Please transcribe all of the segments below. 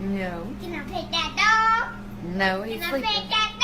No. Can I pet that dog? No, he's Can I sleeping. pet that dog?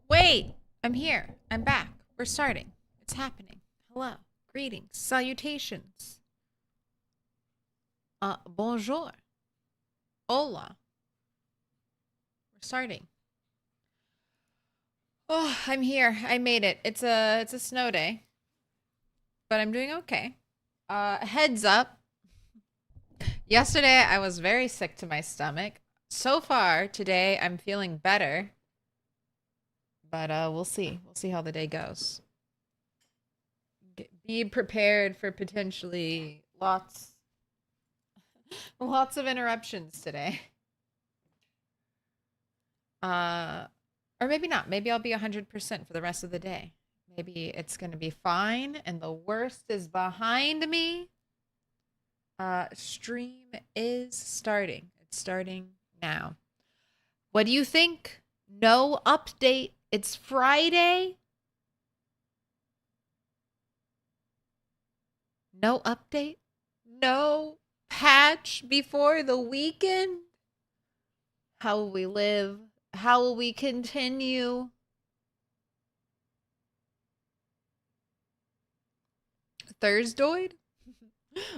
Wait, I'm here. I'm back. We're starting. It's happening. Hello. Greetings. Salutations. Bonjour. Hola. We're starting. Oh, I'm here. I made it. It's a snow day. But I'm doing okay. Heads up. Yesterday I was very sick to my stomach. So far today I'm feeling better. But we'll see. We'll see how the day goes. Be prepared for potentially lots of interruptions today. Or maybe not. Maybe I'll be 100% for the rest of the day. Maybe it's going to be fine and the worst is behind me. Stream is starting. It's starting now. What do you think? No update. It's Friday. No update? No patch before the weekend? How will we live? How will we continue? Thursdoid?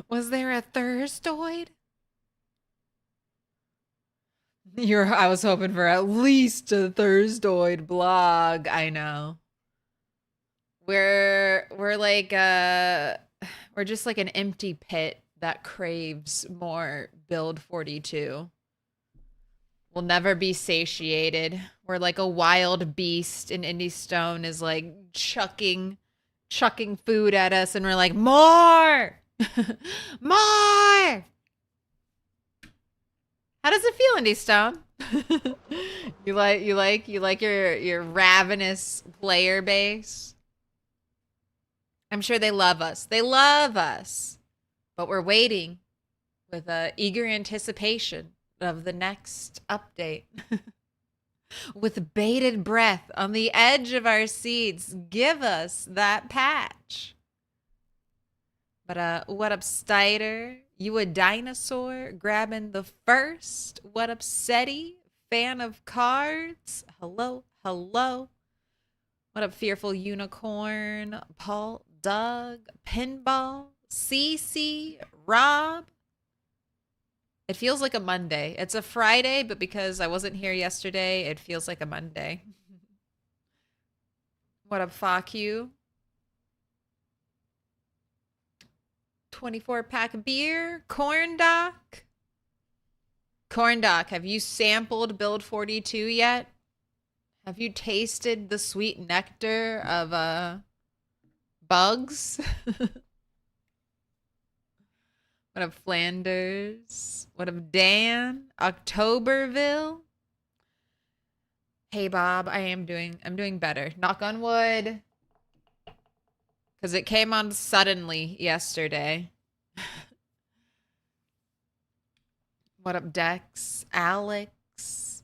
Was there a Thursdoid? I was hoping for at least a Thursdoid blog. I know. We're like we're just like an empty pit that craves more build 42. We'll never be satiated. We're like a wild beast and Indy Stone is like chucking food at us and we're like, more! More! How does it feel, Indy Stone? you like your ravenous player base? I'm sure they love us. They love us. But we're waiting with eager anticipation of the next update. With bated breath on the edge of our seats, give us that patch. But what up, Stider? You a dinosaur grabbing the first? What up, Seti? Fan of cards? Hello, hello. What up, Fearful Unicorn? Paul, Doug, Pinball, Cece, Rob? It feels like a Monday. It's a Friday, but because I wasn't here yesterday, it feels like a Monday. What up, fuck you? 24-pack beer. Corn Doc. Corn Doc, have you sampled Build 42 yet? Have you tasted the sweet nectar of bugs? What up, Flanders? What up, Dan? Octoberville? Hey, Bob, I'm doing better. Knock on wood. Because it came on suddenly yesterday. What up, Dex? Alex?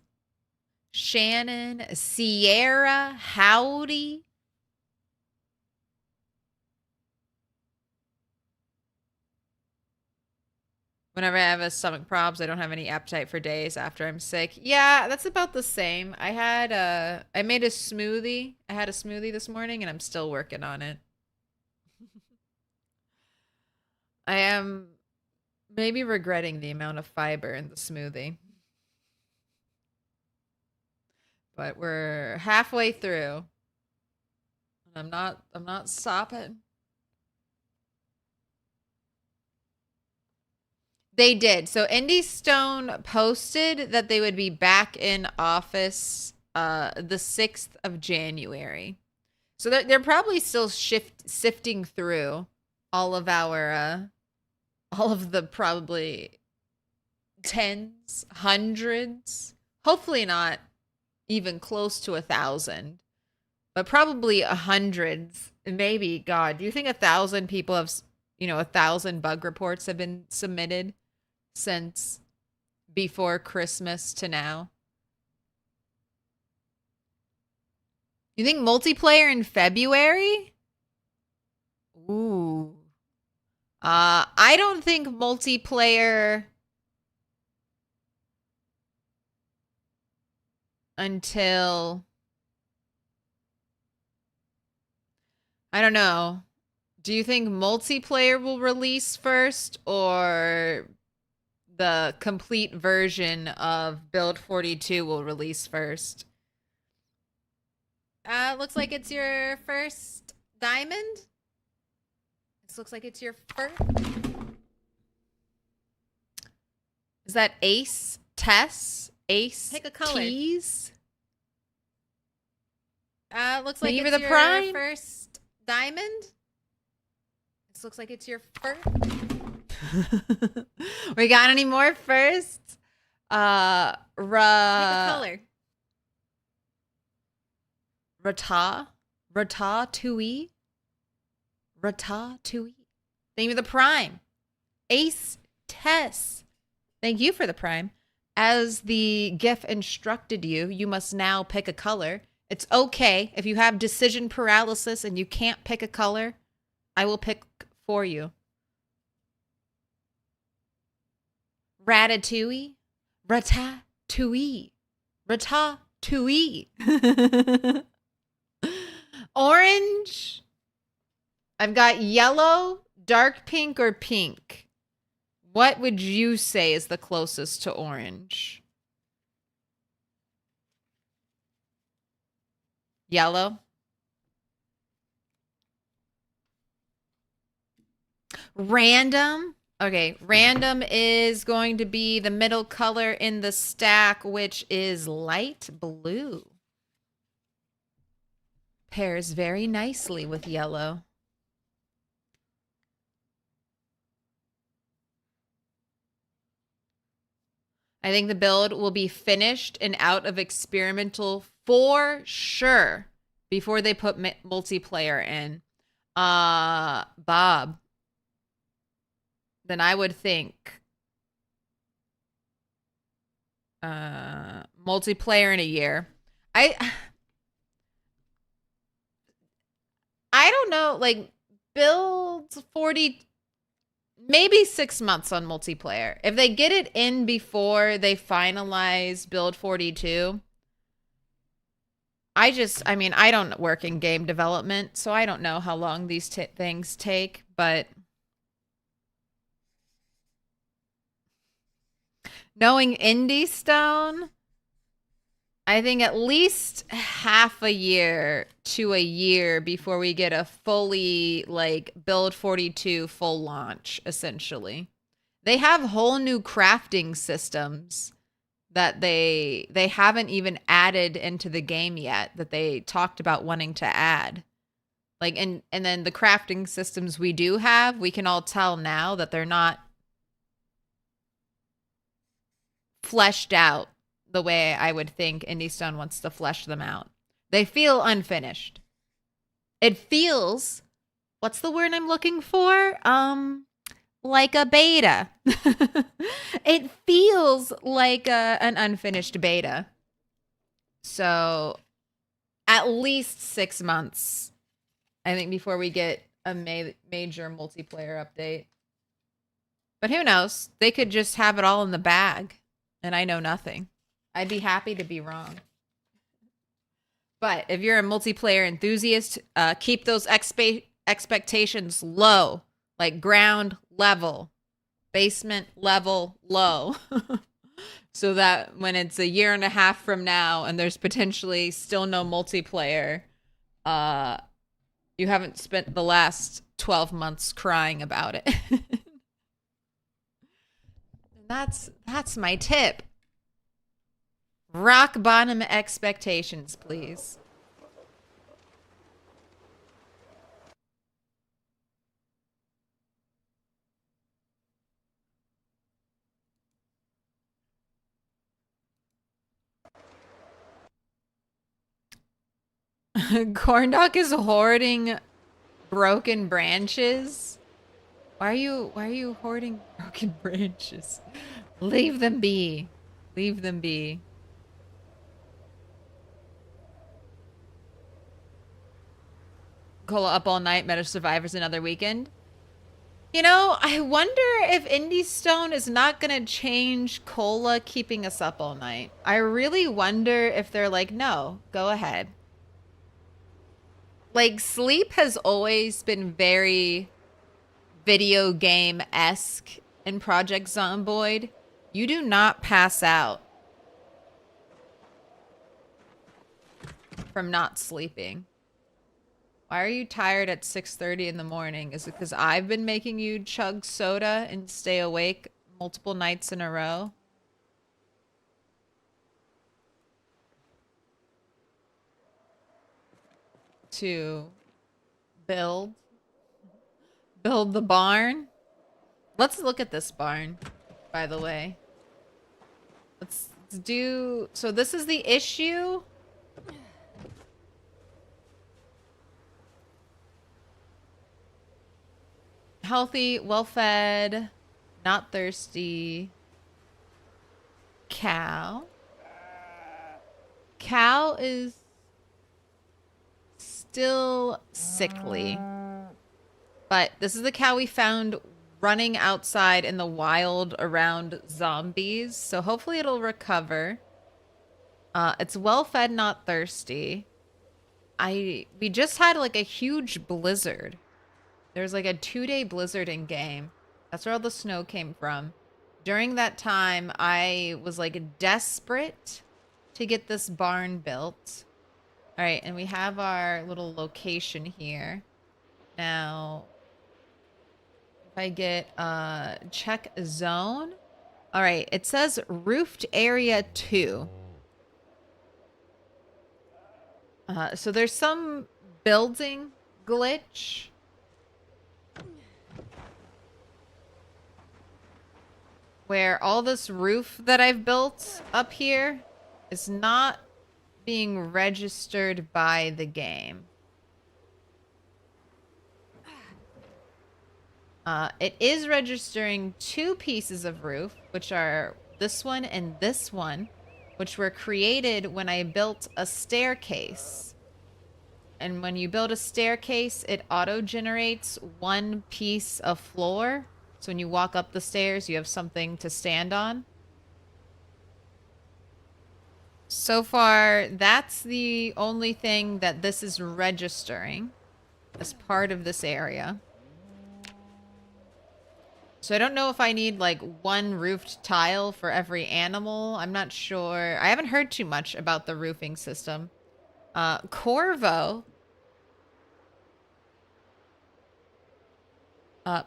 Shannon? Sierra? Howdy? Whenever I have a stomach problems, I don't have any appetite for days after I'm sick. Yeah, that's about the same. I made a smoothie. I had a smoothie this morning and I'm still working on it. I am maybe regretting the amount of fiber in the smoothie. But we're halfway through. I'm not stopping. They did. So Indy Stone posted that they would be back in office the 6th of January. So they're probably still sifting through all of the probably tens, hundreds. Hopefully not even close to 1,000, but probably hundreds. Maybe, God, do you think 1,000 people have, 1,000 bug reports have been submitted since before Christmas to now? You think multiplayer in February? Ooh. I don't think multiplayer until, I don't know. Do you think multiplayer will release first, or the complete version of Build 42 will release first? Looks like it's your first diamond. This looks like it's your first. Is that Ace? Tess? Ace? Pick a color. Tease? Looks like Maybe it's the your prime? first diamond. This looks like it's your first. We got any more firsts? Pick a color. Ratatouille? Ratatouille. Thank you for the prime. Ace Tess. Thank you for the prime. As the GIF instructed you, you must now pick a color. It's okay if you have decision paralysis and you can't pick a color. I will pick for you. Ratatouille. Ratatouille. Ratatouille. Orange. I've got yellow, dark pink, or pink. What would you say is the closest to orange? Yellow. Random. Okay, random is going to be the middle color in the stack, which is light blue. Pairs very nicely with yellow. I think the build will be finished and out of experimental for sure before they put multiplayer in. Bob. Then I would think multiplayer in a year. I don't know, like build 40, maybe 6 months on multiplayer. If they get it in before they finalize build 42, I don't work in game development, so I don't know how long these things take, but knowing Indie Stone, I think at least half a year to a year before we get a fully, like, Build 42 full launch, essentially. They have whole new crafting systems that they haven't even added into the game yet that they talked about wanting to add. Like, and then the crafting systems we do have, we can all tell now that they're not fleshed out the way I would think Indie Stone wants to flesh them out. They feel unfinished. It feels, what's the word I'm looking for? Like a beta. It feels like an unfinished beta. So at least 6 months, I think, before we get a major multiplayer update. But who knows? They could just have it all in the bag, and I know nothing. I'd be happy to be wrong. But if you're a multiplayer enthusiast, keep those expectations low, like ground level, basement level low. So that when it's a year and a half from now and there's potentially still no multiplayer, you haven't spent the last 12 months crying about it. That's my tip. Rock bottom expectations, please. Corndog is hoarding broken branches. Why are you hoarding broken branches? Leave them be. Leave them be. Cola up all night, Meta survivors another weekend. You know, I wonder if Indie Stone is not gonna change Cola keeping us up all night. I really wonder if they're like, no, go ahead. Like, sleep has always been very video game-esque in Project Zomboid. You do not pass out from not sleeping. Why are you tired at 6:30 in the morning? Is it because I've been making you chug soda and stay awake multiple nights in a row? To build the barn? Let's look at this barn, by the way. Let's do... So this is the issue. Healthy, well-fed, not thirsty. Cow. Cow is still sickly. But this is the cow we found running outside in the wild around zombies. So hopefully it'll recover. It's well-fed, not thirsty. We just had like a huge blizzard. There's like a 2-day blizzard in game. That's where all the snow came from. During that time, I was like desperate to get this barn built. All right, and we have our little location here. Now, if I get check zone. All right, it says roofed area 2. So there's some building glitch. Where all this roof that I've built up here is not being registered by the game. It is registering 2 pieces of roof, which are this one and this one, which were created when I built a staircase. And when you build a staircase, it auto-generates 1 piece of floor. So when you walk up the stairs, you have something to stand on. So far, that's the only thing that this is registering as part of this area. So I don't know if I need like 1 roofed tile for every animal. I'm not sure. I haven't heard too much about the roofing system. Corvo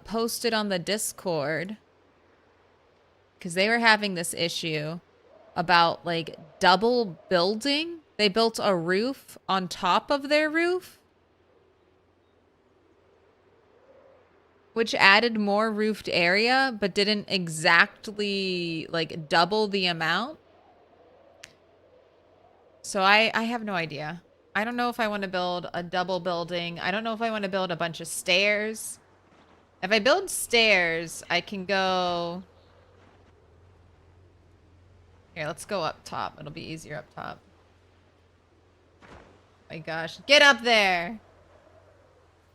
posted on the Discord because they were having this issue about like double building. They built a roof on top of their roof, which added more roofed area, but didn't exactly like double the amount. So I have no idea. I don't know if I want to build a double building. I don't know if I want to build a bunch of stairs. If I build stairs, I can go... Here, let's go up top. It'll be easier up top. Oh my gosh. Get up there!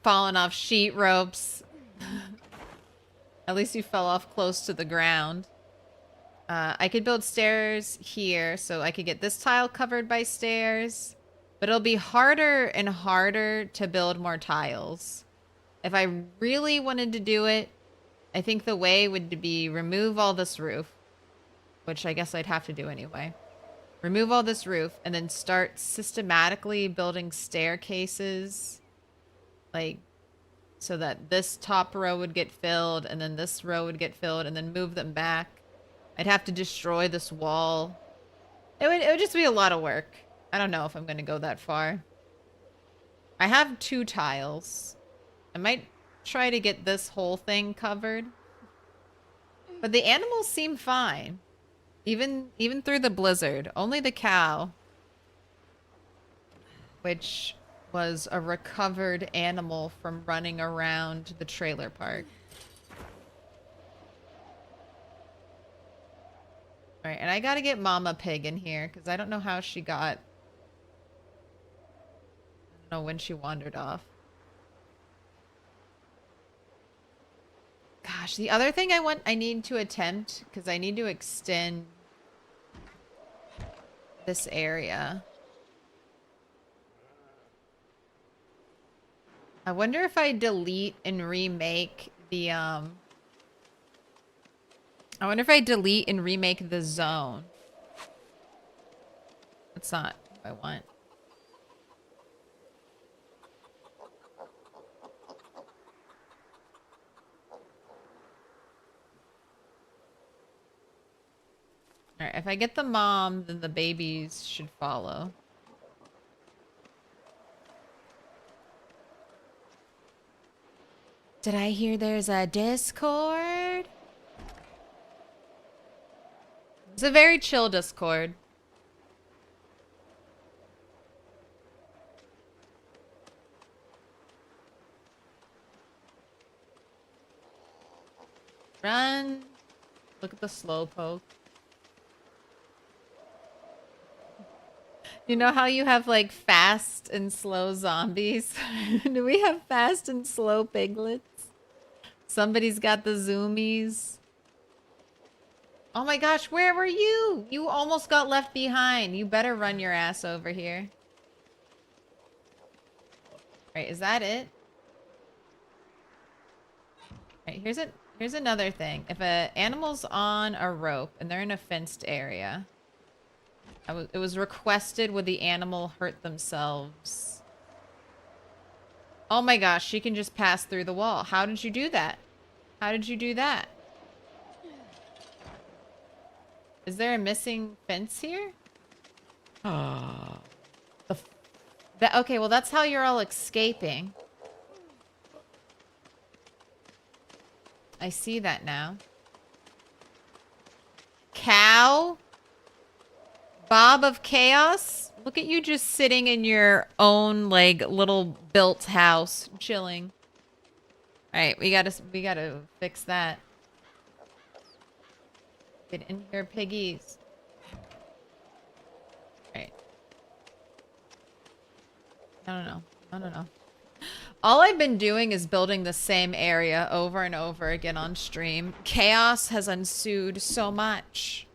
Falling off sheet ropes. At least you fell off close to the ground. I could build stairs here, so I could get this tile covered by stairs. But it'll be harder and harder to build more tiles. If I really wanted to do it, I think the way would be remove all this roof, which I guess I'd have to do anyway. Remove all this roof and then start systematically building staircases, like so that this top row would get filled and then this row would get filled and then move them back. I'd have to destroy this wall. It would just be a lot of work. I don't know if I'm going to go that far. I have 2 tiles. I might try to get this whole thing covered. But the animals seem fine. Even through the blizzard. Only the cow. Which was a recovered animal from running around the trailer park. Alright, and I gotta get Mama Pig in here, because I don't know how she got... I don't know when she wandered off. Gosh, the other thing I need to attempt, because I need to extend this area. I wonder if I delete and remake the, I wonder if I delete and remake the zone. That's not what I want. Alright, if I get the mom, then the babies should follow. Did I hear there's a Discord? It's a very chill Discord. Run. Look at the slowpoke. You know how you have like fast and slow zombies? Do we have fast and slow piglets? Somebody's got the zoomies. Oh my gosh, where were you? You almost got left behind. You better run your ass over here. Right, is that it? Right, here's another thing. If an animal's on a rope and they're in a fenced area, it was requested, would the animal hurt themselves? Oh my gosh, she can just pass through the wall. How did you do that? How did you do that? Is there a missing fence here? Oh. Okay, well that's how you're all escaping. I see that now. Cow? Bob of Chaos? Look at you just sitting in your own, like, little built house, chilling. Alright, we gotta fix that. Get in here, piggies. Alright. No. All I've been doing is building the same area over and over again on stream. Chaos has ensued so much.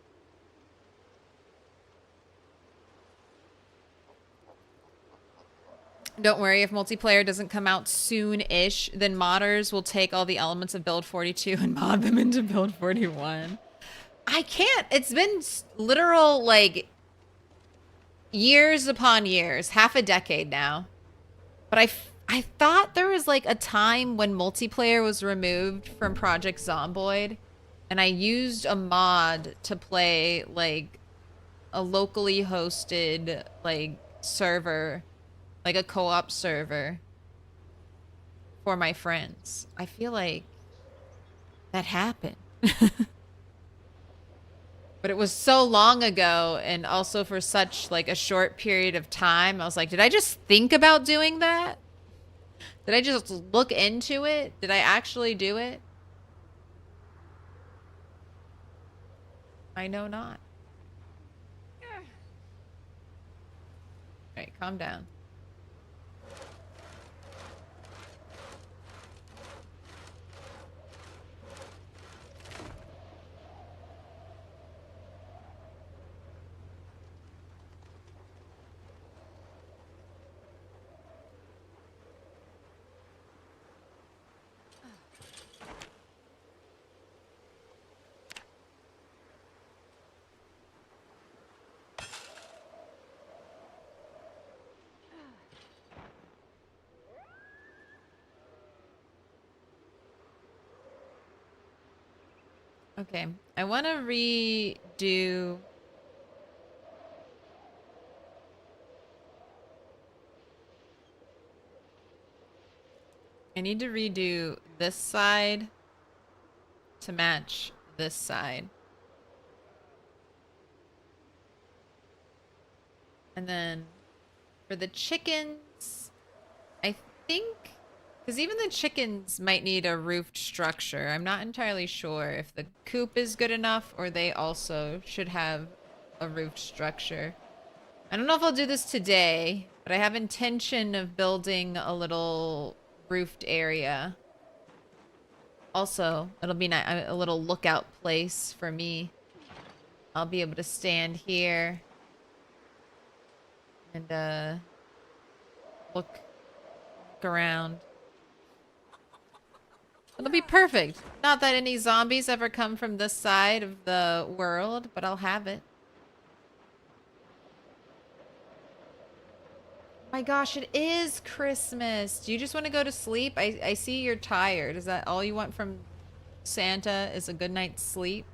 Don't worry, if multiplayer doesn't come out soon-ish, then modders will take all the elements of build 42 and mod them into build 41. I can't. It's been literal, like, years upon years. Half a decade now. But I thought there was, like, a time when multiplayer was removed from Project Zomboid. And I used a mod to play, like, a locally hosted, like, server. Like a co-op server for my friends. I feel like that happened. But it was so long ago and also for such like a short period of time. I was like, did I just think about doing that? Did I just look into it? Did I actually do it? I know not. All right, calm down. Okay, I want to redo... I need to redo this side to match this side. And then for the chickens, I think, because even the chickens might need a roofed structure. I'm not entirely sure if the coop is good enough or they also should have a roofed structure. I don't know if I'll do this today, but I have intention of building a little roofed area. Also, it'll be a little lookout place for me. I'll be able to stand here and look around. It'll be perfect. Not that any zombies ever come from this side of the world, but I'll have it. My gosh, it is Christmas. Do you just want to go to sleep? I see you're tired. Is that all you want from Santa, is a good night's sleep?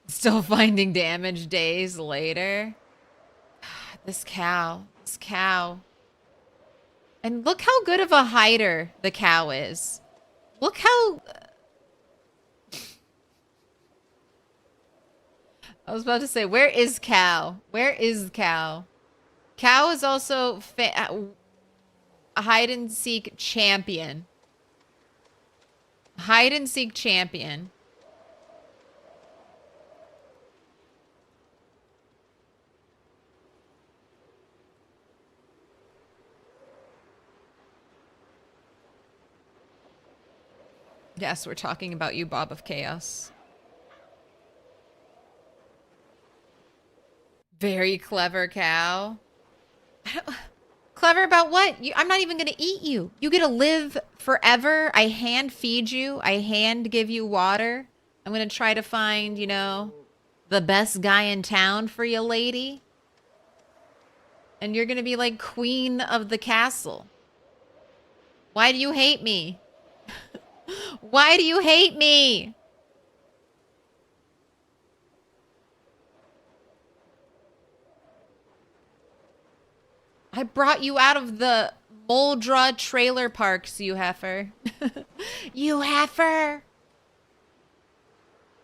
Still finding damage days later. This cow. This cow. And look how good of a hider the cow is. Look how... I was about to say, where is Cow? Where is Cow? Cow is also a hide and seek champion. Hide and seek champion. Yes, we're talking about you, Bob of Chaos. Very clever cow. Clever about what? I'm not even going to eat you. You get to live forever. I hand feed you. I hand give you water. I'm going to try to find, you know, the best guy in town for you, lady. And you're going to be like queen of the castle. Why do you hate me? Why do you hate me? I brought you out of the Muldraugh trailer parks, you heifer. You heifer!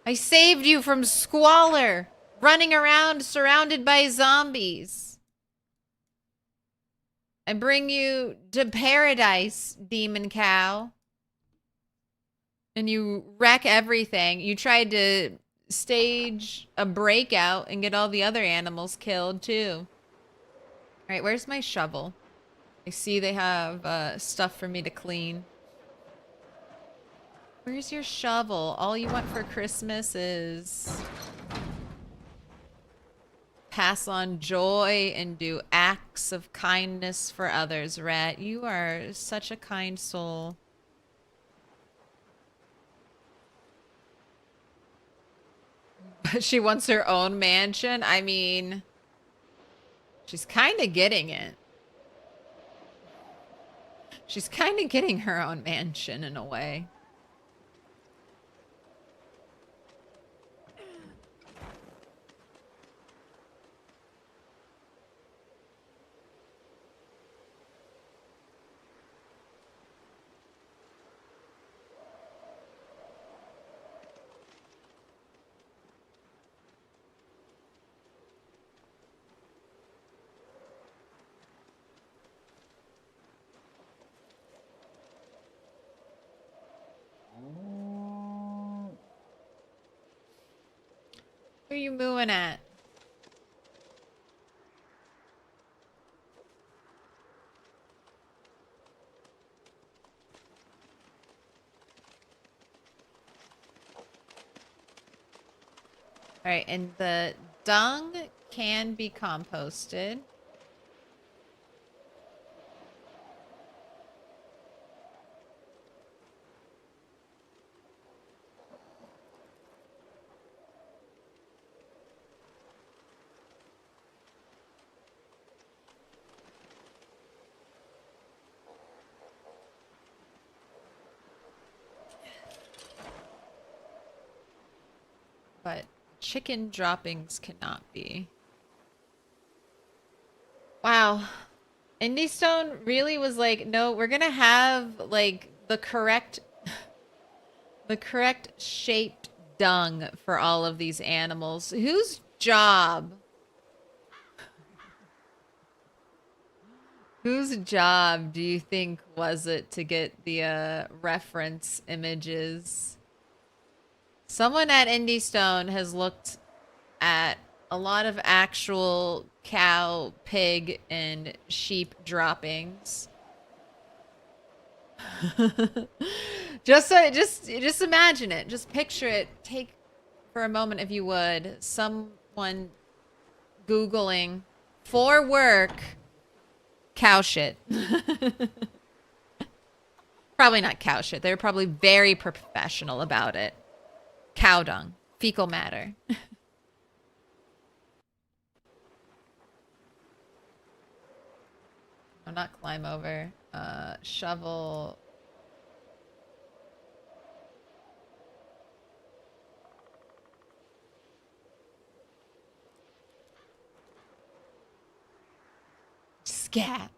I saved you from squalor, running around surrounded by zombies. I bring you to paradise, demon cow. And you wreck everything. You tried to stage a breakout and get all the other animals killed, too. All right, where's my shovel? I see they have stuff for me to clean. Where's your shovel? All you want for Christmas is pass on joy and do acts of kindness for others, Rat. You are such a kind soul. She wants her own mansion. I mean... she's kind of getting it. She's kind of getting her own mansion in a way. Where are you mooing at? All right, and the dung can be composted. But chicken droppings cannot be. Wow. Indie Stone really was like, no, we're gonna have like the correct shaped dung for all of these animals. Whose job? Whose job do you think was it to get the reference images? Someone at Indie Stone has looked at a lot of actual cow, pig, and sheep droppings. Just imagine it. Just picture it. Take for a moment, if you would, someone Googling for work cow shit. Probably not cow shit. They're probably very professional about it. Cow dung, fecal matter. I'm not climb over. Shovel. Scat.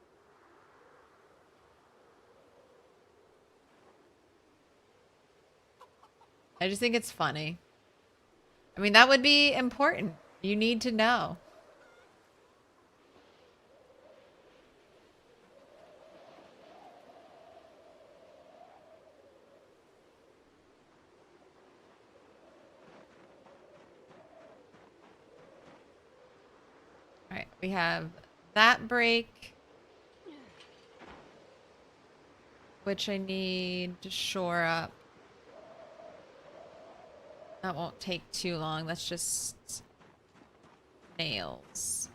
I just think it's funny. I mean, that would be important. You need to know. All right, we have that break, which I need to shore up. That won't take too long. That's just nails.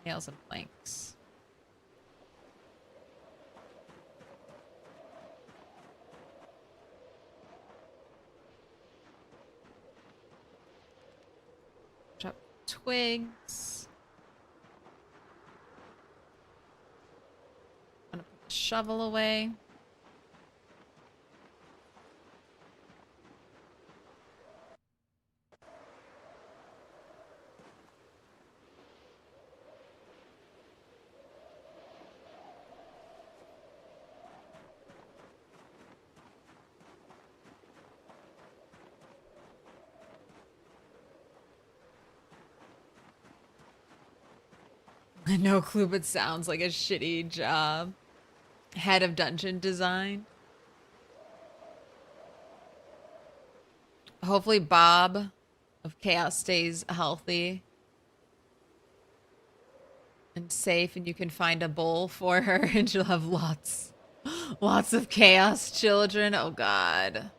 Nails and planks. Drop twigs. I'm gonna put the shovel away. No clue, but sounds like a shitty job. Head of dungeon design. Hopefully Bob of Chaos stays healthy and safe, and you can find a bowl for her and she'll have lots of Chaos children. Oh God.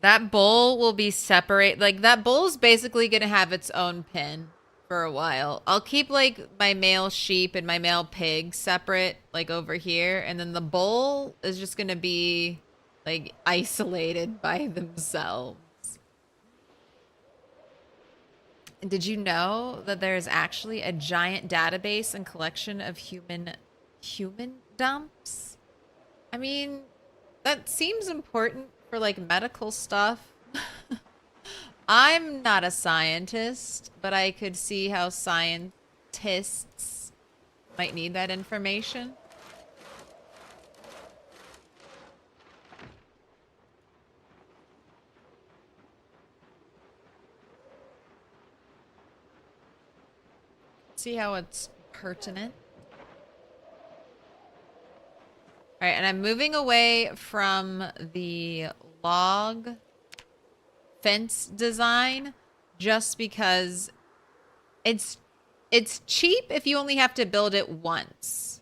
That bowl will be separate. Like, that bowl is basically going to have its own pin for a while. I'll keep, like, my male sheep and my male pig separate, like, over here. And then the bowl is just going to be, like, isolated by themselves. And did you know that there is actually a giant database and collection of human dumps? I mean, that seems important for like medical stuff. I'm not a scientist, but I could see how scientists might need that information. See how it's pertinent. All right, and I'm moving away from the log fence design just because it's cheap if you only have to build it once.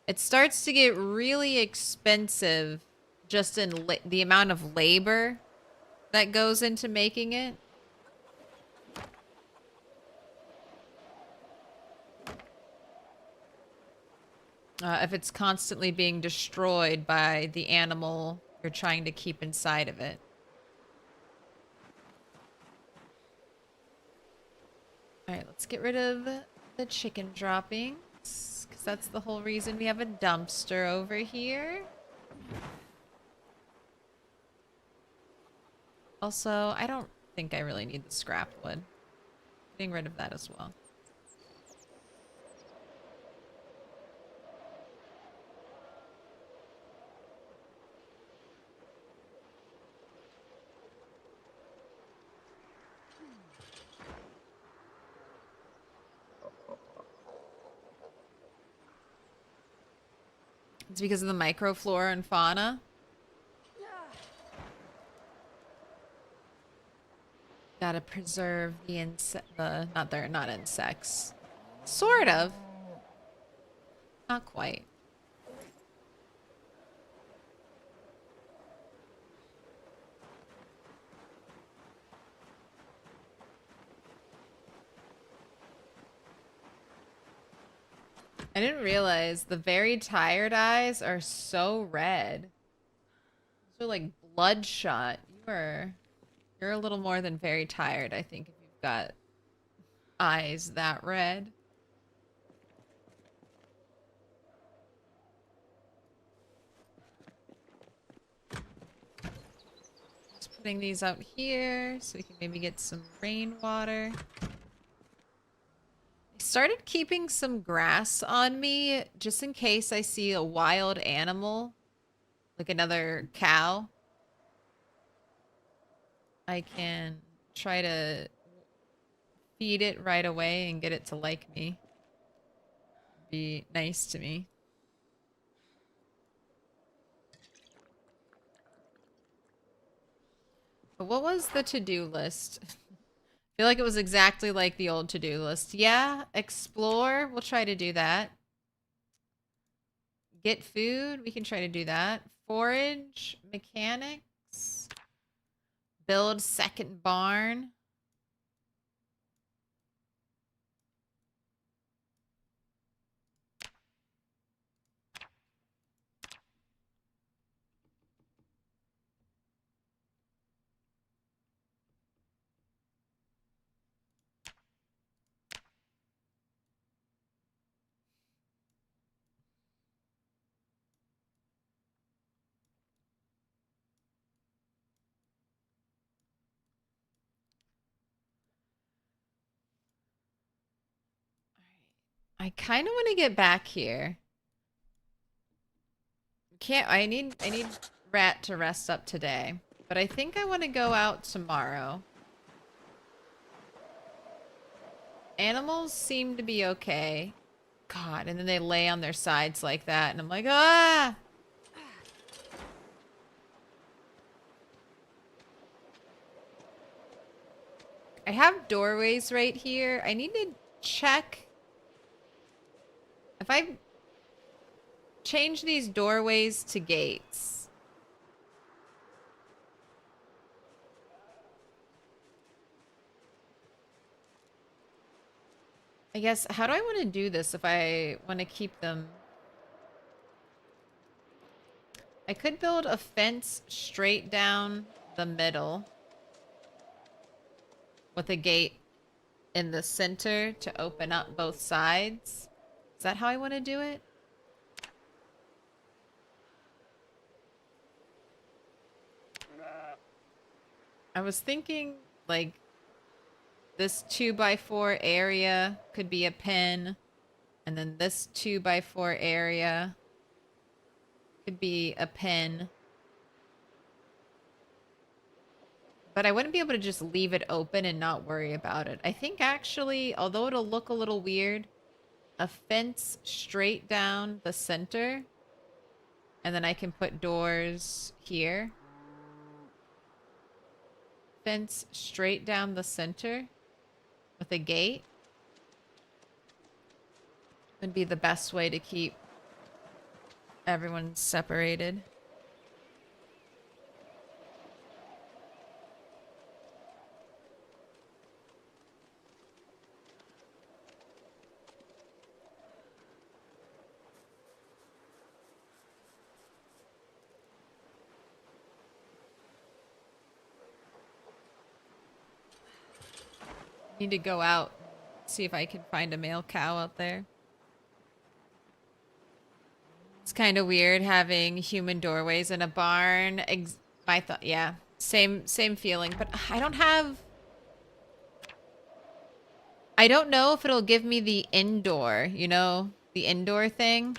It starts to get really expensive just in the amount of labor that goes into making it. If it's constantly being destroyed by the animal you're trying to keep inside of it. All right, let's get rid of the chicken droppings, because that's the whole reason we have a dumpster over here. Also, I don't think I really need the scrap wood. Getting rid of that as well. It's because of the microflora and fauna. Gotta preserve the not insects. Sort of. Not quite. I didn't realize the very tired eyes are so red. Those are like bloodshot. You're a little more than very tired, I think, if you've got eyes that red. Just putting these out here so we can maybe get some rainwater. I started keeping some grass on me just in case I see a wild animal, like another cow. I can try to feed it right away and get it to like me. Be nice to me. But what was the to-do list? I feel like it was exactly like the old to-do list. Yeah, explore. We'll try to do that. Get food. We can try to do that. Forage. Mechanics. Build second barn. I kind of want to get back here. I need Rat to rest up today, but I think I want to go out tomorrow. Animals seem to be okay. God, and then they lay on their sides like that, and I'm like, ah! I have doorways right here. I need to check if I change these doorways to gates. I guess, how do I want to do this if I want to keep them? I could build a fence straight down the middle with a gate in the center to open up both sides. Is that how I want to do it? I was thinking like this 2x4 area could be a pen, and then this 2x4 area could be a pen. But I wouldn't be able to just leave it open and not worry about it. I think actually, although it'll look a little weird, a fence straight down the center, and then I can put doors here. Fence straight down the center with a gate would be the best way to keep everyone separated. Need to go out, see if I can find a male cow out there. It's kind of weird having human doorways in a barn. I thought, yeah, same feeling. But I don't know if it'll give me the indoor, you know, the indoor thing.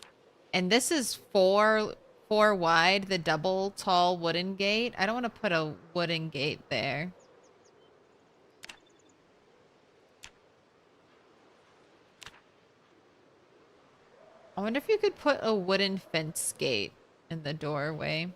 And this is four wide, the double tall wooden gate. I don't want to put a wooden gate there. I wonder if you could put a wooden fence gate in the doorway.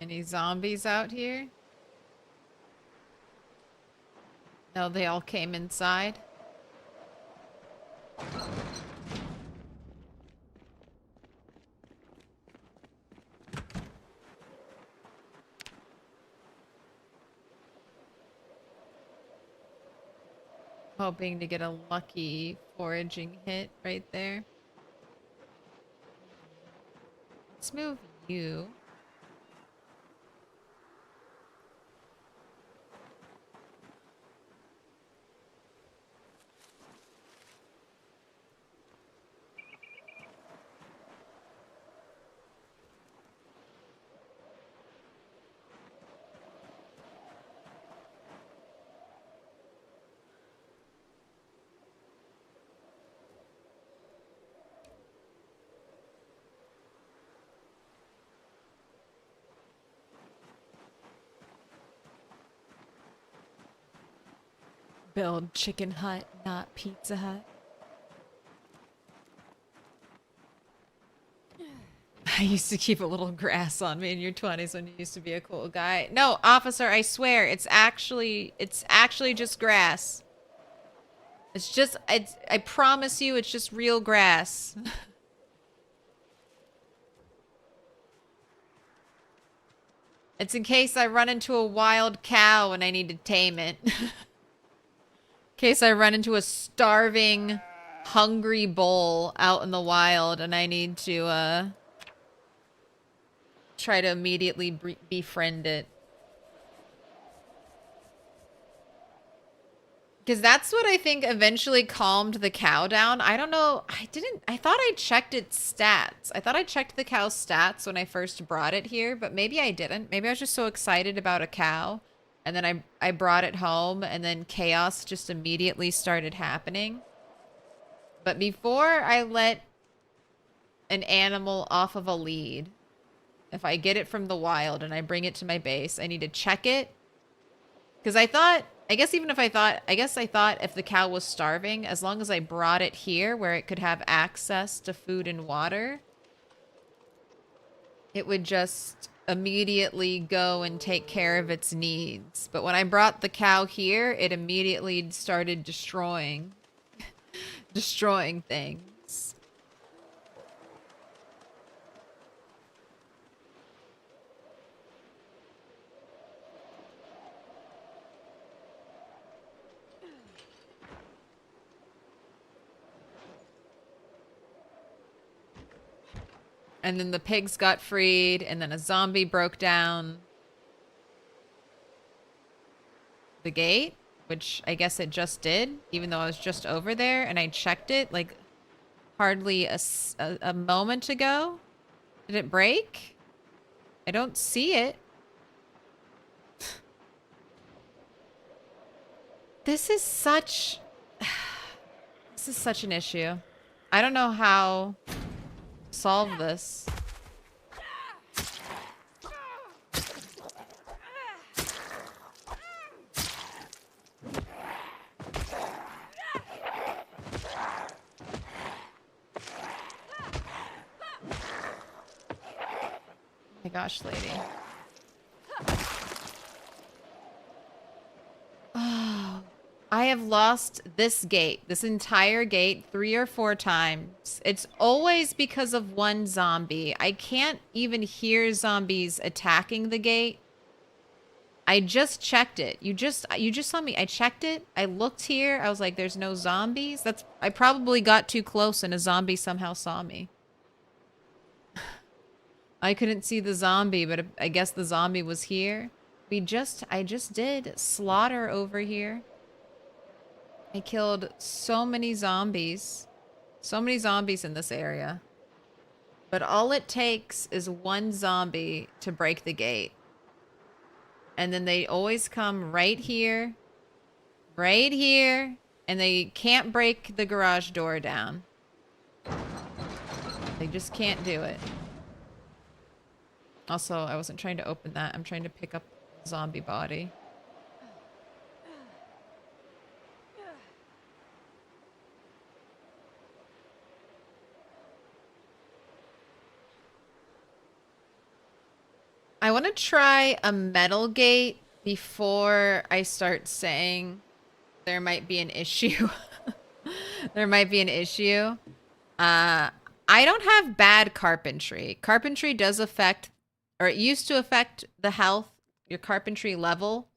Any zombies out here? No, they all came inside. Hoping to get a lucky foraging hit right there. Let's move you. Build Chicken Hut, not Pizza Hut. I used to keep a little grass on me in your 20s when you used to be a cool guy. No, officer, I swear, it's actually just grass. I promise you, it's just real grass. It's in case I run into a wild cow and I need to tame it. In case I run into a starving, hungry bull out in the wild and I need to, try to immediately befriend it. Because that's what I think eventually calmed the cow down. I don't know. I thought I checked its stats. I thought I checked the cow's stats when I first brought it here, but maybe I didn't. Maybe I was just so excited about a cow. And then I brought it home and then chaos just immediately started happening. But before I let an animal off of a lead, if I get it from the wild and I bring it to my base, I need to check it. Because I thought if the cow was starving, as long as I brought it here where it could have access to food and water, it would just immediately go and take care of its needs. But when I brought the cow here, it immediately started destroying things. And then the pigs got freed, and then a zombie broke down the gate, which I guess it just did, even though I was just over there, and I checked it, like, hardly a moment ago. Did it break? I don't see it. This is such an issue. I don't know how to solve this. Oh my gosh, lady. Oh, I have lost this gate, this entire gate, 3 or 4 times. It's always because of one zombie. I can't even hear zombies attacking the gate. I just checked it. You just saw me. I checked it. I looked here. I was like, there's no zombies. I probably got too close and a zombie somehow saw me. I couldn't see the zombie, but I guess the zombie was here. I just did slaughter over here. I killed so many zombies. So many zombies in this area. But all it takes is one zombie to break the gate. And then they always come right here, and they can't break the garage door down. They just can't do it. Also, I wasn't trying to open that. I'm trying to pick up zombie body. I want to try a metal gate before I start saying there might be an issue. There might be an issue. I don't have bad carpentry. Carpentry does affect, or it used to affect the health, your carpentry level.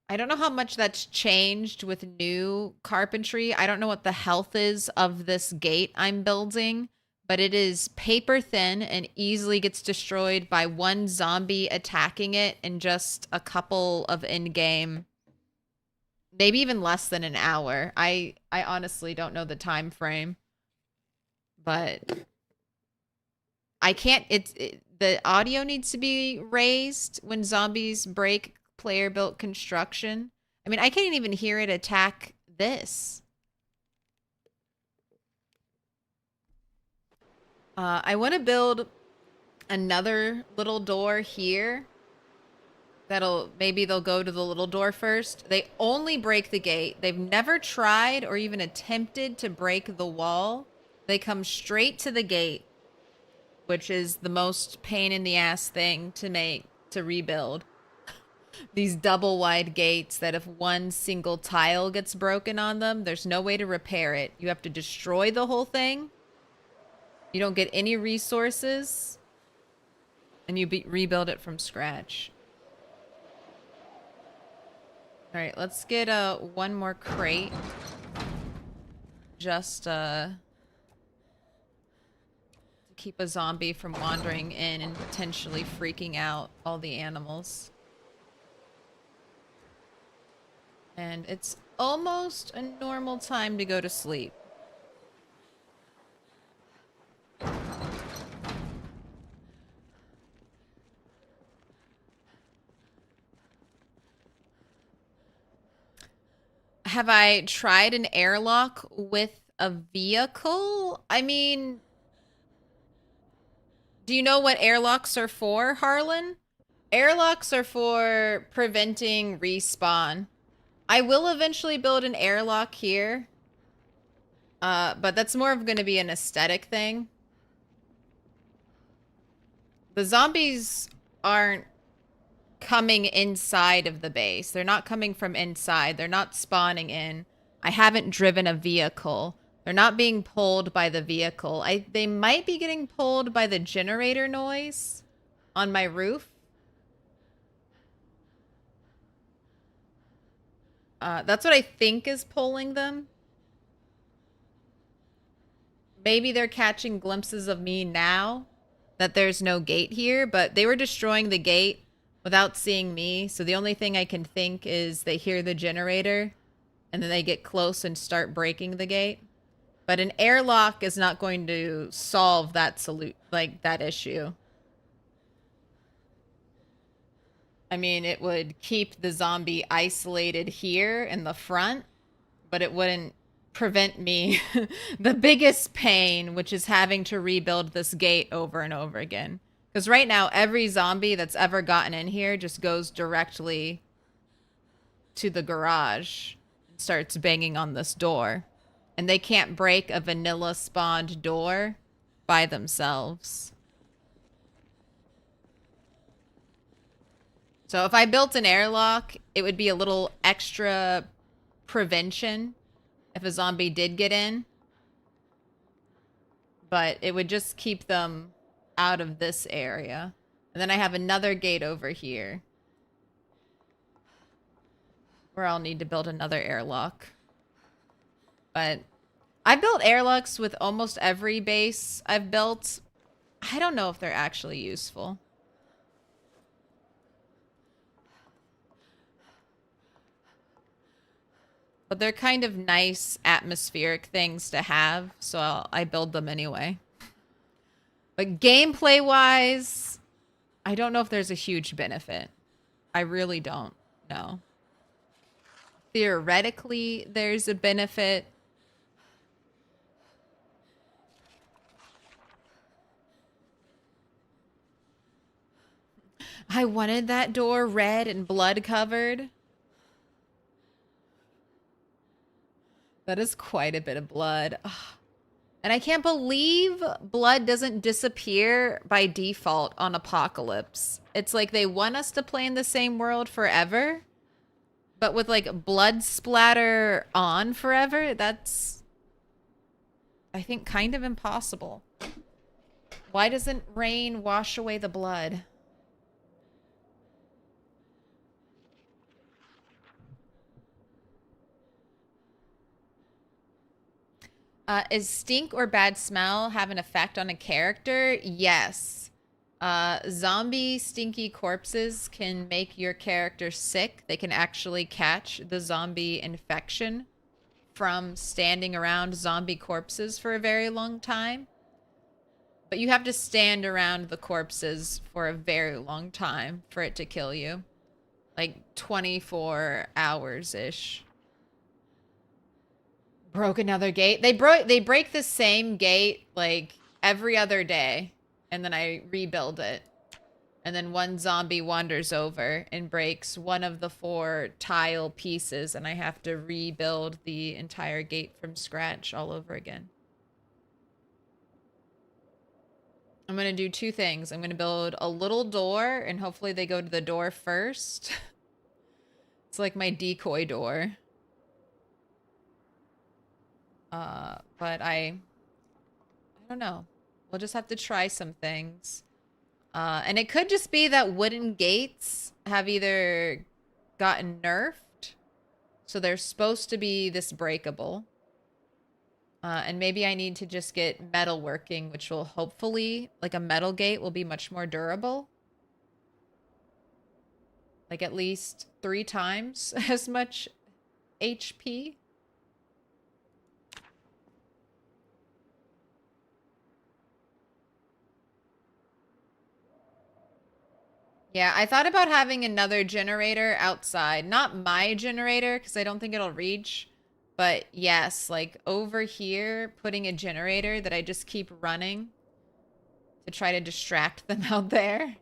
I don't know how much that's changed with new carpentry. I don't know what the health is of this gate I'm building, but it is paper thin and easily gets destroyed by one zombie attacking it in just a couple of in-game, maybe even less than an hour. I honestly don't know the time frame, but I can't. The audio needs to be raised when zombies break player-built construction. I mean, I can't even hear it attack this. I want to build another little door here. Maybe they'll go to the little door first. They only break the gate. They've never tried or even attempted to break the wall. They come straight to the gate, which is the most pain in the ass thing to rebuild. These double wide gates that if one single tile gets broken on them, there's no way to repair it. You have to destroy the whole thing. You don't get any resources. And you rebuild it from scratch. All right, let's get one more crate. Just to keep a zombie from wandering in and potentially freaking out all the animals. And it's almost a normal time to go to sleep. Have I tried an airlock with a vehicle? I mean, do you know what airlocks are for, Harlan? Airlocks are for preventing respawn. I will eventually build an airlock here. But that's more of going to be an aesthetic thing. The zombies aren't coming inside of the base. They're not coming from inside. They're not spawning in. I haven't driven a vehicle. They're not being pulled by the vehicle. They might be getting pulled by the generator noise on my roof. That's what I think is pulling them. Maybe they're catching glimpses of me now that there's no gate here, but they were destroying the gate without seeing me. So the only thing I can think is they hear the generator and then they get close and start breaking the gate. But an airlock is not going to solve that that issue. I mean, it would keep the zombie isolated here in the front, but it wouldn't prevent me the biggest pain, which is having to rebuild this gate over and over again. Because right now, every zombie that's ever gotten in here just goes directly to the garage and starts banging on this door. And they can't break a vanilla spawned door by themselves. So if I built an airlock, it would be a little extra prevention if a zombie did get in. But it would just keep them out of this area. And then I have another gate over here where I'll need to build another airlock. But I've built airlocks with almost every base I've built. I don't know if they're actually useful. But they're kind of nice atmospheric things to have, so I build them anyway. But gameplay-wise, I don't know if there's a huge benefit. I really don't know. Theoretically, there's a benefit. I wanted that door red and blood covered. That is quite a bit of blood. Ugh. And I can't believe blood doesn't disappear by default on Apocalypse. It's like they want us to play in the same world forever, but with like blood splatter on forever, that's, I think, kind of impossible. Why doesn't rain wash away the blood? Is stink or bad smell have an effect on a character? Yes. Zombie stinky corpses can make your character sick. They can actually catch the zombie infection from standing around zombie corpses for a very long time. But you have to stand around the corpses for a very long time for it to kill you. Like 24 hours-ish. Broke another gate. They break the same gate like every other day, and then I rebuild it. And then one zombie wanders over and breaks one of the 4 tile pieces, and I have to rebuild the entire gate from scratch all over again. I'm going to do 2 things. I'm going to build a little door, and hopefully they go to the door first. It's like my decoy door. But I don't know. We'll just have to try some things. And it could just be that wooden gates have either gotten nerfed, so they're supposed to be this breakable. And maybe I need to just get metal working, which will hopefully, like a metal gate will be much more durable. Like at least 3 times as much HP. Yeah, I thought about having another generator outside. Not my generator, because I don't think it'll reach. But yes, like over here, putting a generator that I just keep running to try to distract them out there.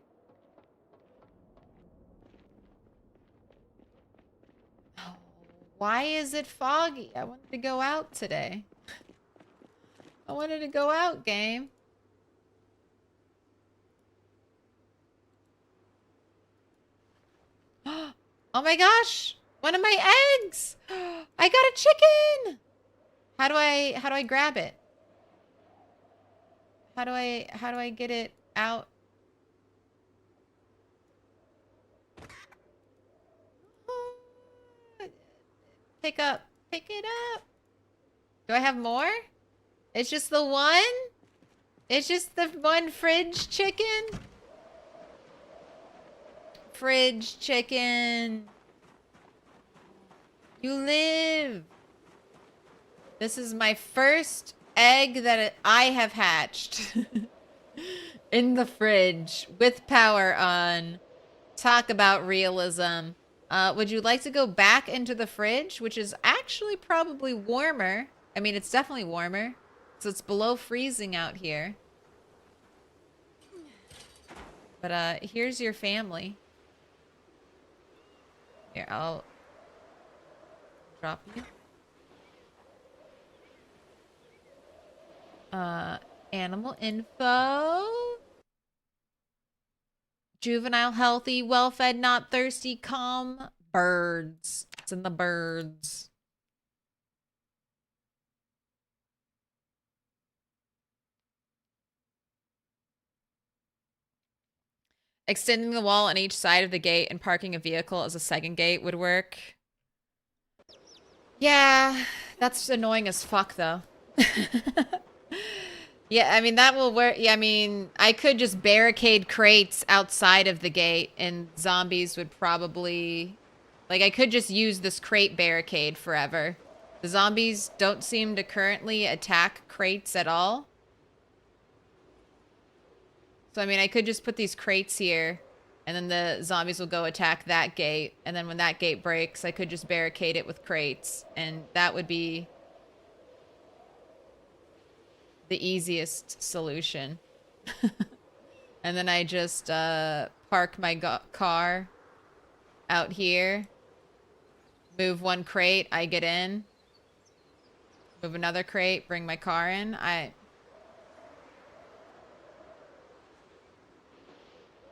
Oh, why is it foggy? I wanted to go out today. I wanted to go out, game. Oh my gosh! One of my eggs! I got a chicken! How do I grab it? How do I get it out? Pick it up. Do I have more? It's just the one? It's just the one fridge chicken? Fridge chicken. You live. This is my first egg that I have hatched. In the fridge with power on. Talk about realism. Would you like to go back into the fridge, which is actually probably warmer? I mean, it's definitely warmer. So it's below freezing out here. But here's your family. Here, I'll drop you. Animal info. Juvenile, healthy, well-fed, not thirsty, calm. Birds. It's in the birds. Extending the wall on each side of the gate and parking a vehicle as a second gate would work. Yeah, that's annoying as fuck, though. Yeah, I mean, that will work. Yeah, I mean, I could just barricade crates outside of the gate and zombies would probably... Like, I could just use this crate barricade forever. The zombies don't seem to currently attack crates at all. So, I mean, I could just put these crates here and then the zombies will go attack that gate. And then when that gate breaks, I could just barricade it with crates. And that would be the easiest solution. And then I just park my car out here. Move one crate, I get in. Move another crate, bring my car in.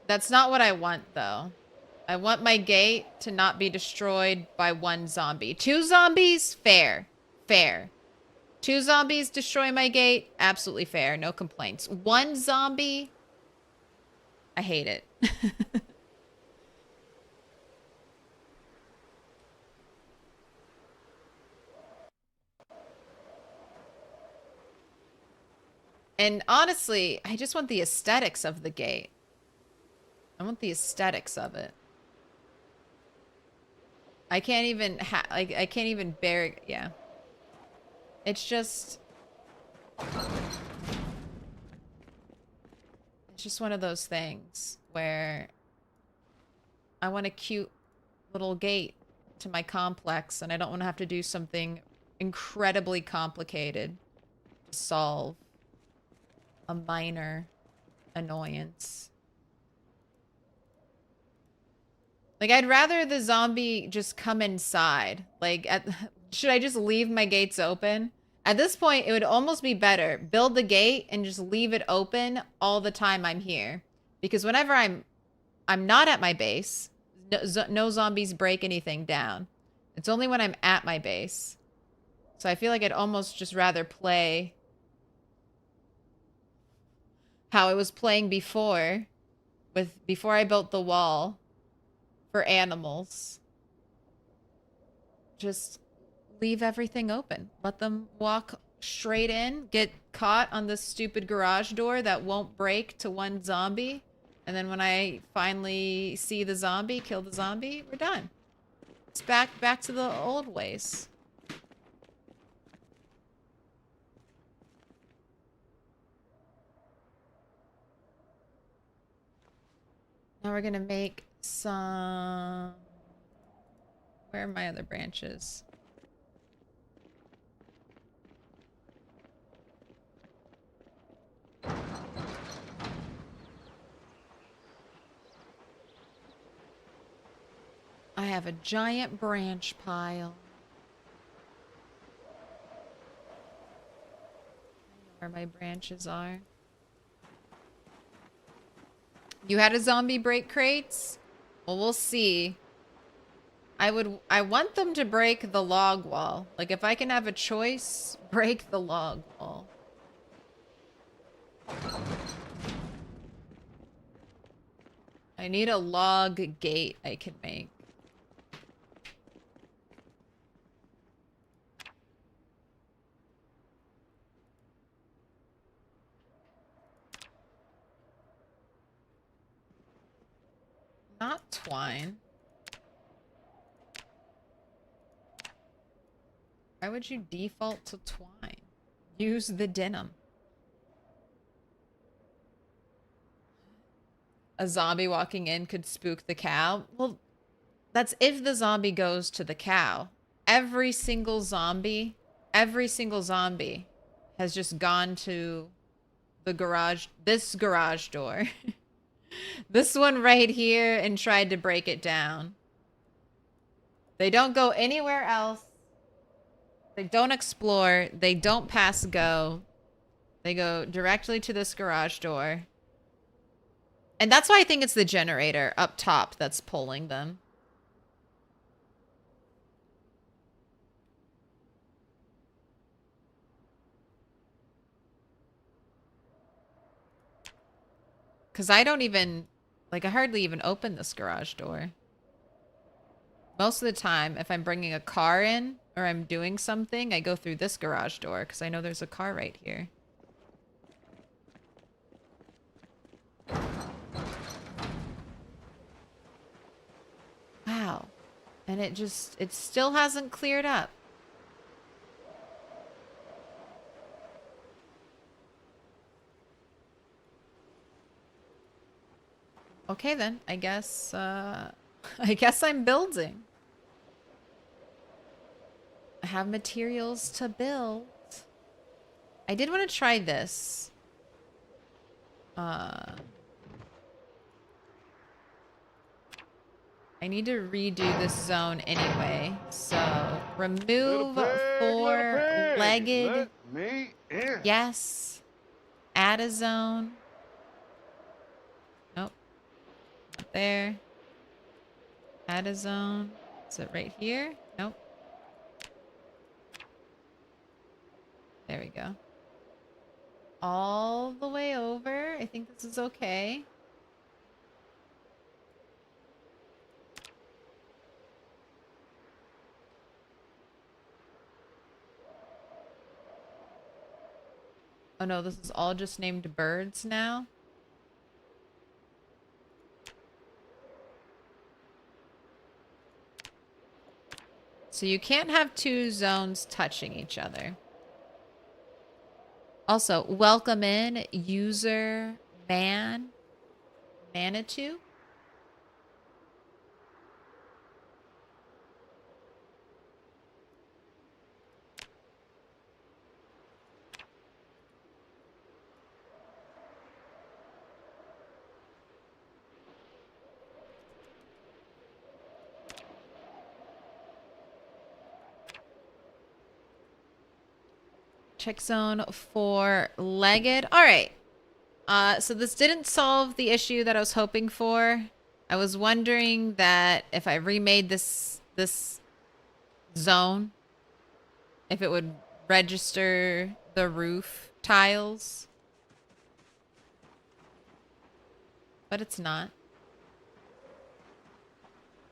That's not what I want, though. I want my gate to not be destroyed by one zombie. 2 zombies? Fair. Fair. 2 zombies destroy my gate? Absolutely fair. No complaints. 1 zombie? I hate it. And honestly, I just want the aesthetics of the gate. I want the aesthetics of it. I can't even I can't even bear it. Yeah. It's just one of those things where I want a cute little gate to my complex, and I don't want to have to do something incredibly complicated to solve a minor annoyance. Like, I'd rather the zombie just come inside. Like, should I just leave my gates open? At this point, it would almost be better. Build the gate and just leave it open all the time I'm here. Because whenever I'm not at my base, no zombies break anything down. It's only when I'm at my base. So I feel like I'd almost just rather play how I was playing before I built the wall for animals. Just leave everything open. Let them walk straight in, get caught on this stupid garage door that won't break to one zombie. And then when I finally see the zombie, kill the zombie, we're done. It's back to the old ways. Now we're gonna make some... Where are my other branches? I have a giant branch pile. I know where my branches are. You had a zombie break crates? Well, we'll see. I want them to break the log wall. Like, if I can have a choice, break the log wall. I need a log gate I can make. Not twine. Why would you default to twine? Use the denim. A zombie walking in could spook the cow. Well, that's if the zombie goes to the cow. Every single zombie has just gone to the garage, this garage door. This one right here, and tried to break it down. They don't go anywhere else. They don't explore. They don't pass go. They go directly to this garage door. And that's why I think it's the generator up top that's pulling them. Because I don't even... Like, I hardly even open this garage door. Most of the time, if I'm bringing a car in or I'm doing something, I go through this garage door because I know there's a car right here. Wow. And it still hasn't cleared up. Okay then, I guess I'm building. I have materials to build. I did want to try this. I need to redo this zone anyway. So remove Little four-legged. let me in. Yes. Add a zone. Nope. Not there. Add a zone. Is it right here? Nope. There we go. All the way over. I think this is okay. Oh no, this is all just named birds now. So you can't have two zones touching each other. Also, welcome in user Manitou. Check zone for legged. All right. So this didn't solve the issue that I was hoping for. I was wondering that if I remade this zone, if it would register the roof tiles. But it's not.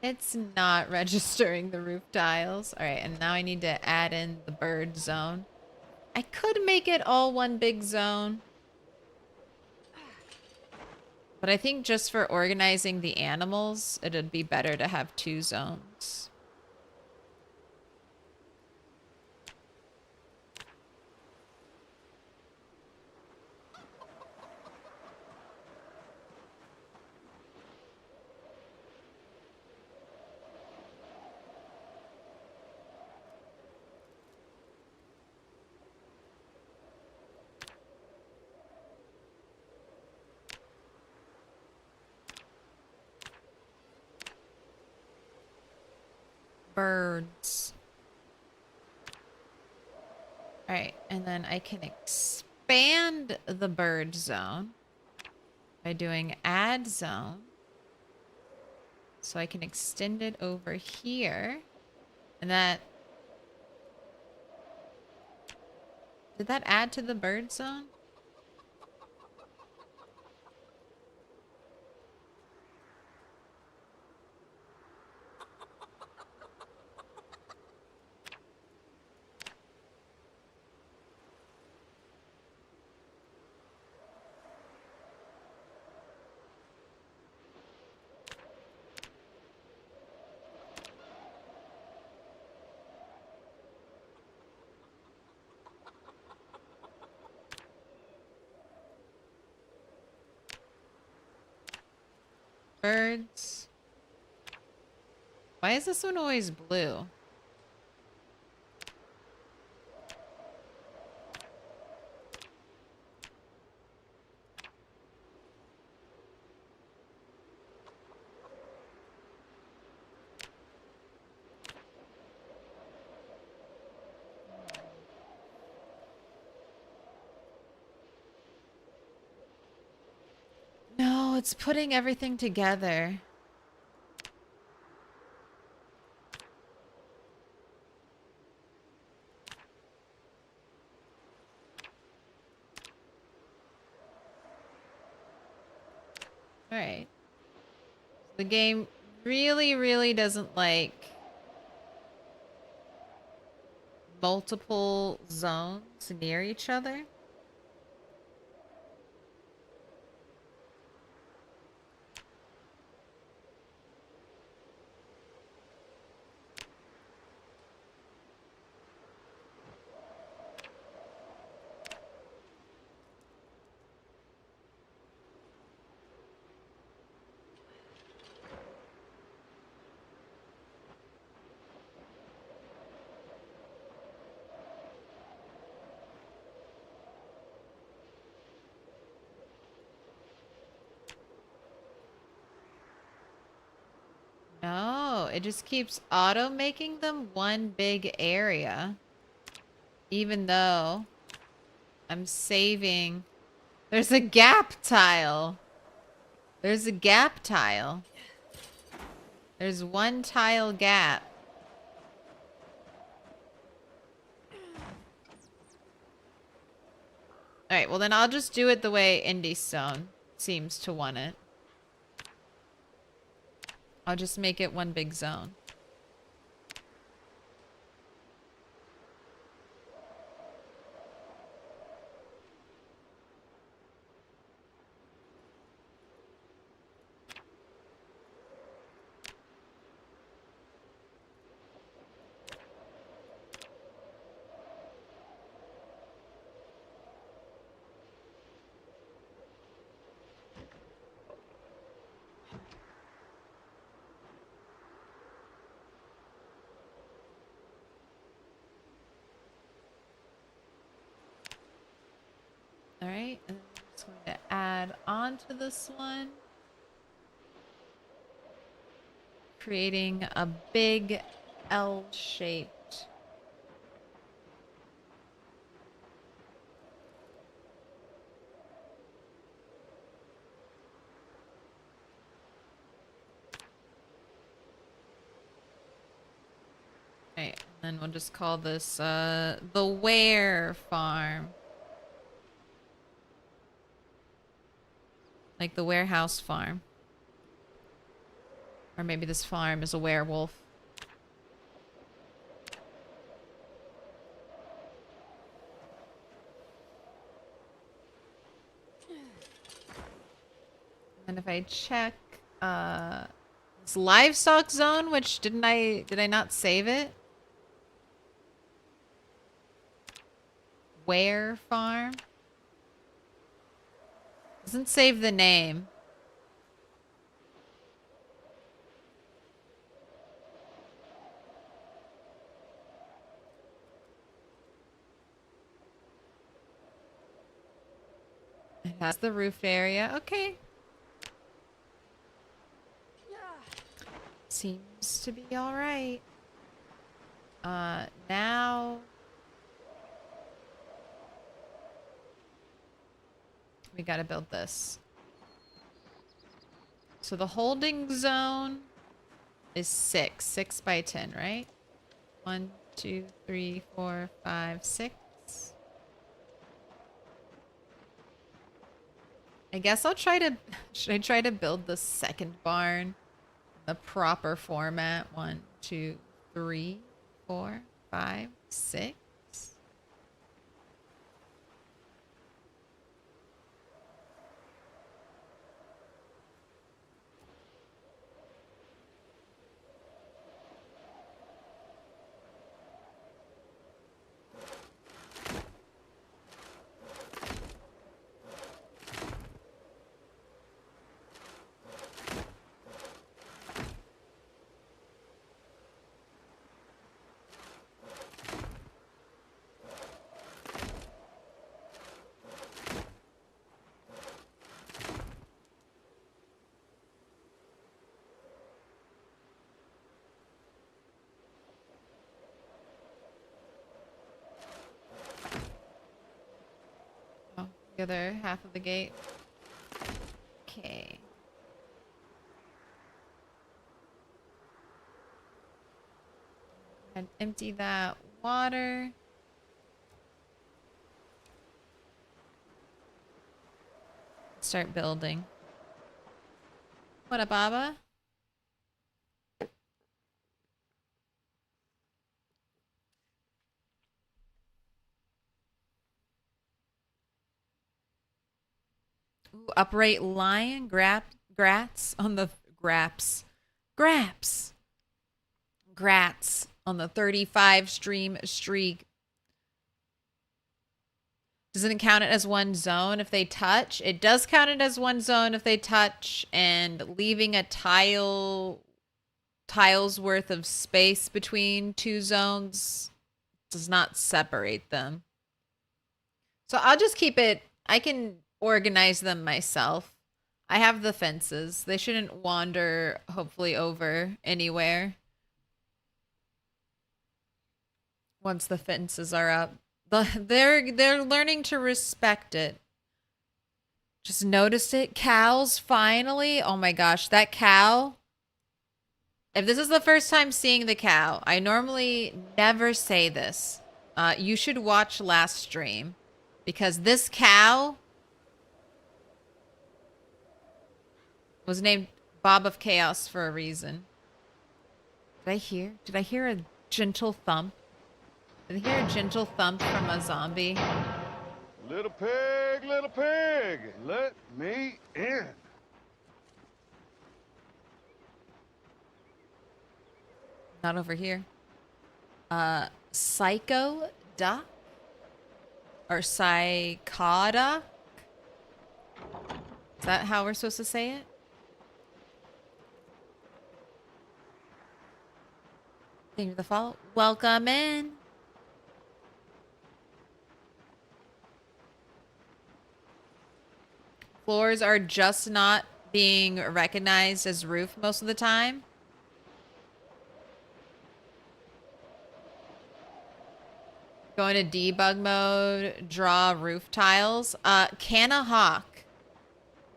It's not registering the roof tiles. All right, and now I need to add in the bird zone. I could make it all one big zone. But I think just for organizing the animals, it'd be better to have two zones. Birds. All right, and then I can expand the bird zone by doing add zone. So I can extend it over here. And that... Did that add to the bird zone? Birds. Why is this one always blue? No, it's putting everything together. All right. The game really, really doesn't like multiple zones near each other. it just keeps auto making them one big area. Even though I'm saving. There's a gap tile. There's a gap tile. There's one tile gap. Alright, well then I'll just do it the way Indie Stone seems to want it. I'll just make it one big zone. Alright, and then I'm just going to add onto this one. Creating a big L-shaped. Alright, and then we'll just call this the Ware Farm. Like the warehouse farm. Or maybe this farm is a werewolf. And if I check this livestock zone, which did I not save it? Ware Farm? Doesn't save the name. It has the roof area. Okay. Seems to be all right. Now we gotta build this. So the holding zone is 6 by 10, right? 1, 2, 3, 4, 5, 6. I guess I'll try to, should I try to build the second barn? The proper format. 1, 2, 3, 4, 5, 6. The other half of the gate. Okay. And empty that water. Start building. What up, Baba? Ooh, upright lion grats on the grats on the 35 stream streak. Doesn't it count it as one zone if they touch? It does count it as one zone if they touch, and leaving a tile's worth of space between two zones does not separate them. So I'll just keep it. I can organize them myself. I have the fences. They shouldn't wander, hopefully, over anywhere. once the fences are up. They're learning to respect it. Just noticed it. Cows, finally. Oh my gosh, that cow. If this is the first time seeing the cow, I normally never say this. You should watch last stream. Because this cow was named Bob of Chaos for a reason. Did I hear a gentle thump? Did I hear a gentle thump from a zombie? Little pig, let me in. Not over here. Psycho duck? Or psychoduck? Is that how we're supposed to say it? Thank you for the follow. Welcome in. Floors are just not being recognized as roof most of the time. Go into debug mode, draw roof tiles. Canna Hawk.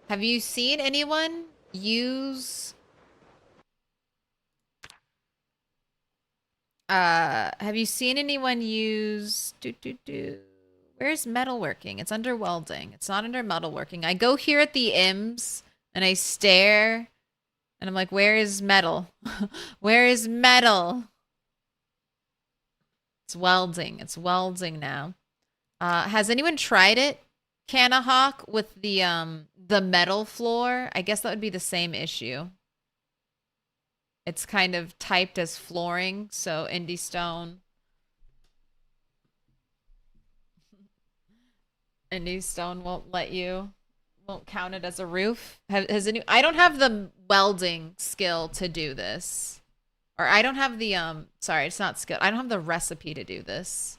Have you seen anyone use... have you seen anyone use... Where's metalworking? It's under welding. It's not under metalworking. I go here at the IMS and I stare and I'm like, where is metal? Where is metal? It's welding. It's welding now. Has anyone tried it? Canna Hawk with the metal floor? I guess that would be the same issue. It's kind of typed as flooring, so indie stone. Indie stone won't count it as a roof. I don't have the welding skill to do this. Or I don't have the sorry, it's not skill. I don't have the recipe to do this.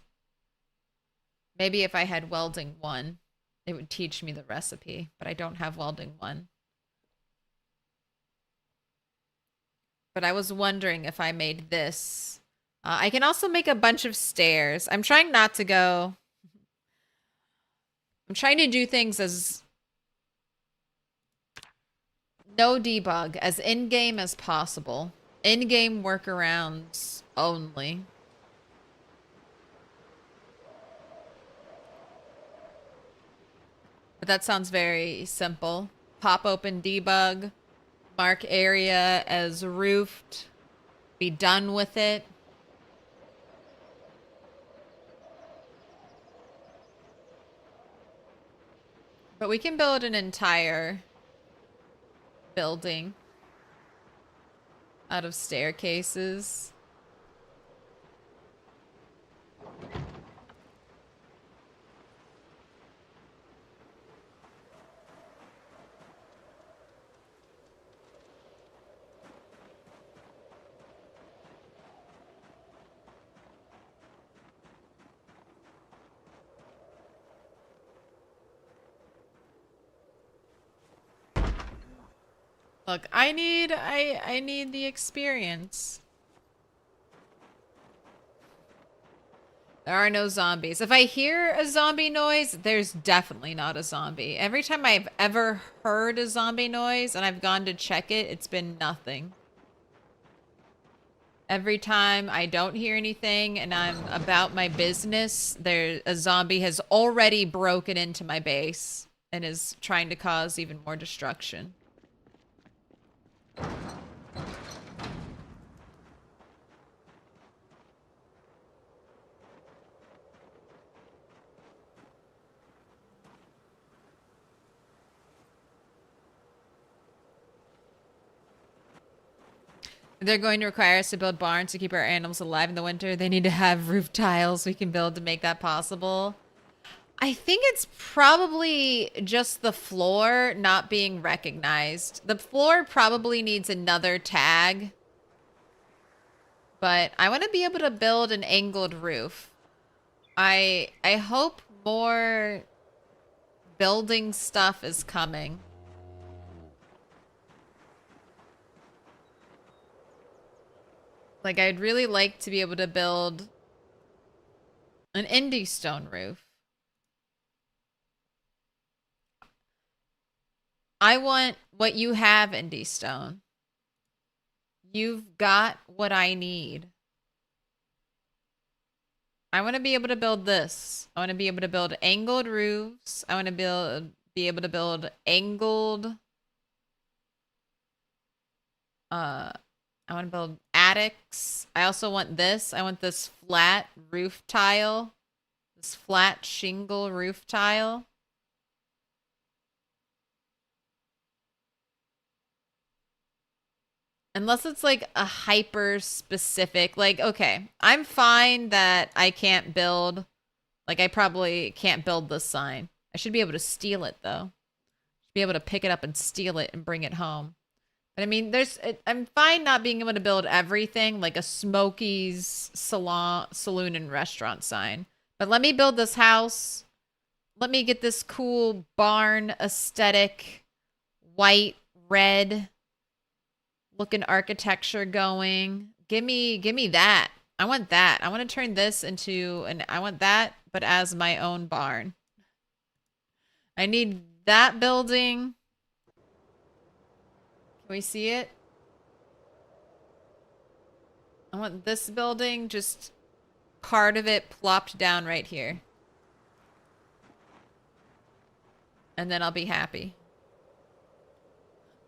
Maybe if I had welding 1, it would teach me the recipe, but I don't have welding 1. But I was wondering if I made this. I can also make a bunch of stairs. I'm trying not to go... I'm trying to do things as... no debug, as in-game as possible. In-game workarounds only. But that sounds very simple. Pop open debug. Mark area as roofed. Be done with it. But we can build an entire building out of staircases. Look, I need the experience. There are no zombies. If I hear a zombie noise, there's definitely not a zombie. Every time I've ever heard a zombie noise and I've gone to check it, it's been nothing. Every time I don't hear anything and I'm about my business, a zombie has already broken into my base and is trying to cause even more destruction. They're going to require us to build barns to keep our animals alive in the winter. They need to have roof tiles we can build to make that possible. I think it's probably just the floor not being recognized. The floor probably needs another tag. But I want to be able to build an angled roof. I hope more building stuff is coming. Like, I'd really like to be able to build An indie stone roof. I want what you have, indie stone. You've got what I need. I want to be able to build this. I want to be able to build angled roofs. I want to be able to build angled. I want to build attics. I also want this. I want this flat roof tile. This flat shingle roof tile. Unless it's like a hyper specific, like, okay, I'm fine that I can't build, like I probably can't build this sign. I should be able to steal it though. Be able to pick it up and steal it and bring it home. But I mean, I'm fine not being able to build everything like a Smokies saloon and restaurant sign. But let me build this house. Let me get this cool barn aesthetic, white, red looking architecture going. Give me that. I want that. I want to turn this into I want that, but as my own barn. I need that building. Can we see it? I want this building, just part of it plopped down right here. And then I'll be happy.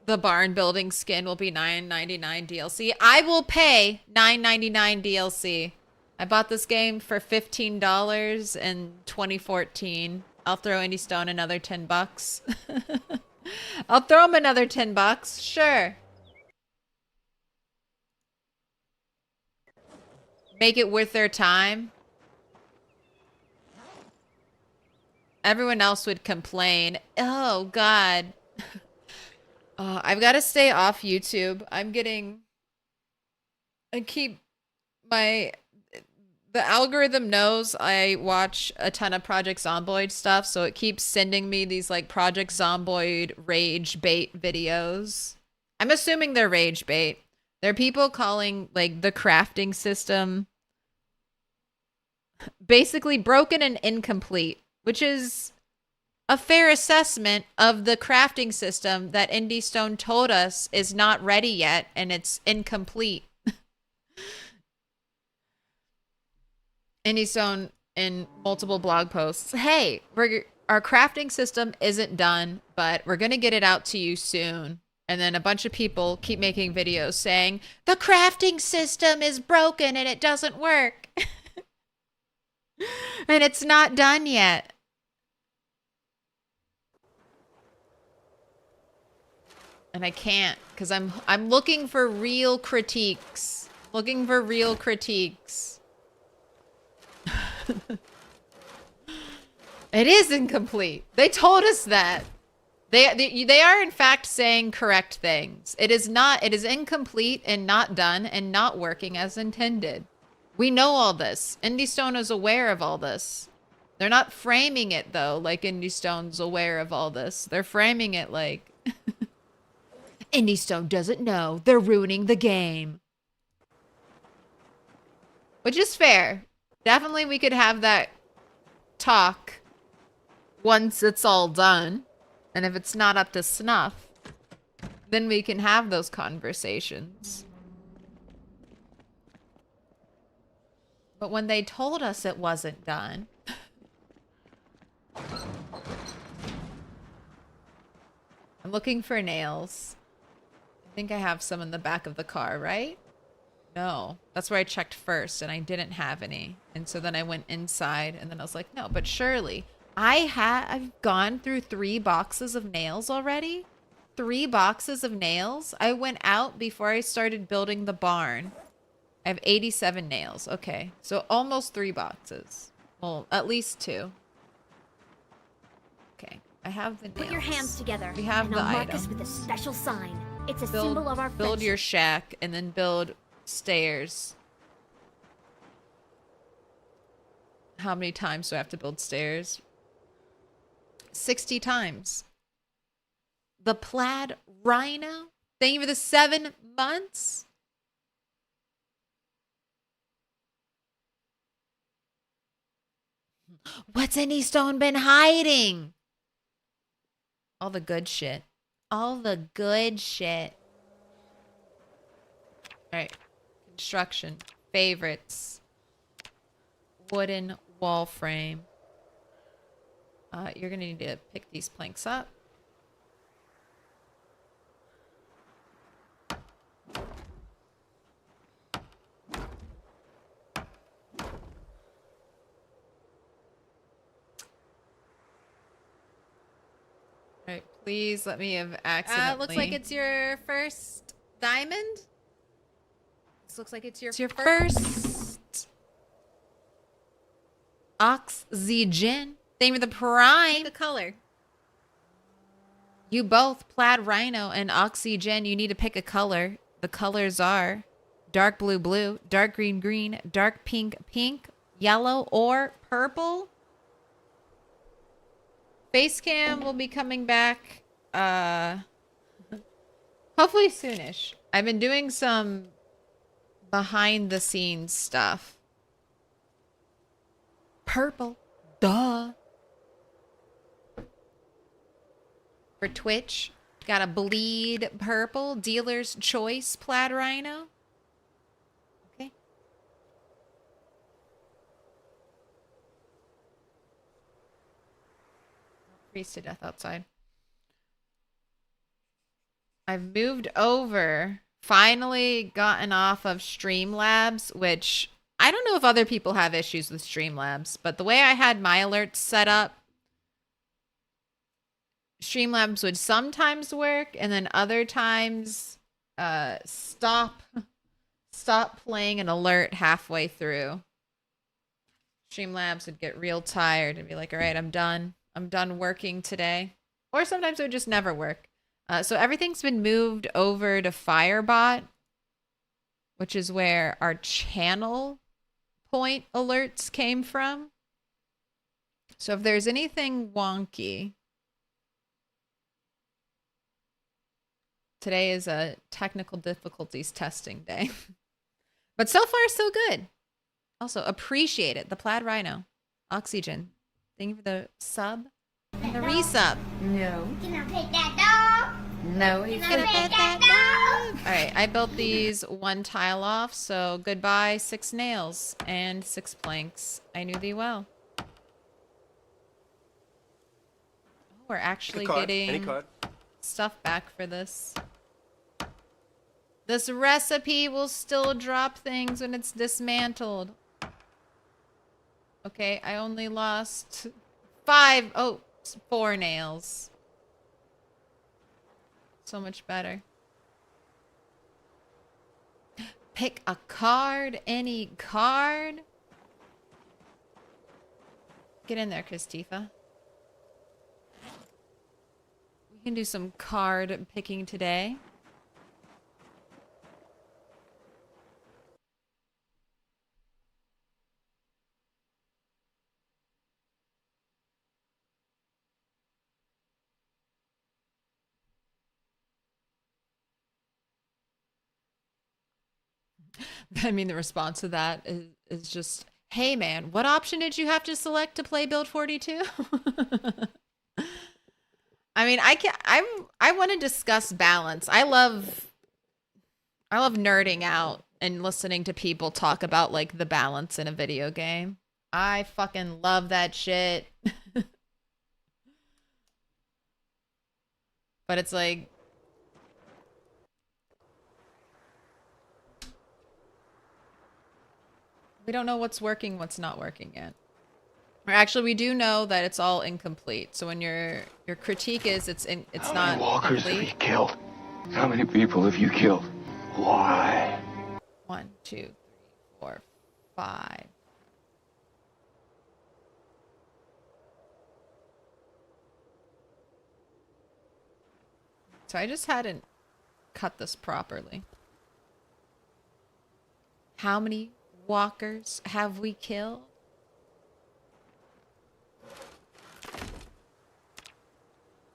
The barn building skin will be $9.99 DLC. I will pay $9.99 DLC. I bought this game for $15 in 2014. I'll throw Indy Stone another $10. I'll throw him another $10. Sure. Make it worth their time. Everyone else would complain. Oh, God. I've got to stay off YouTube. The algorithm knows I watch a ton of Project Zomboid stuff, so it keeps sending me these like Project Zomboid rage bait videos. I'm assuming they're rage bait. There are people calling like the crafting system basically broken and incomplete, which is a fair assessment of the crafting system that Indy Stone told us is not ready yet and it's incomplete. Indy Stone in multiple blog posts. Hey, our crafting system isn't done, but we're going to get it out to you soon. And then a bunch of people keep making videos saying, the crafting system is broken and it doesn't work. And it's not done yet. And I can't, because I'm looking for real critiques. Looking for real critiques. It is incomplete. They told us that. They are in fact saying correct things. It is incomplete and not done and not working as intended. We know all this. Indy Stone is aware of all this. They're not framing it though like Indy Stone's aware of all this. They're framing it like Indy Stone doesn't know. They're ruining the game. Which is fair. Definitely we could have that talk once it's all done. And if it's not up to snuff, then we can have those conversations. But when they told us it wasn't done... I'm looking for nails. I think I have some in the back of the car, right? No. That's where I checked first, and I didn't have any. And so then I went inside, and then I was like, no, but surely... I've gone through 3 boxes of nails already. 3 boxes of nails. I went out before I started building the barn. I have 87 nails. Okay. So almost 3 boxes. Well, at least 2. Okay. I have the nails. Put your hands together. We have and the I'll mark item. us with a special sign. It's a symbol of our friendship. Build your shack and then build stairs. How many times do I have to build stairs? 60 times. The plaid rhino? Thank you for the 7 months. What's any stone been hiding? All the good shit. All the good shit. All right. Construction. Favorites. Wooden wall frame. You're going to need to pick these planks up. All right, please let me have accidentally. Looks like it's your first diamond. This looks like it's your first oxygen. Thank you for the prime. Pick a color. You both, plaid rhino and oxygen. You need to pick a color. The colors are dark blue, blue, dark green, green, dark pink, pink, yellow, or purple. Face cam will be coming back hopefully soonish. I've been doing some behind the scenes stuff. Purple. Duh. For Twitch, got a bleed purple, dealer's choice plaid rhino. Okay. Freeze to death outside. I've moved over, finally gotten off of Streamlabs, which I don't know if other people have issues with Streamlabs, but the way I had my alerts set up, Streamlabs would sometimes work, and then other times stop playing an alert halfway through. Streamlabs would get real tired and be like, all right, I'm done working today. Or sometimes it would just never work. So everything's been moved over to Firebot, which is where our channel point alerts came from. So if there's anything wonky, today is a technical difficulties testing day. But so far, so good. Also, appreciate it. The plaid rhino. Oxygen. Thank you for the sub. And the resub. No. Can I pet that dog? No, he's Can I pet that dog? Alright, I built these one tile off, so goodbye 6 nails and 6 planks. I knew thee well. Oh, we're actually getting stuff back for this. This recipe will still drop things when it's dismantled. Okay, I only lost 4 nails. So much better. Pick a card, any card. Get in there, Christifa. We can do some card picking today. I mean, the response to that is just, hey man, what option did you have to select to play build 42? I mean, I want to discuss balance. I love nerding out and listening to people talk about like the balance in a video game. I fucking love that shit. But it's like, we don't know what's working, what's not working yet. Or actually, we do know that it's all incomplete. So when your critique is it's not How many walkers have complete. you killed? How many people have you killed? Why? 1, 2, 3, 4, 5. So I just hadn't cut this properly. How many walkers have we killed?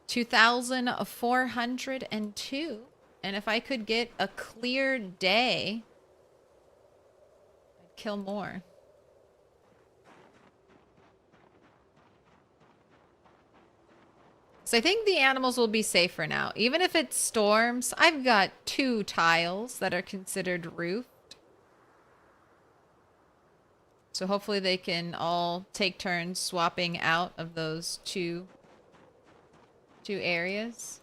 2,402. And if I could get a clear day, I'd kill more. So I think the animals will be safe for now. Even if it storms, I've got 2 tiles that are considered roofed. So hopefully they can all take turns swapping out of those two areas.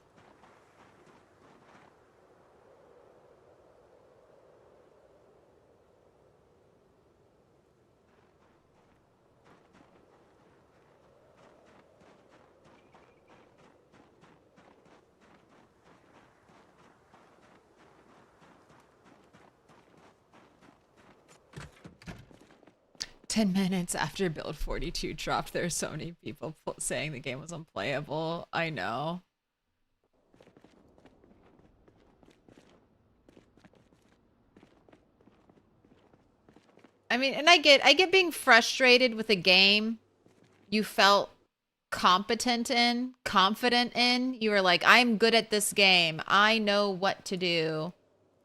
"10 minutes after Build 42 dropped, there were so many people saying the game was unplayable." I know. I mean, and I get being frustrated with a game you felt confident in. You were like, "I'm good at this game. I know what to do.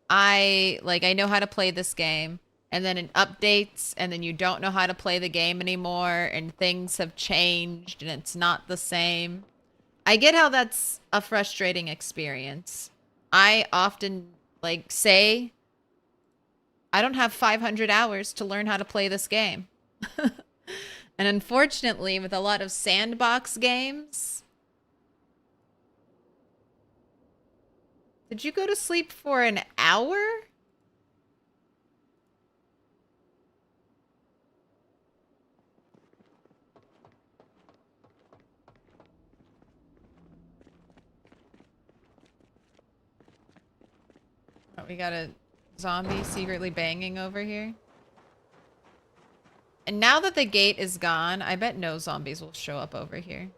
I know how to play this game." And then it updates, and then you don't know how to play the game anymore, and things have changed, and it's not the same. I get how that's a frustrating experience. I often, say, I don't have 500 hours to learn how to play this game. And unfortunately, with a lot of sandbox games... Did you go to sleep for an hour? Oh, we got a zombie secretly banging over here. And now that the gate is gone, I bet no zombies will show up over here.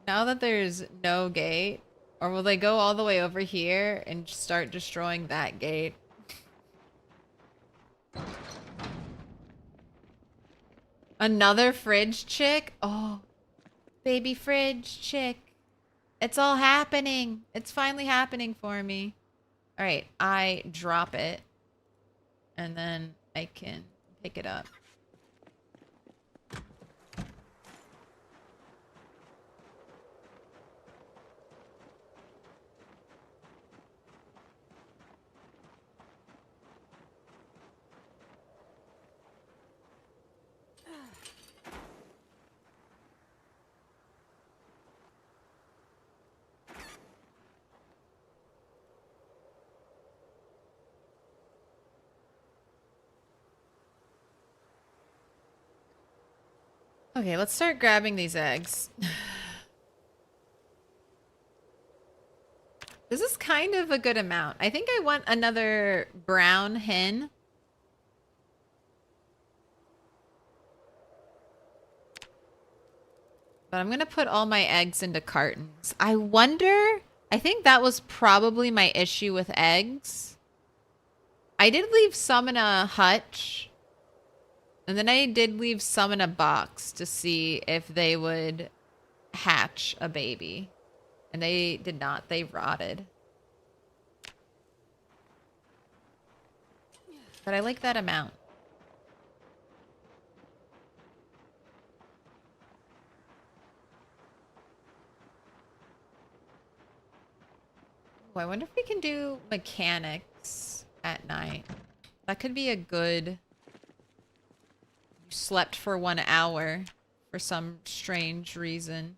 Now that there's no gate, or will they go all the way over here and start destroying that gate? Another fridge chick? Oh, baby fridge chick. It's all happening. It's finally happening for me. All right, I drop it. And then I can pick it up. Okay, let's start grabbing these eggs. This is kind of a good amount. I think I want another brown hen. But I'm going to put all my eggs into cartons. I wonder... I think that was probably my issue with eggs. I did leave some in a hutch. And then I did leave some in a box to see if they would hatch a baby. And they did not. They rotted. But I like that amount. Oh, I wonder if we can do mechanics at night. That could be a good... You slept for 1 hour for some strange reason.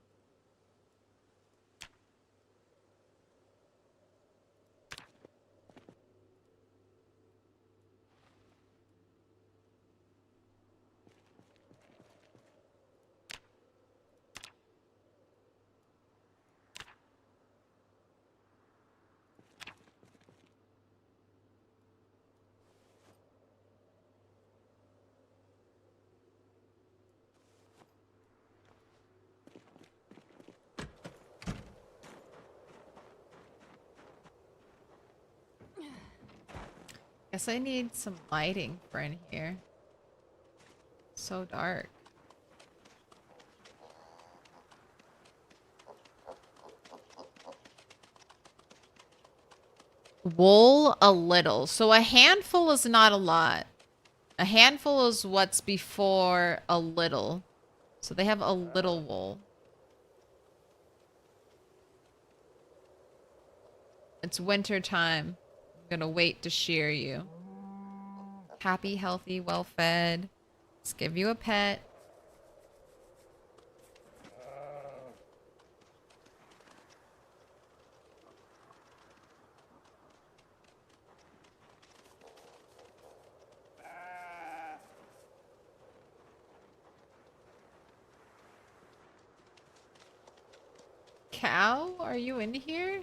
Guess I need some lighting for in here. So dark. Wool a little. So a handful is not a lot. A handful is what's before a little. So they have a little wool. It's winter time. I'm gonna wait to shear you. Happy, healthy, well fed. Let's give you a pet. Cow, are you in here?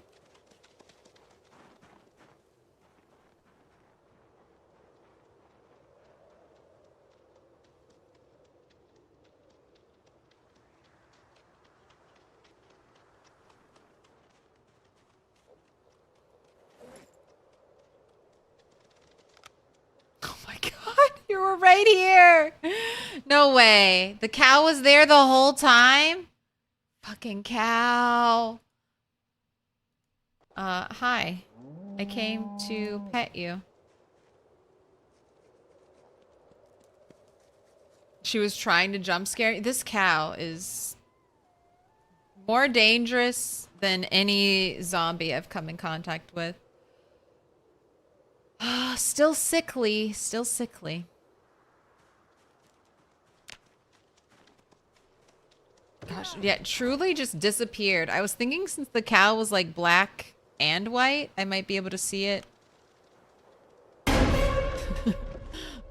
Oh my god, you were right here. No way. The cow was there the whole time? Fucking cow. Hi. I came to pet you. She was trying to jump scare you. This cow is more dangerous than any zombie I've come in contact with. Still sickly. Still sickly. Gosh, yeah, truly just disappeared. I was thinking since the cow was like black and white, I might be able to see it.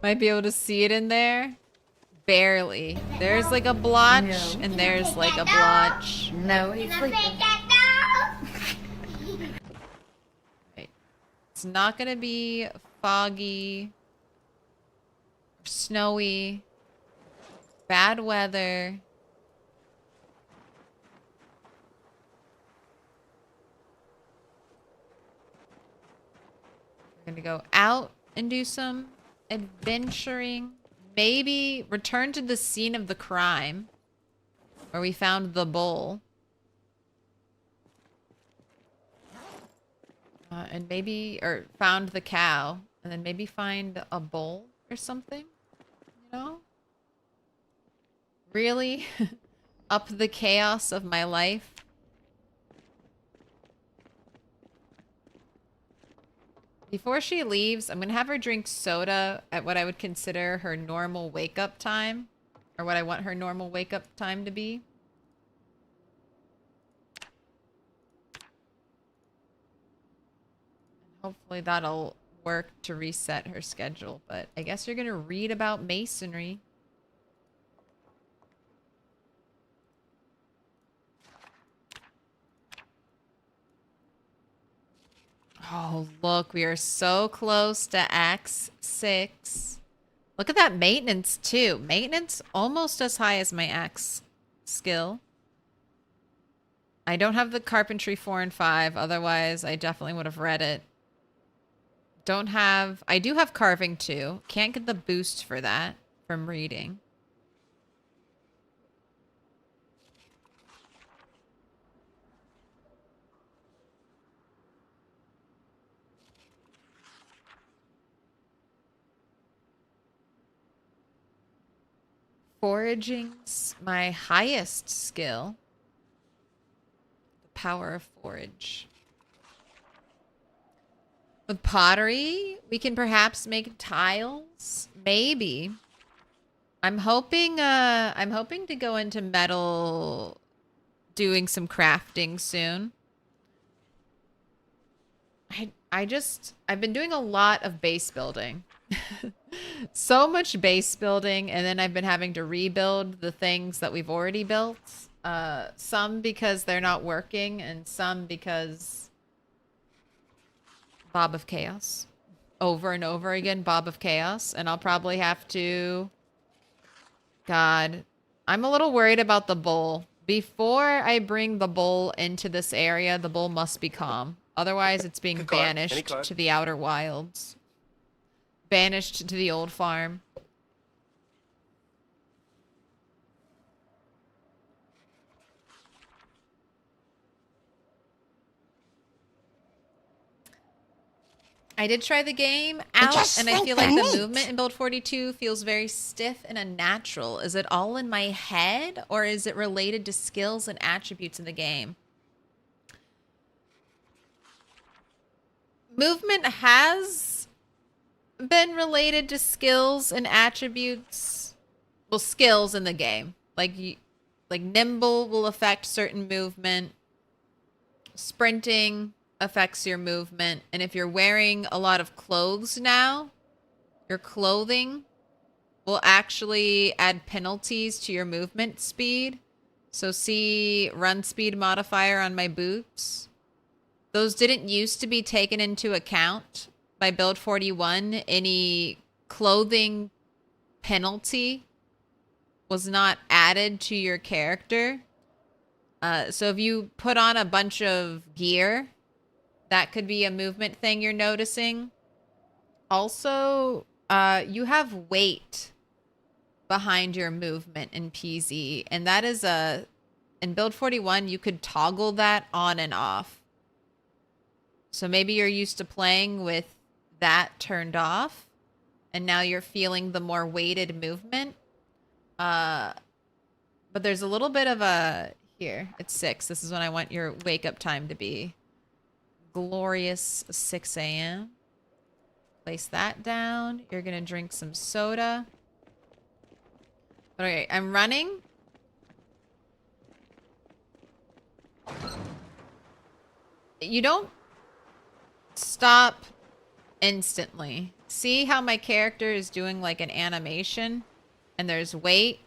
Might be able to see it in there. Barely. There's like a blotch, and there's like a blotch. No, he's sleeping. Right. It's not gonna be foggy, or snowy, bad weather. We're gonna go out and do some adventuring. Maybe return to the scene of the crime where we found the bull. And maybe, or found the cow, and then maybe find a bull or something, you know? Really up the chaos of my life. Before she leaves, I'm going to have her drink soda at what I would consider her normal wake-up time. Or what I want her normal wake-up time to be. Hopefully that'll work to reset her schedule. But I guess you're going to read about masonry. Oh, look, we are so close to Axe 6. Look at that maintenance, too. Maintenance almost as high as my axe skill. I don't have the carpentry 4 and 5. Otherwise, I definitely would have read it. Don't have... I do have carving, too. Can't get the boost for that from reading. Foraging's my highest skill. The power of forage. With pottery, we can perhaps make tiles. Maybe. I'm hoping to go into metal doing some crafting soon. I've been doing a lot of base building. So much base building, and then I've been having to rebuild the things that we've already built. Some because they're not working, and some because Bob of Chaos. Over and over again, Bob of Chaos. And I'll probably have to... God. I'm a little worried about the bull. Before I bring the bull into this area, the bull must be calm. Otherwise, it's being banished to the outer wilds. Banished to the old farm. I did try the game out, and I feel like the movement in Build 42 feels very stiff and unnatural. Is it all in my head, or is it related to skills and attributes in the game? movement has been related to skills and attributes. Well, skills in the game. Like nimble will affect certain movement. Sprinting affects your movement. And if you're wearing a lot of clothes now, your clothing will actually add penalties to your movement speed. So see run speed modifier on my boots. Those didn't used to be taken into account by build 41. Any clothing penalty was not added to your character. So if you put on a bunch of gear, that could be a movement thing you're noticing. Also, you have weight behind your movement in PZ, and that is in build 41 you could toggle that on and off. So maybe you're used to playing with that turned off, and now you're feeling the more weighted movement. But there's a little bit of a here. It's 6. This is when I want your wake up time to be. Glorious 6 a.m. Place that down. You're gonna drink some soda. Okay, I'm running. You don't stop instantly. See how my character is doing like an animation and there's weight?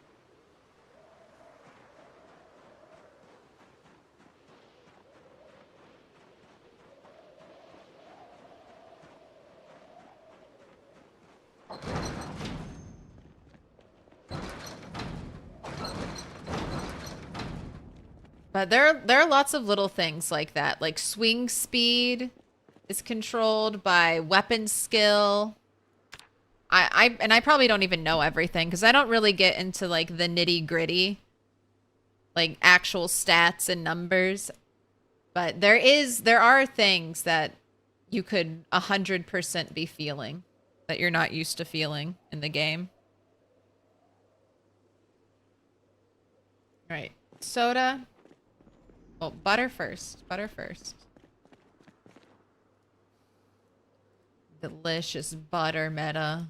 But there are lots of little things like that. Like swing speed is controlled by weapon skill. I probably don't even know everything because I don't really get into like the nitty gritty, like actual stats and numbers. But there are things that you could 100% be feeling that you're not used to feeling in the game. All right, soda. Well, butter first. Butter first. Delicious butter meta.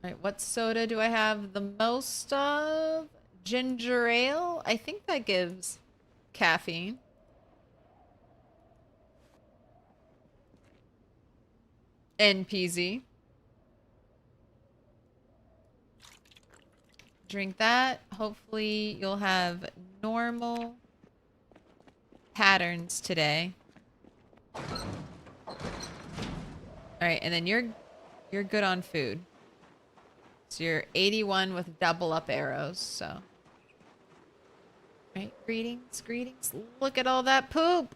Alright, what soda do I have the most of? Ginger ale? I think that gives caffeine. NPZ. Drink that. Hopefully you'll have normal patterns today. All right, and then you're good on food. So you're 81 with double up arrows, so. All right, greetings, greetings. Look at all that poop.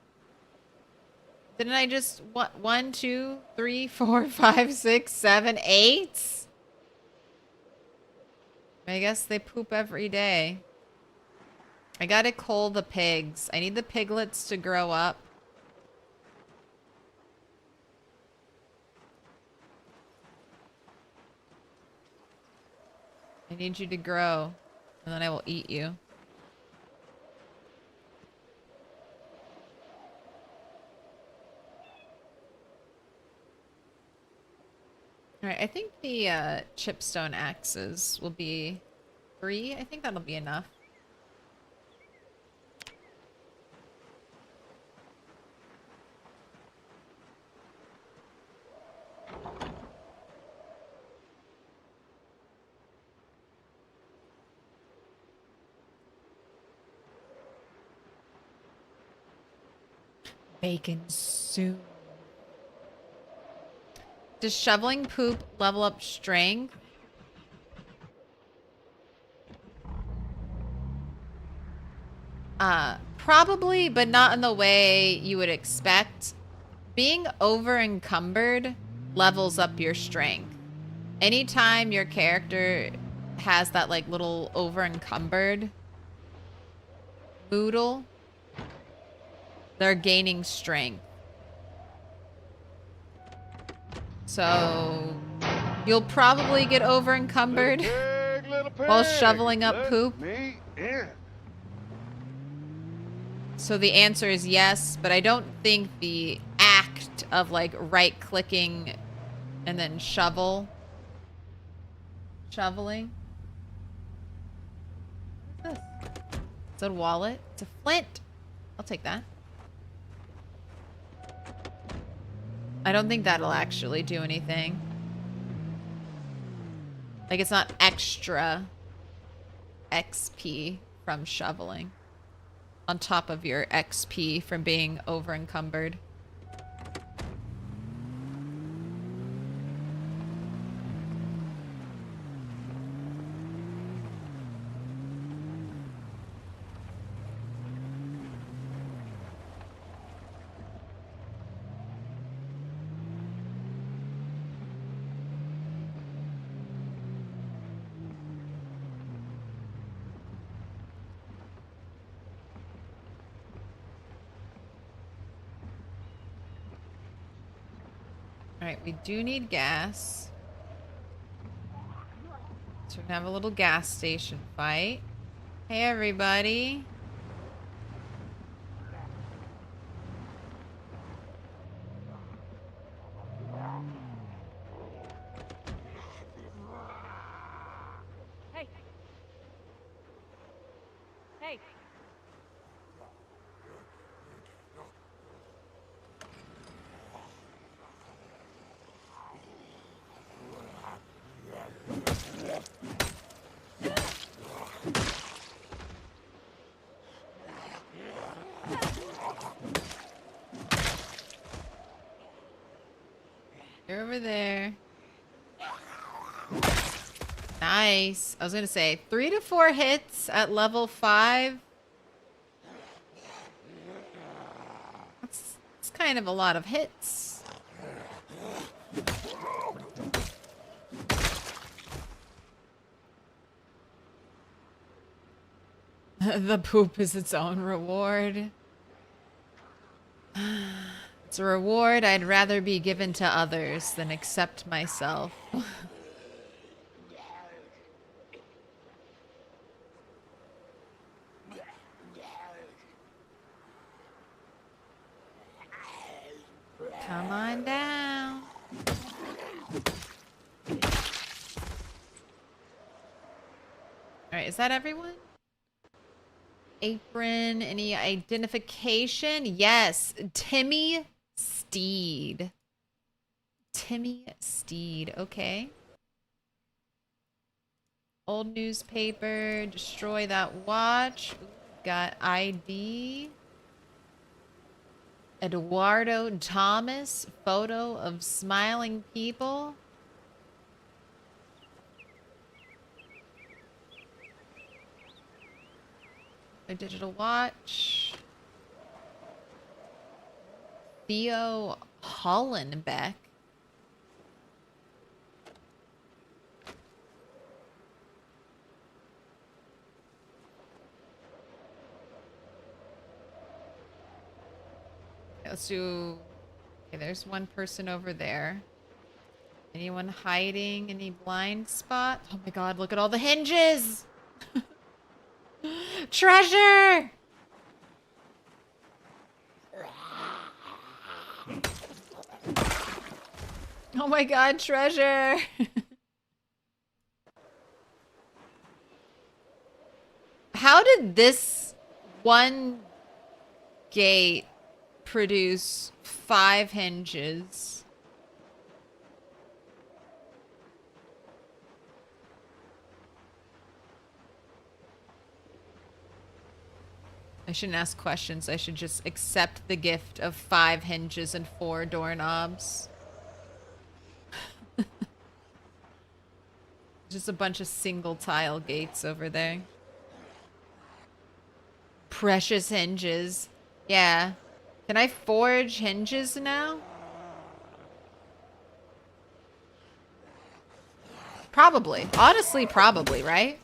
Didn't I just, what, 1, 2, 3, 4, 5, 6, 7, 8? I guess they poop every day. I gotta cull the pigs. I need the piglets to grow up. I need you to grow, and then I will eat you. Alright, I think the chipstone axes will be 3. I think that'll be enough. Bacon soup. Does shoveling poop level up strength? Probably, but not in the way you would expect. Being over encumbered levels up your strength. Anytime your character has that like little over encumbered boodle, they're gaining strength. So you'll probably get over encumbered while shoveling up poop. So the answer is yes, but I don't think the act of like right-clicking and then shoveling. What is this? It's a wallet. It's a flint. I'll take that. I don't think that'll actually do anything. Like, it's not extra XP from shoveling on top of your XP from being over encumbered. Alright, we do need gas. So we're gonna have a little gas station fight. Hey, everybody. Hey. Hey. You're over there. Nice. I was gonna say 3 to 4 hits at level 5. That's kind of a lot of hits. The poop is its own reward. It's a reward I'd rather be given to others than accept myself. Come on down. Alright, is that everyone? Apron, any identification? Yes, Timmy Steed. Timmy Steed, okay. Old newspaper, destroy that watch. Got ID. Eduardo Thomas, photo of smiling people. A digital watch. Theo Hollenbeck. Let's do... Okay, there's one person over there. Anyone hiding? Any blind spot? Oh my god, look at all the hinges! Treasure! Oh my god, treasure! How did this one gate produce 5 hinges? I shouldn't ask questions. I should just accept the gift of 5 hinges and 4 doorknobs. Just a bunch of single tile gates over there. Precious hinges. Yeah. Can I forge hinges now? Probably. Honestly, probably, right?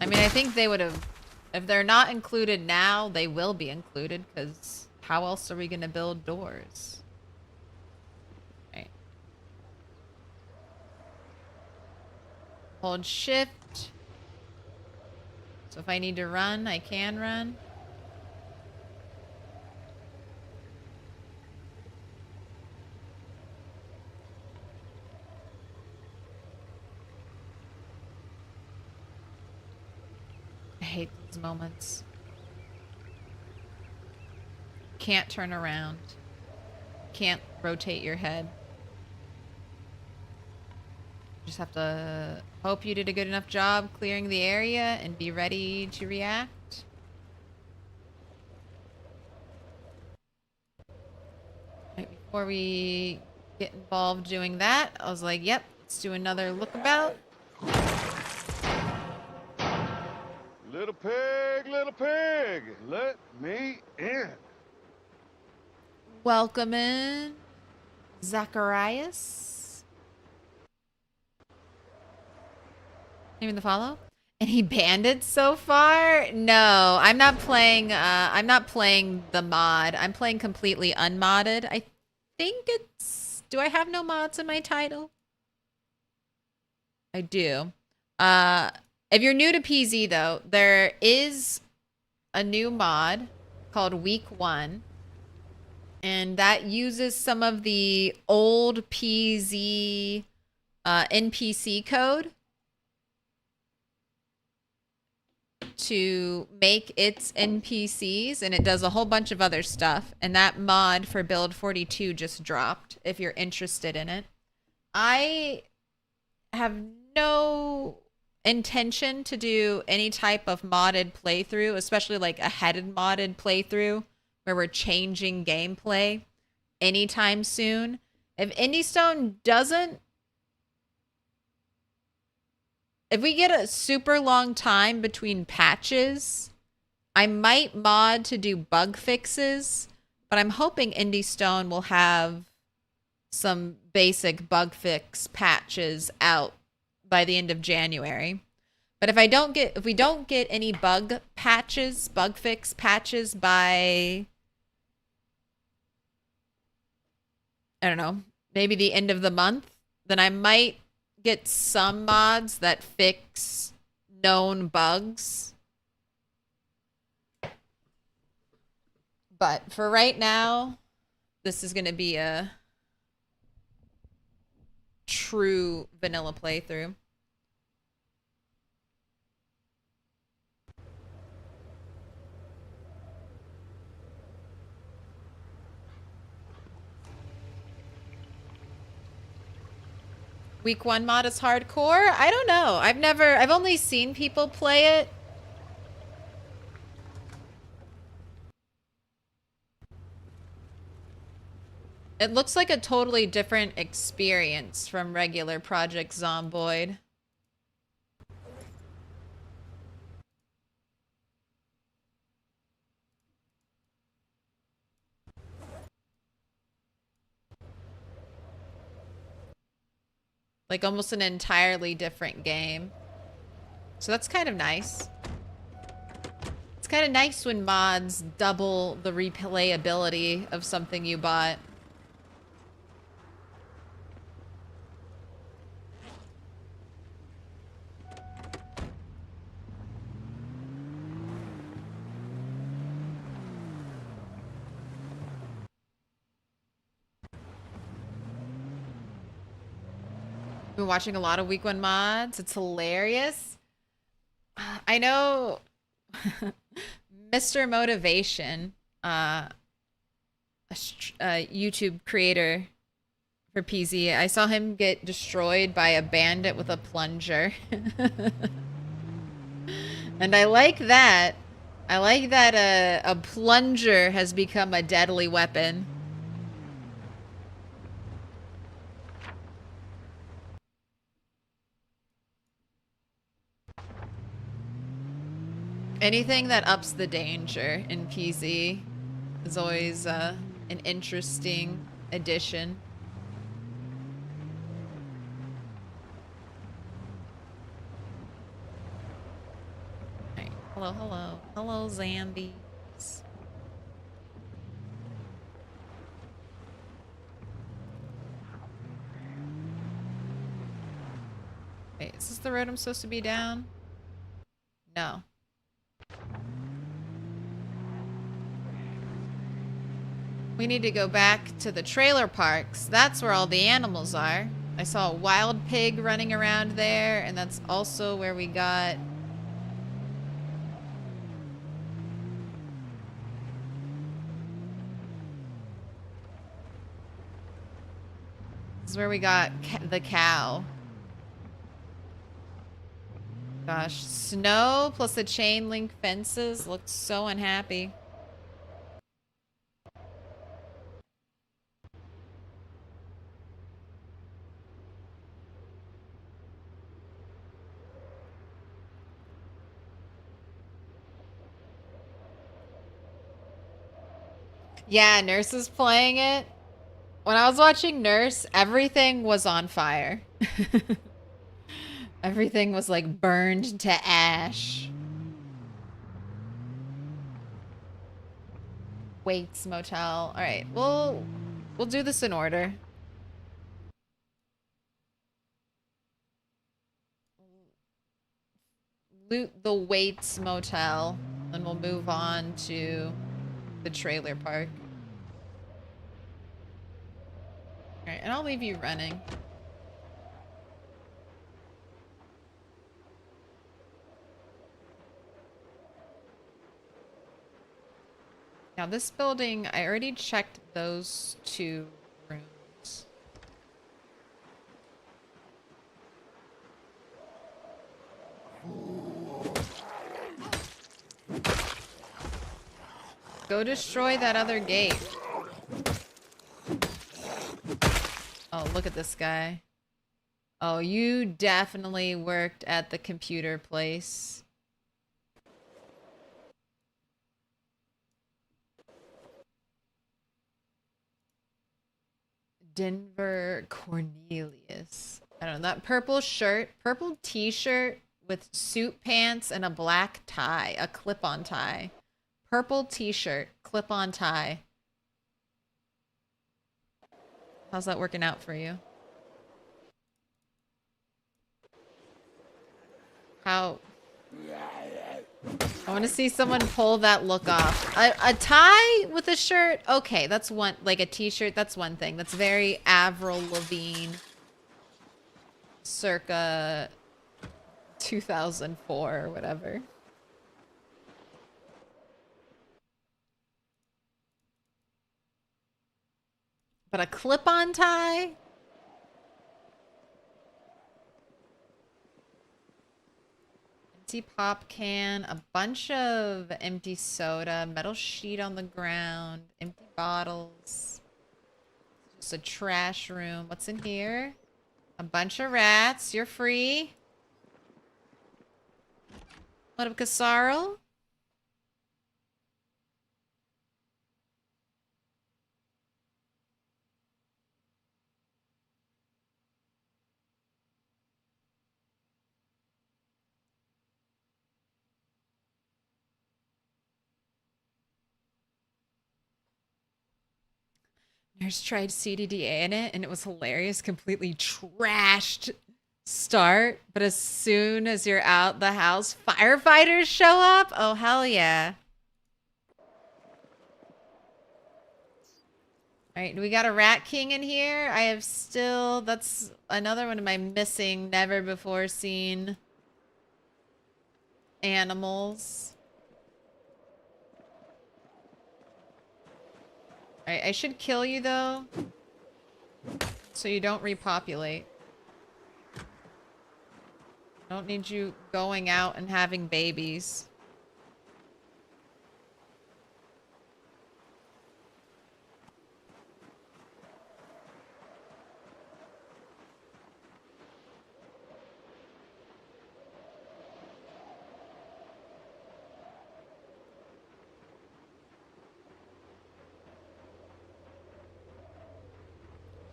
I mean, I think they would have... If they're not included now, they will be included, because how else are we going to build doors? Right. Hold shift. So if I need to run, I can run. hate those moments. Can't turn around. Can't rotate your head. Just have to hope you did a good enough job clearing the area and be ready to react. Right before we get involved doing that, I was like, yep, let's do another lookabout. Little pig, let me in. Welcome in, Zacharias. Even the follow? And he banned it so far? No, I'm not playing the mod. I'm playing completely unmodded. I think it's... Do I have no mods in my title? I do. If you're new to PZ though, there is a new mod called Week 1. And that uses some of the old PZ NPC code to make its NPCs, and it does a whole bunch of other stuff. And that mod for build 42 just dropped, if you're interested in it. I have no intention to do any type of modded playthrough, especially like a headed modded playthrough where we're changing gameplay anytime soon. If IndieStone doesn't... If we get a super long time between patches, I might mod to do bug fixes, but I'm hoping IndieStone will have some basic bug fix patches out by the end of January. But if we don't get any bug fix patches by, I don't know, maybe the end of the month, then I might get some mods that fix known bugs. But for right now, this is going to be a true vanilla playthrough. Week 1 mod is hardcore? I don't know. I've only seen people play it. It looks like a totally different experience from regular Project Zomboid. Like almost an entirely different game. So that's kind of nice. It's kind of nice when mods double the replayability of something you bought. Been watching a lot of Week 1 mods. It's hilarious. I know Mr. Motivation, a YouTube creator for PZ. I saw him get destroyed by a bandit with a plunger. And I like that. I like that a plunger has become a deadly weapon. Anything that ups the danger in PZ is always an interesting addition. Right. Hello, hello. Hello, Zambies. Wait, is this the road I'm supposed to be down? No. We need to go back to the trailer parks. That's where all the animals are. I saw a wild pig running around there, and that's also where we got is where we got the cow. Gosh, snow plus the chain link fences looks so unhappy. Yeah, Nurse is playing it. When I was watching Nurse, everything was on fire. Everything was like burned to ash. Waits Motel. All right, we'll do this in order. Loot the Waits Motel, and we'll move on to the trailer park. All right, and I'll leave you running. Now this building, I already checked those 2 rooms. Go destroy that other gate. Oh, look at this guy. Oh, you definitely worked at the computer place. Denver Cornelius. I don't know, that purple shirt, purple t-shirt with suit pants and a black tie, a clip-on tie. Purple t-shirt, clip-on tie. How's that working out for you? How? I want to see someone pull that look off. A tie with a shirt? Okay, that's one. Like a t-shirt, that's one thing. That's very Avril Lavigne. Circa 2004 or whatever. But a clip-on tie? Empty pop can, a bunch of empty soda, metal sheet on the ground, empty bottles. Just a trash room. What's in here? A bunch of rats. You're free. What up, Casaro? Nurse tried CDDA in it and it was hilarious. Completely trashed start. But as soon as you're out the house, firefighters show up? Oh, hell yeah. Alright, we got a Rat King in here. I have still... That's another one of my missing, never before seen animals. Alright, I should kill you though, so you don't repopulate. I don't need you going out and having babies.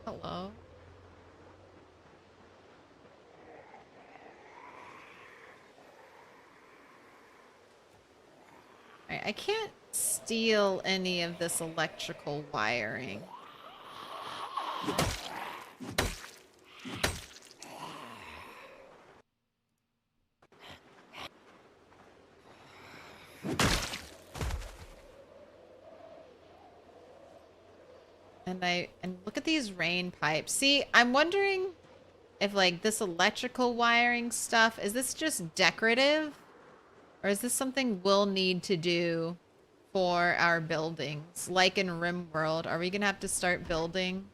Hello. Alright, I can't steal any of this electrical wiring. And look at these rain pipes. See, I'm wondering if like this electrical wiring stuff, is this just decorative? Or is this something we'll need to do for our buildings? Like in RimWorld, are we gonna have to start building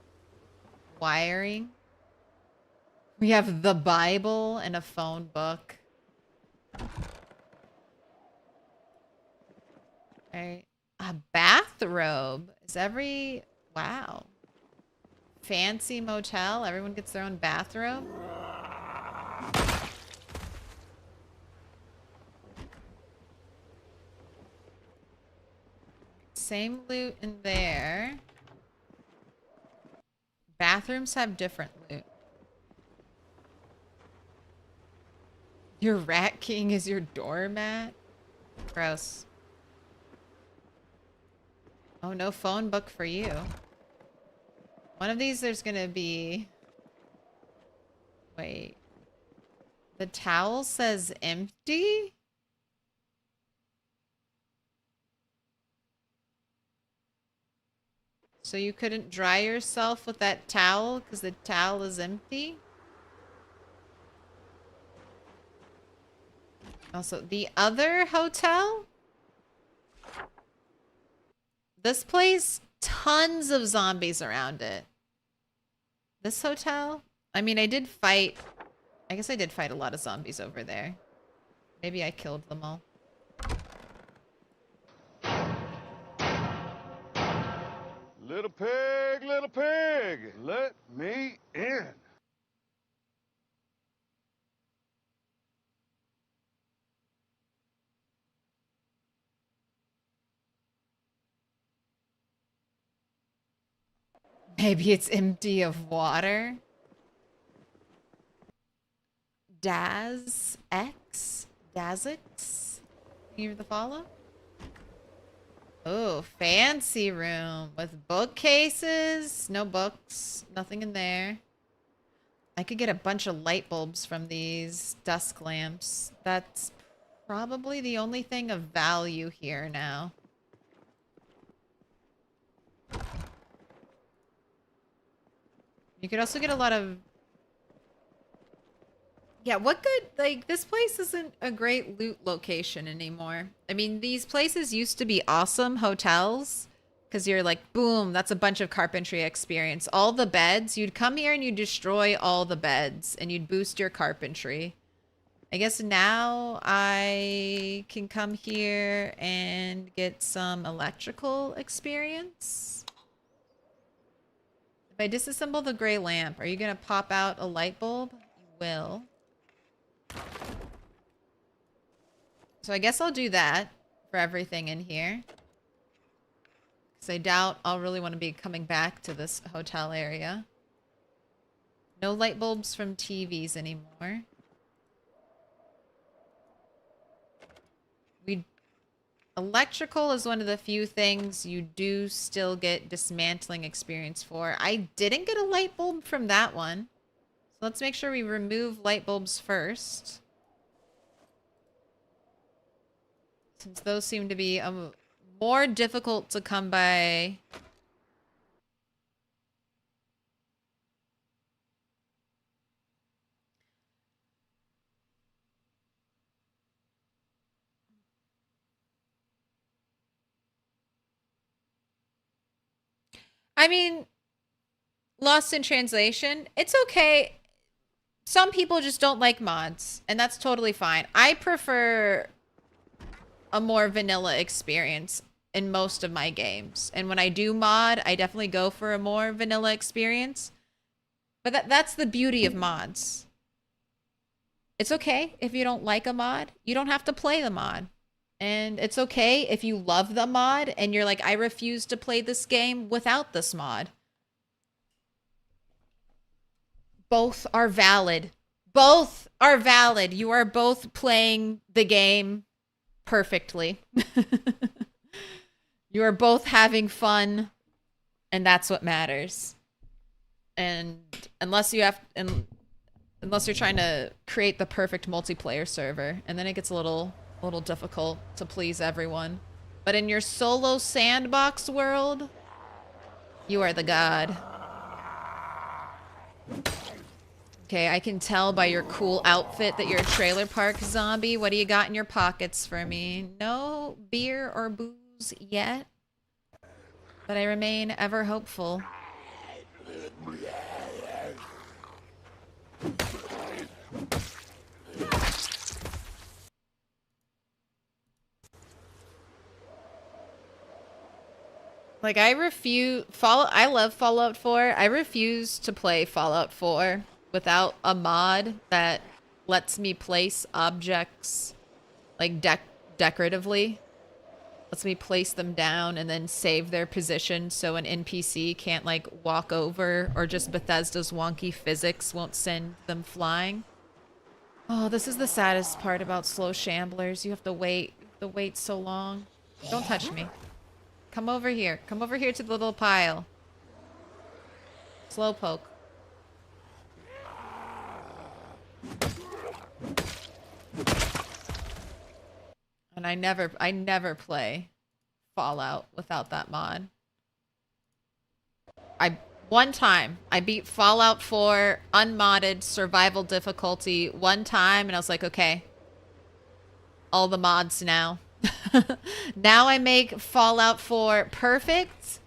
wiring? We have the Bible and a phone book. Alright. A bathrobe. Is every... Wow. Fancy motel. Everyone gets their own bathrobe. Same loot in there. Bathrooms have different loot. Your Rat King is your doormat? Gross. Oh, no phone book for you. One of these there's gonna be... Wait. The towel says empty? So you couldn't dry yourself with that towel because the towel is empty? Also, the other hotel? This place, tons of zombies around it. This hotel? I mean, I guess I did fight a lot of zombies over there. Maybe I killed them all. Little pig, let me in. Maybe it's empty of water. Daz X? Dazix? You the follow? Oh, fancy room with bookcases. No books. Nothing in there. I could get a bunch of light bulbs from these dusk lamps. That's probably the only thing of value here now. You could also get a lot of... Yeah, what good... Like, this place isn't a great loot location anymore. I mean, these places used to be awesome hotels. Because you're like, boom, that's a bunch of carpentry experience. All the beds, you'd come here and you'd destroy all the beds. And you'd boost your carpentry. I guess now I can come here and get some electrical experience. If I disassemble the gray lamp, are you going to pop out a light bulb? You will. So I guess I'll do that for everything in here. Because I doubt I'll really want to be coming back to this hotel area. No light bulbs from TVs anymore. Electrical is one of the few things you do still get dismantling experience for. I didn't get a light bulb from that one. So let's make sure we remove light bulbs first. Since those seem to be more difficult to come by. I mean, lost in translation. It's okay. Some people just don't like mods, and that's totally fine. I prefer a more vanilla experience in most of my games. And when I do mod, I definitely go for a more vanilla experience. But that's the beauty of mods. It's okay if you don't like a mod. You don't have to play the mod. And it's okay if you love the mod and you're like, I refuse to play this game without this mod. Both are valid. Both are valid. You are both playing the game perfectly. You are both having fun, and that's what matters. And unless you're trying to create the perfect multiplayer server, and then it gets a little difficult to please everyone. But in your solo sandbox world, you are the god. Okay, I can tell by your cool outfit that you're a trailer park zombie. What do you got in your pockets for me? No beer or booze yet, but I remain ever hopeful. Like I love Fallout 4. I refuse to play Fallout 4 without a mod that lets me place objects like decoratively. Lets me place them down and then save their position so an NPC can't like walk over, or just Bethesda's wonky physics won't send them flying. Oh, this is the saddest part about slow shamblers. You have to wait. You have to wait so long. Don't touch me. Come over here. Come over here to the little pile. Slowpoke. And I never play Fallout without that mod. One time I beat Fallout 4 unmodded survival difficulty one time, and I was like, okay, all the mods now. Now I make Fallout 4 perfect,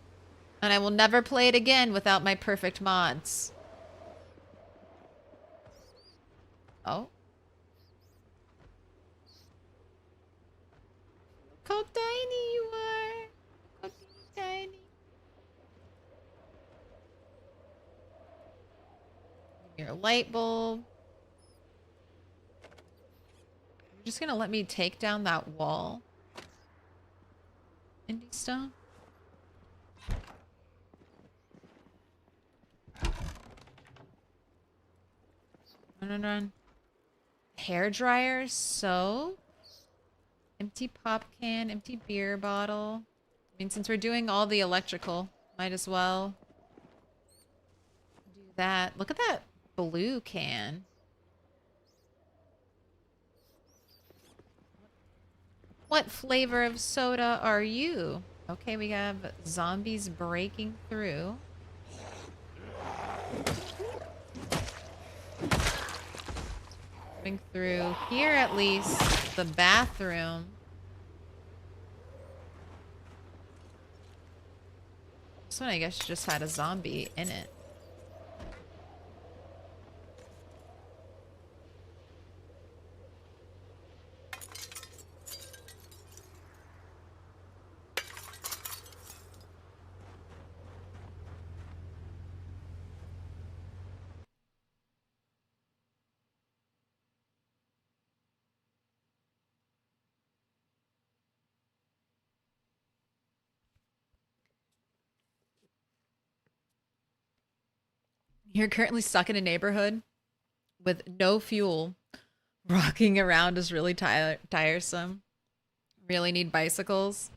and I will never play it again without my perfect mods. Oh. Look how tiny you are. Look how tiny. Give me your light bulb. You're just gonna let me take down that wall? Indie stone? Run. Hair dryer, soap, empty pop can, empty beer bottle. I mean, since we're doing all the electrical, might as well do that. Look at that blue can. What flavor of soda are you? Okay, we have zombies breaking through. Coming through here, at least the bathroom. This one, I guess, just had a zombie in it. You're currently stuck in a neighborhood with no fuel. Rocking around is really tiresome. Really need bicycles.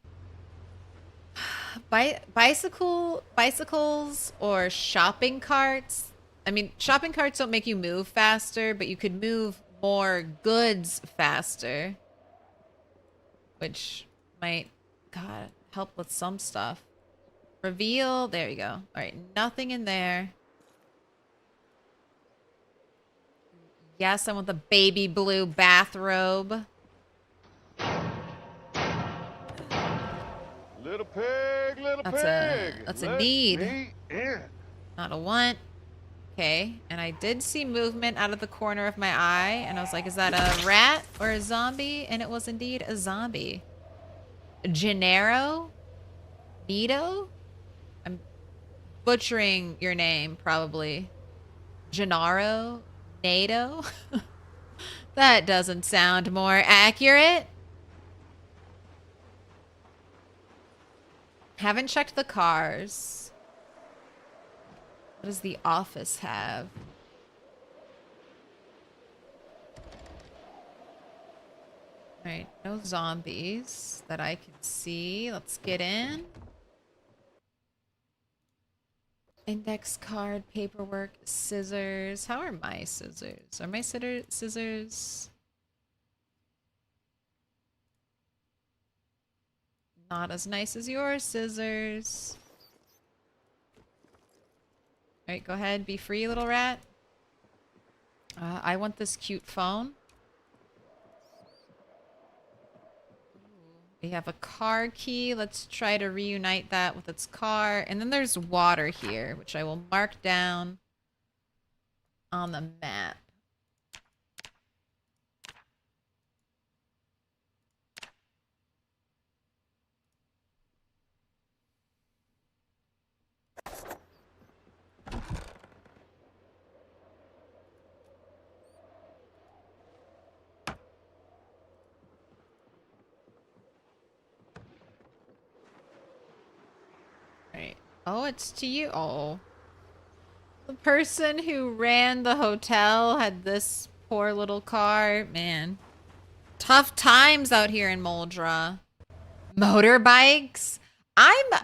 Bicycles or shopping carts. I mean, shopping carts don't make you move faster, but you could move more goods faster. Which might, God, help with some stuff. Reveal. There you go. All right, nothing in there. Yes, I want the baby blue bathrobe. Little pig, little That's pig. a need. Me in. Not a want. Okay, and I did see movement out of the corner of my eye, and I was like, is that a rat or a zombie? And it was indeed a zombie. Gennaro? Nito? I'm butchering your name, probably. Gennaro? NATO? That doesn't sound more accurate. Haven't checked the cars. What does the office have? Alright, no zombies that I can see. Let's get in. Index card, paperwork, scissors. How are my scissors? Are my scissors not as nice as your scissors? Alright, go ahead. Be free, little rat. I want this cute phone. We have a car key. Let's try to reunite that with its car. And then there's water here, which I will mark down on the map. Oh, it's to you. Oh. The person who ran the hotel had this poor little car. Man. Tough times out here in Muldraugh. Motorbikes? I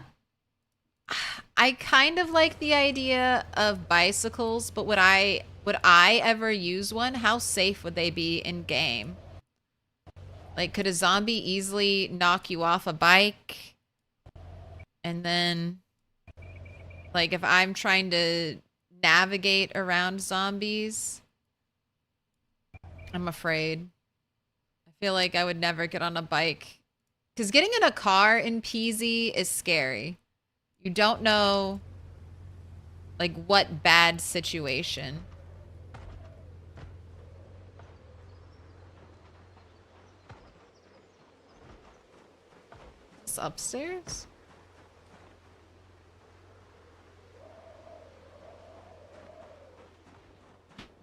kind of like the idea of bicycles, but would I ever use one? How safe would they be in game? Like, could a zombie easily knock you off a bike? And then, like, if I'm trying to navigate around zombies, I'm afraid. I feel like I would never get on a bike. Because getting in a car in PZ is scary. You don't know, like, what bad situation. It's upstairs?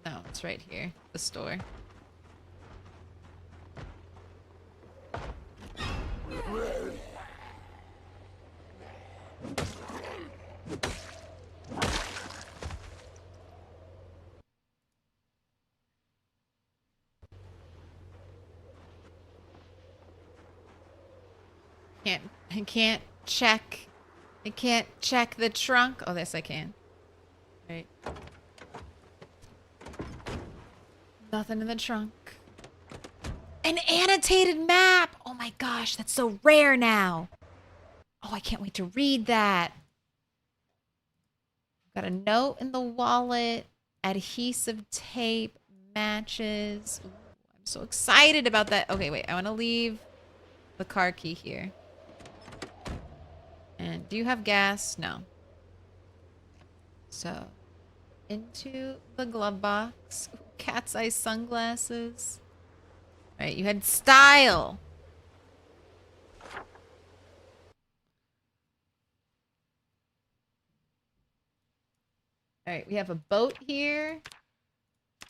No, it's right here. The store. I can't check the trunk. Oh, yes, I can. Right. Nothing in the trunk. An annotated map! Oh my gosh, that's so rare now. Oh, I can't wait to read that. Got a note in the wallet, adhesive tape, matches. Ooh, I'm so excited about that. Okay, wait, I want to leave the car key here. And do you have gas? No. So, into the glove box. Ooh, cat's eye sunglasses. All right, you had style. All right, we have a boat here.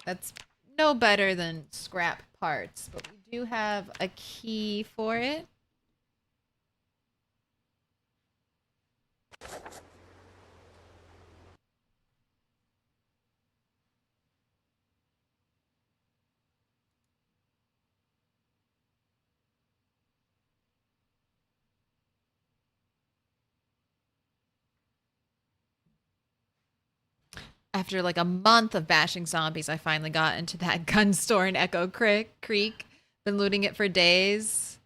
That's no better than scrap parts, but we do have a key for it. After like a month of bashing zombies, I finally got into that gun store in Echo Creek. Been looting it for days.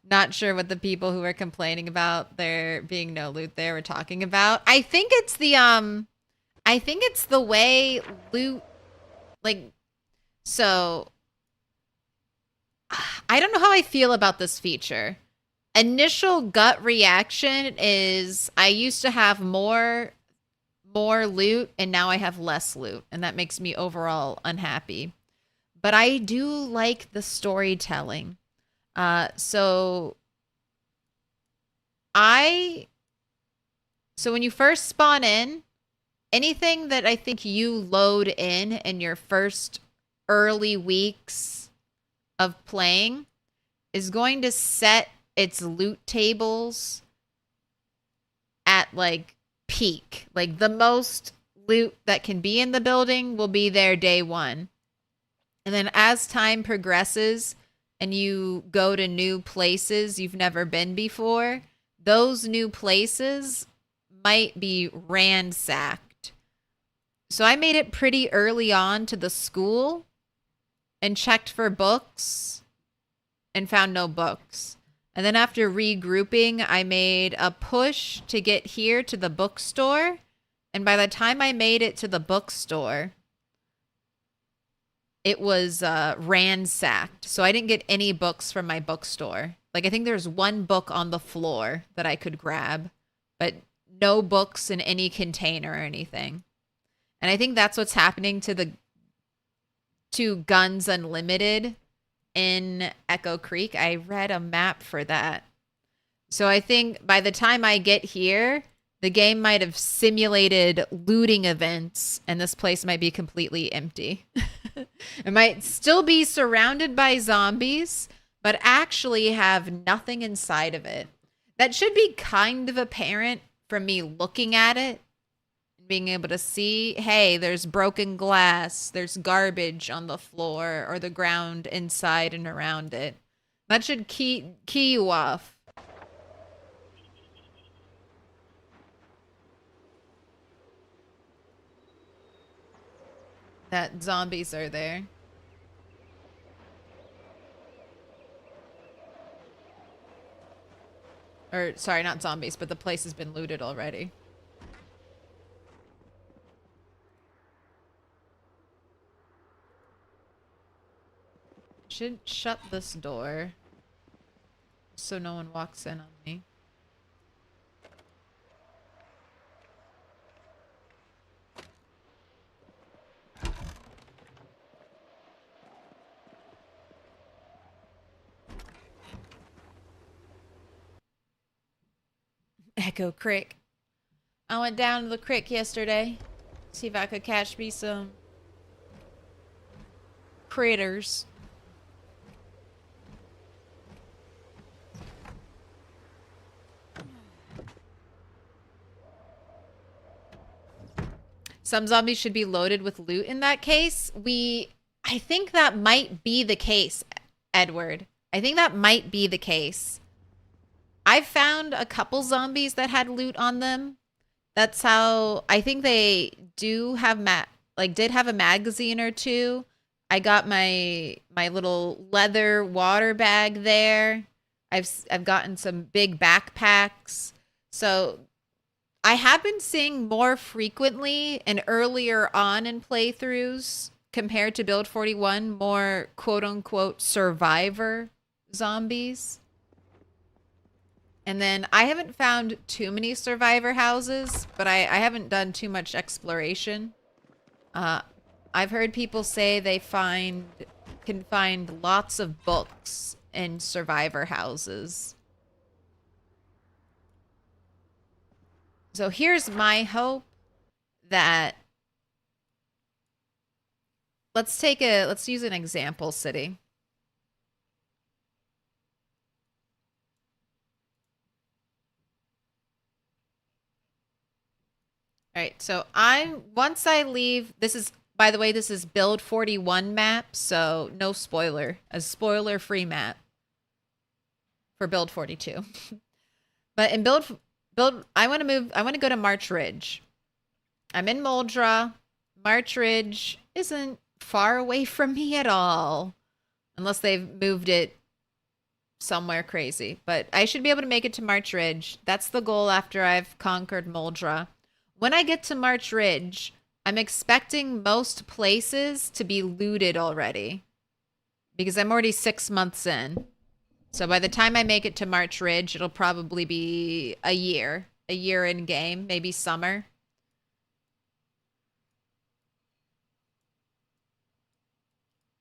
Not sure what the people who were complaining about there being no loot there were talking about. I think it's the way loot, like, so I don't know how I feel about this feature. Initial gut reaction is I used to have more loot and now I have less loot, and that makes me overall unhappy. But I do like the storytelling. So when you first spawn in, anything that I think you load in your first early weeks of playing is going to set its loot tables at like peak. Like the most loot that can be in the building will be there day one. And then as time progresses and you go to new places you've never been before, those new places might be ransacked. So I made it pretty early on to the school and checked for books and found no books. And then after regrouping, I made a push to get here to the bookstore. And by the time I made it to the bookstore, it was ransacked. So I didn't get any books from my bookstore. Like, I think there's one book on the floor that I could grab, but no books in any container or anything. And I think that's what's happening to Guns Unlimited in Echo Creek. I read a map for that. So I think by the time I get here, the game might have simulated looting events and this place might be completely empty. It might still be surrounded by zombies, but actually have nothing inside of it. That should be kind of apparent from me looking at it and being able to see, hey, there's broken glass, there's garbage on the floor or the ground inside and around it. That should key you off. That zombies are there. Or, sorry, not zombies, but the place has been looted already. Should shut this door so no one walks in on me. Echo Creek. I went down to the creek yesterday. See if I could catch me some critters. Some zombies should be loaded with loot in that case. I think that might be the case, Edward. I think that might be the case. I've found a couple zombies that had loot on them. That's how I think they do have did have a magazine or two. I got my little leather water bag there. I've gotten some big backpacks. So I have been seeing more frequently and earlier on in playthroughs compared to Build 41 more quote-unquote survivor zombies. And then I haven't found too many survivor houses, but I haven't done too much exploration. I've heard people say they can find lots of books in survivor houses. So here's my hope that let's use an example city. All right, so once I leave, by the way, this is Build 41 map, so no spoiler, a spoiler-free map for Build 42. But in Build, I want to go to March Ridge. I'm in Muldraugh. March Ridge isn't far away from me at all, unless they've moved it somewhere crazy. But I should be able to make it to March Ridge. That's the goal after I've conquered Muldraugh. When I get to March Ridge, I'm expecting most places to be looted already because I'm already 6 months in. So by the time I make it to March Ridge, it'll probably be a year in game, maybe summer.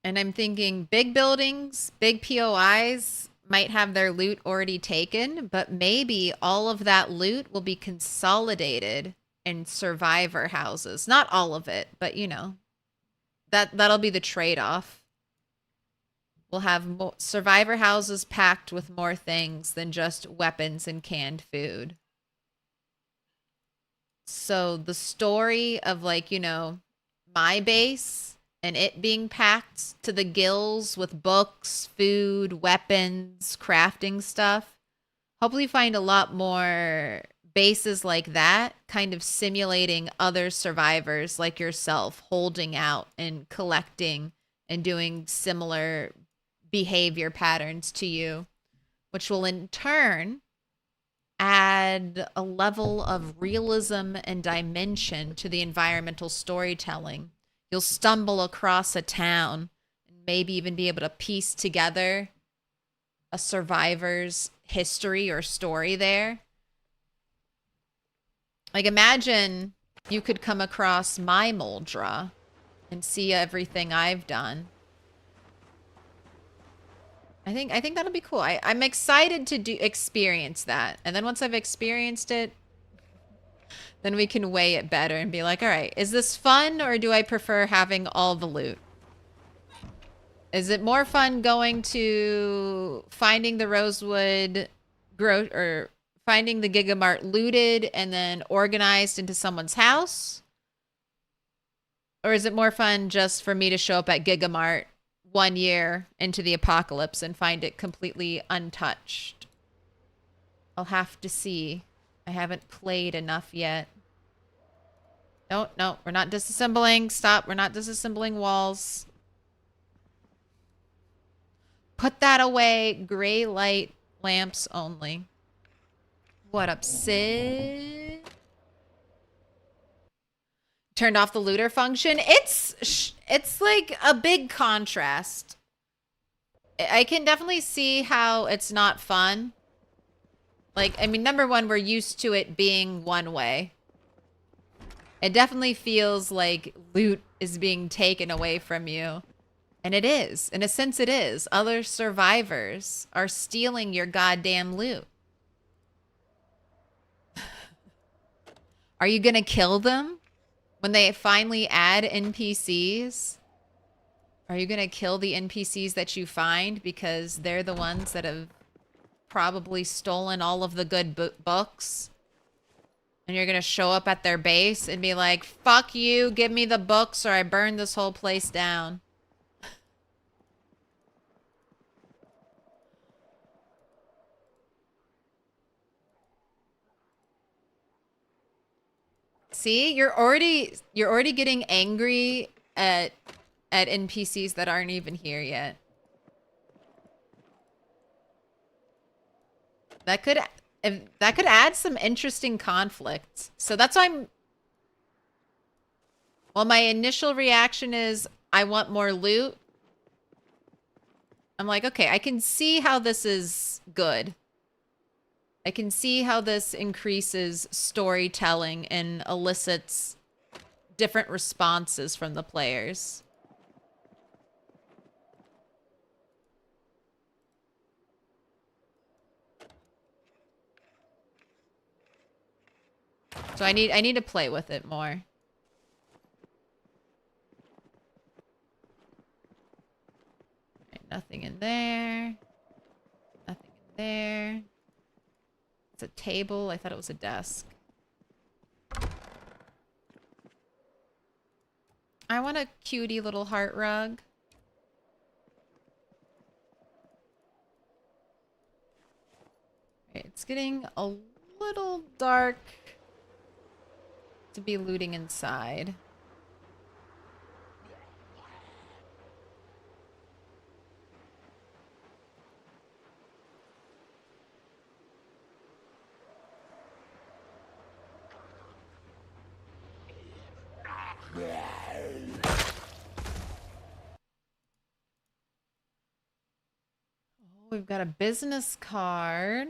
And I'm thinking big buildings, big POIs might have their loot already taken, but maybe all of that loot will be consolidated in survivor houses. Not all of it, but you know, that'll be the trade-off. We'll have survivor houses packed with more things than just weapons and canned food. So the story of my base and it being packed to the gills with books, food, weapons, crafting stuff. Hopefully find a lot more bases like that, kind of simulating other survivors like yourself, holding out and collecting and doing similar behavior patterns to you, which will in turn add a level of realism and dimension to the environmental storytelling. You'll stumble across a town and maybe even be able to piece together a survivor's history or story there. Like, imagine you could come across my Muldraugh and see everything I've done. I think that'll be cool. I'm excited to experience that. And then once I've experienced it, then we can weigh it better and be like, all right, is this fun or do I prefer having all the loot? Is it more fun going to finding the Rosewood or finding the Gigamart looted and then organized into someone's house? Or is it more fun just for me to show up at Gigamart 1 year into the apocalypse and find it completely untouched? I'll have to see. I haven't played enough yet. No, we're not disassembling. Stop, we're not disassembling walls. Put that away. Gray light lamps only. What up, Sid? Turned off the looter function. It's like a big contrast. I can definitely see how it's not fun. Like, I mean, number one, we're used to it being one way. It definitely feels like loot is being taken away from you. And it is. In a sense, it is. Other survivors are stealing your goddamn loot. Are you gonna kill them when they finally add NPCs? Are you gonna kill the NPCs that you find because they're the ones that have probably stolen all of the good books? And you're gonna show up at their base and be like, fuck you, give me the books or I burn this whole place down. See, you're already getting angry at NPCs that aren't even here yet. That could add some interesting conflict. So that's why well, my initial reaction is I want more loot. I'm like, okay, I can see how this is good. I can see how this increases storytelling and elicits different responses from the players. So I need to play with it more. Right, nothing in there. Nothing in there. It's a table. I thought it was a desk. I want a cutie little heart rug. Right, it's getting a little dark to be looting inside. We've got a business card.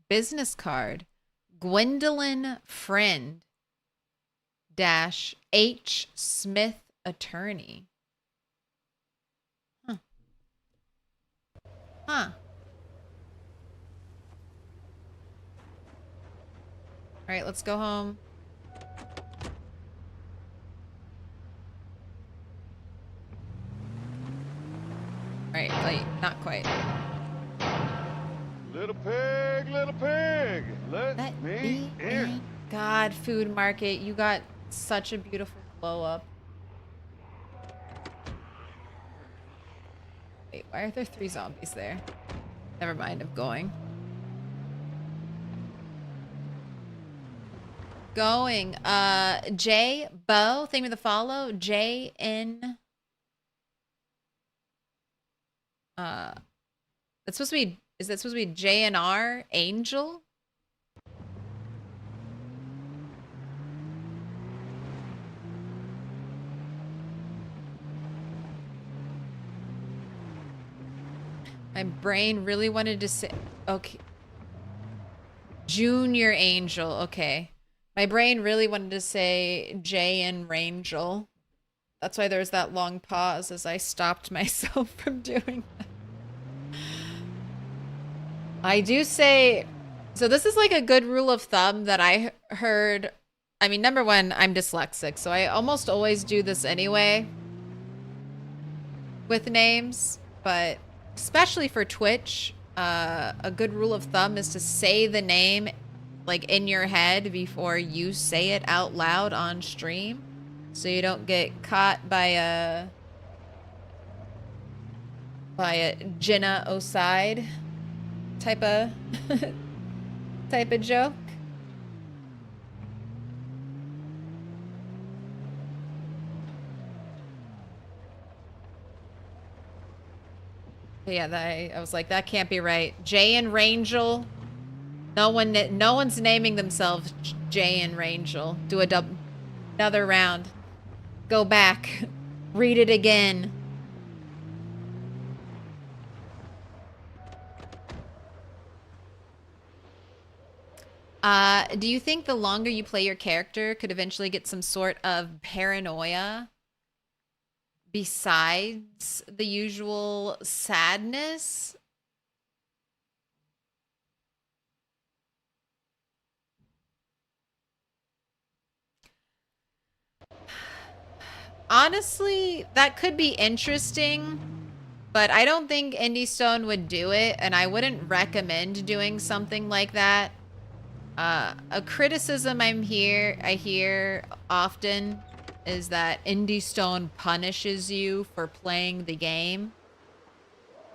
Business card. Gwendolyn Friend - H. Smith Attorney. Huh. Huh. All right, let's go home. All right, like, not quite. Little pig, let me in. God, food market, you got such a beautiful glow up. Wait, why are there 3 zombies there? Never mind, I'm going. Going. J Bo, thank you for the follow. J N. That's supposed to be. Is that supposed to be JNR Angel? My brain really wanted to say. Okay. Junior Angel. Okay. My brain really wanted to say JN Rangel. That's why there was that long pause as I stopped myself from doing that. I do say, so this is like a good rule of thumb that I heard. I mean, number one, I'm dyslexic, so I almost always do this anyway with names, but especially for Twitch, a good rule of thumb is to say the name like in your head before you say it out loud on stream, so you don't get caught by a Jenna Oside type of joke. Yeah, I was like, that can't be right. Jay and Rangel. No one's naming themselves Jay and Rangel. Do another round. Go back. Read it again. Do you think the longer you play your character could eventually get some sort of paranoia besides the usual sadness? Honestly, that could be interesting, but I don't think Indie Stone would do it, and I wouldn't recommend doing something like that. A criticism I hear often is that Indie Stone punishes you for playing the game.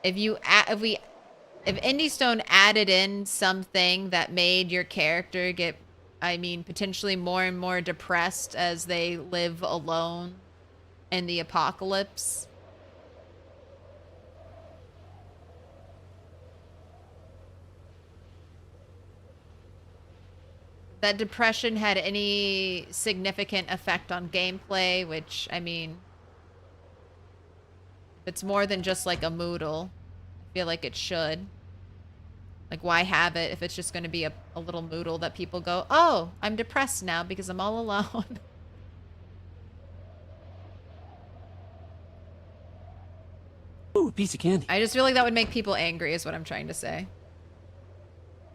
If Indie Stone added in something that made your character get, I mean, potentially more and more depressed as they live alone in the apocalypse, that depression had any significant effect on gameplay, which, I mean, if it's more than just like a moodle, I feel like it should. Like, why have it if it's just going to be a little moodle that people go, oh, I'm depressed now because I'm all alone. Ooh, a piece of candy. I just feel like that would make people angry is what I'm trying to say.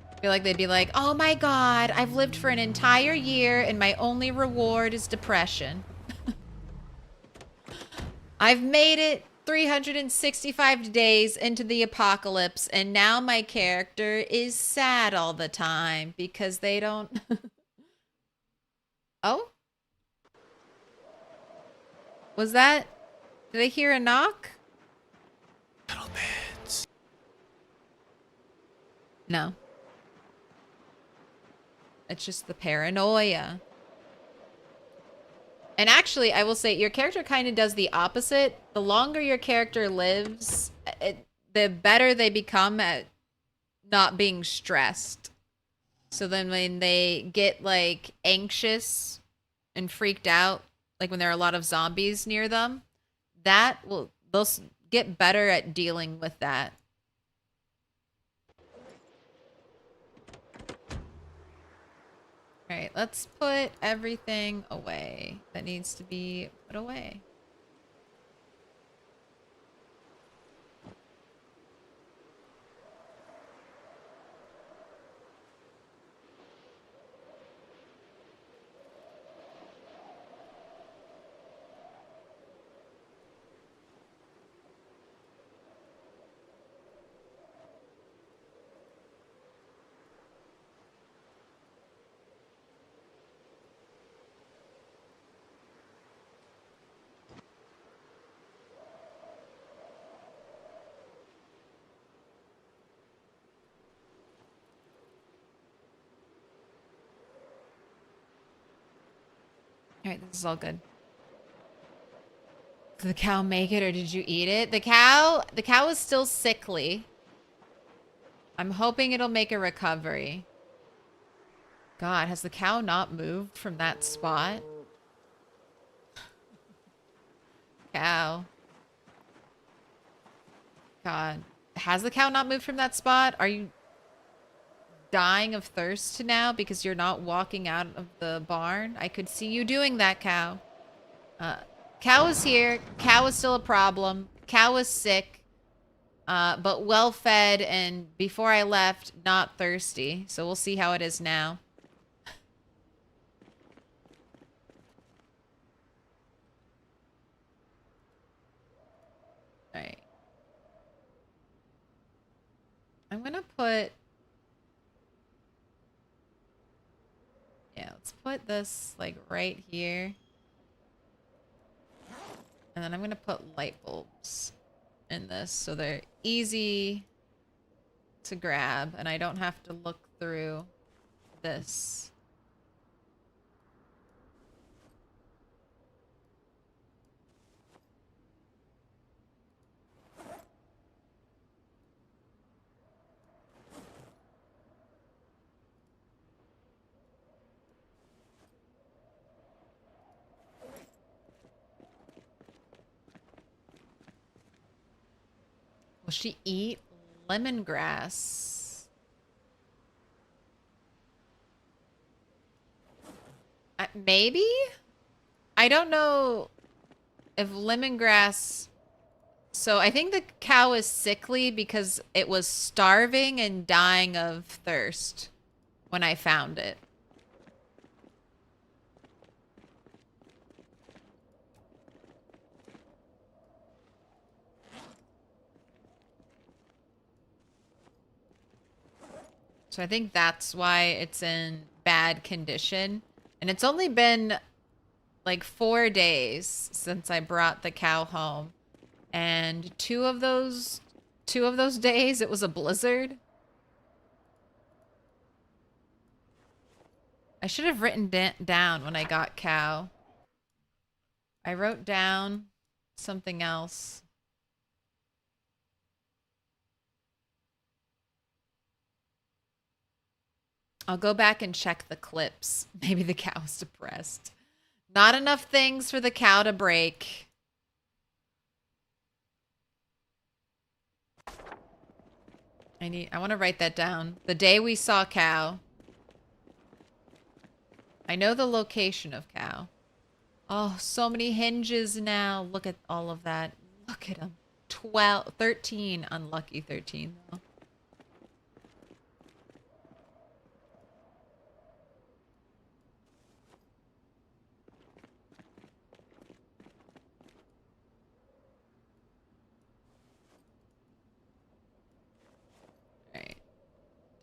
I feel like they'd be like, oh my god, I've lived for an entire year and my only reward is depression. I've made it 365 days into the apocalypse and now my character is sad all the time because they don't... Oh? Was that... Did I hear a knock? Little bits. No. It's just the paranoia. And actually, I will say, your character kind of does the opposite. The longer your character lives, the better they become at not being stressed. So then when they get, like, anxious and freaked out, like when there are a lot of zombies near them, they'll get better at dealing with that. All right, let's put everything away that needs to be put away. All right, this is all good. Did the cow make it or did you eat it? The cow is still sickly. I'm hoping it'll make a recovery. God, has the cow not moved from that spot? Cow. God. Has the cow not moved from that spot? Are you dying of thirst now because you're not walking out of the barn? I could see you doing that, cow. Cow is here. Cow is still a problem. Cow is sick. but well fed, and before I left, not thirsty. So we'll see how it is now. All right. I'm gonna put... Yeah, let's put this like right here. And then I'm gonna put light bulbs in this so they're easy to grab and I don't have to look through this. Will she eat lemongrass? Maybe? I don't know if lemongrass... So I think the cow is sickly because it was starving and dying of thirst when I found it. So I think that's why it's in bad condition. And it's only been like 4 days since I brought the cow home. And two of those days it was a blizzard. I should have written down when I got cow. I wrote down something else. I'll go back and check the clips. Maybe the cow's depressed. Not enough things for the cow to break. I want to write that down. The day we saw cow. I know the location of cow. Oh, so many hinges now. Look at all of that. Look at them. 13. Unlucky 13 though.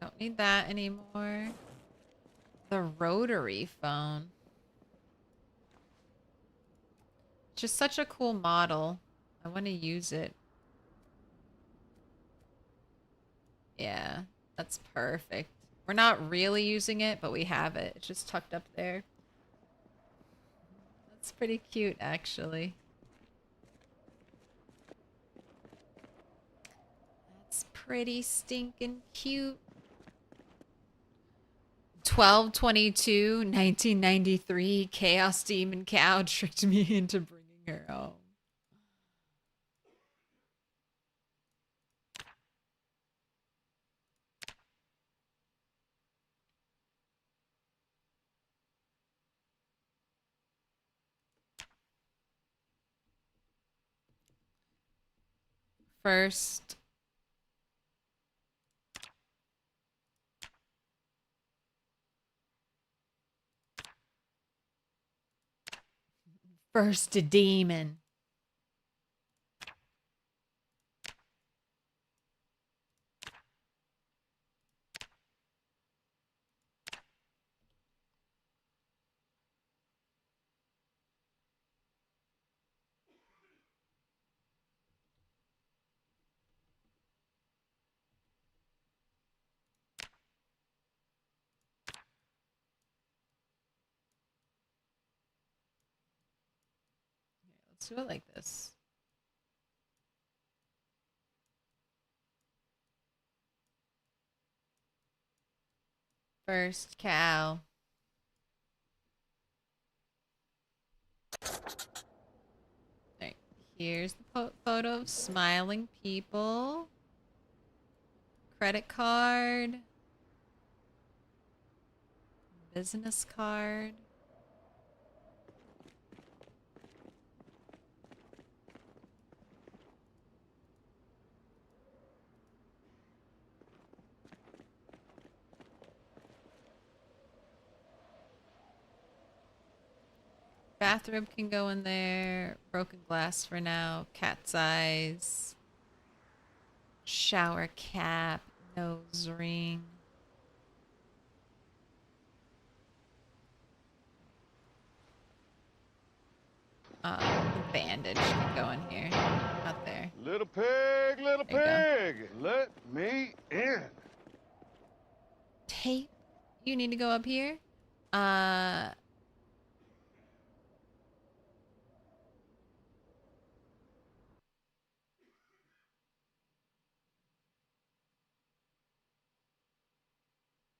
Don't need that anymore. The rotary phone. Just such a cool model. I want to use it. Yeah, that's perfect. We're not really using it, but we have it. It's just tucked up there. That's pretty cute, actually. That's pretty stinking cute. 12/22/1993, Chaos Demon Cow tricked me into bringing her home. First demon. Let's do it like this. First cow. Alright, here's the photo of smiling people. Credit card. Business card. Bathrobe can go in there. Broken glass for now. Cat's eyes. Shower cap. Nose ring. Bandage can go in here. Out there. Little There pig, let me in. Tape. You need to go up here.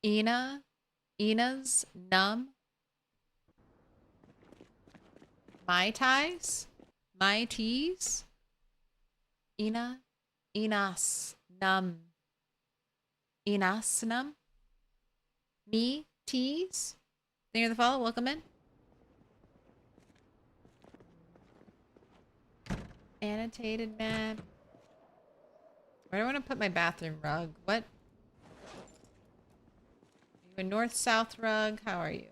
Ina's numb. Mai Tais? Mai Teas? Inas, num. Inas, num. Me, teas. Thank you for the follow. Welcome in. Annotated map. Where do I want to put my bathroom rug? What? Are you a north-south rug? How are you?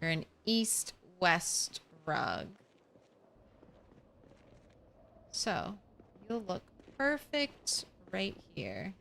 You're an east-west rug. So, you'll look perfect right here.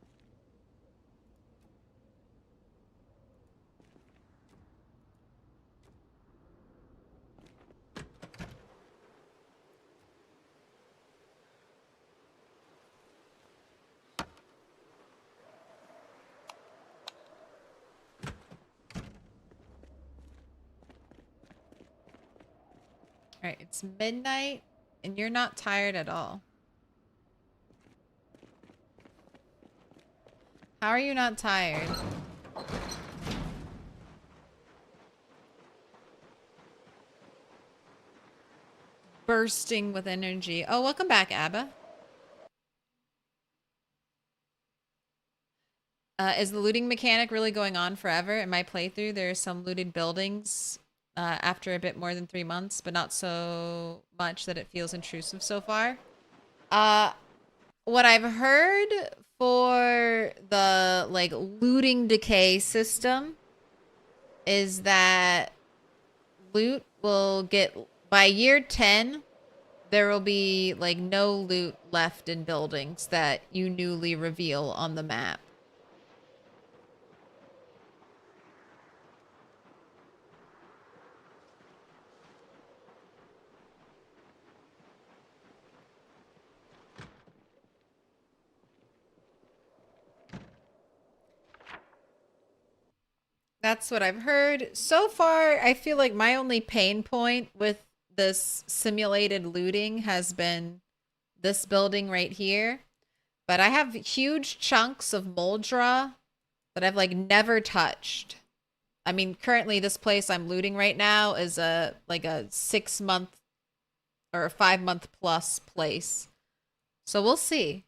Alright, it's midnight, and you're not tired at all. How are you not tired? Bursting with energy. Oh, welcome back, Abba. Is the looting mechanic really going on forever? In my playthrough, there are some looted buildings after a bit more than 3 months, but not so much that it feels intrusive so far. What I've heard for the like looting decay system is that loot will get by year 10 there will be like no loot left in buildings that you newly reveal on the map. That's what I've heard. So far, I feel like my only pain point with this simulated looting has been this building right here. But I have huge chunks of Muldraugh that I've like never touched. I mean, currently this place I'm looting right now is a 6-month or a 5-month plus place. So we'll see.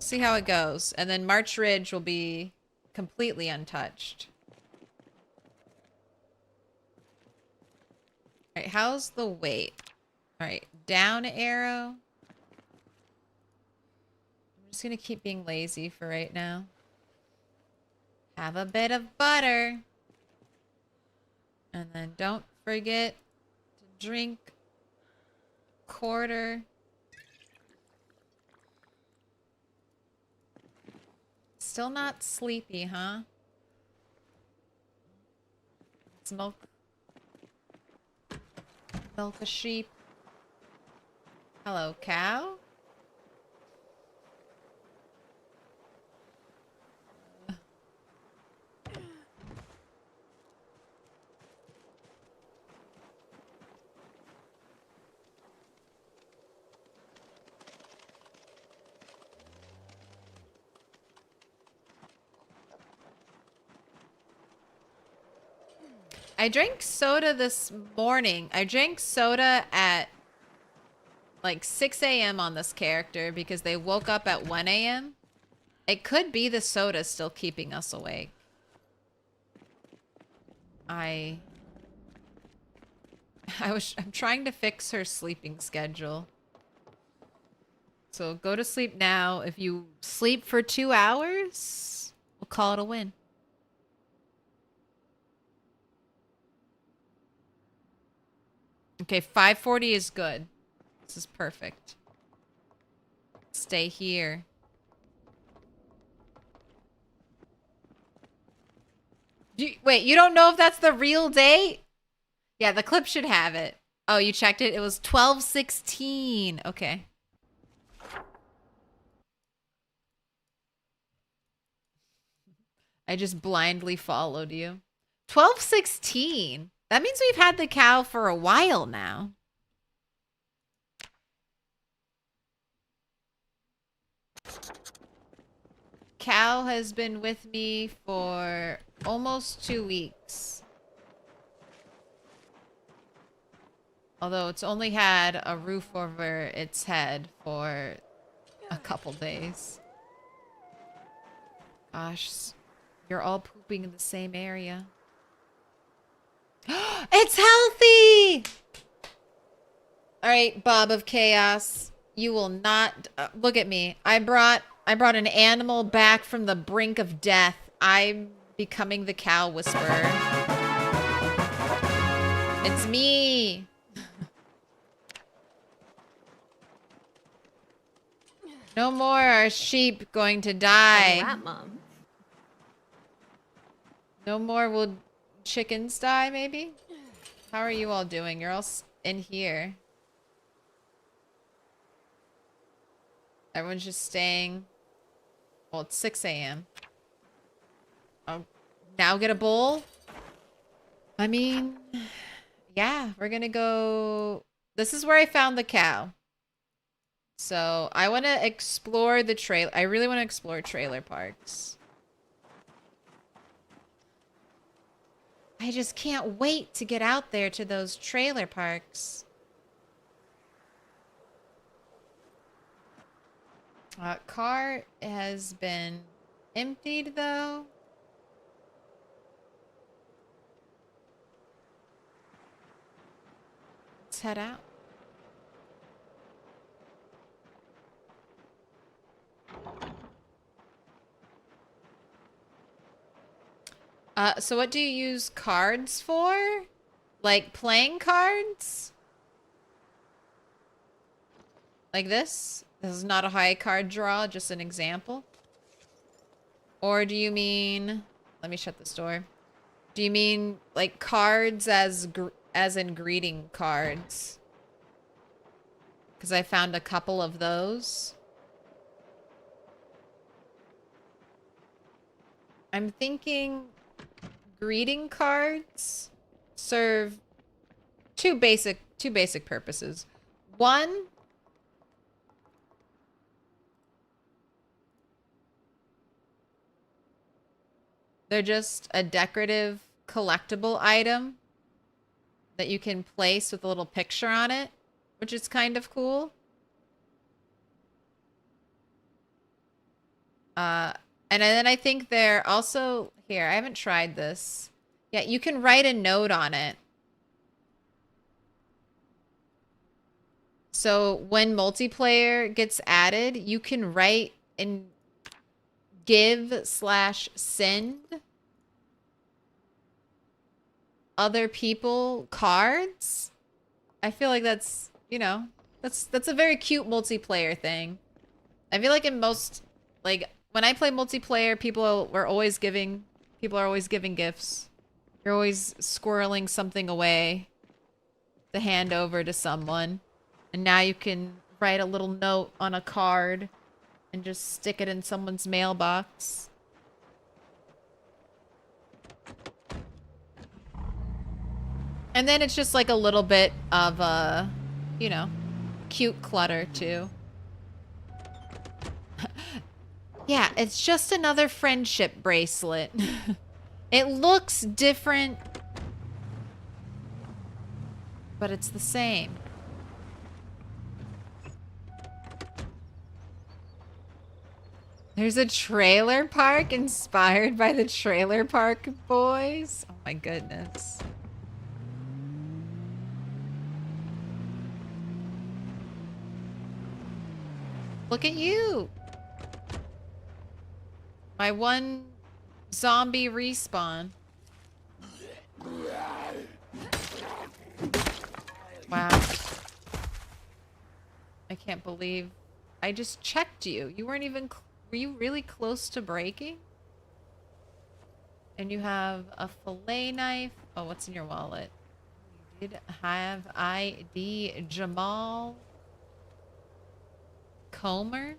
See how it goes. And then March Ridge will be completely untouched. Alright, how's the weight? Alright, down arrow. I'm just gonna keep being lazy for right now. Have a bit of butter. And then don't forget to drink a quarter. Still not sleepy, huh? Let's milk a sheep. Hello, cow. I drank soda this morning. I drank soda at like 6 a.m. on this character because they woke up at 1 a.m. It could be the soda still keeping us awake. I'm trying to fix her sleeping schedule. So go to sleep now. If you sleep for 2 hours, we'll call it a win. Okay, 540 is good. This is perfect. Stay here. Wait, you don't know if that's the real date? Yeah, the clip should have it. Oh, you checked it? It was 12/16. Okay. I just blindly followed you. 12/16. That means we've had the cow for a while now. Cow has been with me for almost 2 weeks. Although it's only had a roof over its head for a couple days. Gosh, you're all pooping in the same area. It's healthy! Alright, Bob of Chaos. You will not... look at me. I brought an animal back from the brink of death. I'm becoming the cow whisperer. It's me! No more sheep going to die. Rat mom. No more will chickens die, maybe? How are you all doing? You're all in here. Everyone's just staying. Well, it's 6 a.m. Oh, now get a bowl? I mean, yeah, we're gonna go... This is where I found the cow. So, I want to explore the trail. I really want to explore trailer parks. I just can't wait to get out there to those trailer parks. Car has been emptied, though. Let's head out. So what do you use cards for? Like playing cards? Like this? This is not a high card draw, just an example. Or do you mean... Let me shut this door. Do you mean like cards as in greeting cards? Because I found a couple of those. I'm thinking greeting cards serve two basic purposes. One, they're just a decorative collectible item that you can place with a little picture on it, which is kind of cool. And then I think they're also... Here, I haven't tried this. Yeah, you can write a note on it. So when multiplayer gets added, you can write and give/send other people cards. I feel like that's, you know, that's a very cute multiplayer thing. I feel like in most, like, when I play multiplayer, people are always giving gifts. You're always squirreling something away to hand over to someone. And now you can write a little note on a card and just stick it in someone's mailbox. And then it's just like a little bit of, you know, cute clutter too. Yeah, it's just another friendship bracelet. It looks different, but it's the same. There's a trailer park inspired by the Trailer Park Boys. Oh my goodness. Look at you. My one zombie respawn. Wow. I can't believe I just checked you. You weren't even... Were you really close to breaking? And you have a fillet knife. Oh, what's in your wallet? You did have ID Jamal Comer.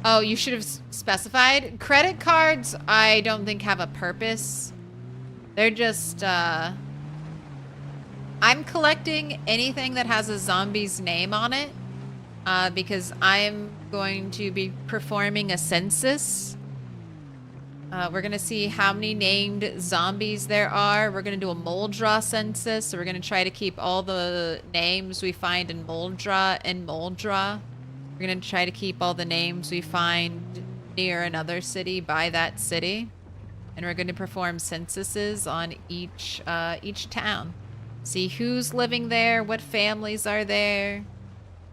Oh, you should have specified. Credit cards, I don't think have a purpose. They're just, I'm collecting anything that has a zombie's name on it, because I'm going to be performing a census. We're gonna see how many named zombies there are. We're gonna do a Muldraugh census, so we're gonna try to keep all the names we find in Muldraugh in Muldraugh. We're gonna try to keep all the names we find near another city by that city. And we're gonna perform censuses on each town. See who's living there, what families are there,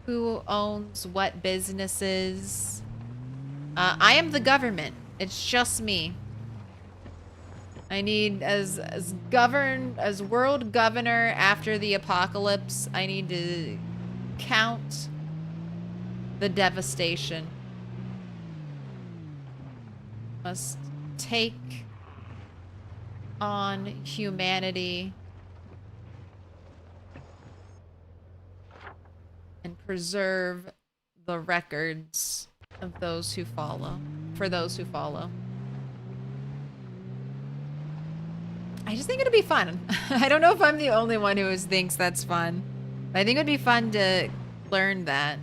who owns what businesses. I am the government. It's just me. I need, as world governor after the apocalypse, I need to count the devastation. Must take on humanity and preserve the records of those who follow, for those who follow. I just think it'll be fun. I don't know if I'm the only one who thinks that's fun, but I think it'd be fun to learn that.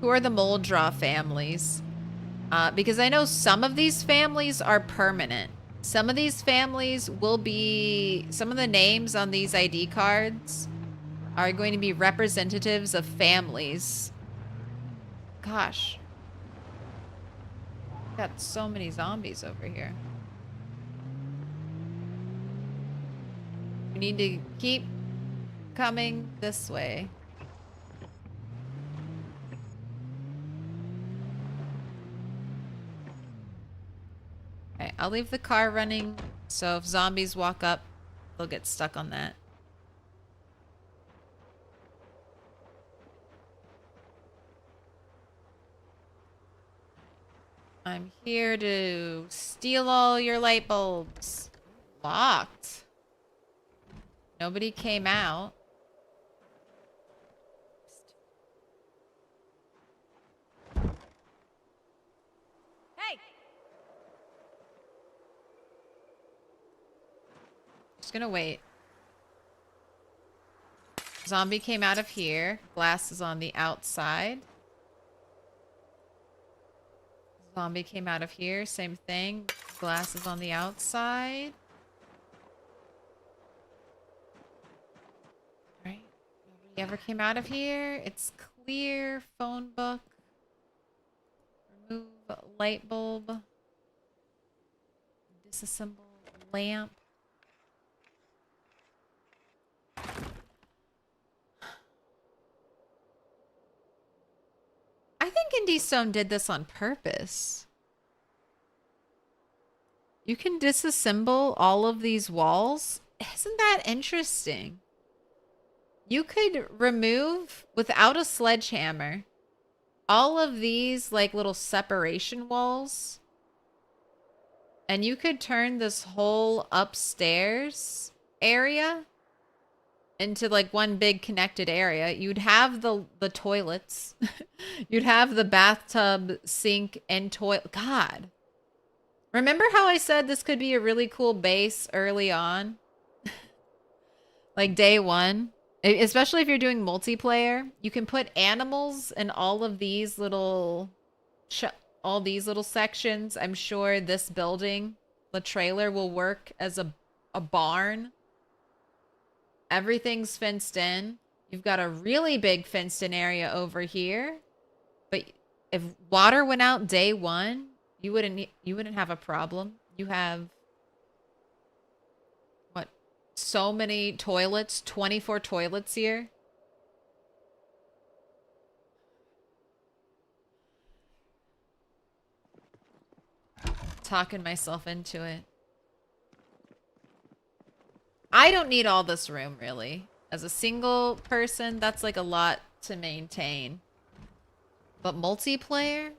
Who are the Muldraugh families? Because I know some of these families are permanent. Some of these families will be... Some of the names on these ID cards are going to be representatives of families. Gosh. Got so many zombies over here. We need to keep coming this way. Okay, I'll leave the car running, so if zombies walk up, they'll get stuck on that. I'm here to steal all your light bulbs. Locked. Nobody came out. Hey! Just gonna wait. Zombie came out of here. Glass is on the outside. Zombie came out of here. Same thing. Glass is on the outside. Right. Nobody ever came out of here. It's clear. Phone book. Remove light bulb. Disassemble lamp. I think Indie Stone did this on purpose. You can disassemble all of these walls. Isn't that interesting? You could remove, without a sledgehammer, all of these like little separation walls. And you could turn this whole upstairs area into like one big connected area. You'd have the toilets. You'd have the bathtub, sink, and toilet. God. Remember how I said this could be a really cool base early on? Like day one? Especially if you're doing multiplayer. You can put animals in all of these little... sections. I'm sure this building, the trailer, will work as a barn. Everything's fenced in. You've got a really big fenced in area over here. But if water went out day one, you wouldn't have a problem. You have what? So many toilets, 24 toilets here. talking myself into it. I don't need all this room, really. As a single person, that's like a lot to maintain. But multiplayer?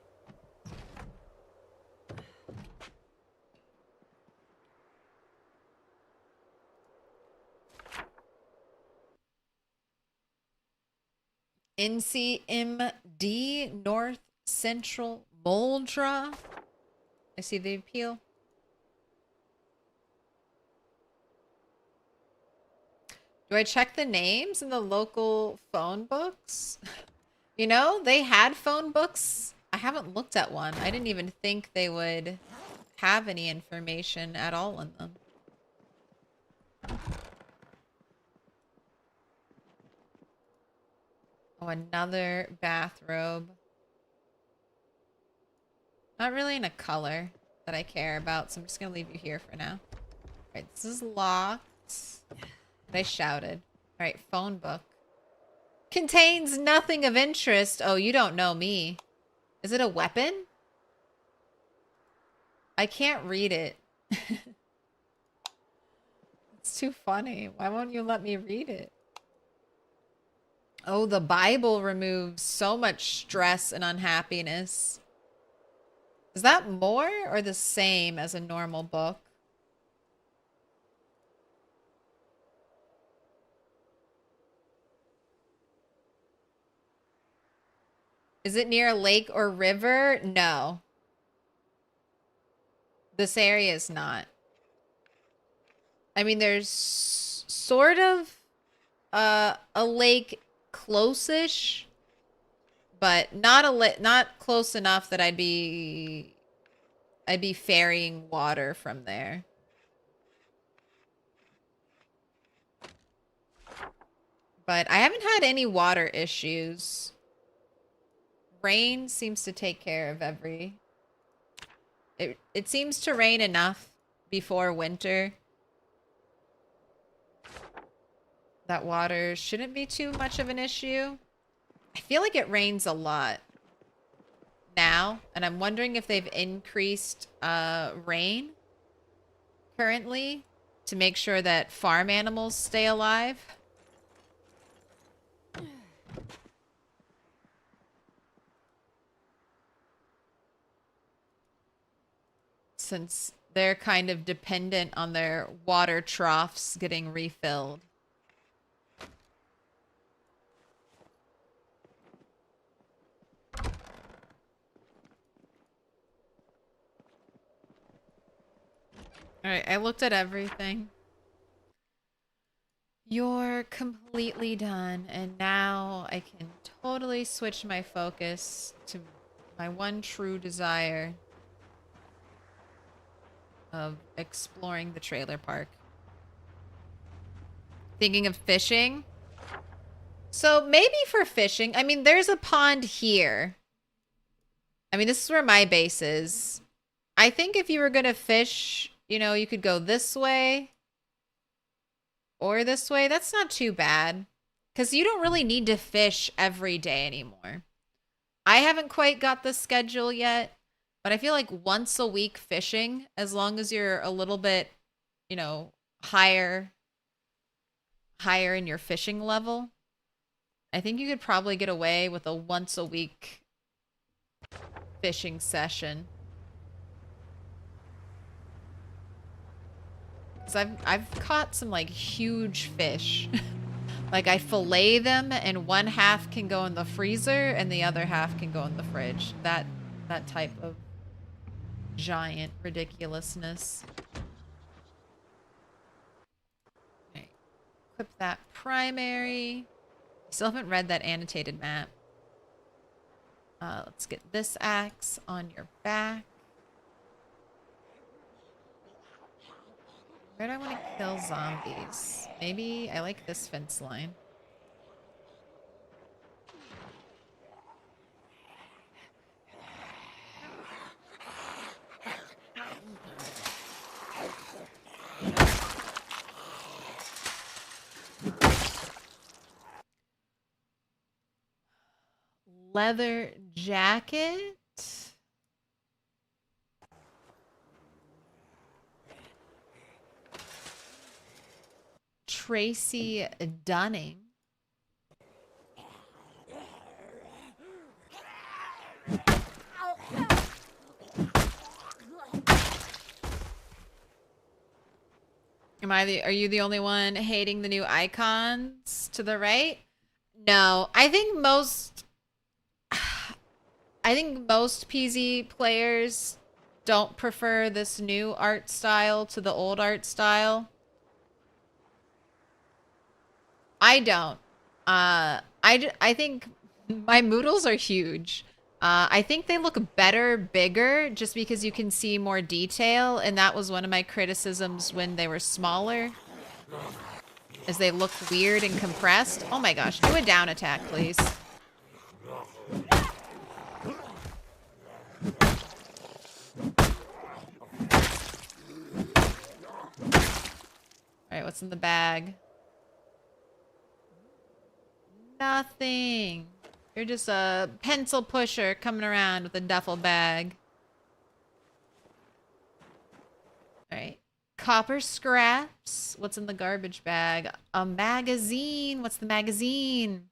NCMD, North Central Muldraugh. I see the appeal. Do I check the names in the local phone books? You know, they had phone books. I haven't looked at one. I didn't even think they would have any information at all in them. Oh, another bathrobe. Not really in a color that I care about, so I'm just gonna leave you here for now. Alright, this is locked. I shouted. Alright, phone book. Contains nothing of interest. Oh, you don't know me. Is it a weapon? I can't read it. It's too funny. Why won't you let me read it? Oh, the Bible removes so much stress and unhappiness. Is that more or the same as a normal book? Is it near a lake or river? No. This area is not. I mean, there's sort of a lake close-ish, but not close enough that I'd be ferrying water from there. But I haven't had any water issues. Rain seems to take care of every... It seems to rain enough before winter that water shouldn't be too much of an issue. I feel like it rains a lot now, and I'm wondering if they've increased rain currently to make sure that farm animals stay alive. Since they're kind of dependent on their water troughs getting refilled. Alright, I looked at everything. You're completely done, and now I can totally switch my focus to my one true desire of exploring the trailer park. Thinking of fishing? So maybe for fishing, I mean, there's a pond here. I mean, this is where my base is. I think if you were gonna fish, you know, you could go this way or this way. That's not too bad because you don't really need to fish every day anymore. I haven't quite got the schedule yet, but I feel like once a week fishing, as long as you're a little bit, you know, higher in your fishing level, I think you could probably get away with a once a week fishing session. Because I've caught some like huge fish. Like I fillet them and one half can go in the freezer and the other half can go in the fridge. That type of giant ridiculousness. Okay. Equip that primary. Still haven't read that annotated map. Let's get this axe on your back. Where do I want to kill zombies? Maybe I like this fence line. Leather jacket. Tracy Dunning. Are you the only one hating the new icons to the right? No, I think most PZ players don't prefer this new art style to the old art style. I don't. I think my moodles are huge. I think they look better, bigger, just because you can see more detail, and that was one of my criticisms when they were smaller, as they look weird and compressed. Oh my gosh, do a down attack, please. Alright, what's in the bag? Nothing. You're just a pencil pusher coming around with a duffel bag. Alright. Copper scraps. What's in the garbage bag? A magazine. What's the magazine?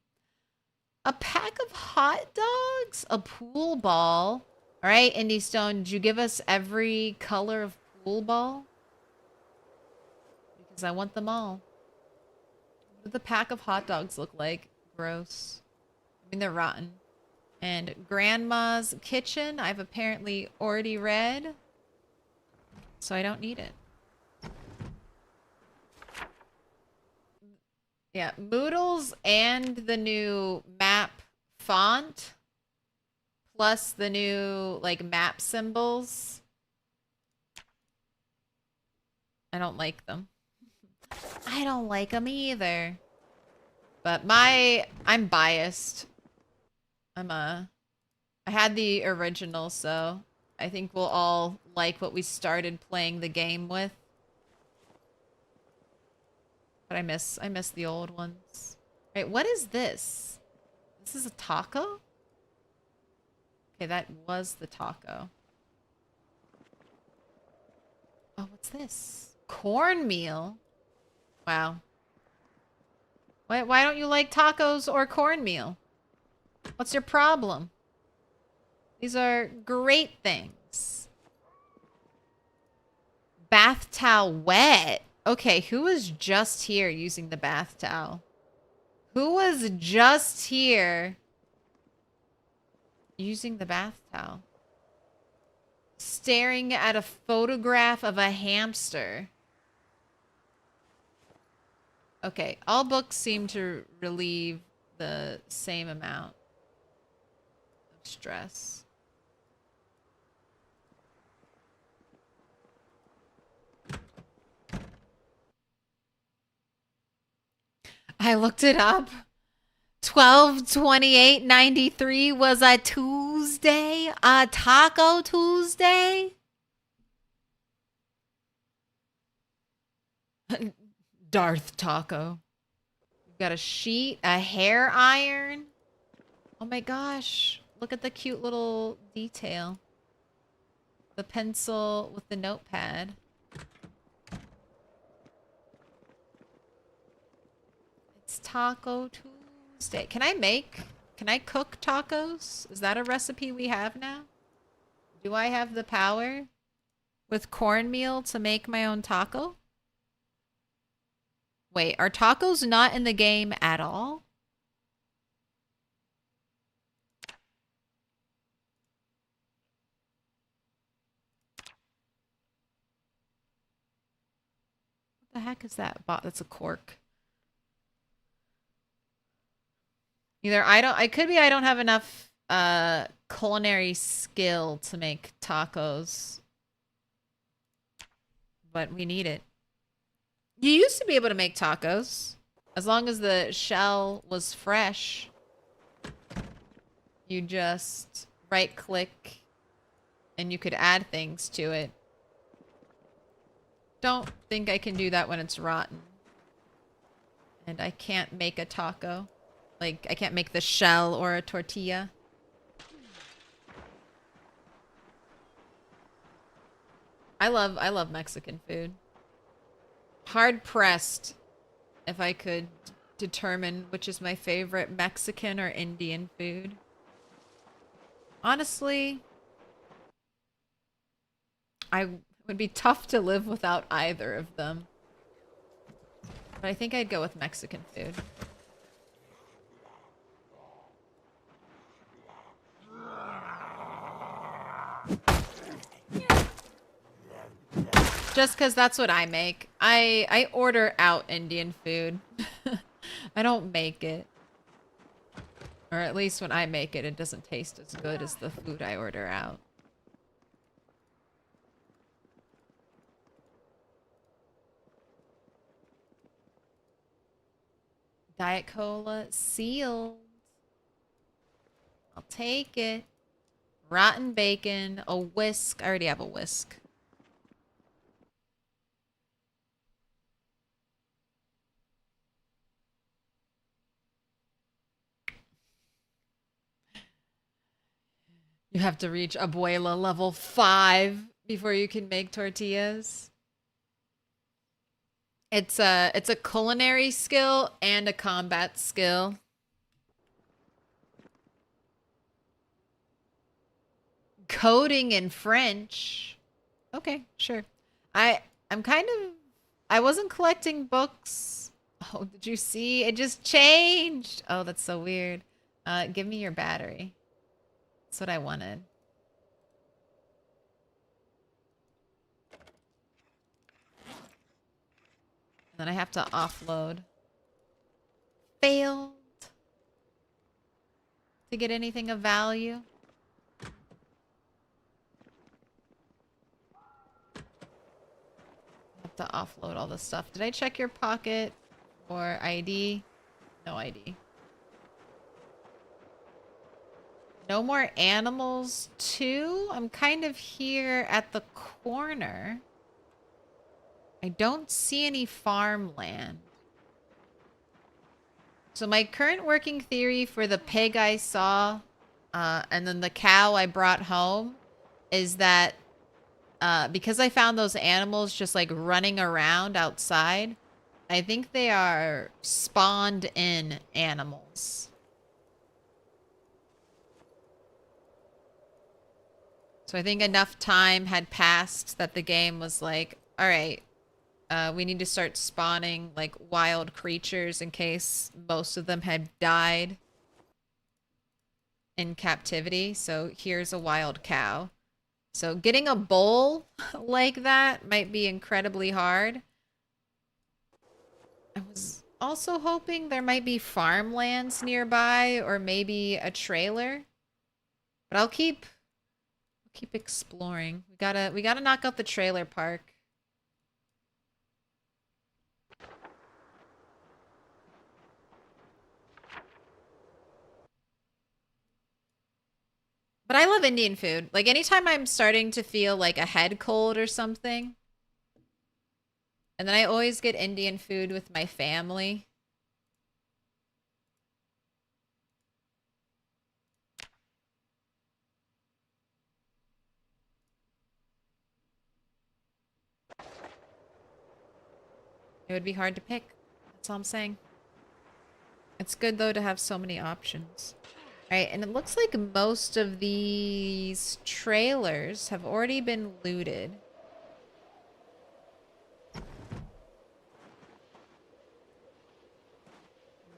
A pack of hot dogs? A pool ball. Alright, Indy Stone, did you give us every color of pool ball? Because I want them all. What did the pack of hot dogs look like? Gross. I mean, they're rotten. And Grandma's Kitchen, I've apparently already read, so I don't need it. Yeah, Moodles and the new map font, plus the new, like, map symbols. I don't like them. I don't like them either. But I'm biased. I had the original, so I think we'll all like what we started playing the game with. But I miss the old ones. Wait, what is this? This is a taco? Okay, that was the taco. Oh, what's this? Cornmeal? Wow. Why don't you like tacos or cornmeal? What's your problem? These are great things. Bath towel wet. Okay, who was just here using the bath towel? Who was just here using the bath towel? Staring at a photograph of a hamster. Okay, all books seem to relieve the same amount of stress. I looked it up. 12/28/93 was a Tuesday, a Taco Tuesday. Darth Taco. You've got a sheet, a hair iron. Oh my gosh. Look at the cute little detail. The pencil with the notepad. It's Taco Tuesday. Can I cook tacos? Is that a recipe we have now? Do I have the power with cornmeal to make my own taco? Wait, are tacos not in the game at all? What the heck is that? That's a cork. Either I don't have enough culinary skill to make tacos. But we need it. You used to be able to make tacos. As long as the shell was fresh. You just right click and you could add things to it. Don't think I can do that when it's rotten. And I can't make a taco. Like, I can't make the shell or a tortilla. I love Mexican food. Hard pressed if I could determine which is my favorite Mexican or Indian food. Honestly, it would be tough to live without either of them. But I think I'd go with Mexican food. Just because that's what I make. I order out Indian food. I don't make it. Or at least when I make it, it doesn't taste as good as the food I order out. Diet Cola sealed. I'll take it. Rotten bacon, a whisk. I already have a whisk. You have to reach Abuela level 5 before you can make tortillas. It's a culinary skill and a combat skill. Coding in French. Okay, sure. I wasn't collecting books. Oh, did you see? It just changed. Oh, that's so weird. Give me your battery. That's what I wanted. And then I have to offload. Failed. To get anything of value. Have to offload all this stuff. Did I check your pocket for ID? No ID. No more animals too? I'm kind of here at the corner. I don't see any farmland. So my current working theory for the pig I saw, and then the cow I brought home, is that because I found those animals just like running around outside, I think they are spawned in animals. So I think enough time had passed that the game was like, all right, we need to start spawning like wild creatures in case most of them had died in captivity. So here's a wild cow. So getting a bull like that might be incredibly hard. I was also hoping there might be farmlands nearby or maybe a trailer. But I'll keep exploring. We gotta knock out the trailer park. But I love Indian food. Like anytime I'm starting to feel like a head cold or something. And then I always get Indian food with my family. It would be hard to pick. That's all I'm saying. It's good, though, to have so many options. Alright, and it looks like most of these trailers have already been looted.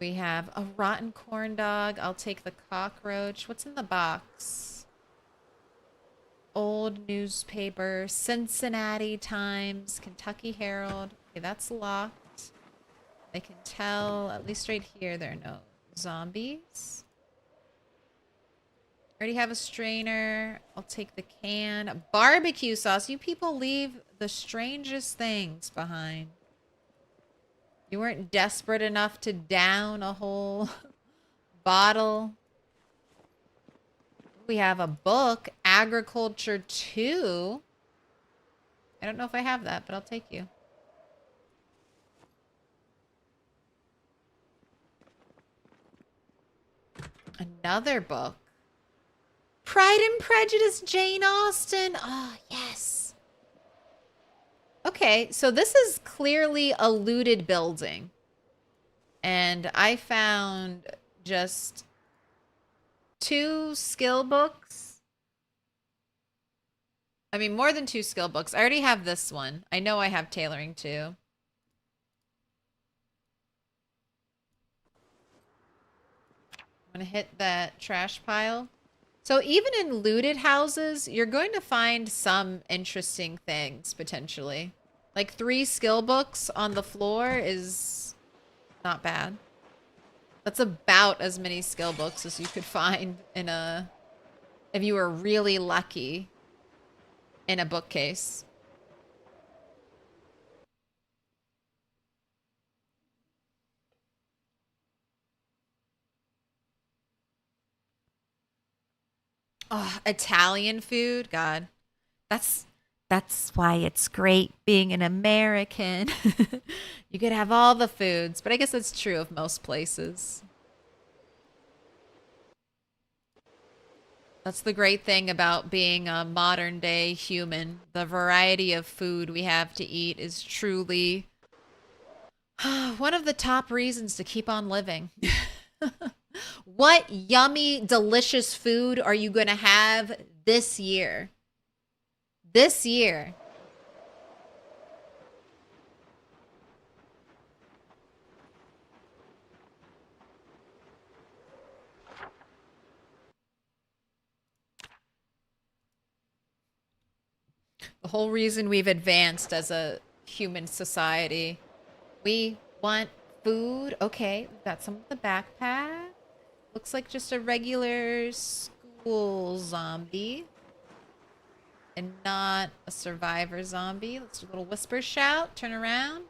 We have a rotten corn dog. I'll take the cockroach. What's in the box? Old newspaper. Cincinnati Times. Kentucky Herald. Okay, that's locked. I can tell, at least right here, there are no zombies. Already have a strainer. I'll take the can. Barbecue sauce. You people leave the strangest things behind. You weren't desperate enough to down a whole bottle. We have a book, Agriculture 2. I don't know if I have that, but I'll take you. Another book. Pride and Prejudice, Jane Austen. Oh, yes. Okay, so this is clearly a looted building. And I found just 2 skill books. I mean, more than 2 skill books. I already have this one. I know I have tailoring too. I'm gonna hit that trash pile. So even in looted houses, you're going to find some interesting things, potentially. Like 3 skill books on the floor is not bad. That's about as many skill books as you could find in a... if you were really lucky in a bookcase. Oh, Italian food, God. That's why it's great being an American. You could have all the foods, but I guess that's true of most places. That's the great thing about being a modern day human. The variety of food we have to eat is truly one of the top reasons to keep on living. What yummy, delicious food are you going to have this year? This year. The whole reason we've advanced as a human society. We want food. Okay, we've got some of the backpack. Looks like just a regular school zombie. And not a survivor zombie. Let's do a little whisper shout. Turn around.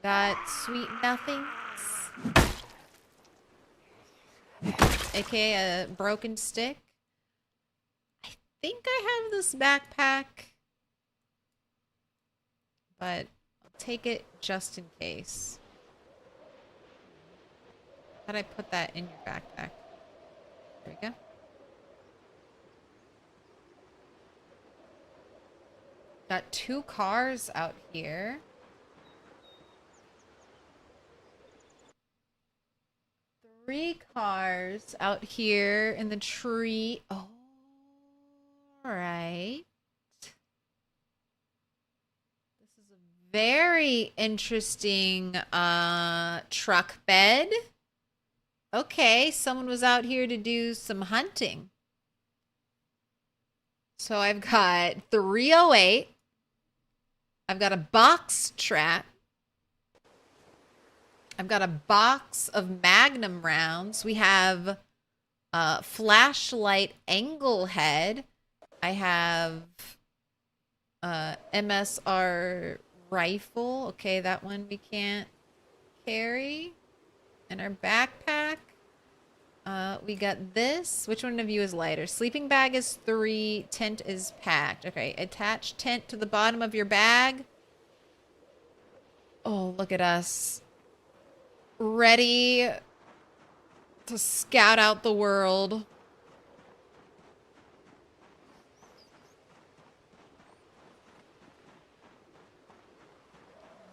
Got sweet nothings. AKA a broken stick. I think I have this backpack. But I'll take it just in case. How'd I put that in your backpack? There we go. Got 2 cars out here. 3 cars out here in the tree. Oh, all right. This is a very interesting truck bed. Okay, someone was out here to do some hunting. So I've got 308. I've got a box trap. I've got a box of Magnum rounds. We have a flashlight angle head. I have MSR rifle. Okay, that one we can't carry. And our backpack. We got this. Which one of you is lighter? Sleeping bag is 3. Tent is packed. Okay, attach tent to the bottom of your bag. Oh, look at us. Ready to scout out the world.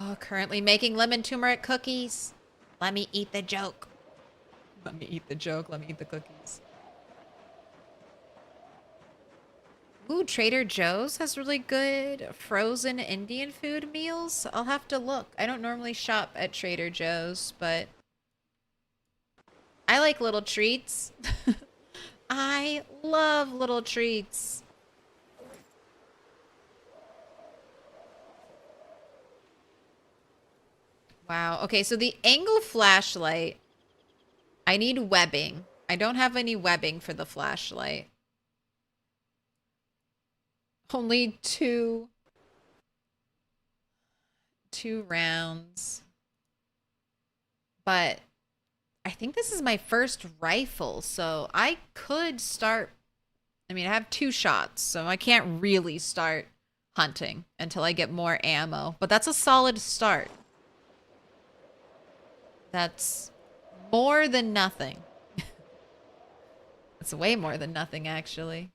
Oh, currently making lemon turmeric cookies. Let me eat the joke. Let me eat the joke. Let me eat the cookies. Ooh, Trader Joe's has really good frozen Indian food meals. I'll have to look. I don't normally shop at Trader Joe's, but I like little treats. I love little treats. Wow. Okay, so the angle flashlight, I need webbing. I don't have any webbing for the flashlight. Only two rounds. But I think this is my first rifle, so I could start... I mean, I have 2 shots, so I can't really start hunting until I get more ammo. But that's a solid start. That's more than nothing. That's way more than nothing, actually.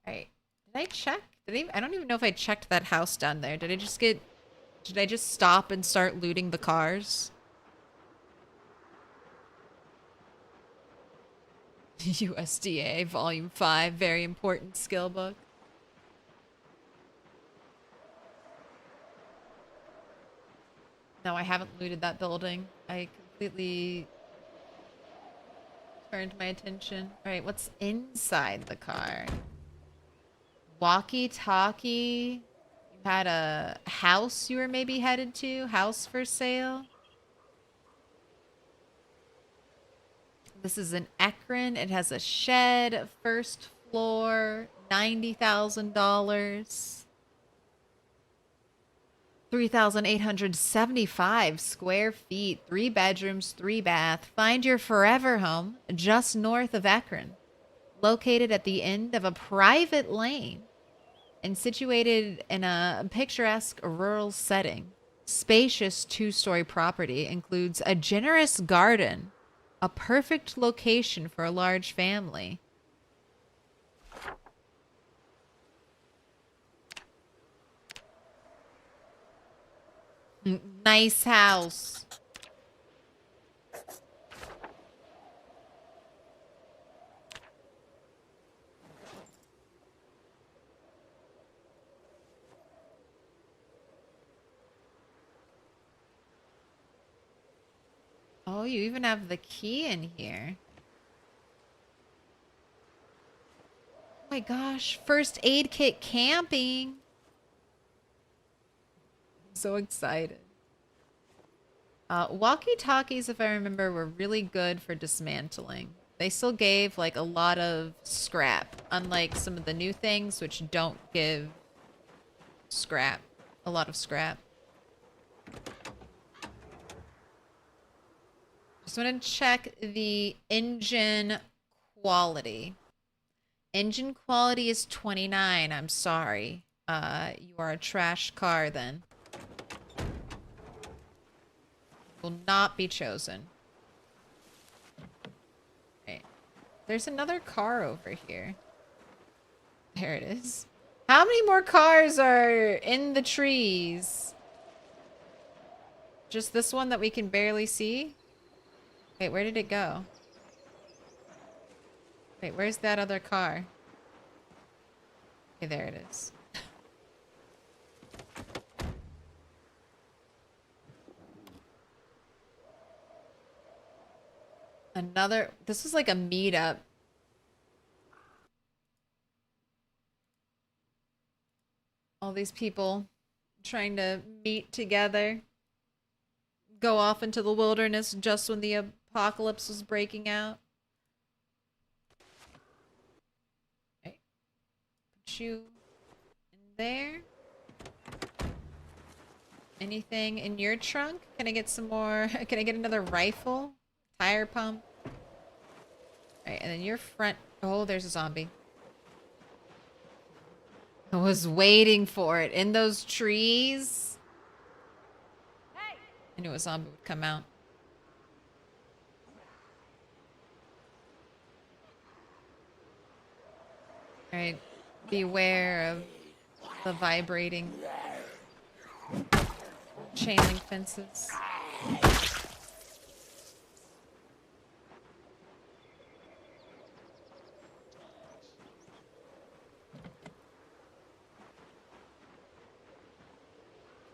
All right. Did I check? I don't even know if I checked that house down there. Did I just stop and start looting the cars? USDA Volume 5, very important skill book. No, I haven't looted that building. I completely turned my attention. All right, what's inside the car? Walkie-talkie. You had a house you were maybe headed to? House for sale? This is an Ekron. It has a shed, first floor, $90,000. 3,875 square feet, 3 bedrooms, 3 bath. Find your forever home just north of Ekron, located at the end of a private lane and situated in a picturesque rural setting. Spacious 2-story property includes a generous garden, a perfect location for a large family. Nice house. Oh, you even have the key in here. Oh my gosh, first aid kit camping. So excited. Walkie-talkies, if I remember, were really good for dismantling. They still gave like a lot of scrap, unlike some of the new things which don't give scrap, a lot of scrap. Just want to check the engine quality. Engine quality is 29. I'm sorry. You are a trash car then. Will not be chosen. Okay. There's another car over here. There it is. How many more cars are in the trees? Just this one that we can barely see? Wait, where did it go? Wait, where's that other car? Okay, there it is. Another, this was like a meetup. All these people trying to meet together. Go off into the wilderness just when the apocalypse was breaking out. Okay. Put you in there. Anything in your trunk? Can I get some more? Can I get another rifle? Tire pump. Alright, and then your front... Oh, there's a zombie. I was waiting for it. In those trees. Hey! I knew a zombie would come out. Alright, beware of the vibrating chain link fences.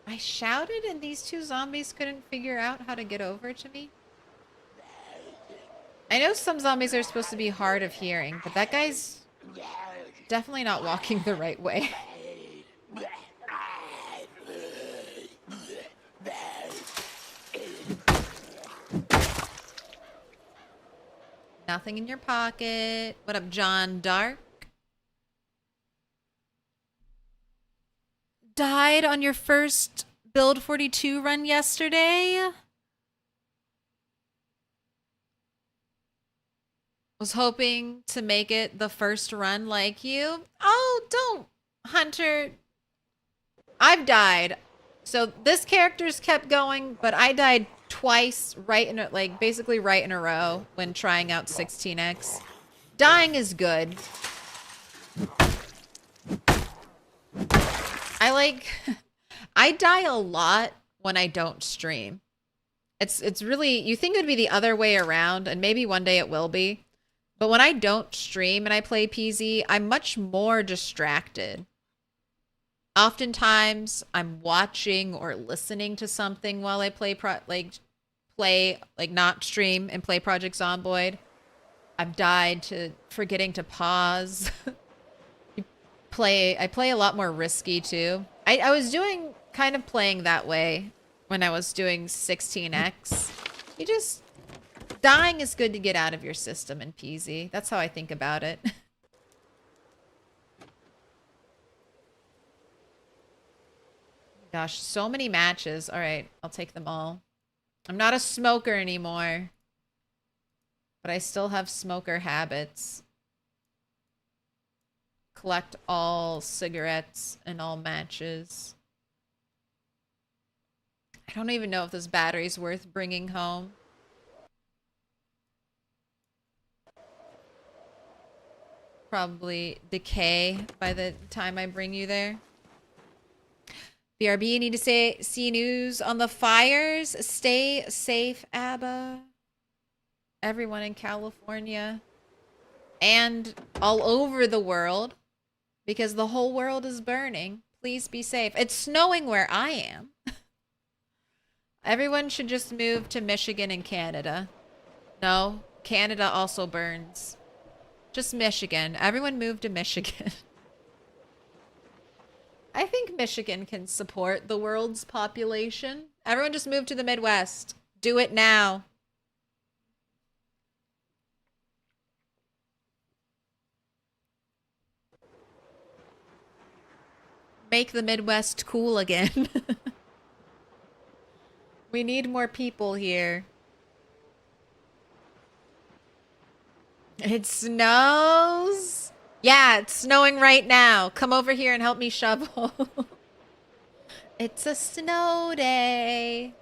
I shouted and these two zombies couldn't figure out how to get over to me. I know some zombies are supposed to be hard of hearing, but that guy's definitely not walking the right way. Nothing in your pocket. What up, John Dark? Died on your first Build 42 run yesterday? Was hoping to make it the first run like you. Oh, don't, Hunter. I've died. So this character's kept going, but I died twice, right in a, like basically right in a row when trying out 16x. Dying is good. I die a lot when I don't stream. It's really, you think it would be the other way around, and maybe one day it will be. But when I don't stream and I play PZ, I'm much more distracted. Oftentimes, I'm watching or listening to something while I not stream and play Project Zomboid. I've died to forgetting to pause. I play a lot more risky too. I was doing kind of playing that way when I was doing 16x. You just dying is good to get out of your system in PZ. That's how I think about it. Gosh, so many matches. All right, I'll take them all. I'm not a smoker anymore, but I still have smoker habits. Collect all cigarettes and all matches. I don't even know if this battery's worth bringing home. Probably decay by the time I bring you there. BRB, you need to see news on the fires. Stay safe, ABBA. Everyone in California and all over the world, because the whole world is burning. Please be safe. It's snowing where I am. Everyone should just move to Michigan and Canada. No, Canada also burns. Just Michigan. Everyone move to Michigan. I think Michigan can support the world's population. Everyone just move to the Midwest. Do it now. Make the Midwest cool again. We need more people here. It snows? Yeah, it's snowing right now. Come over here and help me shovel. It's a snow day.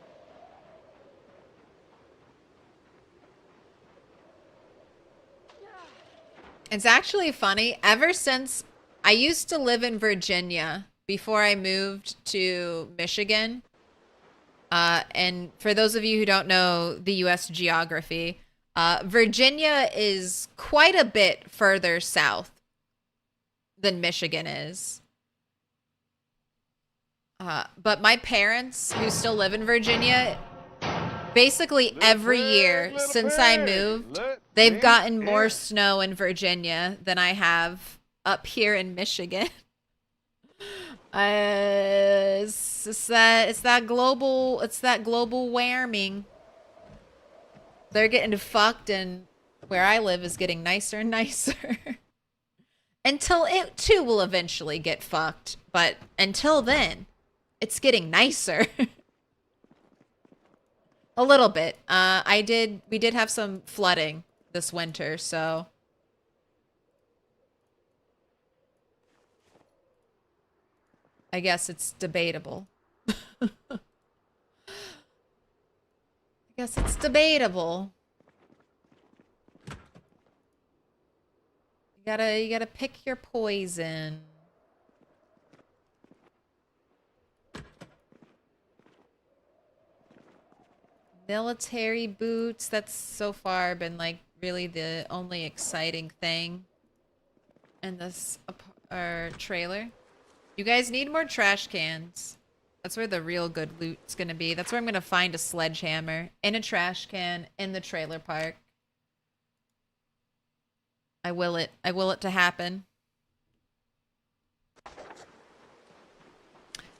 It's actually funny. Ever since I used to live in Virginia before I moved to Michigan. And for those of you who don't know the U.S. geography, Virginia is quite a bit further south than Michigan is. But my parents, who still live in Virginia, basically every year since I moved, they've gotten more snow in Virginia than I have up here in Michigan. It's that global warming. They're getting fucked, and where I live is getting nicer and nicer. Until it too will eventually get fucked, but until then, it's getting nicer. A little bit. We did have some flooding this winter, so I guess it's debatable. I guess it's debatable. You gotta pick your poison. Military boots. That's so far been like really the only exciting thing in this trailer. You guys need more trash cans. That's where the real good loot's gonna be. That's where I'm gonna find a sledgehammer in a trash can in the trailer park. I will it to happen.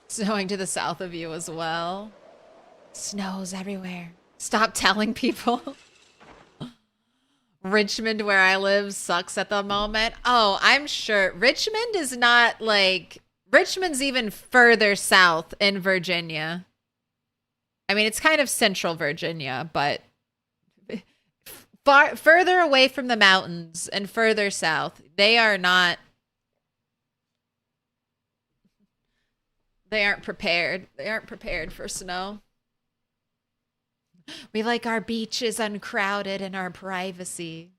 Snowing to the south of you as well. Snows everywhere. Stop telling people. Richmond, where I live, sucks at the moment. Oh, I'm sure. Richmond is not like... Richmond's even further south in Virginia. I mean, it's kind of central Virginia, but further away from the mountains and further south. They aren't prepared. They aren't prepared for snow. We like our beaches uncrowded and our privacy.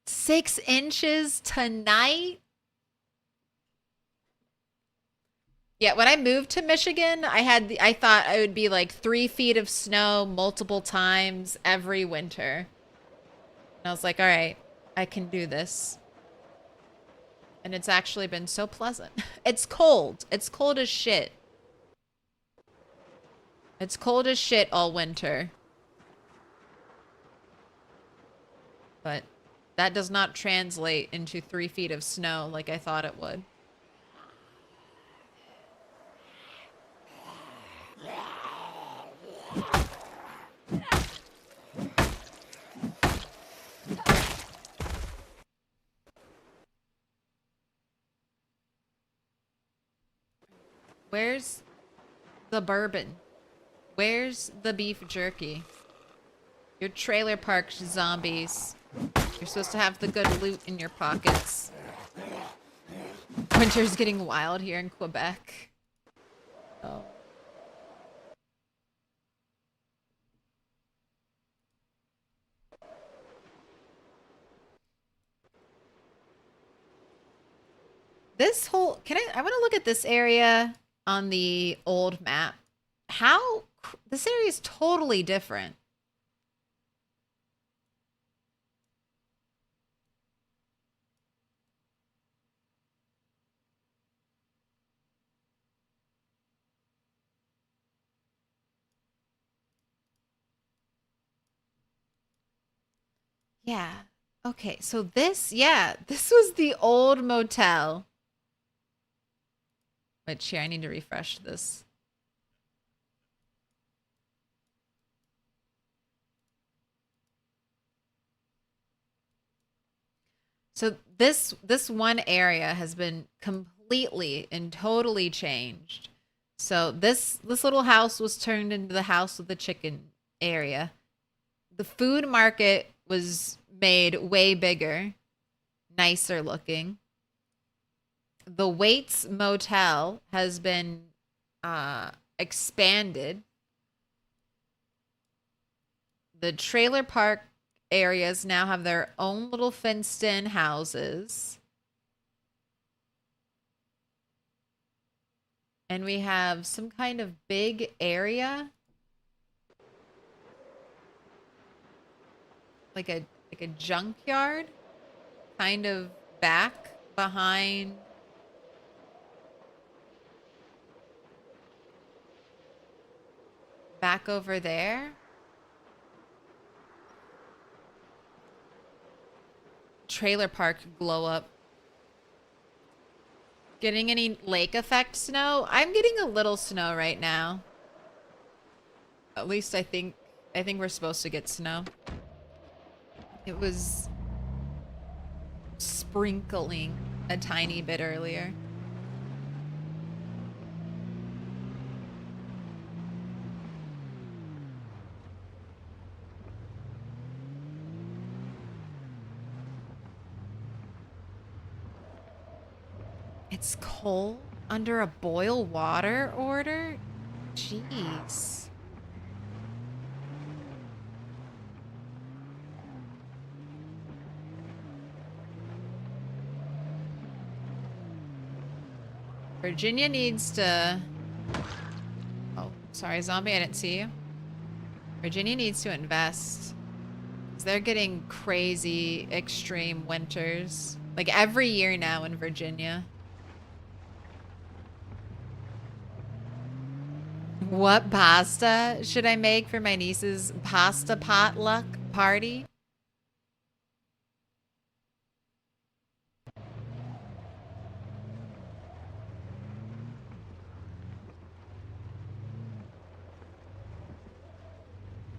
Six inches tonight? Yeah, when I moved to Michigan, I thought I would be like 3 feet of snow multiple times every winter. And I was like, all right, I can do this. And it's actually been so pleasant. It's cold. It's cold as shit. It's cold as shit all winter. But that does not translate into 3 feet of snow like I thought it would. Where's the bourbon? Where's the beef jerky? Your trailer park zombies. You're supposed to have the good loot in your pockets. Winter's getting wild here in Quebec. Oh. This whole, I want to look at this area on the old map. This area is totally different. Yeah. Okay, so this was the old motel. Which here, I need to refresh this. So this one area has been completely and totally changed. So this little house was turned into the house with the chicken area. The food market was made way bigger, nicer looking. The Waits Motel has been expanded. The trailer park areas now have their own little fenced-in houses. And we have some kind of big area. Like a junkyard, kind of back behind back over there. Trailer park glow up. Getting any lake effect snow? I'm getting a little snow right now. At least I think we're supposed to get snow. It was sprinkling a tiny bit earlier. It's coal under a boil water order? Jeez. Virginia needs to... Oh, sorry, zombie, I didn't see you. Virginia needs to invest. 'Cause they're getting crazy, extreme winters. Like every year now in Virginia. What pasta should I make for my niece's pasta potluck party?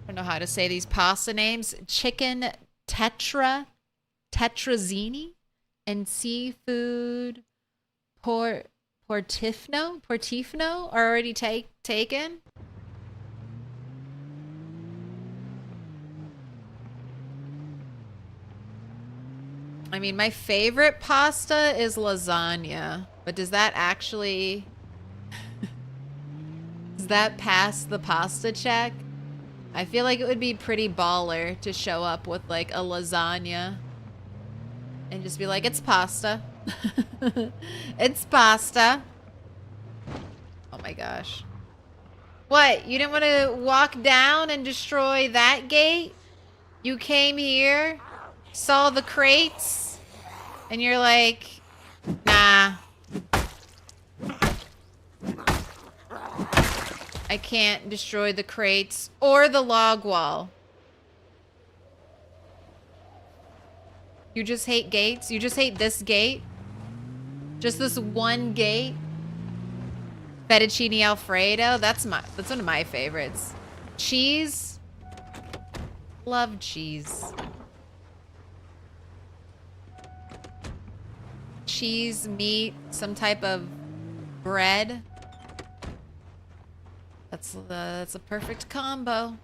I don't know how to say these pasta names. Chicken tetrazzini and seafood portifno are already taken. I mean, my favorite pasta is lasagna, but does that actually does that pass the pasta check? I feel like it would be pretty baller to show up with like a lasagna and just be like, it's pasta. It's pasta. my gosh. What? You didn't want to walk down and destroy that gate? You came here, saw the crates, and you're like, nah. I can't destroy the crates or the log wall. You just hate gates? You just hate this gate? Just this one gate? Fettuccine Alfredo? That's one of my favorites. Cheese? Love cheese. Cheese, meat, some type of bread. That's a perfect combo.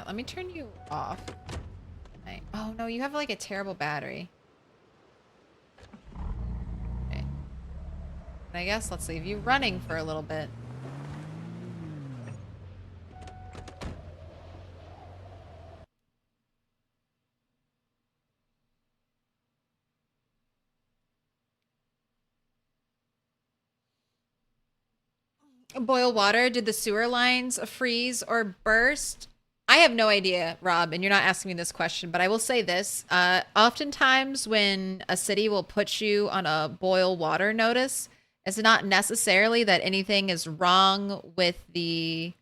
Let me turn you off. Oh no, you have like a terrible battery. Okay. I guess let's leave you running for a little bit. Boil water. Did the sewer lines freeze or burst? I have no idea, Rob, and you're not asking me this question, but I will say this. Oftentimes when a city will put you on a boil water notice, it's not necessarily that anything is wrong with the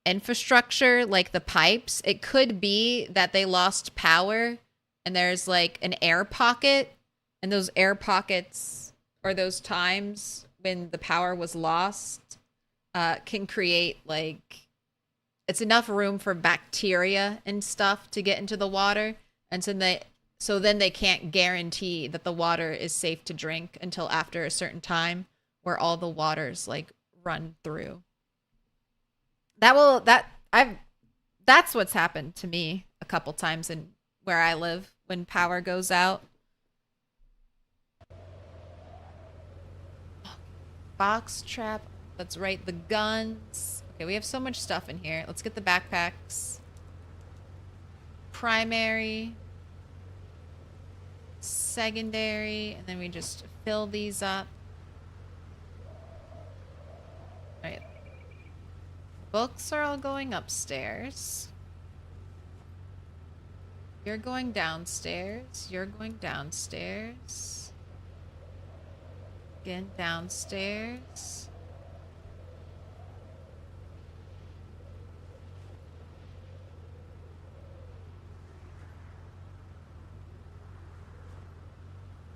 infrastructure, like the pipes. It could be that they lost power and there's like an air pocket, and those air pockets or those times when the power was lost can create like, it's enough room for bacteria and stuff to get into the water, and so then they can't guarantee that the water is safe to drink until after a certain time where all the waters like run through. That's what's happened to me a couple times in where I live when power goes out. Box trap. That's right, the guns. Okay, we have so much stuff in here. Let's get the backpacks. Primary. Secondary. And then we just fill these up. All right. Books are all going upstairs. You're going downstairs. You're going downstairs. Again, downstairs.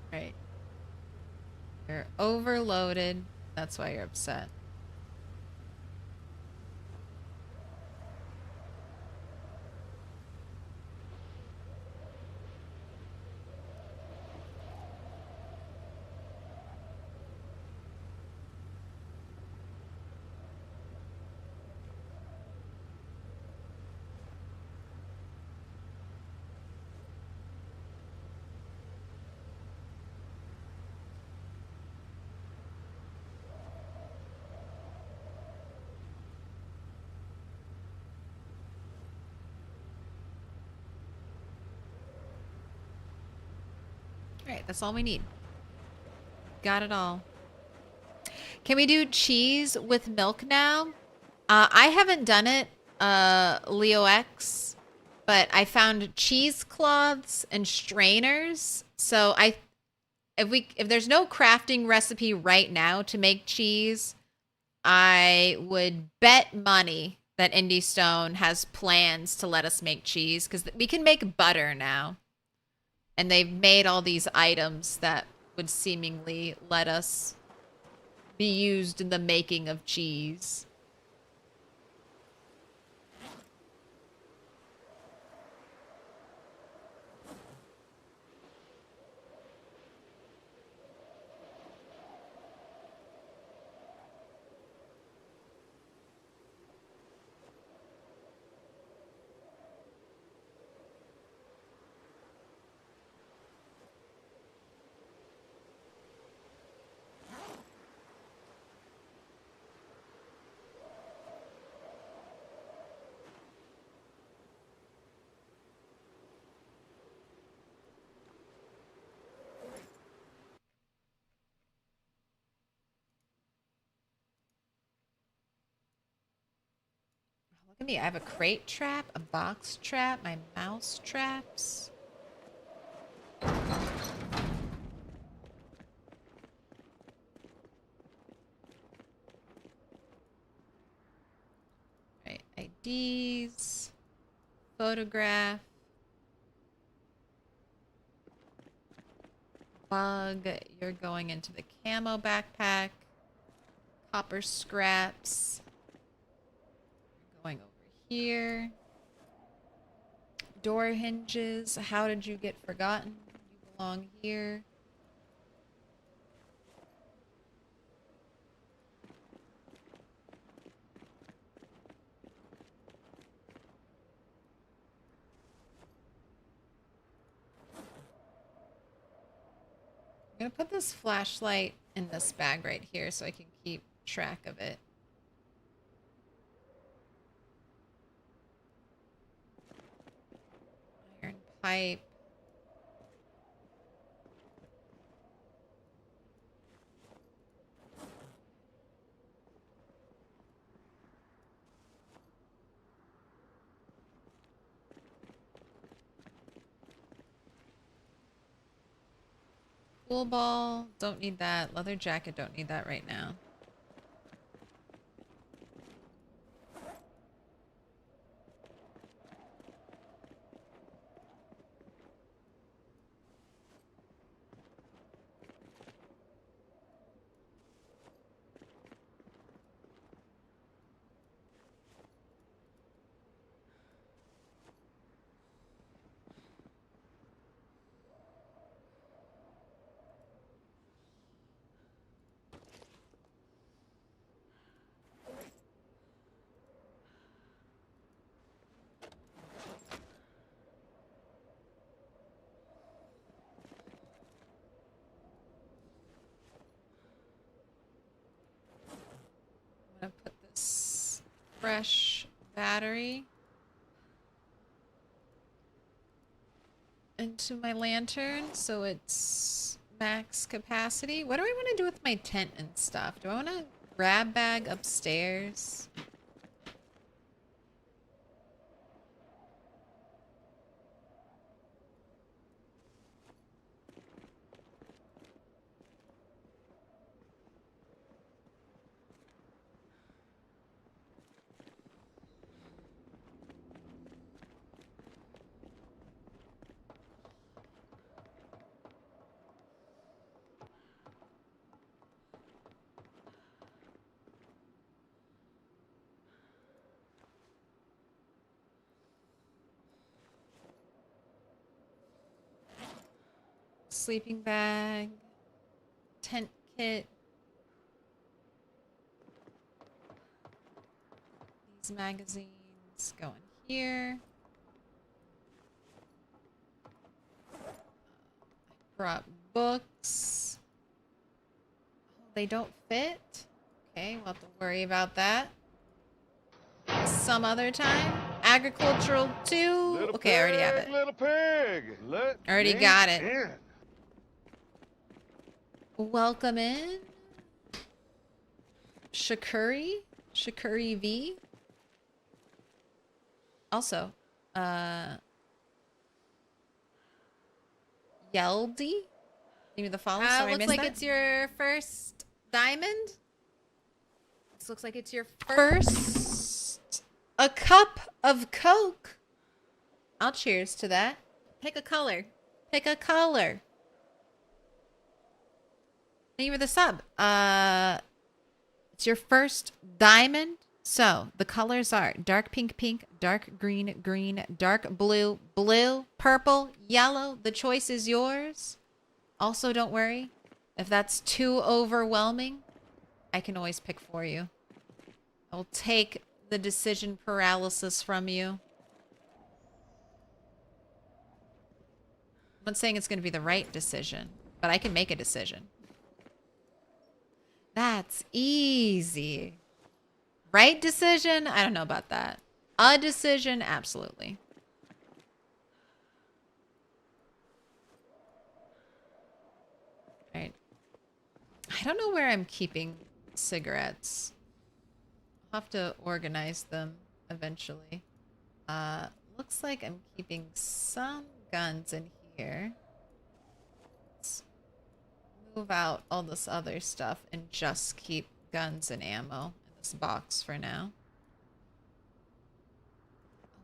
Right. You're overloaded. That's why you're upset. Alright, that's all we need. Got it all. Can we do cheese with milk now? I haven't done it, Leo X, but I found cheesecloths and strainers. So if there's no crafting recipe right now to make cheese, I would bet money that Indie Stone has plans to let us make cheese, because we can make butter now. And they've made all these items that would seemingly let us be used in the making of cheese. Look at me. I have a crate trap, a box trap, my mouse traps. Right, IDs, photograph, bug, you're going into the camo backpack, copper scraps, you're going over here, door hinges, how did you get forgotten? You belong here. I'm gonna put this flashlight in this bag right here so I can keep track of it. Iron pipe. Pool ball, don't need that. Leather jacket, don't need that right now. I'm gonna put this fresh battery into my lantern so it's max capacity. What do I want to do with my tent and stuff? Do I want to grab bag upstairs? Sleeping bag, tent kit, these magazines go in here. Brought books. They don't fit. Okay, we'll have to worry about that some other time. Agricultural 2. Little Okay, I already have pig, it. Little pig, let Already me got it. in. Welcome in. Shakuri V. Also, Yeldy. Give me the follow. Sorry, I Looks missed like that. it's your first diamond. This looks like it's your First, a cup of Coke. I'll cheers to that. Pick a color. Pick a color. Thank you for the sub. It's your first diamond. So the colors are dark pink, pink, dark green, green, dark blue, blue, purple, yellow. The choice is yours. Also, don't worry. If that's too overwhelming, I can always pick for you. I'll take the decision paralysis from you. I'm not saying it's going to be the right decision, but I can make a decision. That's easy. Right decision? I don't know about that. A decision? Absolutely. All right. I don't know where I'm keeping cigarettes. I'll have to organize them. eventually. Looks like I'm keeping some guns in here. Let's move out all this other stuff and just keep guns and ammo in this box for now.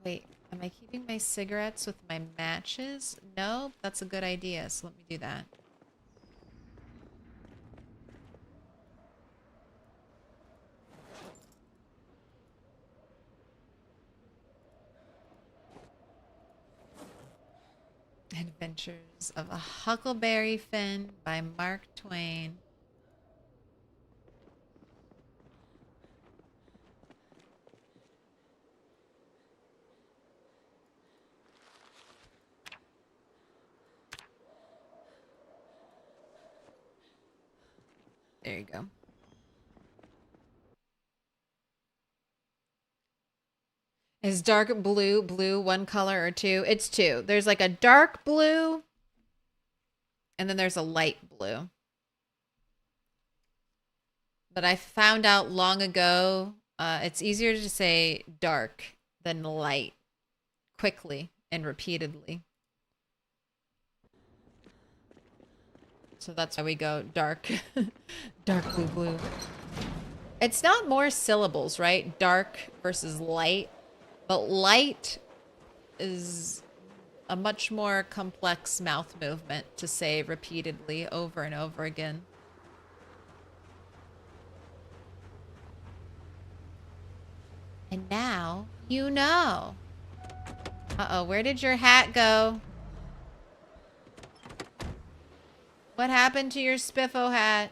Wait, am I keeping my cigarettes with my matches? No, that's a good idea, so let me do that. Adventures of a Huckleberry Finn by Mark Twain. There you go. Is dark blue one color or two? It's two. There's like a dark blue and then there's a light blue. But I found out long ago, it's easier to say dark than light quickly and repeatedly. So that's why we go dark, dark blue. It's not more syllables, right? Dark versus light. But light is a much more complex mouth movement to say repeatedly over and over again. And now you know. Uh-oh, where did your hat go? What happened to your spiffo hat?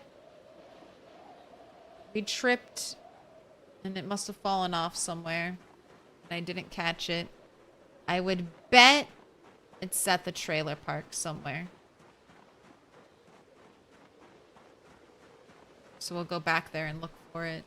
We tripped and it must have fallen off somewhere. I didn't catch it. I would bet it's at the trailer park somewhere. So we'll go back there and look for it.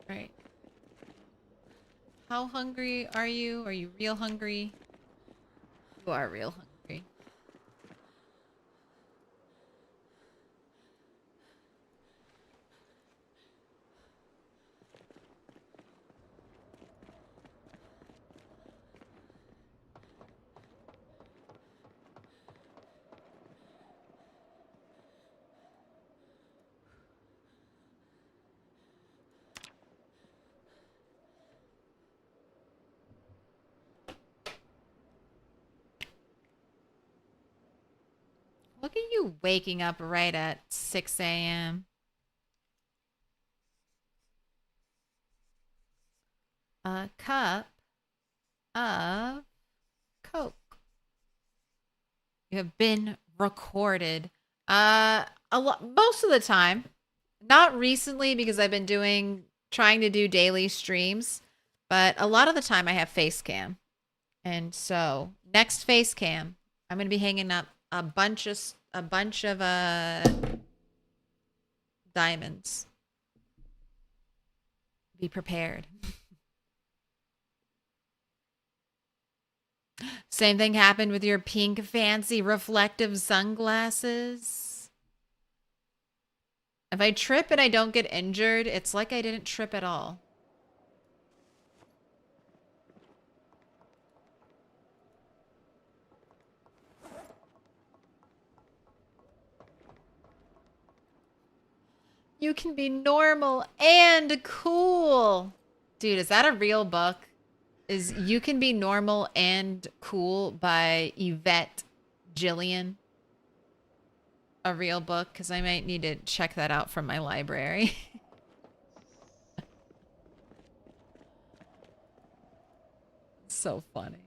Right. How hungry are you? Are you real hungry? You are real hungry. Look at you waking up right at 6 a.m. A cup of Coke. You have been recorded. Most of the time. Not recently because I've been trying to do daily streams, but a lot of the time I have face cam. And so next face cam, I'm going to be hanging up a bunch of diamonds. Be prepared. Same thing happened with your pink fancy reflective sunglasses. If I trip and I don't get injured, it's like I didn't trip at all. You can be normal and cool. Dude, is that a real book? Is You Can Be Normal and Cool by Yvette Jillian a real book? Because I might need to check that out from my library. So funny.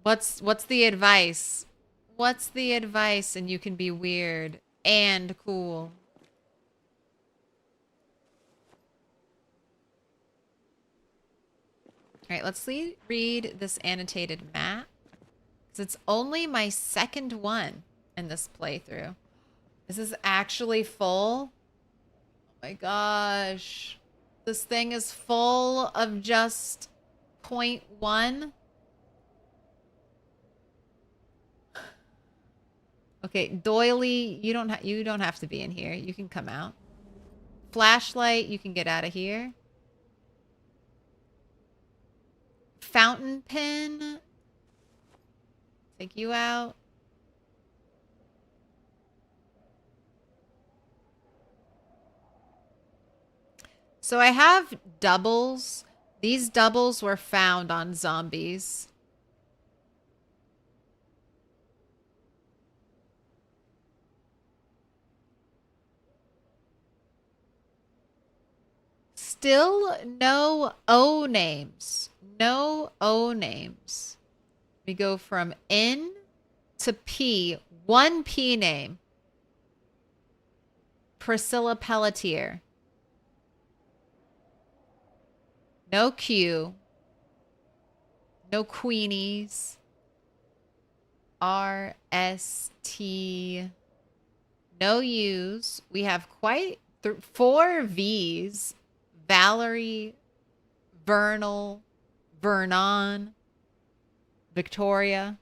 What's the advice? What's the advice? And you can be weird and cool. All right, let's read this annotated map. Because it's only my second one in this playthrough. This is actually full. My gosh. This thing is full of just 0.1. Okay, doily, you don't have to be in here. You can come out. Flashlight, you can get out of here. Fountain pen. Take you out. So I have doubles. These doubles were found on zombies. Still no O names. No O names. We go from N to P. One P name. Priscilla Pelletier. No Q. No Queenies. R, S, T. No U's. We have quite 4 V's. Valerie, Vernal, Vernon, Victoria.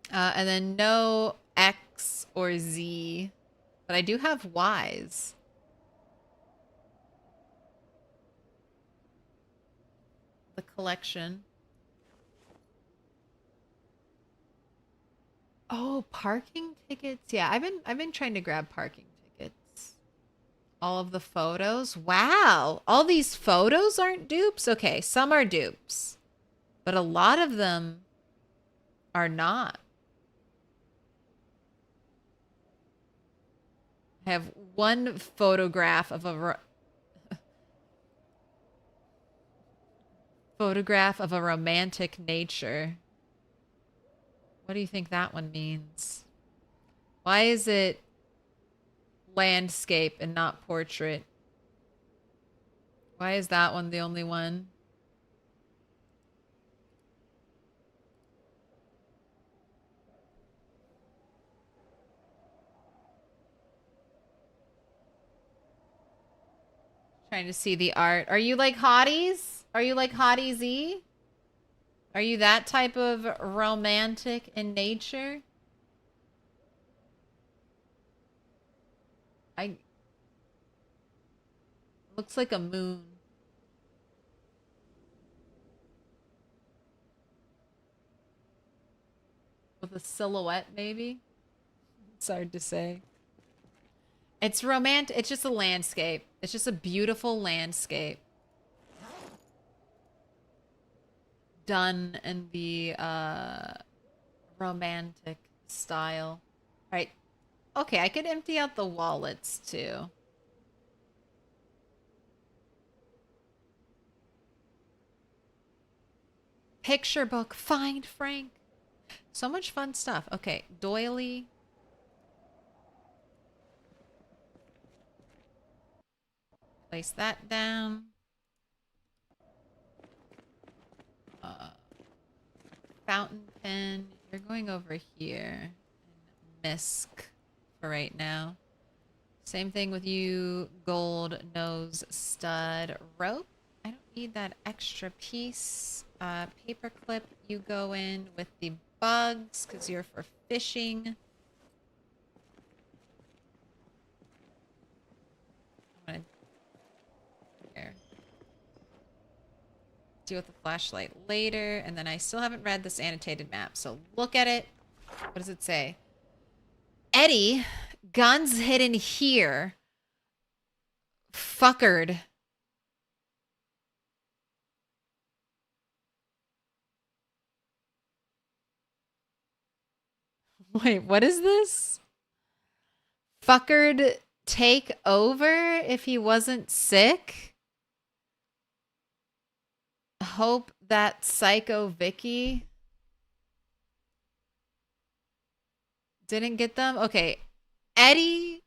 And then no X or Z. But I do have Y's. The collection. Oh, parking tickets. Yeah, I've been trying to grab parking tickets. All of the photos. Wow. All these photos aren't dupes? Okay, some are dupes. But a lot of them are not. I have one photograph of a photograph of a romantic nature. What do you think that one means? Why is it landscape and not portrait? Why is that one the only one? Trying to see the art. Are you like hotties? Are you like Hottie Z? Are you that type of romantic in nature? Looks like a moon. With a silhouette, maybe? It's hard to say. It's romantic. It's just a landscape. It's just a beautiful landscape. Done in the romantic style. All right. Okay, I could empty out the wallets too. Picture book. Find Frank. So much fun stuff. Okay, doily. Place that down. Fountain pen. You're going over here. And misc for right now. Same thing with you, gold nose stud rope. I don't need that extra piece. Paper clip, you go in with the bugs because you're for fishing. I'm gonna here. Deal with the flashlight later, and then I still haven't read this annotated map, so look at it. What does it say? Eddie, guns hidden here. Fuckered. Wait, what is this? Fuckered take over if he wasn't sick? Hope that psycho Vicky didn't get them. Okay. Eddie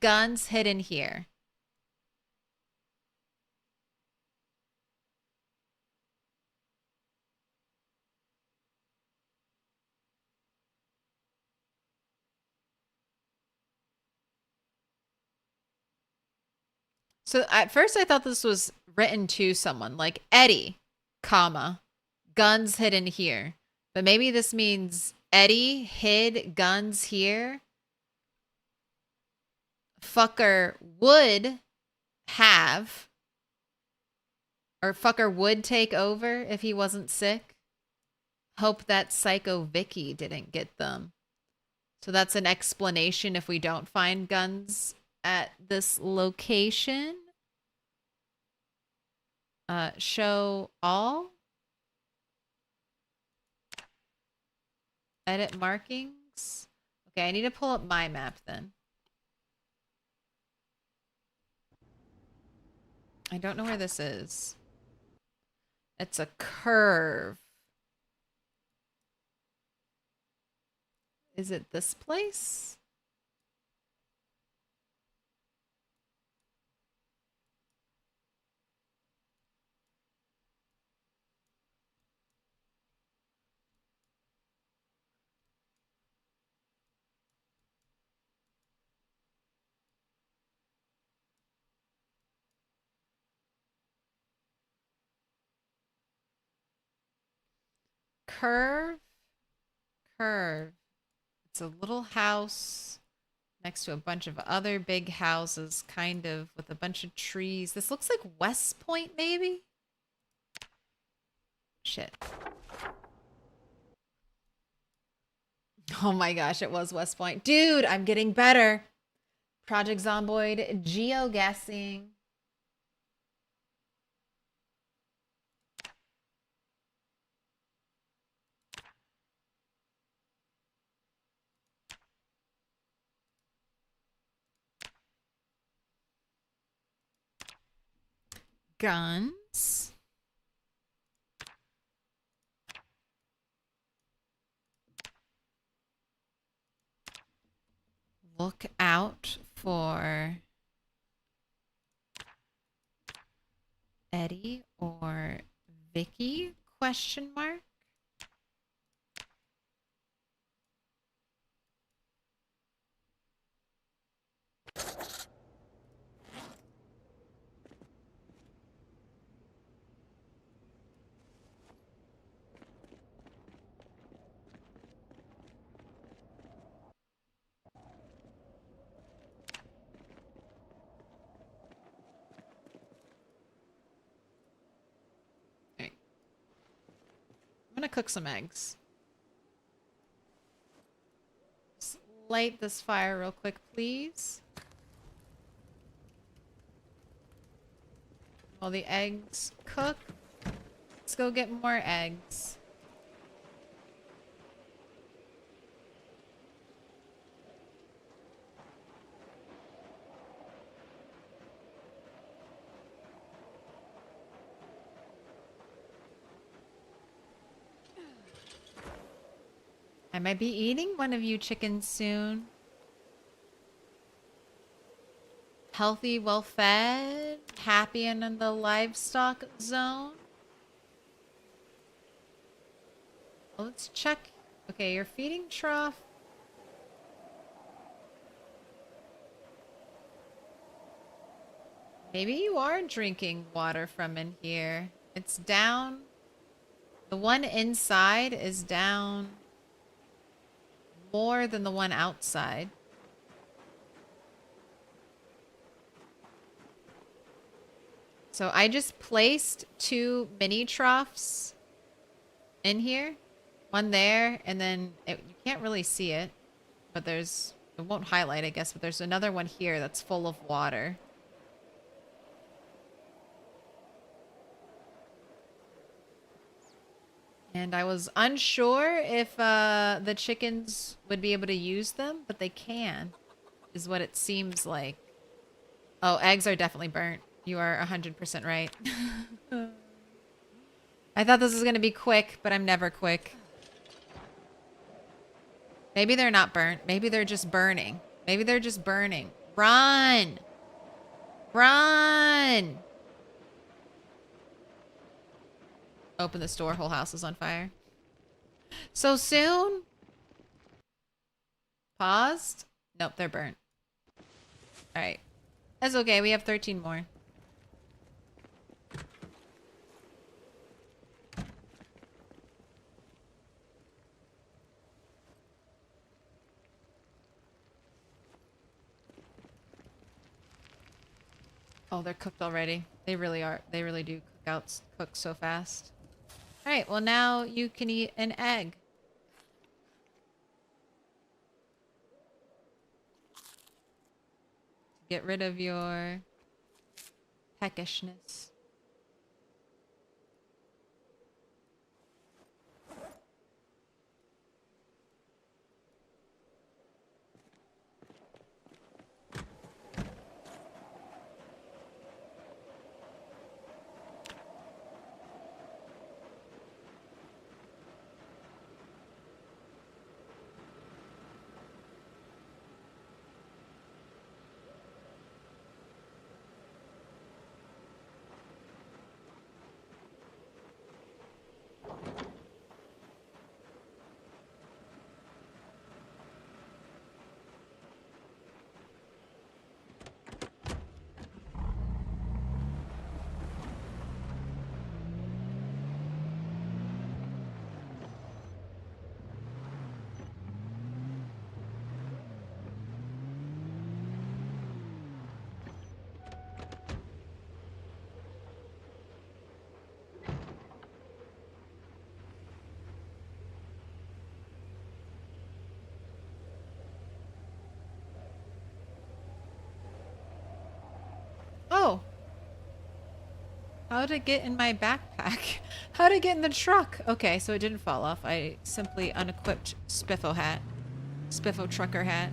guns hidden here. So at first I thought this was written to someone like Eddie, comma, guns hidden here. But maybe this means Eddie hid guns here. Fucker would have, or fucker would take over if he wasn't sick. Hope that Psycho Vicky didn't get them. So that's an explanation if we don't find guns at this location. Show all. Edit markings. Okay, I need to pull up my map then. I don't know where this is. It's a curve. Is it this place? Curve. Curve. It's a little house next to a bunch of other big houses, kind of, with a bunch of trees. This looks like West Point, maybe? Shit. Oh my gosh, it was West Point. Dude, I'm getting better. Project Zomboid, geoguessing. Guns. Look out for Eddie or Vicky? Question mark. I'm gonna cook some eggs. Just light this fire real quick, please. While the eggs cook, let's go get more eggs. I might be eating one of you chickens soon. Healthy, well-fed, happy and in the livestock zone. Well, let's check. Okay, your feeding trough. Maybe you are drinking water from in here. It's down. The one inside is down more than the one outside. So I just placed 2 mini troughs in here. One there, and then you can't really see it, but it won't highlight, I guess, but there's another one here that's full of water. And I was unsure if the chickens would be able to use them, but they can, is what it seems like. Oh, eggs are definitely burnt. You are 100% right. I thought this was going to be quick, but I'm never quick. Maybe they're not burnt. Maybe they're just burning. Maybe they're just burning. Run! Run! Open this door. Whole house is on fire. So soon? Paused? Nope, they're burnt. Alright. That's okay. We have 13 more. Oh, they're cooked already. They really are. They really do cook so fast. All right, well now you can eat an egg. Get rid of your peckishness. Oh. How to get in my backpack? How to get in the truck? Okay, so it didn't fall off. I simply unequipped Spiffo hat. Spiffo trucker hat.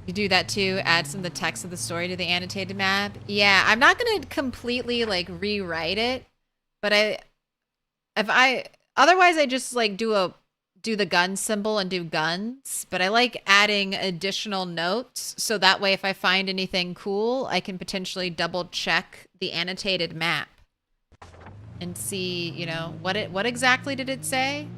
You do that too? Add some of the text of the story to the annotated map? Yeah, I'm not gonna completely like rewrite it, but otherwise I just like do the gun symbol and do guns, but I like adding additional notes so that way if I find anything cool, I can potentially double check the annotated map and see, you know, what exactly did it say?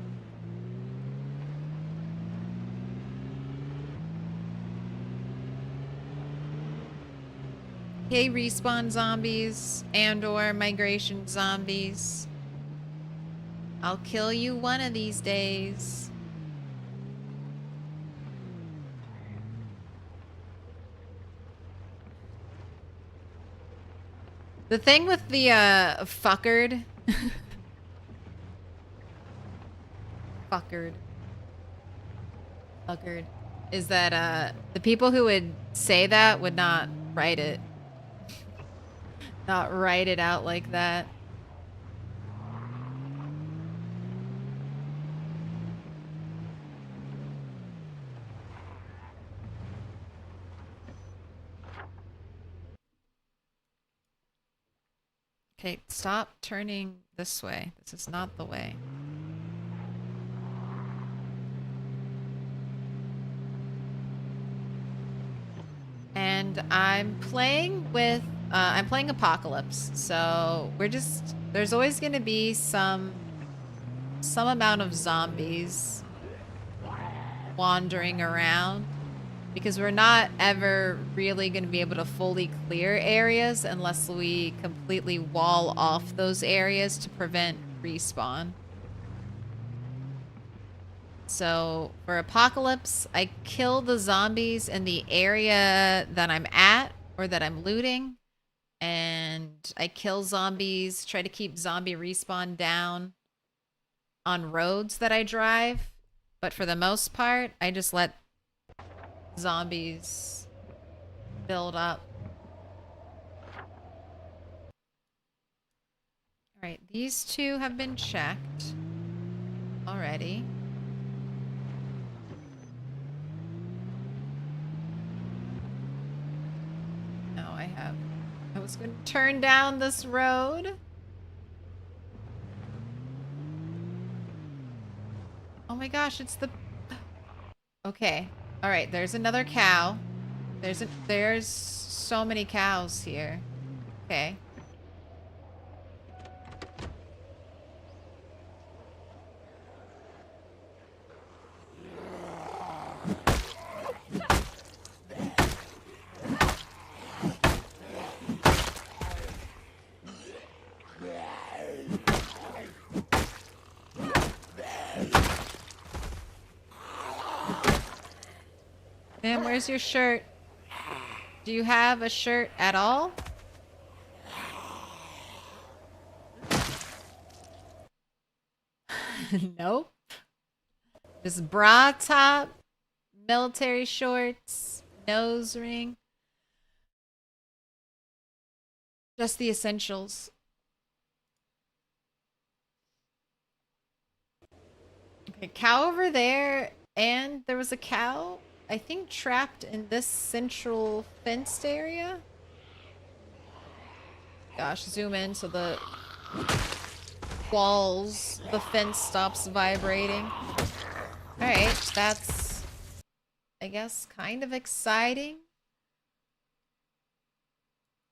Hey, respawn zombies and or migration zombies. I'll kill you one of these days. The thing with the fuckered fuckered is that the people who would say that would not write it. Not write it out like that. Okay, stop turning this way. This is not the way. And I'm playing Apocalypse, so there's always gonna be some amount of zombies wandering around because we're not ever really gonna be able to fully clear areas unless we completely wall off those areas to prevent respawn. So for Apocalypse, I kill the zombies in the area that I'm at or that I'm looting. And I kill zombies, try to keep zombie respawn down on roads that I drive. But for the most part, I just let zombies build up. All right, these two have been checked already. No, I have. I was going to turn down this road. Oh my gosh, it's the... Okay. All right, there's another cow. There's so many cows here. Okay. Ma'am, where's your shirt? Do you have a shirt at all? Nope. Just bra top, military shorts, nose ring. Just the essentials. Okay, cow over there, and there was a cow, I think, trapped in this central fenced area. Gosh, zoom in so the walls, the fence stops vibrating. Alright, that's, I guess, kind of exciting.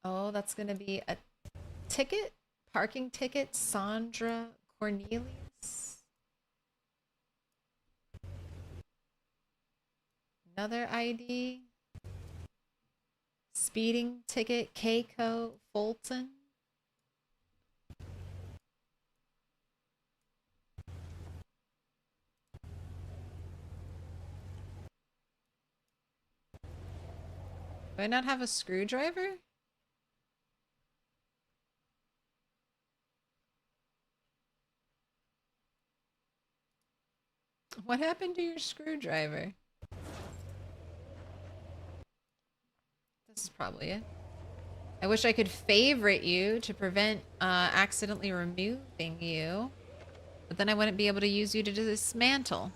Oh, that's gonna be a ticket? Parking ticket? Sandra Cornelius? Another ID? Speeding ticket? Keiko Fulton? Do I not have a screwdriver? What happened to your screwdriver? This is probably it. I wish I could favorite you to prevent accidentally removing you, but then I wouldn't be able to use you to dismantle.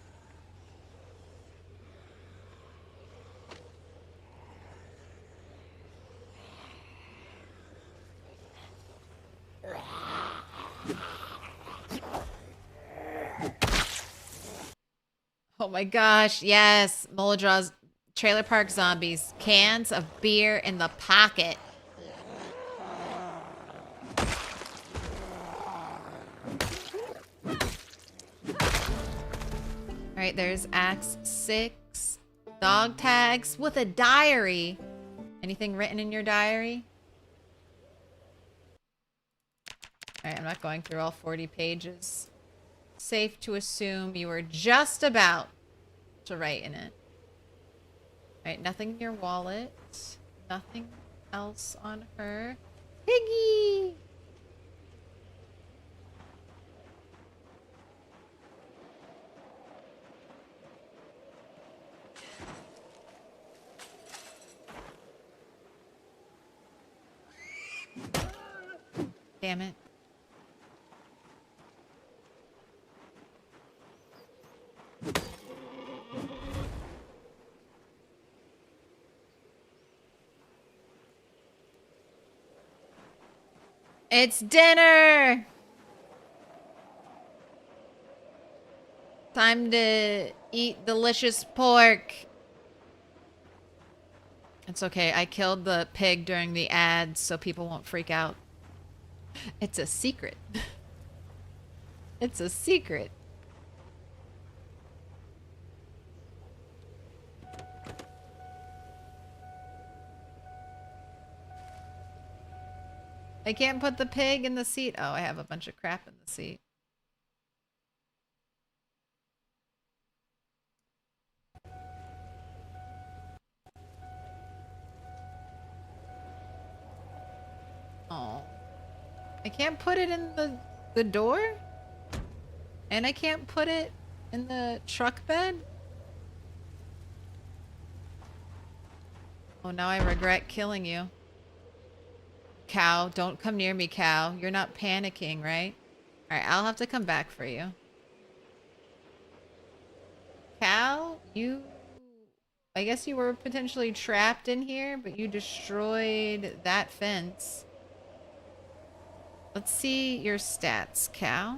Oh my gosh, yes, Muldraugh's Trailer Park Zombies. Cans of beer in the pocket. Alright, there's Axe 6. Dog tags with a diary. Anything written in your diary? Alright, I'm not going through all 40 pages. Safe to assume you were just about to write in it. Alright, nothing in your wallet. Nothing else on her. Piggy! Damn it. It's dinner! Time to eat delicious pork. It's okay, I killed the pig during the ads so people won't freak out. It's a secret. It's a secret. I can't put the pig in the seat. Oh, I have a bunch of crap in the seat. Oh. I can't put it in the door? And I can't put it in the truck bed? Oh, now I regret killing you. Cow, don't come near me, cow. You're not panicking, right? Alright, I'll have to come back for you. Cow, you... I guess you were potentially trapped in here, but you destroyed that fence. Let's see your stats, cow.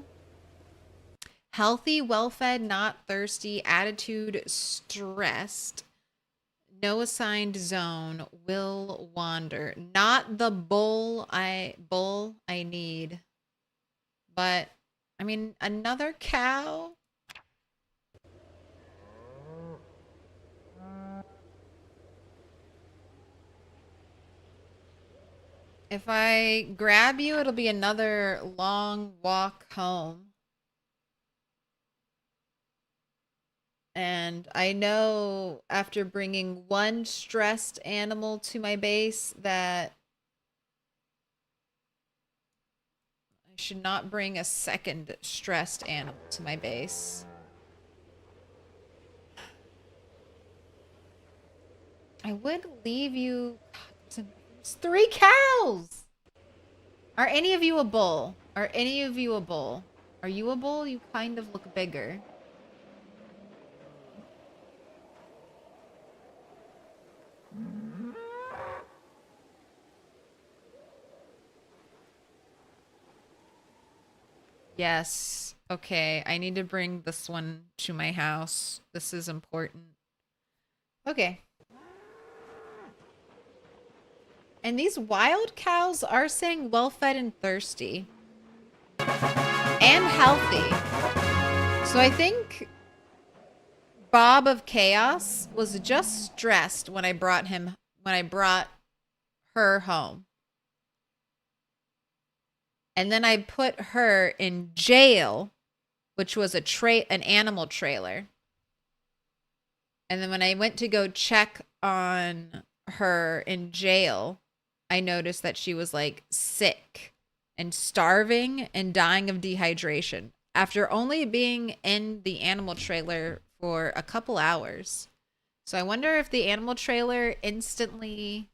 Healthy, well-fed, not thirsty, attitude stressed. No assigned zone, will wander. Not the bull I need. But, I mean, another cow? If I grab you, it'll be another long walk home. And I know after bringing one stressed animal to my base that I should not bring a second stressed animal to my base. I would leave you... There's 3 cows! Are any of you a bull? Are any of you a bull? Are you a bull? You kind of look bigger. Yes. Okay, I need to bring this one to my house. This is important. Okay. And these wild cows are saying well-fed and thirsty. And healthy. So I think Bob of Chaos was just stressed when I brought her home. And then I put her in jail, which was an animal trailer. And then when I went to go check on her in jail, I noticed that she was like sick and starving and dying of dehydration after only being in the animal trailer for a couple hours. So I wonder if the animal trailer instantly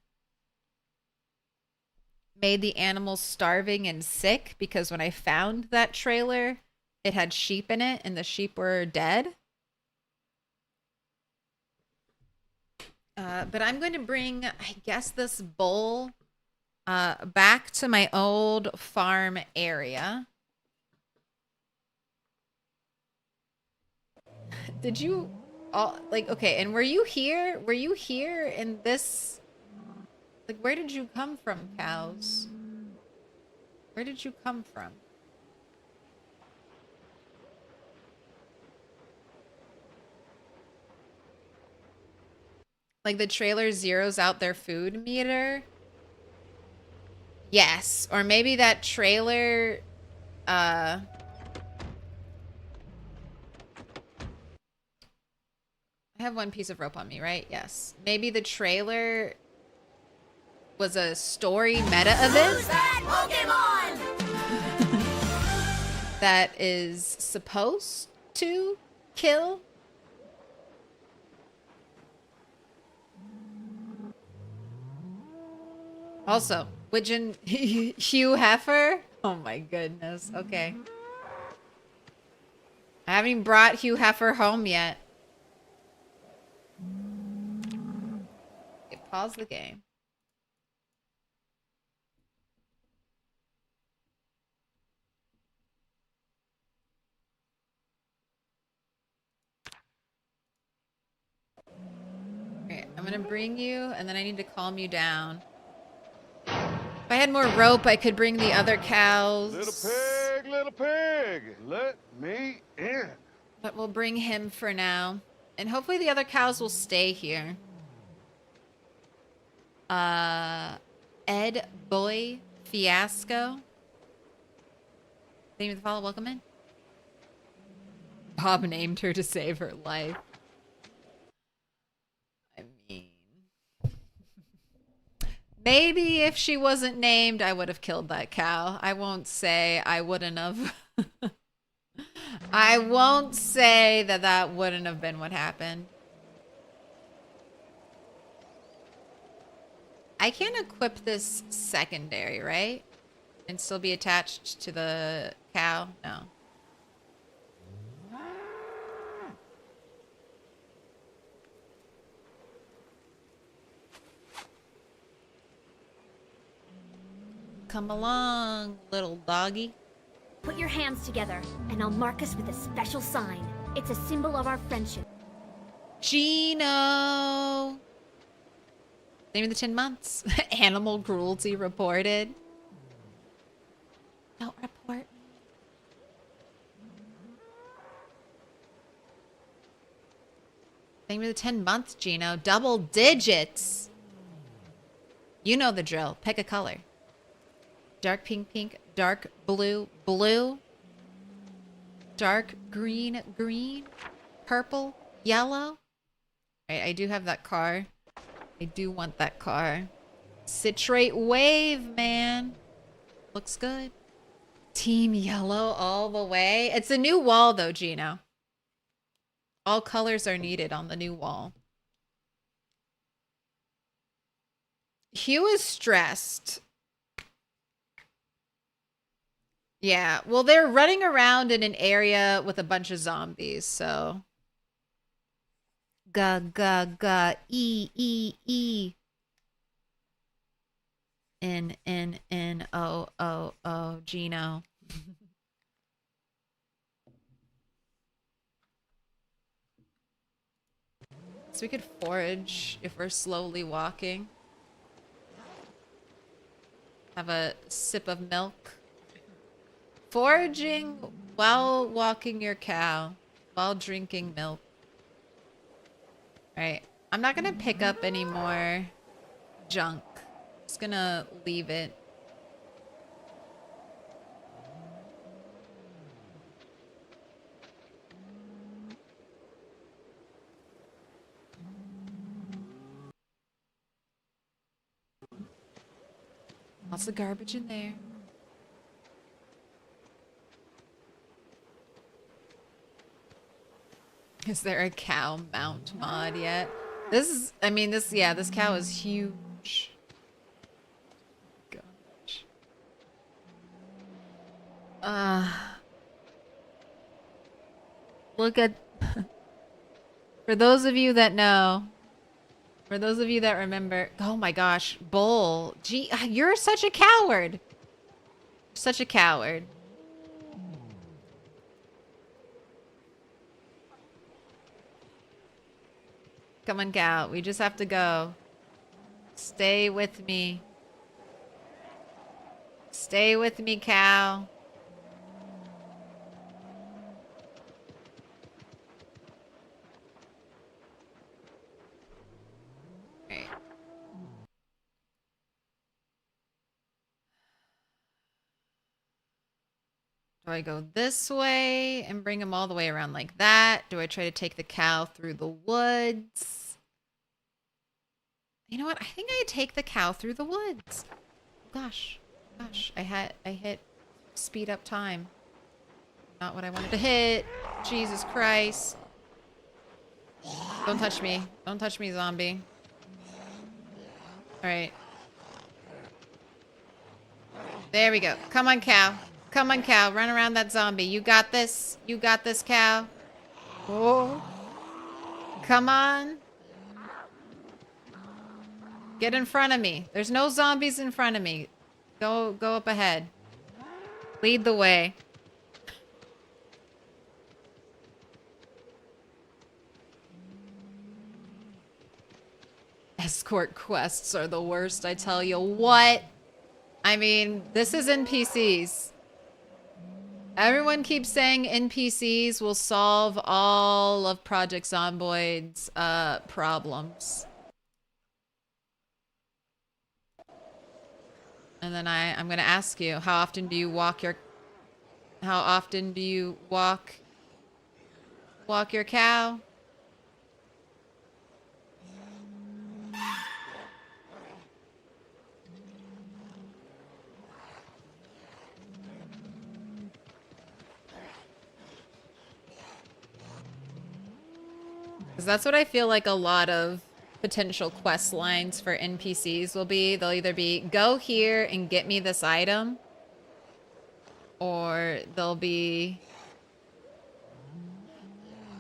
made the animals starving and sick, because when I found that trailer, it had sheep in it and the sheep were dead. But I'm going to bring, I guess, this bull back to my old farm area. Did you all, like, okay, and were you here? Were you here in this? Like, where did you come from, cows? Where did you come from? Like, the trailer zeroes out their food meter? Yes. Or maybe that trailer, I have one piece of rope on me, right? Yes. Maybe the trailer was a story meta event that is supposed to kill. Also, which in Hugh Heifer? Oh my goodness. Okay. I haven't even brought Hugh Heifer home yet. Okay, pause the game. Okay, I'm gonna bring you, and then I need to calm you down. If I had more rope, I could bring the other cows. Little pig, let me in. But we'll bring him for now. And hopefully the other cows will stay here. Ed Boy Fiasco. Thank you for the follow. Welcome in. Bob named her to save her life. I mean... Maybe if she wasn't named, I would have killed that cow. I won't say I wouldn't have. I won't say that that wouldn't have been what happened. I can't equip this secondary, right? And still be attached to the cow? No. Come along, little doggy. Put your hands together, and I'll mark us with a special sign. It's a symbol of our friendship. Gino! Name of the 10 months. Animal cruelty reported. Don't report me. Name of the 10 months, Gino. Double digits. You know the drill. Pick a color. Dark pink, pink. Dark blue, blue. Dark green, green. Purple, yellow. Right, I do have that car. I do want that car. Citrate wave, man. Looks good. Team yellow all the way. It's a new wall though, Gino. All colors are needed on the new wall. Hugh is stressed. Yeah, well, they're running around in an area with a bunch of zombies, so. Ga, ga, ga, E. N, O, Gino. So we could forage if we're slowly walking. Have a sip of milk. Foraging while walking your cow, while drinking milk. Alright, I'm not gonna pick up any more junk. Just gonna leave it. Lots of garbage in there. Is there a cow mount mod yet? This is, I mean, this cow is huge. Gosh. Look at, for those of you that know, for those of you that remember, oh my gosh, Bull, gee, you're such a coward. Such a coward. Come on, cow. We just have to go. Stay with me. Stay with me, cow. Right. Do I go this way and bring him all the way around like that? Do I try to take the cow through the woods? You know what? I think I take the cow through the woods. Gosh. I hit speed up time. Not what I wanted to hit. Jesus Christ. Don't touch me. Don't touch me, zombie. Alright. There we go. Come on, cow. Come on, cow. Run around that zombie. You got this. You got this, cow. Oh. Come on. Get in front of me. There's no zombies in front of me. Go up ahead. Lead the way. Escort quests are the worst, I tell you what. I mean, this is NPCs. Everyone keeps saying NPCs will solve all of Project Zomboid's problems. And then I'm gonna ask you, how often do you walk your cow? Because that's what I feel like a lot of potential quest lines for NPCs will be. They'll either be, go here and get me this item, or they'll be,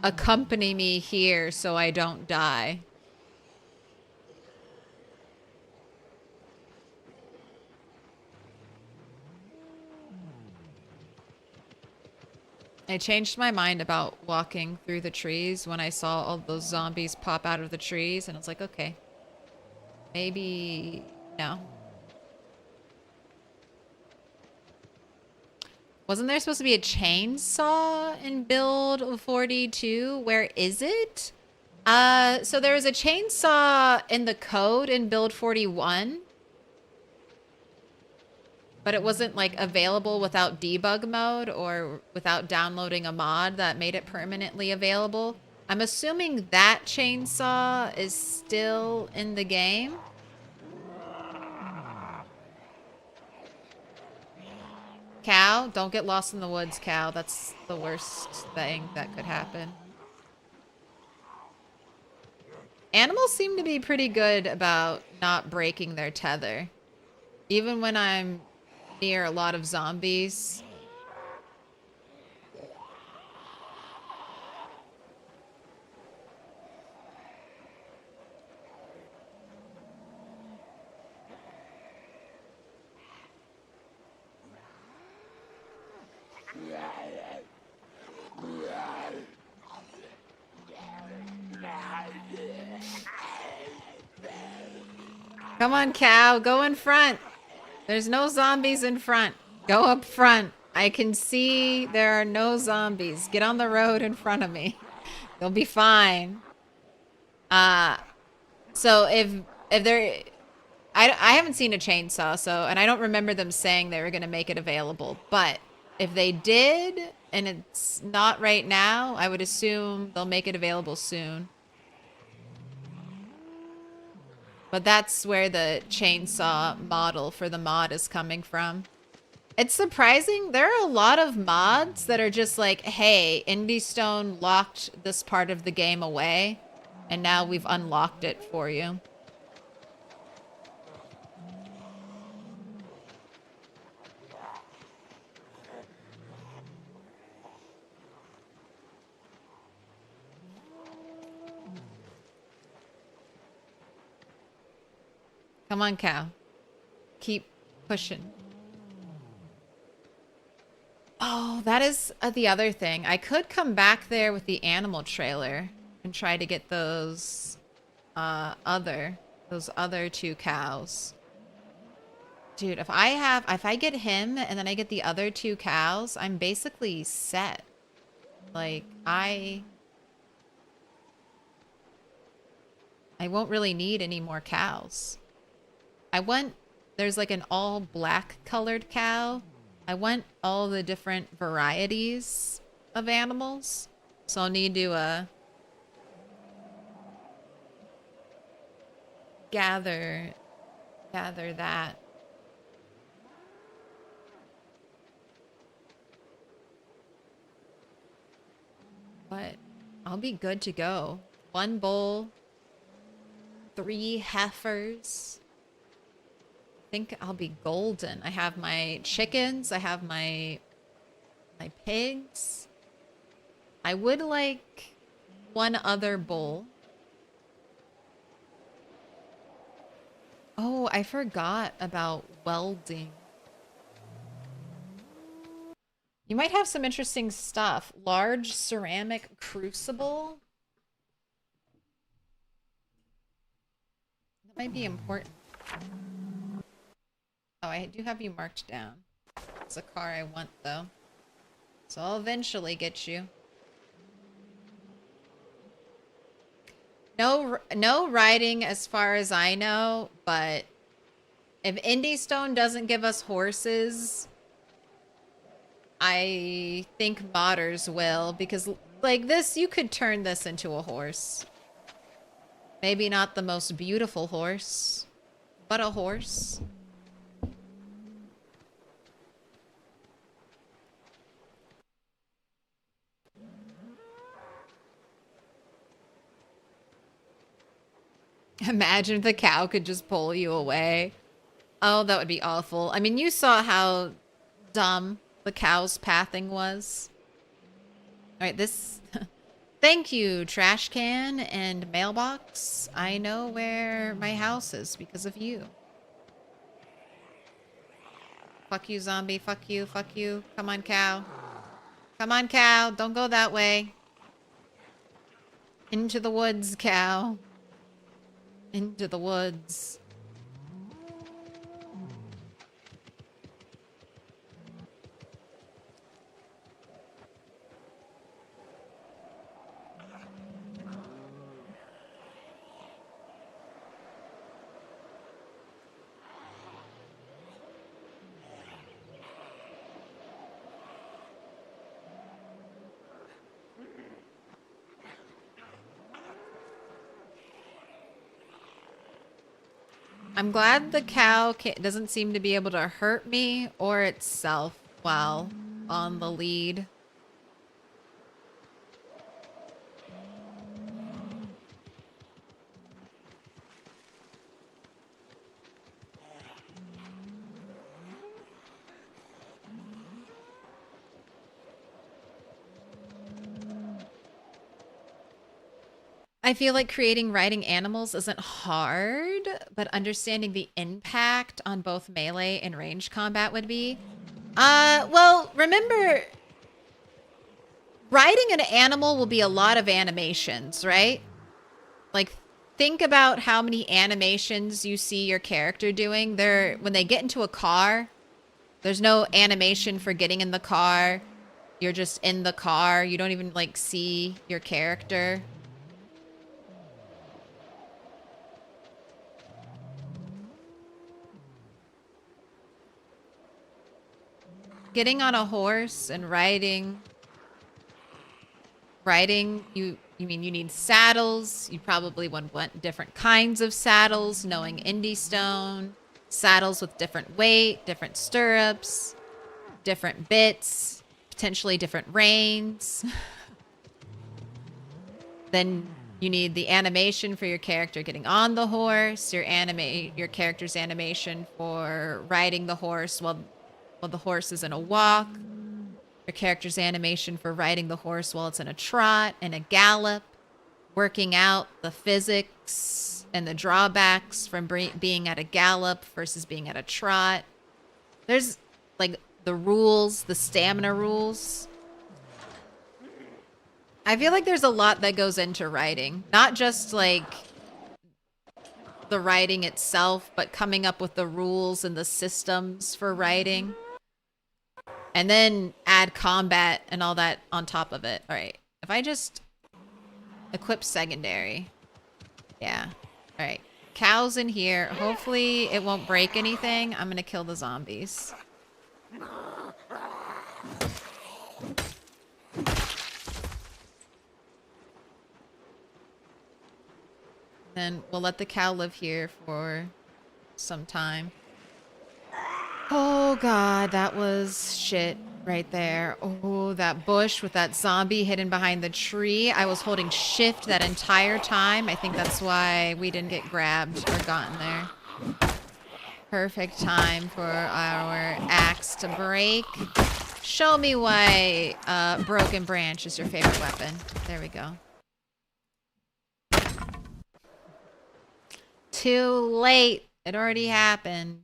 accompany me here so I don't die. I changed my mind about walking through the trees when I saw all those zombies pop out of the trees, and I was like, okay, maybe no. Wasn't there supposed to be a chainsaw in build 42? Where is it? So there was a chainsaw in the code in build 41. But it wasn't like available without debug mode or without downloading a mod that made it permanently available. I'm assuming that chainsaw is still in the game. Cow, don't get lost in the woods, cow. That's the worst thing that could happen. Animals seem to be pretty good about not breaking their tether. Even when I'm near a lot of zombies. Come on, cow. Go in front. There's no zombies in front. Go up front. I can see there are no zombies. Get on the road in front of me. You'll be fine. So if there... I haven't seen a chainsaw, so... And I don't remember them saying they were going to make it available. But if they did, and it's not right now, I would assume they'll make it available soon. But that's where the chainsaw model for the mod is coming from. It's surprising. There are a lot of mods that are just like, hey, IndieStone locked this part of the game away, and now we've unlocked it for you. Come on, cow. Keep pushing. Oh, that is the other thing. I could come back there with the animal trailer and try to get those other two cows. Dude, if I get him and then I get the other two cows, I'm basically set. Like, I won't really need any more cows. There's like an all black colored cow. I want all the different varieties of animals. So I'll need to gather that. But I'll be good to go. 1 bull, 3 heifers. I think I'll be golden. I have my chickens. I have my pigs. I would like 1 other bull. Oh, I forgot about welding. You might have some interesting stuff. Large ceramic crucible. That might be important. Oh, I do have you marked down. It's a car I want, though. So I'll eventually get you. No riding as far as I know, but if IndieStone doesn't give us horses, I think modders will, because like this, you could turn this into a horse. Maybe not the most beautiful horse, but a horse. Imagine if the cow could just pull you away. Oh, that would be awful. I mean, you saw how dumb the cow's pathing was. All right, this... Thank you, trash can and mailbox. I know where my house is because of you. Fuck you, zombie. Fuck you. Fuck you. Come on, cow. Come on, cow. Don't go that way. Into the woods, cow. Into the woods. I'm glad the cow doesn't seem to be able to hurt me or itself while on the lead. I feel like creating riding animals isn't hard, but understanding the impact on both melee and range combat would be. Well, remember, riding an animal will be a lot of animations, right? Like, think about how many animations you see your character doing. When they get into a car, there's no animation for getting in the car. You're just in the car. You don't even, like, see your character. Getting on a horse and riding, you mean you need saddles. You probably would want different kinds of saddles, knowing indie stone, saddles with different weight, different stirrups, different bits, potentially different reins. Then you need the animation for your character getting on the horse, your character's animation for riding the horse while the horse is in a walk, your character's animation for riding the horse while it's in a trot and a gallop, working out the physics and the drawbacks from being at a gallop versus being at a trot. There's like the rules, the stamina rules. I feel like there's a lot that goes into riding, not just like the riding itself, but coming up with the rules and the systems for riding. And then add combat and all that on top of it. All right. If I just equip secondary. Yeah. All right. Cows in here. Hopefully it won't break anything. I'm going to kill the zombies. Then we'll let the cow live here for some time. Oh god, that was shit right there. Oh, that bush with that zombie hidden behind the tree. I was holding shift that entire time. I think that's why we didn't get grabbed or gotten there. Perfect time for our axe to break. Show me why broken branch is your favorite weapon. There we go. Too late. It already happened.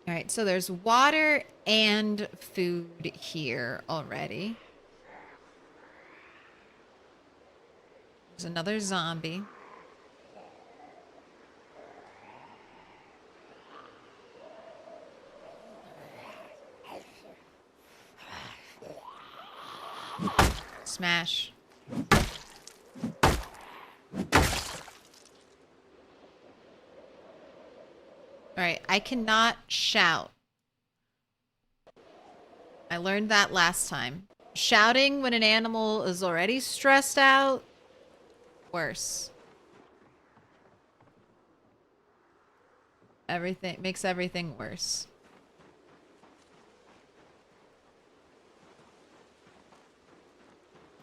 All right, so there's water and food here already. There's another zombie. Smash. All right, I cannot shout. I learned that last time. Shouting when an animal is already stressed out, worse. Everything makes everything worse.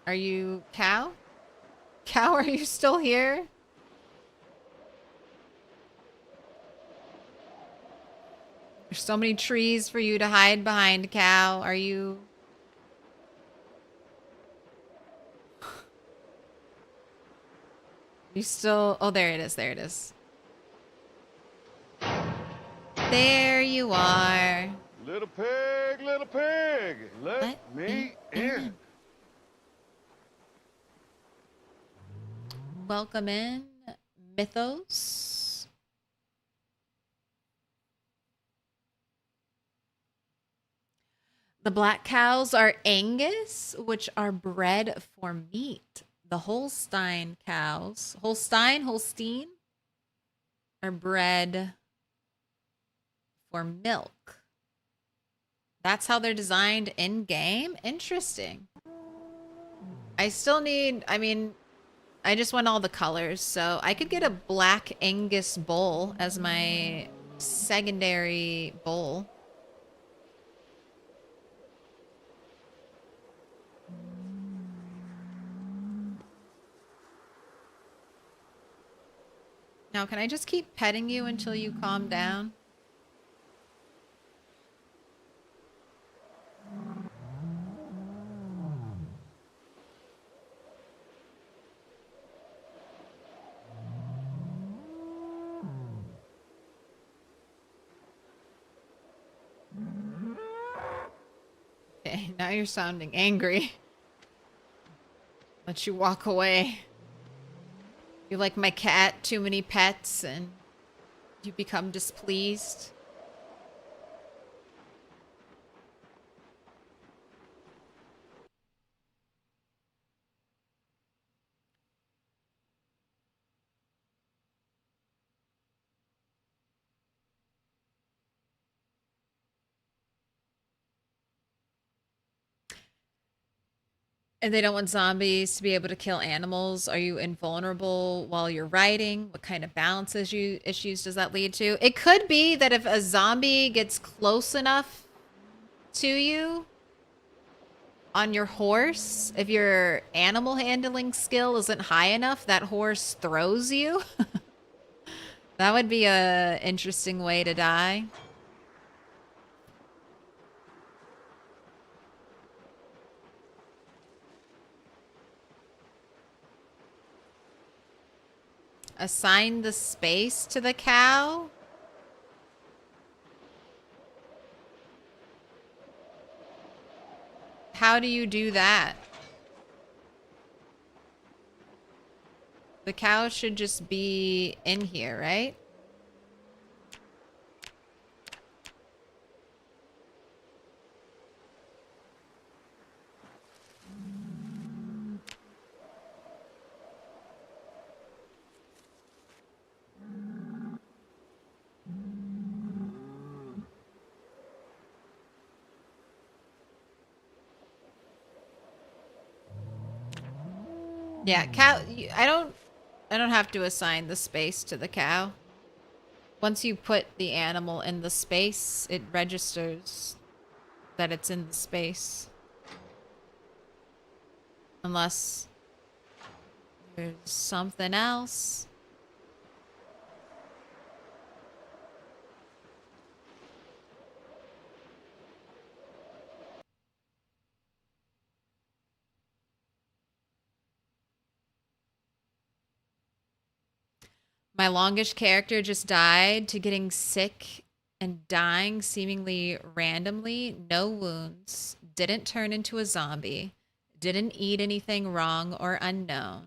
Are you cow? Cow, are you still here? There's so many trees for you to hide behind, cow. Are you... You still... Oh, there it is. There it is. There you are. Little pig, let me in. Welcome in, Mythos. The black cows are Angus, which are bred for meat. The Holstein cows, Holstein, are bred for milk. That's how they're designed in game? Interesting. I still need, I mean, I just want all the colors, so I could get a black Angus bull as my secondary bull. Now, can I just keep petting you until you calm down? Okay, now you're sounding angry. Let you walk away. You like my cat, too many pets, and you become displeased. And they don't want zombies to be able to kill animals. Are you invulnerable while you're riding? What kind of balance issues does that lead to? It could be that if a zombie gets close enough to you on your horse, if your animal handling skill isn't high enough, that horse throws you. That would be a interesting way to die. Assign the space to the cow? How do you do that? The cow should just be in here, right? Yeah, cow. I don't have to assign the space to the cow. Once you put the animal in the space, it registers that it's in the space. Unless there's something else. My longish character just died to getting sick and dying seemingly randomly. No wounds. Didn't turn into a zombie. Didn't eat anything wrong or unknown.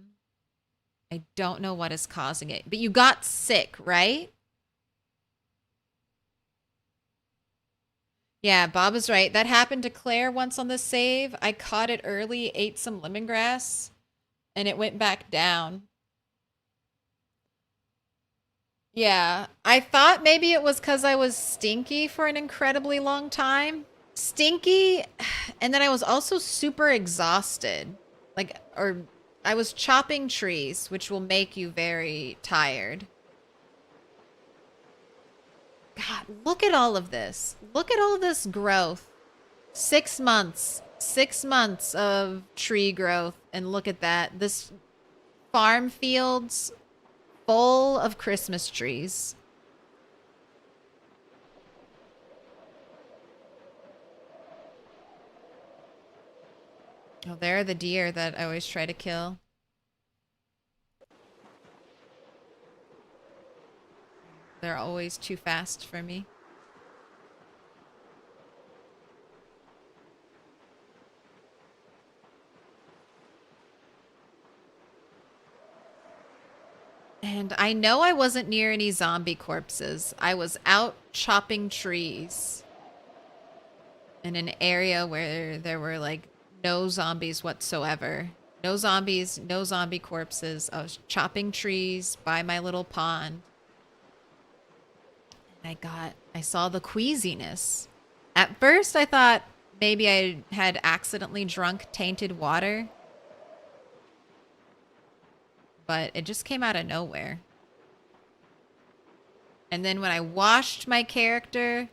I don't know what is causing it. But you got sick, right? Yeah, Bob is right. That happened to Claire once on the save. I caught it early, ate some lemongrass, and it went back down. Yeah, I thought maybe it was because I was stinky for an incredibly long time. Stinky, and then I was also super exhausted. Like, or I was chopping trees, which will make you very tired. God, look at all of this. Look at all this growth. 6 months. 6 months of tree growth, and look at that. This farm fields full of Christmas trees. Oh, there are the deer that I always try to kill. They're always too fast for me. And I know I wasn't near any zombie corpses. I was out chopping trees in an area where there were like no zombies whatsoever. No zombies, no zombie corpses. I was chopping trees by my little pond. And I saw the queasiness. At first I thought maybe I had accidentally drunk tainted water. but it just came out of nowhere. And then when I washed my character,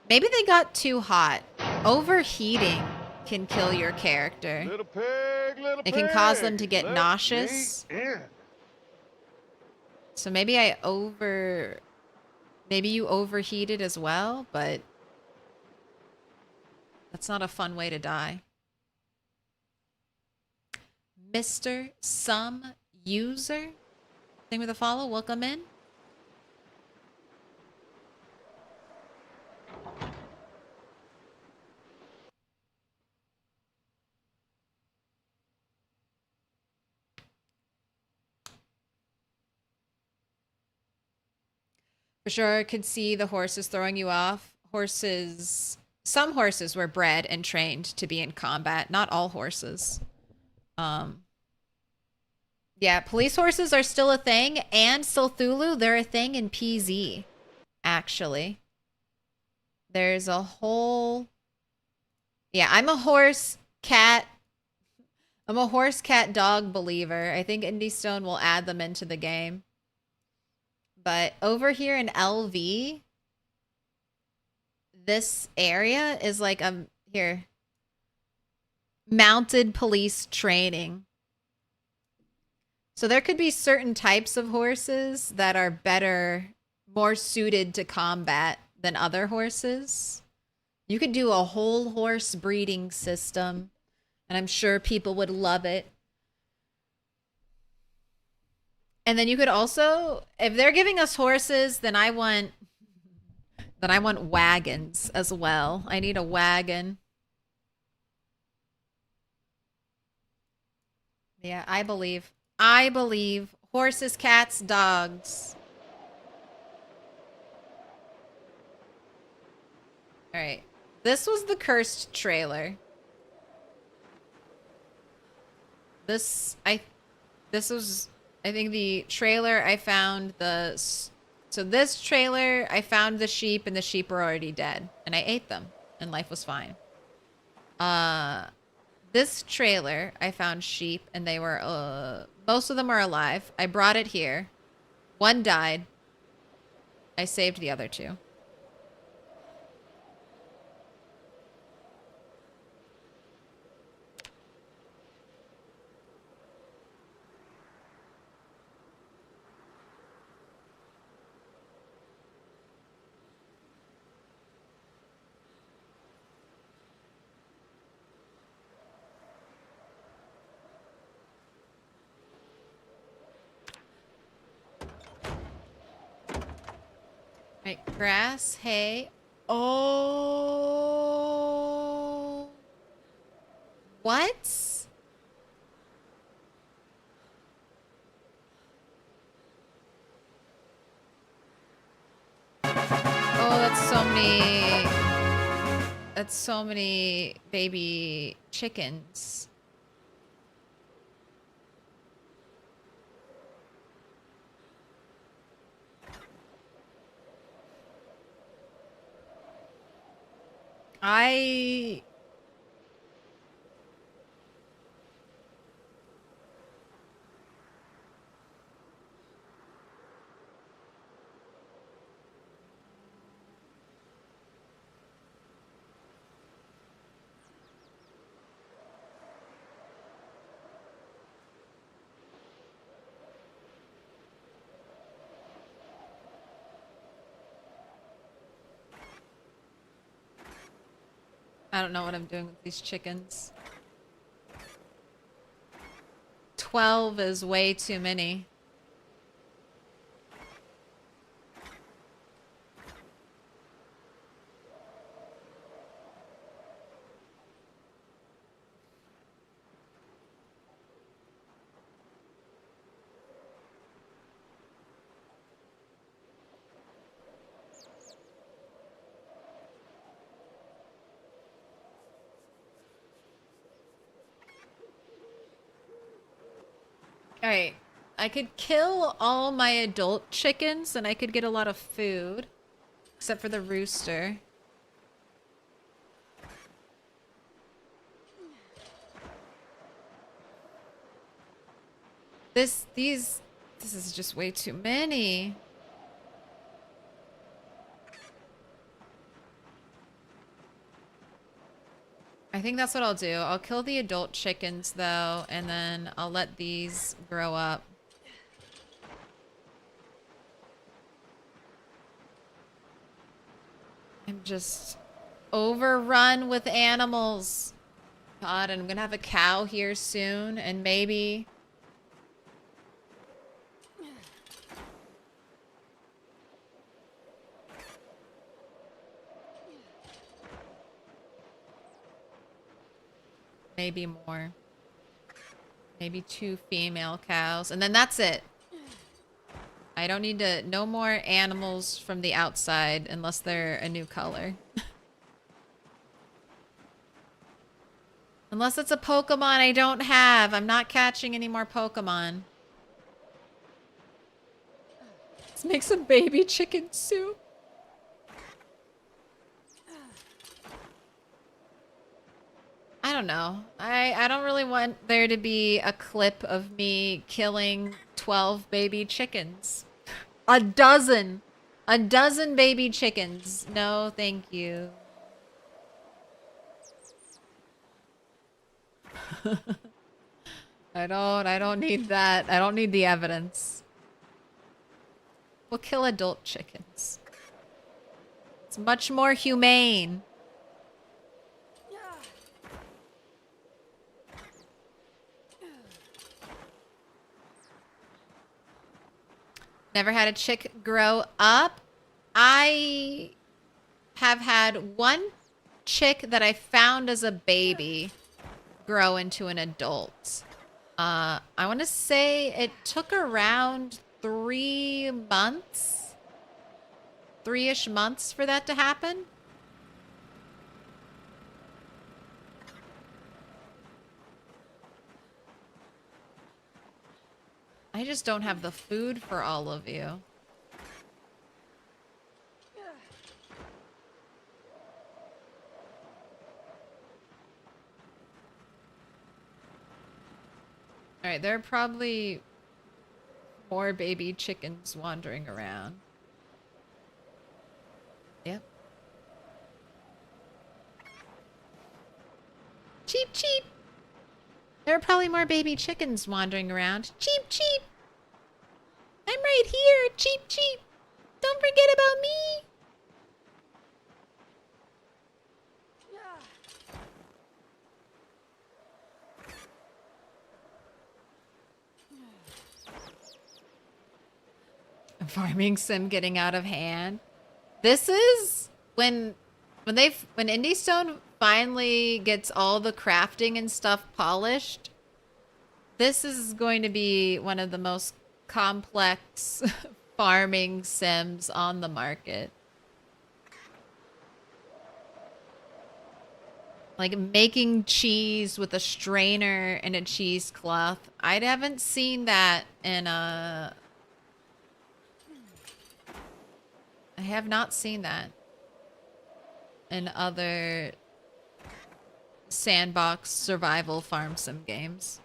maybe they got too hot. Overheating can kill your character. Little pig, little It can cause them pig, to get let nauseous. me in. So maybe maybe you overheated as well, but that's not a fun way to die. Mr. Some User, thing with a follow, welcome in. For sure, I could see the horses throwing you off. Some horses were bred and trained to be in combat. Not all horses. Yeah, police horses are still a thing, and Silthulu, they're a thing in PZ, actually. There's a whole... Yeah, I'm a horse, cat... I'm a horse, cat, dog believer. I think Indie Stone will add them into the game. But over here in LV, this area is like here. Mounted police training. So there could be certain types of horses that are better, more suited to combat than other horses. You could do a whole horse breeding system, and I'm sure people would love it. And then you could also, if they're giving us horses, then I want wagons as well. I need a wagon. Yeah, I believe horses, cats, dogs. All right. This was the cursed trailer. I think the trailer I found so this trailer I found the sheep, and the sheep were already dead, and I ate them and life was fine. This trailer I found sheep, and they were most of them are alive. I brought it here. One died. I saved the other two. Right, grass, hay. Oh. What? Oh, that's so many baby chickens. I don't know what I'm doing with these chickens. 12 is way too many. All right, I could kill all my adult chickens and I could get a lot of food, except for the rooster. This is just way too many. I think that's what I'll do. I'll kill the adult chickens though, and then I'll let these grow up. I'm just overrun with animals. God, and I'm gonna have a cow here soon, and maybe... maybe more. Maybe 2 female cows, and then that's it. I don't need to... no more animals from the outside unless they're a new color. Unless it's a Pokemon I don't have. I'm not catching any more Pokemon. Let's make some baby chicken soup. I don't know. I don't really want there to be a clip of me killing 12 baby chickens. A dozen baby chickens. No, thank you. I don't need that. I don't need the evidence. We'll kill adult chickens. It's much more humane. Never had a chick grow up. I have had one chick that I found as a baby grow into an adult. I want to say it took around 3 months. 3-ish months for that to happen. I just don't have the food for all of you. Alright, there are probably more baby chickens wandering around. Yep. Cheep, cheep! There are probably more baby chickens wandering around. Cheep, cheep! I'm right here! Cheep, cheep! Don't forget about me! Farming sim getting out of hand. This is when Indie Stone finally gets all the crafting and stuff polished. This is going to be one of the most complex farming sims on the market. Like making cheese with a strainer and a cheesecloth. I haven't seen that in a... I have not seen that in other sandbox survival farm sim games.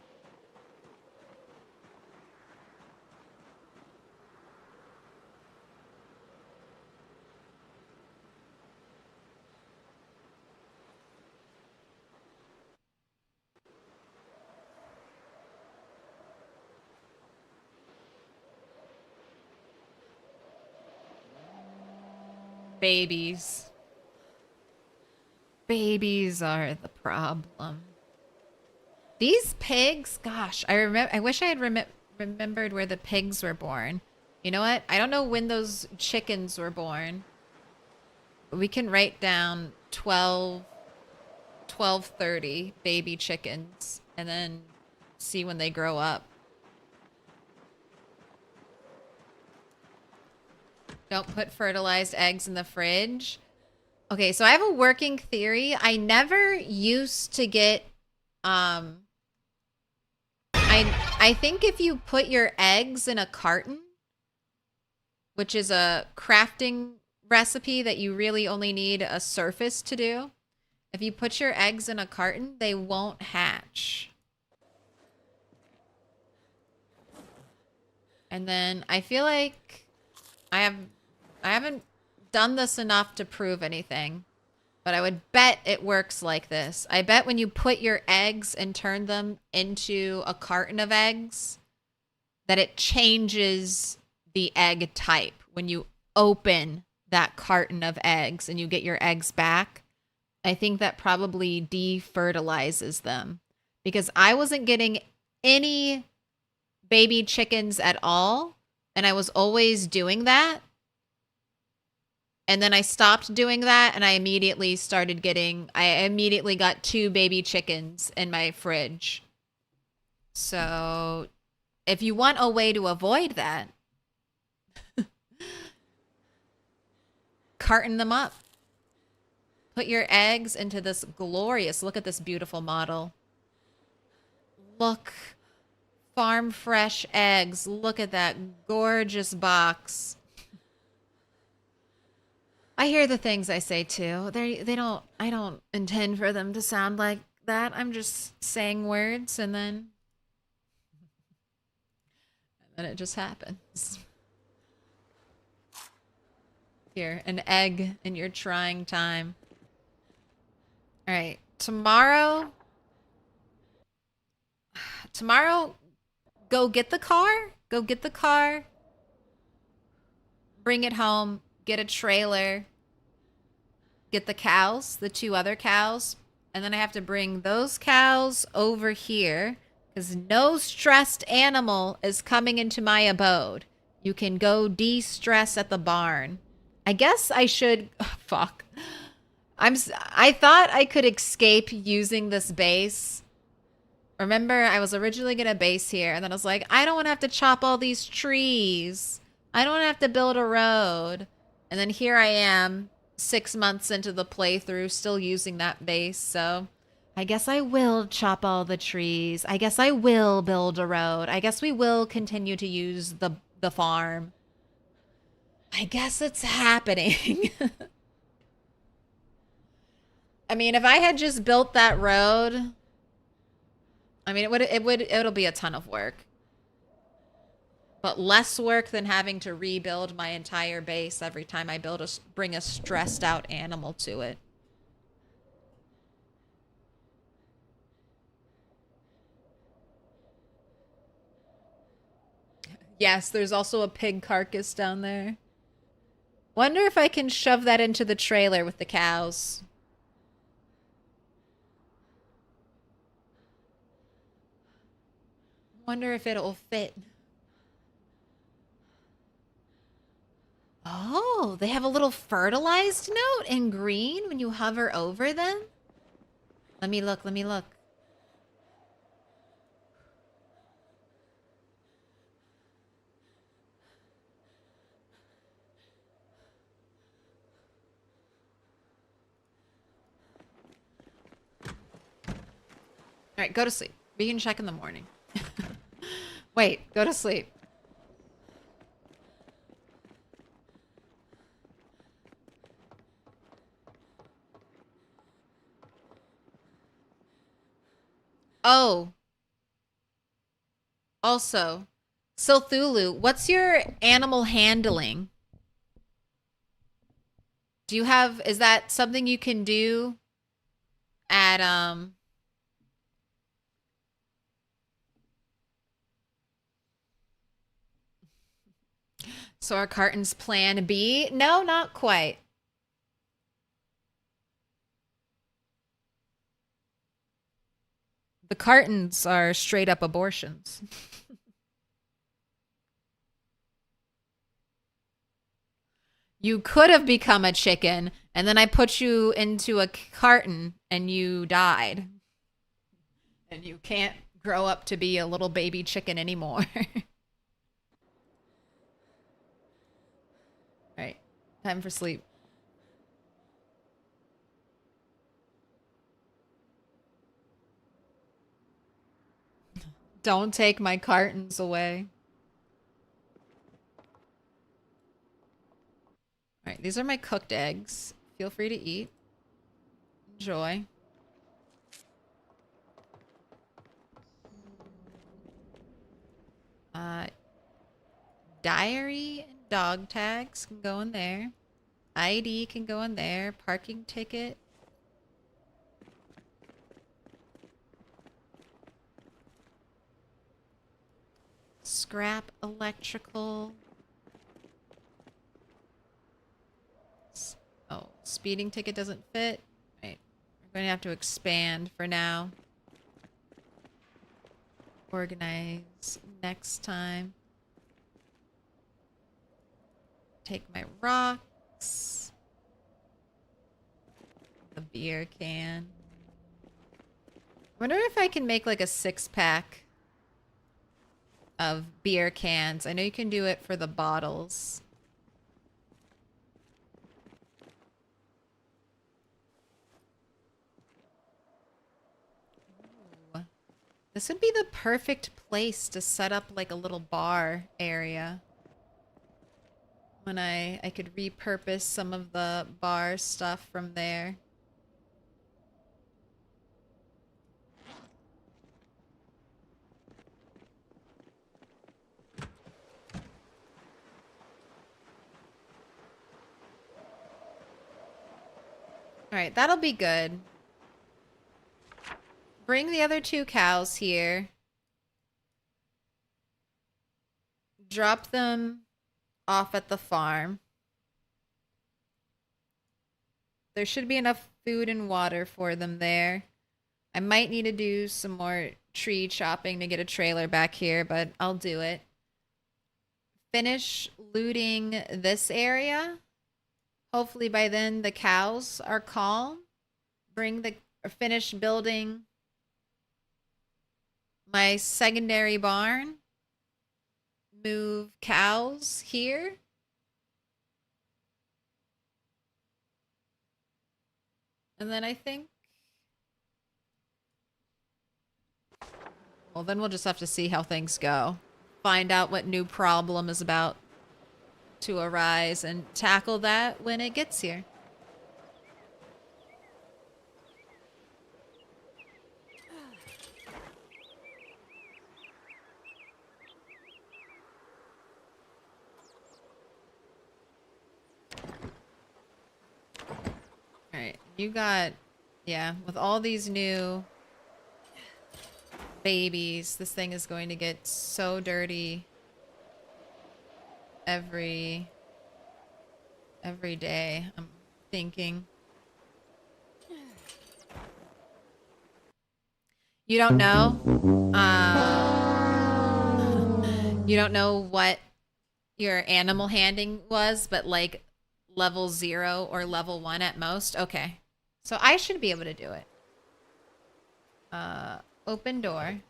Babies. Babies are the problem. These pigs, gosh, I wish I had remembered where the pigs were born. You know what? I don't know when those chickens were born. We can write down 1230 baby chickens and then see when they grow up. Don't put fertilized eggs in the fridge. Okay, so I have a working theory. I never used to get, I think if you put your eggs in a carton, which is a crafting recipe that you really only need a surface to do. If you put your eggs in a carton, they won't hatch. And then I feel like I haven't done this enough to prove anything, but I would bet it works like this. I bet when you put your eggs and turn them into a carton of eggs, that it changes the egg type when you open that carton of eggs and you get your eggs back. I think that probably defertilizes them, because I wasn't getting any baby chickens at all, and I was always doing that. And then I stopped doing that, and I immediately got 2 baby chickens in my fridge. So if you want a way to avoid that, carton them up. Put your eggs into this glorious, look at this beautiful model. Look, farm fresh eggs. Look at that gorgeous box. I hear the things I say too. I don't intend for them to sound like that. I'm just saying words and then it just happens. Here, an egg in your trying time. All right, tomorrow, go get the car, bring it home, get a trailer, get the cows, the 2 other cows, and then I have to bring those cows over here because no stressed animal is coming into my abode. You can go de-stress at the barn. I guess I should, oh, fuck. I thought I could escape using this base. Remember, I was originally going to base here, and then I was like, I don't want to have to chop all these trees. I don't want to have to build a road. And then here I am, 6 months into the playthrough, still using that base. So I guess I will chop all the trees. I guess I will build a road. I guess we will continue to use the farm. I guess it's happening. I mean, if I had just built that road, I mean, it'll be a ton of work. But less work than having to rebuild my entire base every time I bring a stressed out animal to it. Yes, there's also a pig carcass down there. Wonder if I can shove that into the trailer with the cows. Wonder if it'll fit. Oh, they have a little fertilized note in green when you hover over them? Let me look, let me look. All right, go to sleep. We can check in the morning. Wait, go to sleep. Oh. Also, Silthulu, what's your animal handling? Do you have, is that something you can do at, so our carton's plan B? No, not quite. The cartons are straight up abortions. You could have become a chicken, and then I put you into a carton, and you died. And you can't grow up to be a little baby chicken anymore. Alright, time for sleep. Don't take my cartons away. Alright, these are my cooked eggs. Feel free to eat. Enjoy. Diary and dog tags can go in there. ID can go in there. Parking ticket. Scrap electrical. Oh, speeding ticket doesn't fit. Right. We're going to have to expand for now. Organize next time. Take my rocks. The beer can. Wonder if I can make like a 6-pack of beer cans. I know you can do it for the bottles. Ooh. This would be the perfect place to set up like a little bar area. When I could repurpose some of the bar stuff from there. Alright, that'll be good. Bring the other 2 cows here. Drop them off at the farm. There should be enough food and water for them there. I might need to do some more tree chopping to get a trailer back here, but I'll do it. Finish looting this area. Hopefully by then the cows are calm. Finish building my secondary barn. Move cows here. And then I think... Well, then we'll just have to see how things go. Find out what new problem is about to arise and tackle that when it gets here. Alright, you got... Yeah, with all these new babies, this thing is going to get so dirty every day, I'm thinking. You don't know? You don't know what your animal handling was, but like level 0 or level 1 at most? Okay. So I should be able to do it. Open door.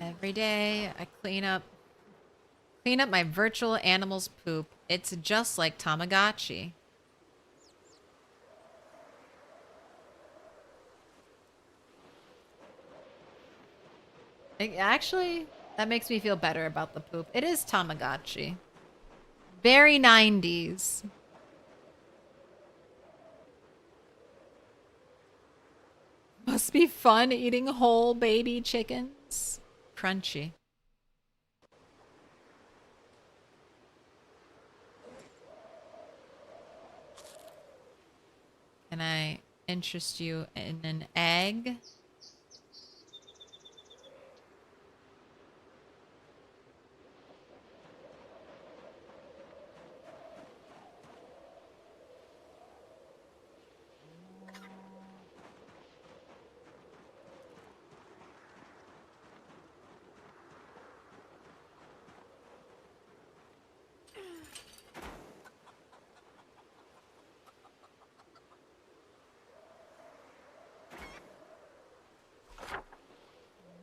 Every day I clean up my virtual animal's poop. It's just like Tamagotchi. Actually, that makes me feel better about the poop. It is Tamagotchi. Very 90s. Must be fun eating whole baby chickens. Crunchy. Can I interest you in an egg?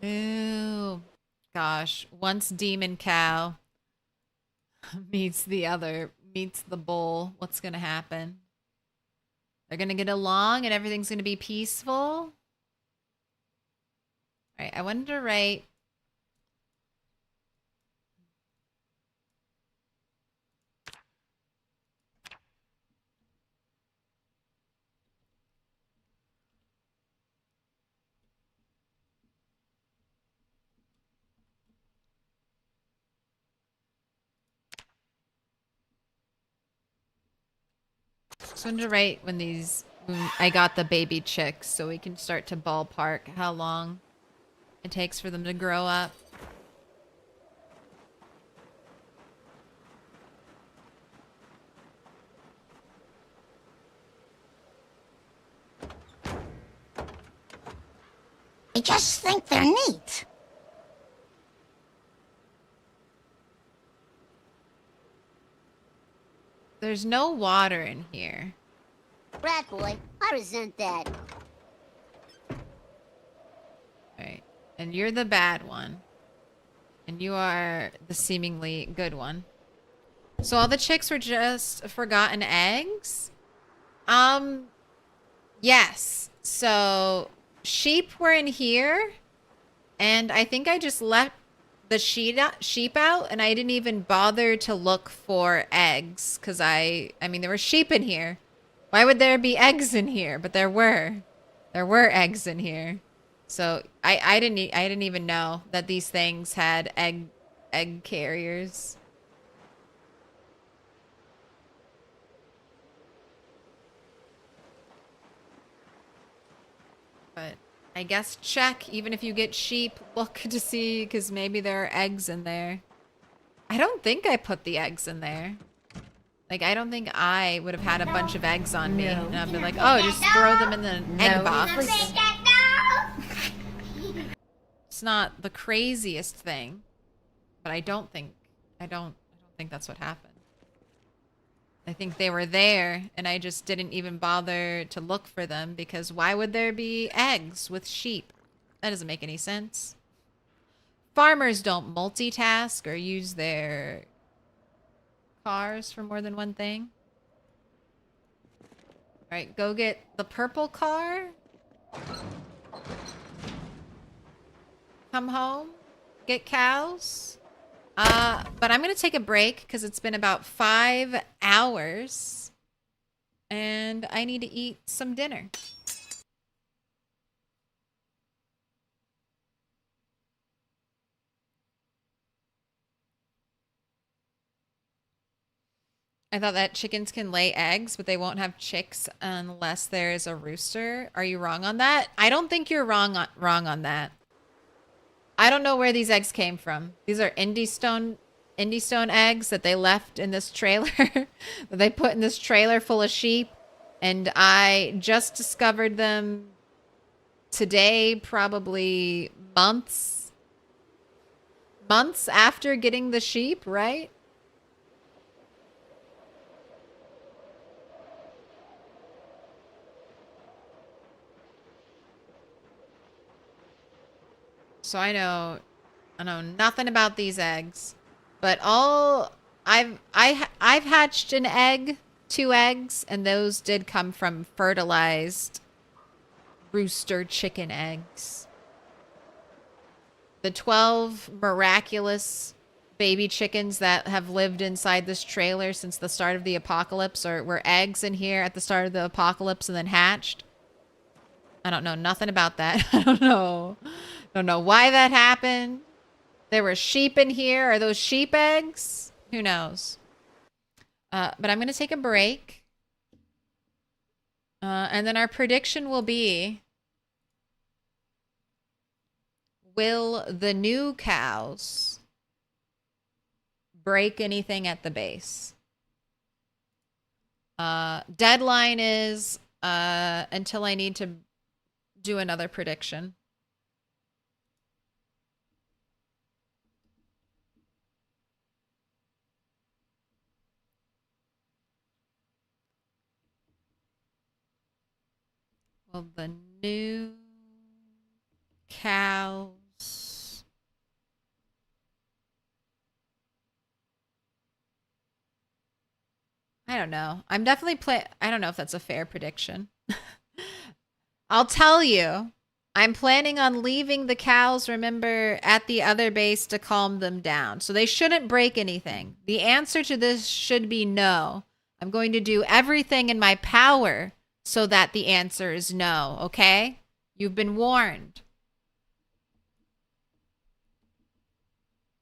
Ooh, gosh. Once demon cow, meets the bull. What's gonna happen? They're gonna get along and everything's gonna be peaceful. All right, I wanted to write. Just wanted to write when I got the baby chicks so we can start to ballpark how long it takes for them to grow up. I just think they're neat. There's no water in here. Rat boy, I resent that. Right. And you're the bad one. And you are the seemingly good one. So all the chicks were just forgotten eggs? Yes. So sheep were in here. And I think I just left the sheep out and I didn't even bother to look for eggs. Because I mean, there were sheep in here. Why would there be eggs in here? But there were. There were eggs in here. So I didn't even know that these things had egg carriers. But I guess check, even if you get sheep, look to see, because maybe there are eggs in there. I don't think I put the eggs in there. Like, I don't think I would have had a bunch of eggs on me. And I'd be like, oh, just throw them in the egg box. It's not the craziest thing, but I don't think that's what happened. I think they were there, and I just didn't even bother to look for them, because why would there be eggs with sheep? That doesn't make any sense. Farmers don't multitask or use their cars for more than one thing. All right, go get the purple car. Come home, get cows. But I'm gonna take a break because it's been about 5 hours and I need to eat some dinner. I thought that chickens can lay eggs, but they won't have chicks unless there's a rooster. Are you wrong on that? I don't think you're wrong on that. I don't know where these eggs came from. These are indie stone eggs that they left in this trailer. That they put in this trailer full of sheep. And I just discovered them today, probably months after getting the sheep, right? So I know nothing about these eggs, but I've hatched an egg, 2 eggs, and those did come from fertilized rooster chicken eggs. The 12 miraculous baby chickens that have lived inside this trailer since the start of the apocalypse, or were eggs in here at the start of the apocalypse and then hatched. I don't know nothing about that. I don't know why that happened. There were sheep in here. Are those sheep eggs? Who knows? But I'm going to take a break. And then our prediction will be, will the new cows break anything at the base? Deadline is until I need to do another prediction. Well, the new cows I don't know. I'm definitely I don't know if that's a fair prediction. I'll tell you. I'm planning on leaving the cows, remember, at the other base to calm them down. So they shouldn't break anything. The answer to this should be no. I'm going to do everything in my power so that the answer is no, okay? You've been warned.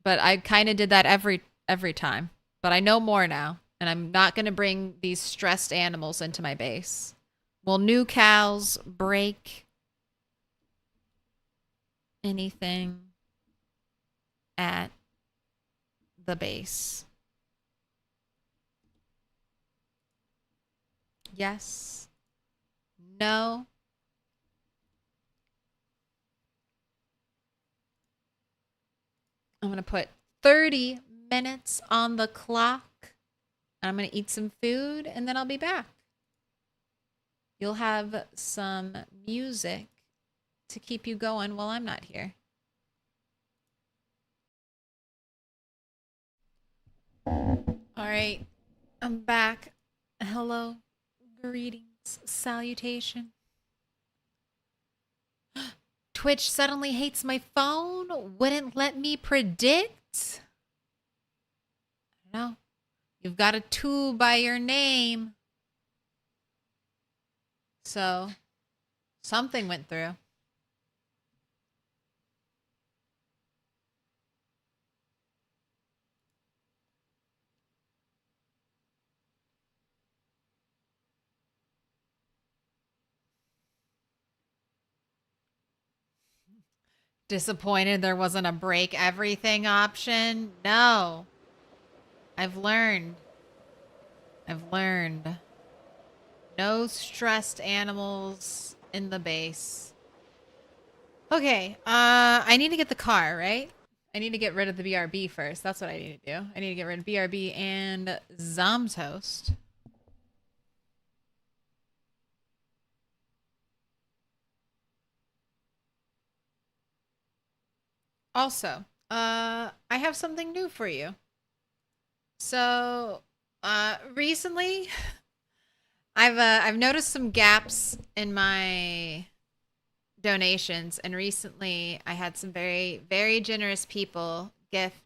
But I kind of did that every time. But I know more now. And I'm not going to bring these stressed animals into my base. Will new cows break anything at the base? Yes. No. I'm going to put 30 minutes on the clock. I'm going to eat some food and then I'll be back. You'll have some music to keep you going while I'm not here. All right, I'm back. Hello, greetings, salutation. Twitch suddenly hates my phone, wouldn't let me predict. I don't know. You've got a 2 by your name. So, something went through. Disappointed there wasn't a break everything option? No. I've learned. No stressed animals in the base. Okay, I need to get the car, right? I need to get rid of the BRB first. That's what I need to do. I need to get rid of BRB and Zomboid. Also, I have something new for you. So, recently, I've noticed some gaps in my donations, and recently I had some very, very generous people gift,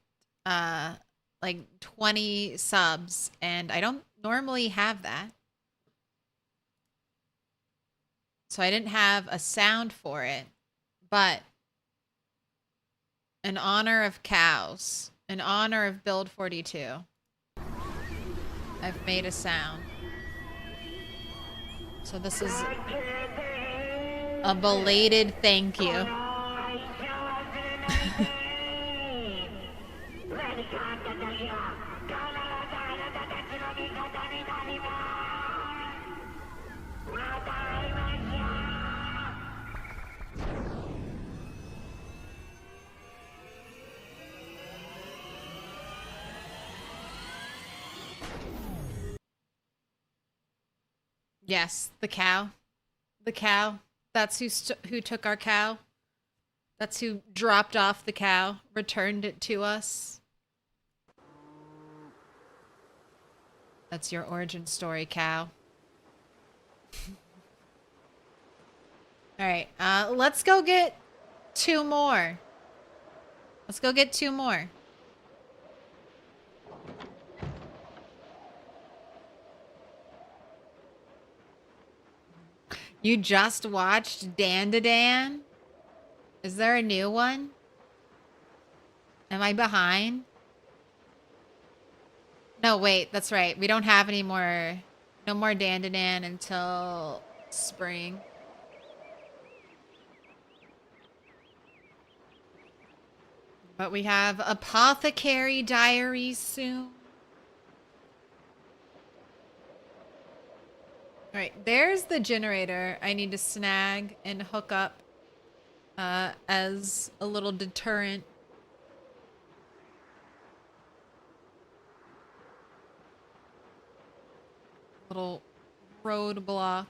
like 20 subs, and I don't normally have that. So I didn't have a sound for it, but in honor of cows, in honor of Build 42, I've made a sound. So this is a belated thank you. Yes, the cow. The cow. That's who took our cow. That's who dropped off the cow, returned it to us. That's your origin story, cow. All right, let's go get 2 more. Let's go get 2 more. You just watched Dan to Dan? Is there a new one? Am I behind? No, wait, that's right. We don't have any more, no more Dan to Dan until spring. But we have Apothecary Diaries soon. All right, there's the generator I need to snag and hook up as a little deterrent. Little roadblock.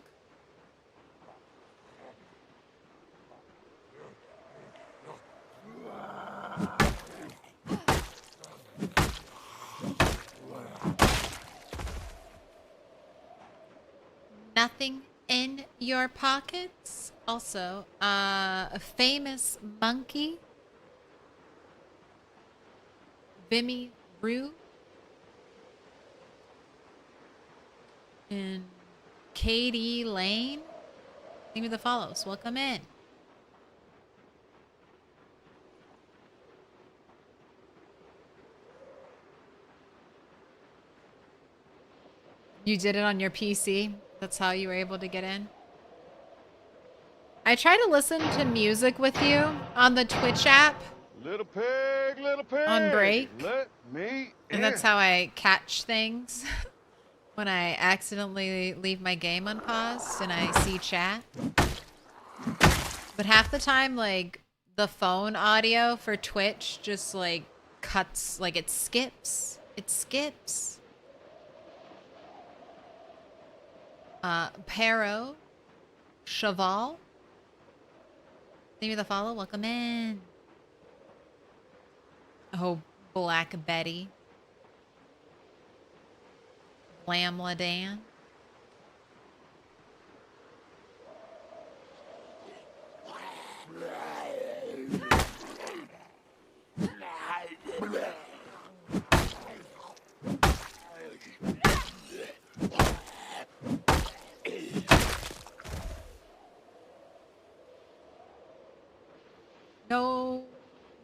nothing in your pockets. Also, a famous monkey. Vimy Rue. And Katie Lane. Give me the follows. Welcome in. You did it on your PC? That's how you were able to get in? I try to listen to music with you on the Twitch app Little pig, on break. let me And that's how I catch things when I accidentally leave my game unpaused and I see chat. But half the time, like, the phone audio for Twitch just, like, cuts, like, it skips. It skips. Pero. Cheval. Give me the follow. Welcome in. Oh, Black Betty. Lamla Dan. No,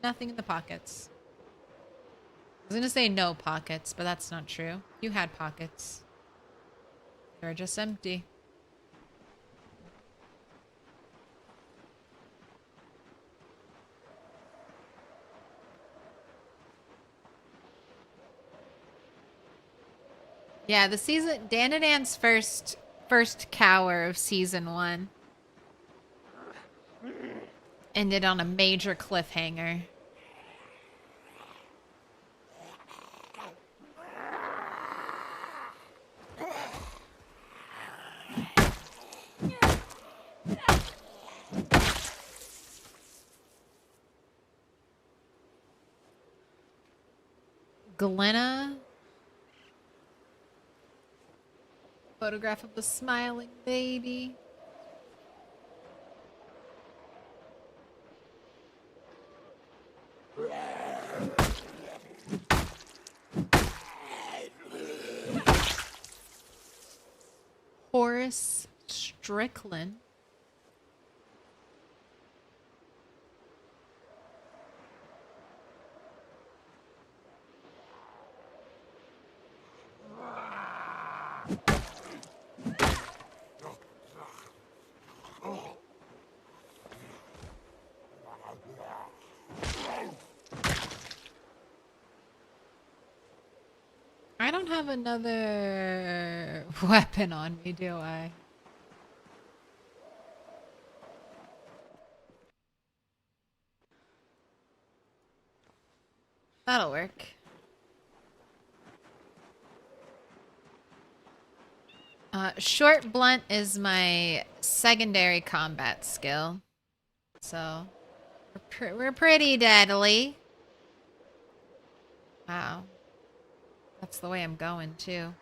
nothing in the pockets. I was gonna say no pockets, but that's not true. You had pockets. They're just empty. Yeah, the season, Dan and Dan's first cower of season 1 ended on a major cliffhanger. Glenna. Photograph of a smiling baby. Horace Strickland. I don't have another weapon on me, do I? That'll work. Short blunt is my secondary combat skill. So, we're pretty deadly. Wow. That's the way I'm going, too.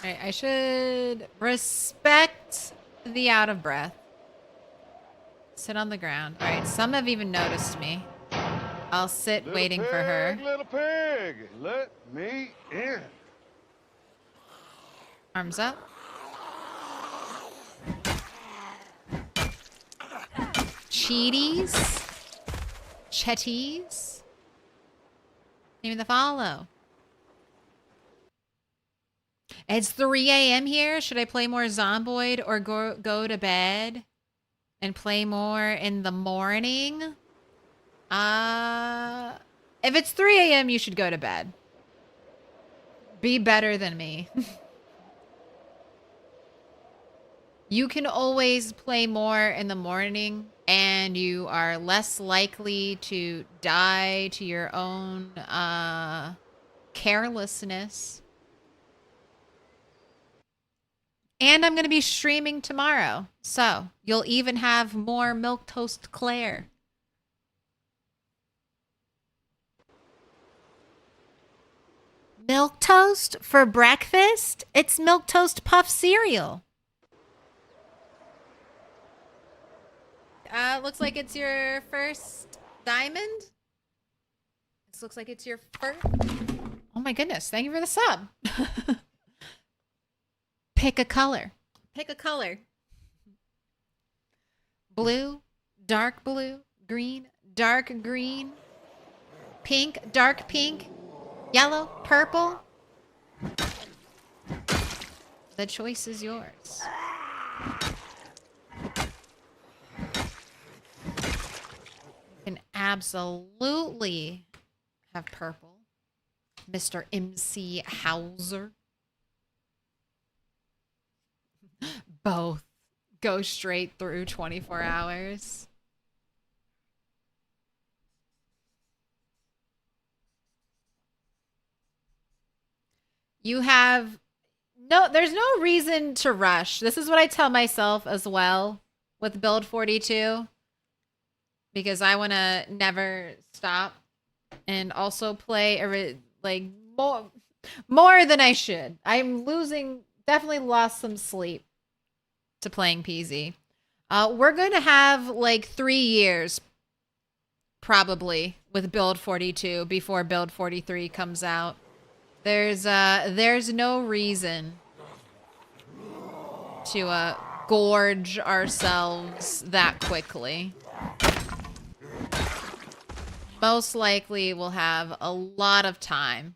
Alright, I should respect the out of breath. Sit on the ground. Alright, some have even noticed me. I'll sit waiting for her. Little pig, let me in. Arms up. Cheaties. Chetties. Give me the follow. It's 3 a.m. here. Should I play more Zomboid or go to bed and play more in the morning? If it's 3 a.m., you should go to bed. Be better than me. You can always play more in the morning, and you are less likely to die to your own carelessness. And I'm going to be streaming tomorrow. So you'll even have more Milquetoast Claire. Milquetoast for breakfast? It's Milquetoast puff cereal. Looks like it's your first diamond. This looks like it's your first. Oh my goodness. Thank you for the sub. Pick a color. Pick a color. Blue, dark blue, green, dark green, pink, dark pink, yellow, purple. The choice is yours. You can absolutely have purple. Mr. MC Hauser. Both. Go straight through 24 hours. You have there's no reason to rush. This is what I tell myself as well with build 42 because I want to never stop and also play like more than I should. I'm definitely lost some sleep to playing PZ. We're going to have like 3 years probably with build 42 before build 43 comes out. There's no reason to gorge ourselves that quickly. Most likely we'll have a lot of time.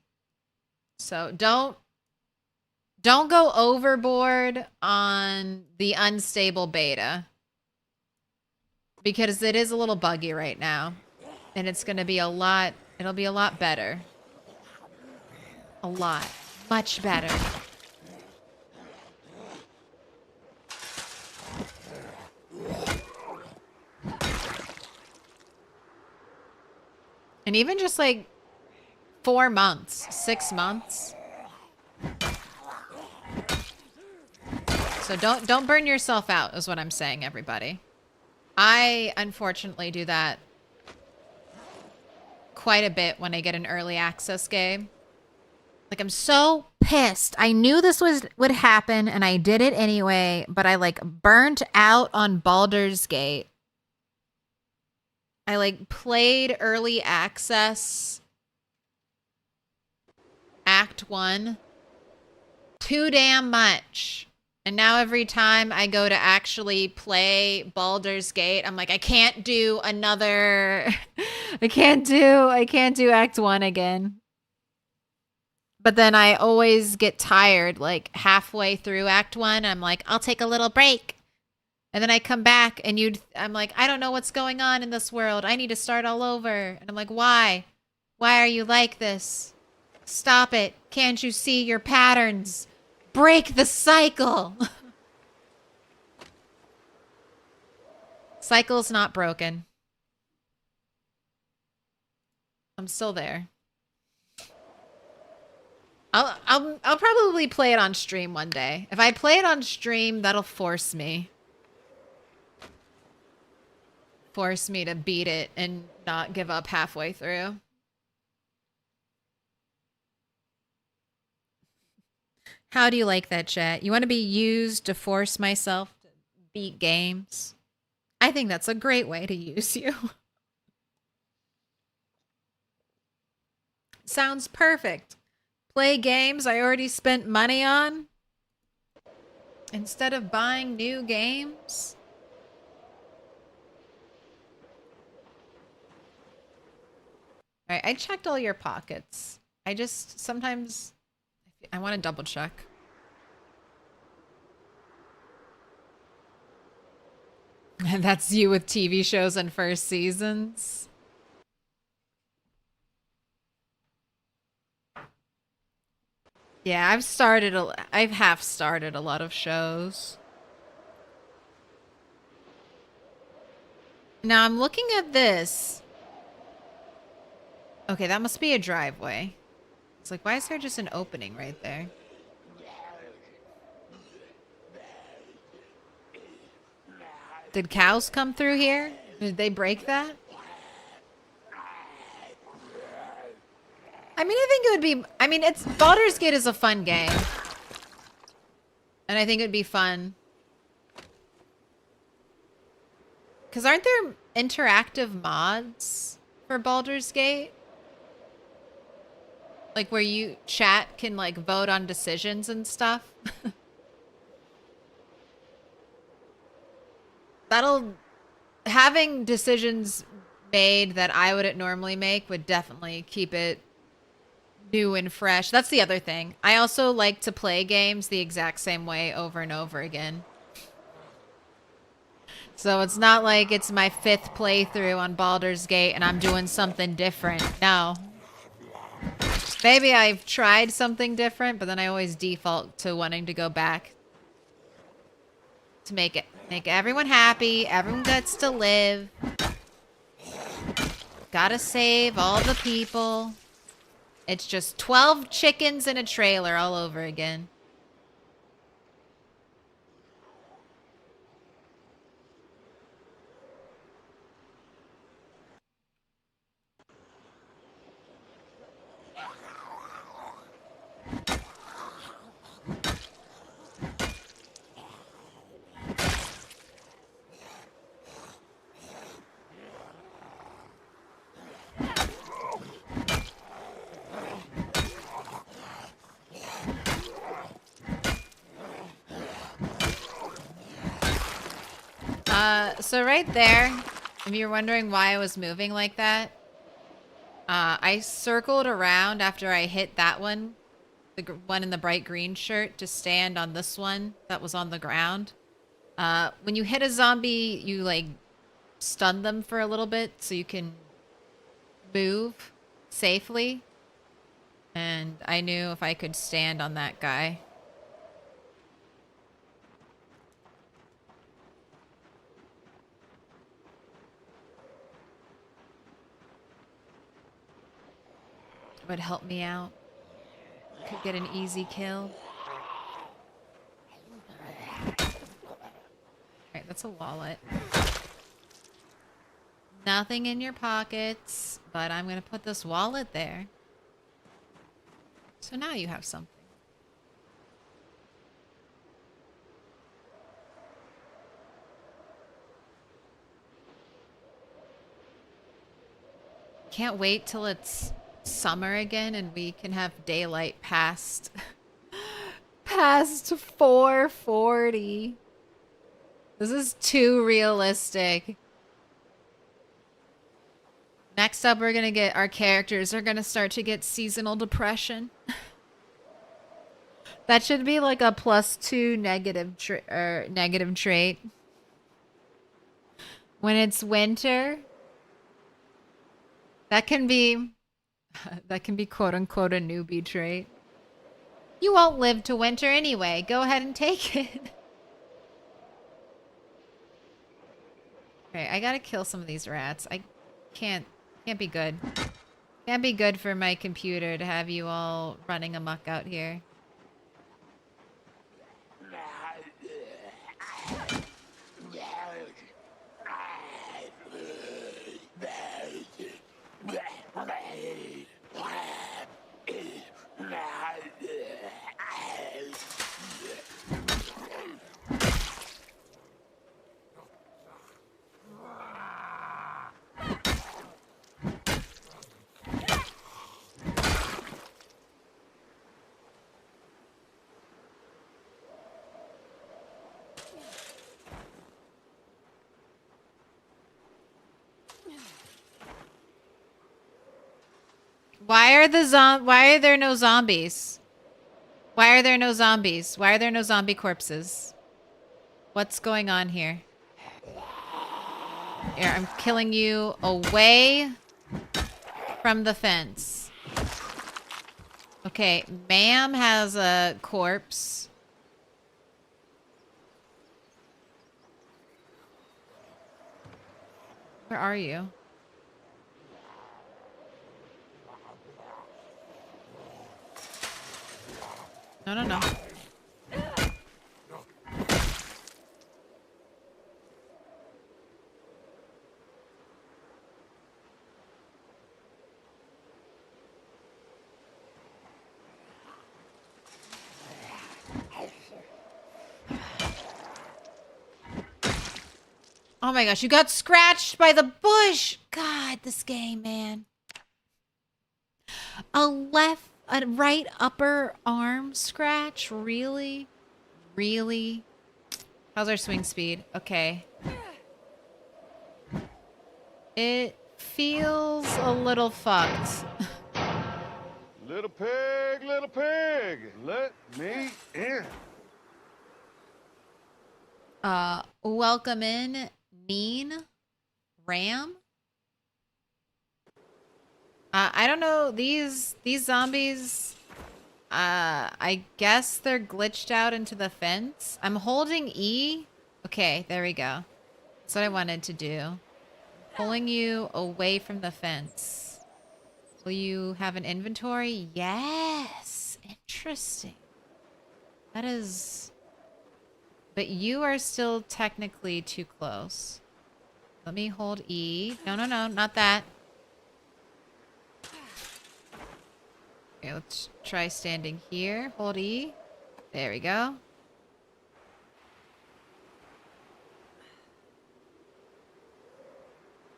So don't go overboard on the unstable beta because it is a little buggy right now and it's going to be it'll be a lot better. A lot. Much better. And even just like 4 months, 6 months. So don't burn yourself out is what I'm saying, everybody. I unfortunately do that quite a bit when I get an early access game. Like, I'm so pissed. I knew this would happen, and I did it anyway, but I, like, burnt out on Baldur's Gate. I, like, played early access Act 1 too damn much. And now every time I go to actually play Baldur's Gate, I'm like, I can't do another... I can't do Act 1 again. But then I always get tired, like halfway through Act 1. I'm like, I'll take a little break. And then I come back and I'm like, I don't know what's going on in this world. I need to start all over. And I'm like, why? Why are you like this? Stop it. Can't you see your patterns? Break the cycle. Cycle's not broken. I'm still there. I'll probably play it on stream one day. If I play it on stream, that'll force me. Force me to beat it and not give up halfway through. How do you like that, chat? You want to be used to force myself to beat games? I think that's a great way to use you. Sounds perfect. Play games I already spent money on instead of buying new games. All right, I checked all your pockets. I just sometimes I want to double check. And that's you with TV shows and first seasons. Yeah, I've half started a lot of shows. Now I'm looking at this. Okay, that must be a driveway. It's like, why is there just an opening right there? Did cows come through here? Did they break that? I mean, I think it would be... I mean, it's... Baldur's Gate is a fun game. And I think it would be fun. Because aren't there interactive mods for Baldur's Gate? Like where you chat can like vote on decisions and stuff. Having decisions made that I wouldn't normally make would definitely keep it new and fresh. That's the other thing. I also like to play games the exact same way over and over again. So it's not like it's my 5th playthrough on Baldur's Gate and I'm doing something different. No. Maybe I've tried something different, but then I always default to wanting to go back to make everyone happy. Everyone gets to live. Gotta save all the people. It's just 12 chickens in a trailer all over again. So right there, if you're wondering why I was moving like that, I circled around after I hit that one, the one in the bright green shirt, to stand on this one that was on the ground. When you hit a zombie, you like stun them for a little bit so you can move safely. And I knew if I could stand on that guy. Would help me out. Could get an easy kill. Alright, that's a wallet. Nothing in your pockets, but I'm gonna put this wallet there. So now you have something. Can't wait till it's summer again and we can have daylight past 4:40. This is too realistic. Next up, we're gonna get our characters are gonna start to get seasonal depression. That should be like a +2 negative trait. When it's winter, that can be quote unquote a newbie trait. You won't live to winter anyway. Go ahead and take it. Okay, I gotta kill some of these rats. I can't be good. Can't be good for my computer to have you all running amok out here. Why are there no zombies? Why are there no zombies? Why are there no zombie corpses? What's going on here? Here, I'm killing you away from the fence. Okay, ma'am has a corpse. Where are you? No, no, no. Oh my gosh, you got scratched by the bush. God, this game, man. A right upper arm scratch? Really? Really? How's our swing speed? Okay. It feels a little fucked. Little pig, let me in. Welcome in, Mean Ram. I don't know, these zombies, I guess they're glitched out into the fence. I'm holding E. Okay, there we go. That's what I wanted to do. Pulling you away from the fence. Will you have an inventory? Yes. Interesting. That is... But you are still technically too close. Let me hold E. No, no, no, not that. Okay, let's try standing here. Hold E. There we go.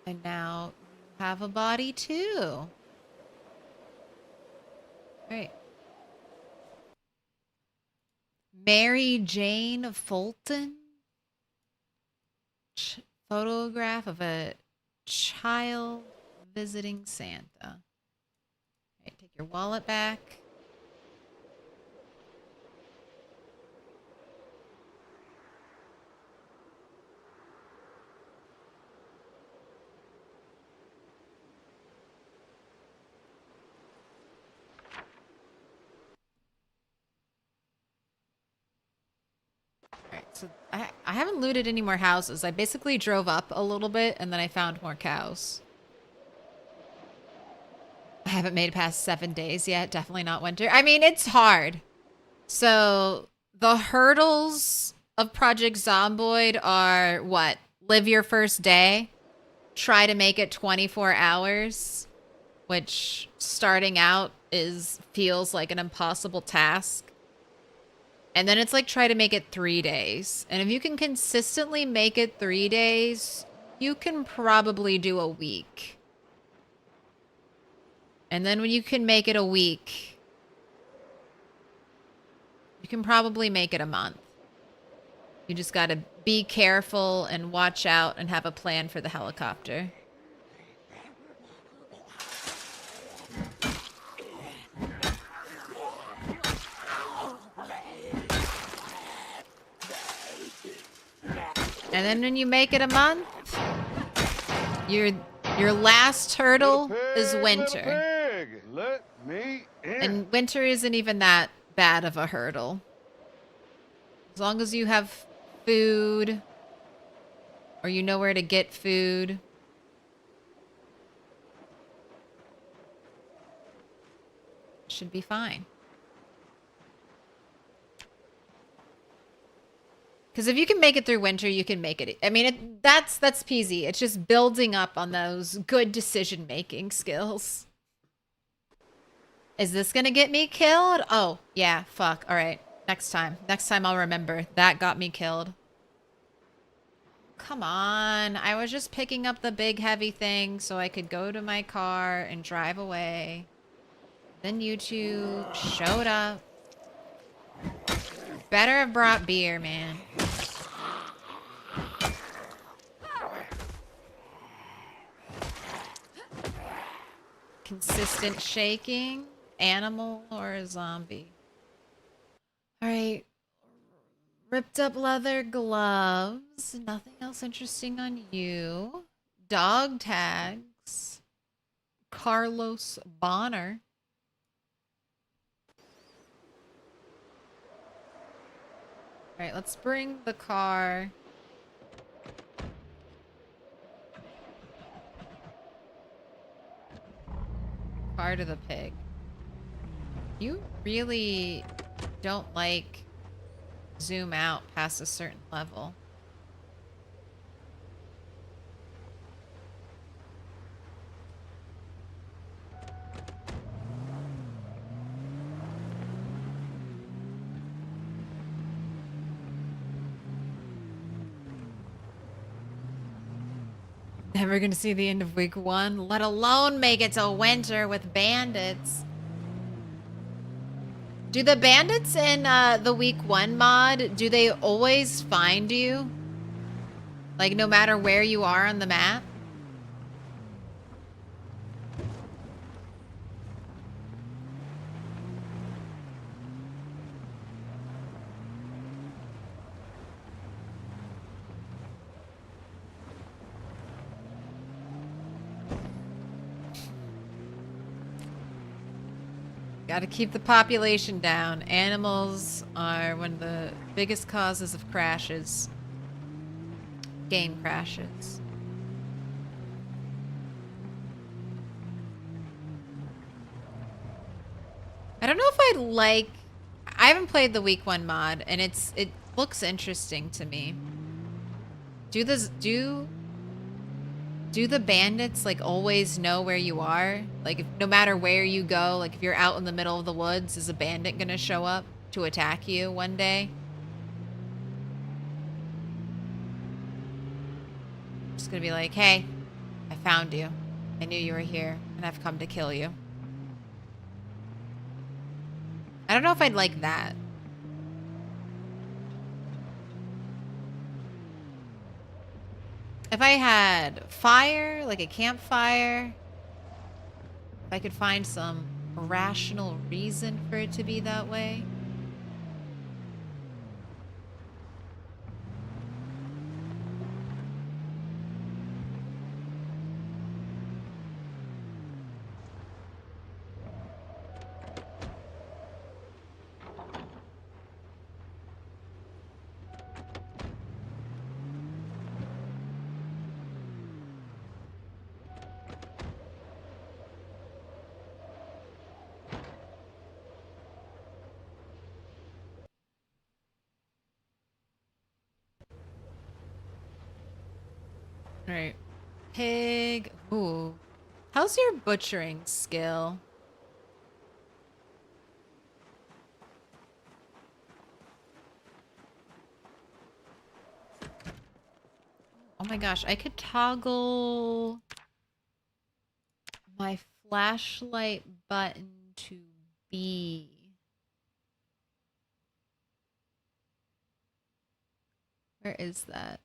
And now you have a body too. Great. Mary Jane Fulton. Photograph of a child visiting Santa. Okay, take your wallet back. Alright, so I haven't looted any more houses. I basically drove up a little bit and then I found more cows. I haven't made it past 7 days yet. Definitely not winter. I mean, it's hard. So the hurdles of Project Zomboid are what? Live your first day. Try to make it 24 hours, which starting out feels like an impossible task. And then it's like try to make it 3 days. And if you can consistently make it 3 days, you can probably do a week. And then when you can make it a week, you can probably make it a month. You just gotta be careful and watch out and have a plan for the helicopter. And then when you make it a month, your last hurdle is winter. Pig, let me in. And winter isn't even that bad of a hurdle. As long as you have food, or you know where to get food. Should be fine. Because if you can make it through winter, you can make it. I mean, that's peasy. It's just building up on those good decision-making skills. Is this gonna get me killed? Oh, yeah, fuck. All right, next time. Next time I'll remember. That got me killed. Come on. I was just picking up the big heavy thing so I could go to my car and drive away. Then you two showed up. Better have brought beer, man. Consistent shaking. Animal or a zombie? Alright. Ripped up leather gloves. Nothing else interesting on you. Dog tags. Carlos Bonner. Alright, let's bring the car. Car to the pig. You really don't like zoom out past a certain level. Never gonna see the end of week 1, let alone make it to winter with bandits. Do the bandits in the week 1 mod, do they always find you? Like no matter where you are on the map? Gotta keep the population down. Animals are one of the biggest causes of crashes. Game crashes. I don't know if I like... I haven't played the week 1 mod, and it looks interesting to me. Do the bandits like always know where you are? Like if, no matter where you go, like if you're out in the middle of the woods, is a bandit gonna show up to attack you one day? Just gonna be like, hey, I found you. I knew you were here and I've come to kill you. I don't know if I'd like that. If I had fire, like a campfire, if I could find some rational reason for it to be that way. Right. Pig. Ooh. How's your butchering skill? Oh my gosh, I could toggle my flashlight button to B. Where is that?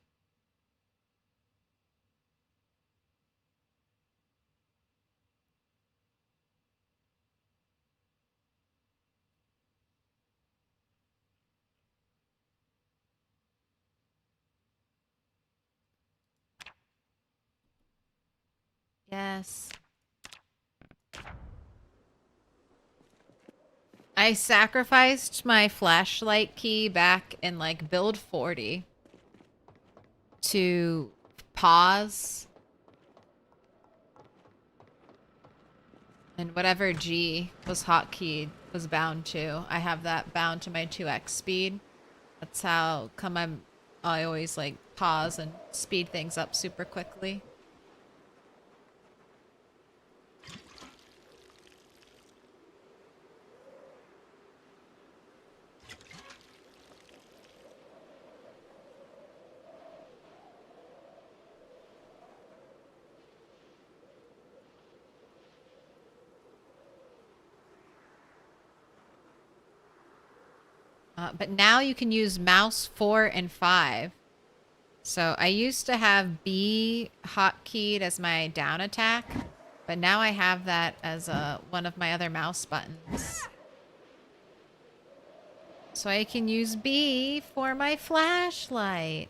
Yes. I sacrificed my flashlight key back in like build 40 to pause. And whatever G was hotkeyed was bound to. I have that bound to my 2x speed. That's how come I always like pause and speed things up super quickly. But now you can use mouse 4 and 5. So I used to have B hotkeyed as my down attack, but now I have that as one of my other mouse buttons. So I can use B for my flashlight.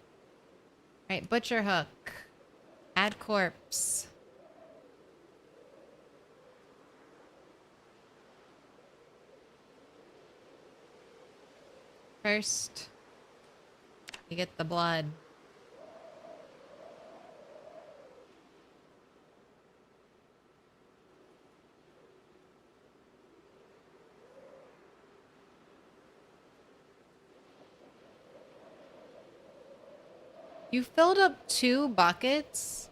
Right, butcher hook. Add corpse. First, you get the blood. You filled up 2 buckets?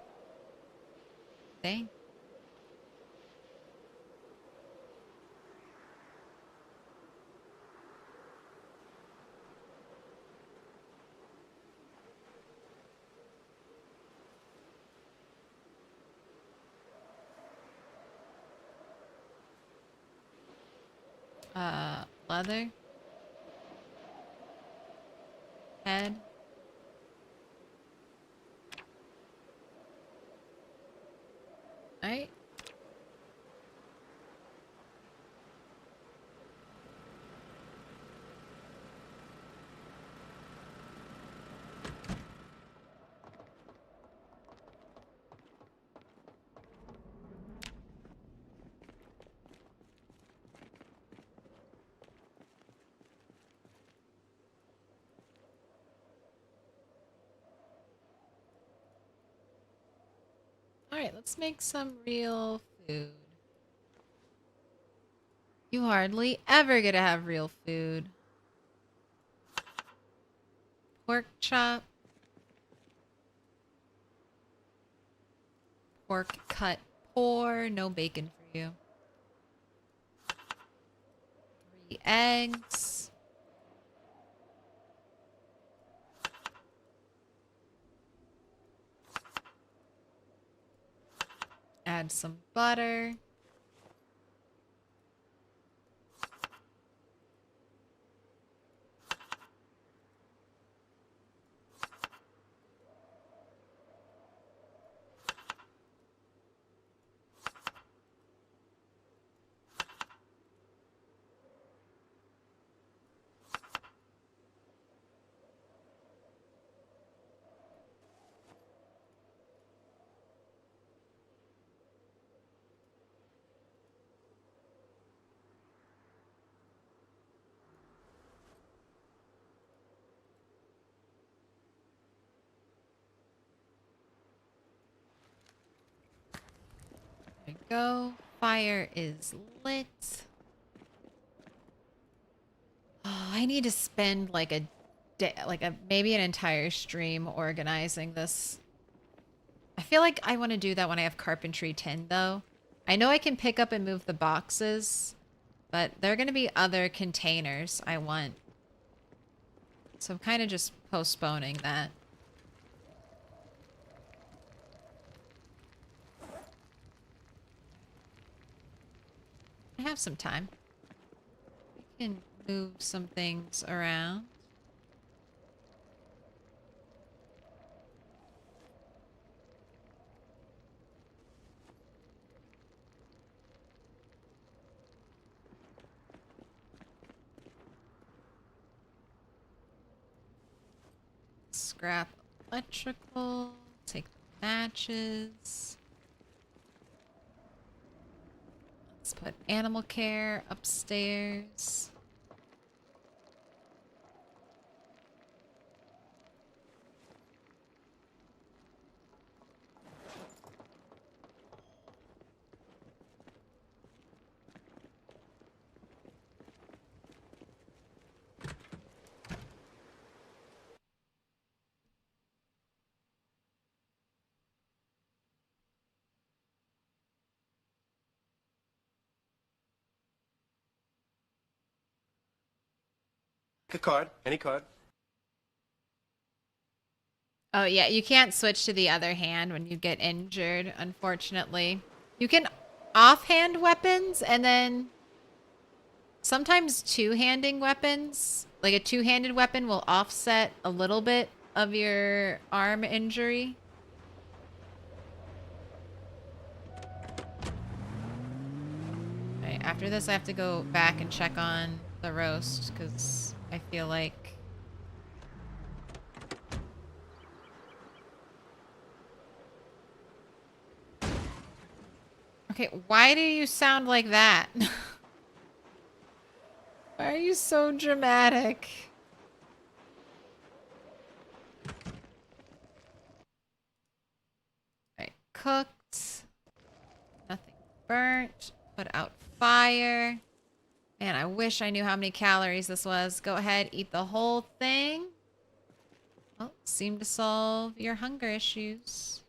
Dang. Leather. Head. Alright. Alright, let's make some real food. You hardly ever get to have real food. Pork chop. Pork cut poor. No bacon for you. 3 eggs. Add some butter. There we go. Fire is lit. Oh, I need to spend like a day, maybe an entire stream organizing this. I feel like I want to do that when I have carpentry tin though. I know I can pick up and move the boxes, but there are going to be other containers I want. So I'm kind of just postponing that. I have some time. I can move some things around. Scrap electrical. Take the matches. Let's put animal care upstairs. A card, any card. Oh yeah, you can't switch to the other hand when you get injured, unfortunately. You can offhand weapons and then sometimes two-handing weapons. Like a two-handed weapon will offset a little bit of your arm injury. Alright, after this I have to go back and check on the roast because I feel like okay, why do you sound like that? Why are you so dramatic? Alright, cooked. Nothing burnt. Put out fire. Man, I wish I knew how many calories this was. Go ahead, eat the whole thing. Well, seemed to solve your hunger issues.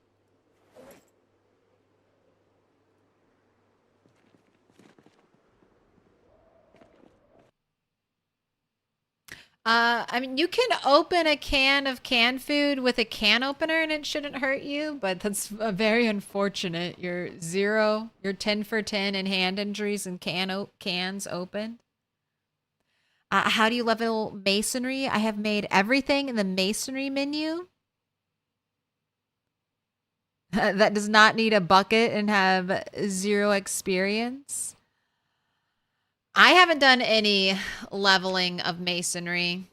I mean, you can open a can of canned food with a can opener and it shouldn't hurt you, but that's very unfortunate. You're 10 for 10 in hand injuries and cans opened. How do you level masonry? I have made everything in the masonry menu. That does not need a bucket and have 0 experience. I haven't done any leveling of masonry.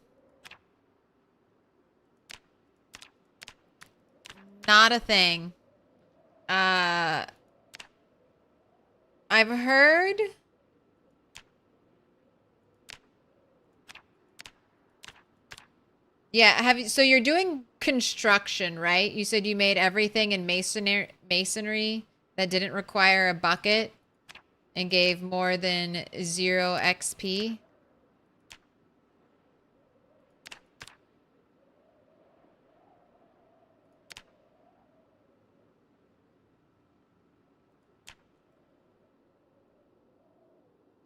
Not a thing. I've heard... Yeah, so you're doing construction, right? You said you made everything in masonry that didn't require a bucket and gave more than 0 XP.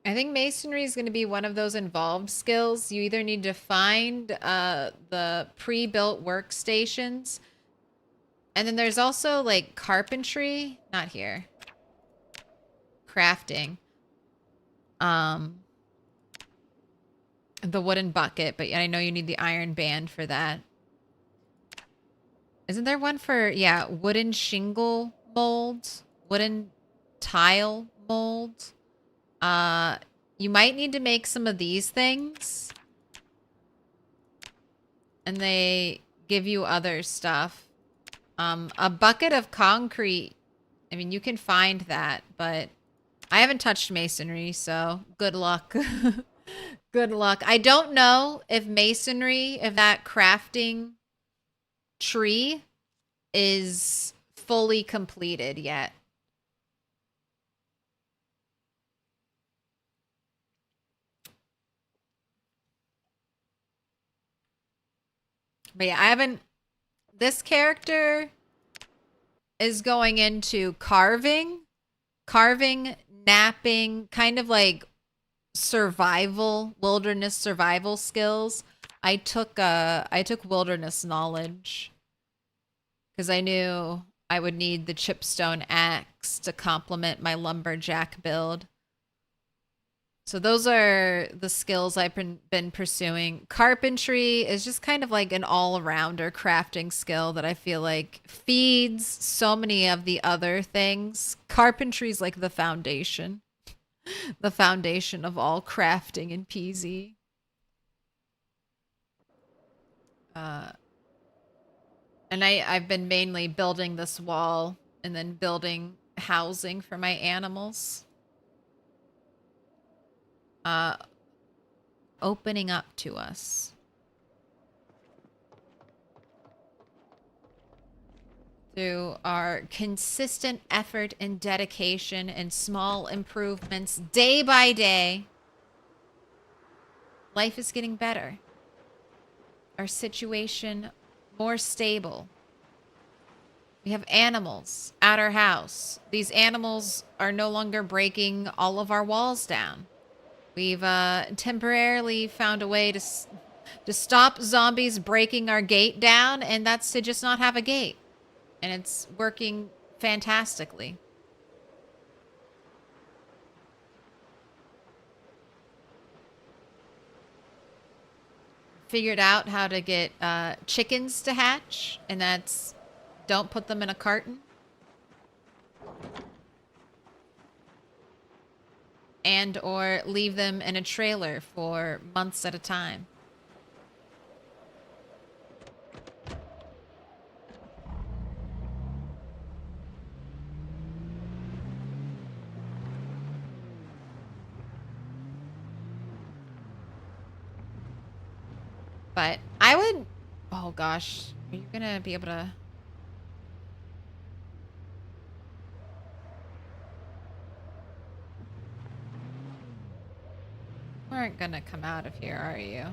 I think masonry is going to be one of those involved skills. You either need to find the pre-built workstations, and then there's also like carpentry, not here, crafting, the wooden bucket, but I know you need the iron band for that. Isn't there one for, yeah, wooden shingle mold, wooden tile mold? You might need to make some of these things. And they give you other stuff. A bucket of concrete. I mean, you can find that, but I haven't touched masonry, so good luck. Good luck. I don't know if masonry, if that crafting tree is fully completed yet. But yeah, I haven't... This character is going into carving, napping, kind of like survival, wilderness survival skills. I took wilderness knowledge because I knew I would need the chipstone axe to complement my lumberjack build. So those are the skills I've been pursuing. Carpentry is just kind of like an all-arounder crafting skill that I feel like feeds so many of the other things. Carpentry is like the foundation. The foundation of all crafting in PZ. And I've been mainly building this wall and then building housing for my animals. Opening up to us. Through our consistent effort and dedication and small improvements day by day, life is getting better. Our situation more stable. We have animals at our house. These animals are no longer breaking all of our walls down. We've temporarily found a way to stop zombies breaking our gate down, and that's to just not have a gate. And it's working fantastically. Figured out how to get chickens to hatch, and that's don't put them in a carton. And or leave them in a trailer for months at a time. But I would... Oh gosh. Are you gonna be able to... You aren't gonna come out of here, are you?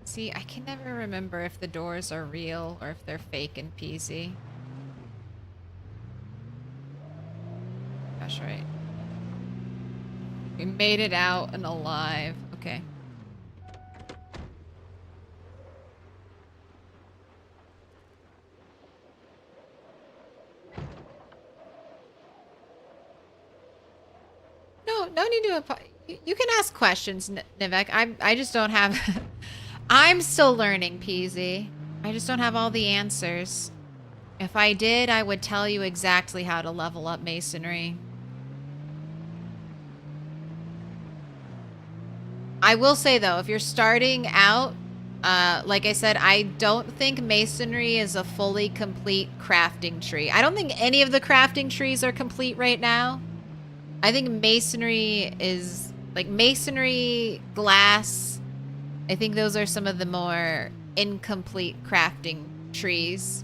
See, I can never remember if the doors are real or if they're fake in PZ. Gosh, right. We made it out and alive. Okay. no need to. You can ask questions, Nivek. I just don't have. I'm still learning, PZ. I just don't have all the answers. If I did, I would tell you exactly how to level up masonry. I will say though, if you're starting out, like I said, I don't think masonry is a fully complete crafting tree. I don't think any of the crafting trees are complete right now. I think masonry is like masonry, glass. I think those are some of the more incomplete crafting trees.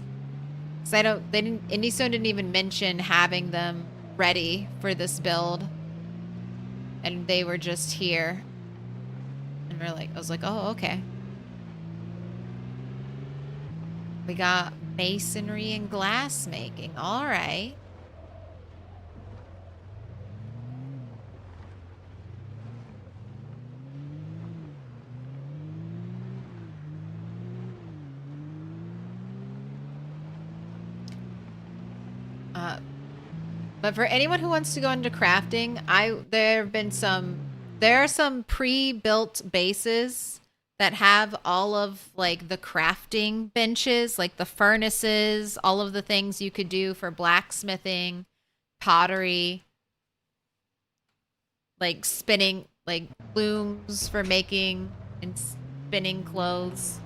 So Indystone didn't even mention having them ready for this build. And they were just here. And I was like, oh, okay. We got masonry and glass making. All right. But for anyone who wants to go into crafting, there are some pre-built bases that have all of like the crafting benches, like the furnaces, all of the things you could do for blacksmithing, pottery, like spinning, like looms for making and spinning clothes,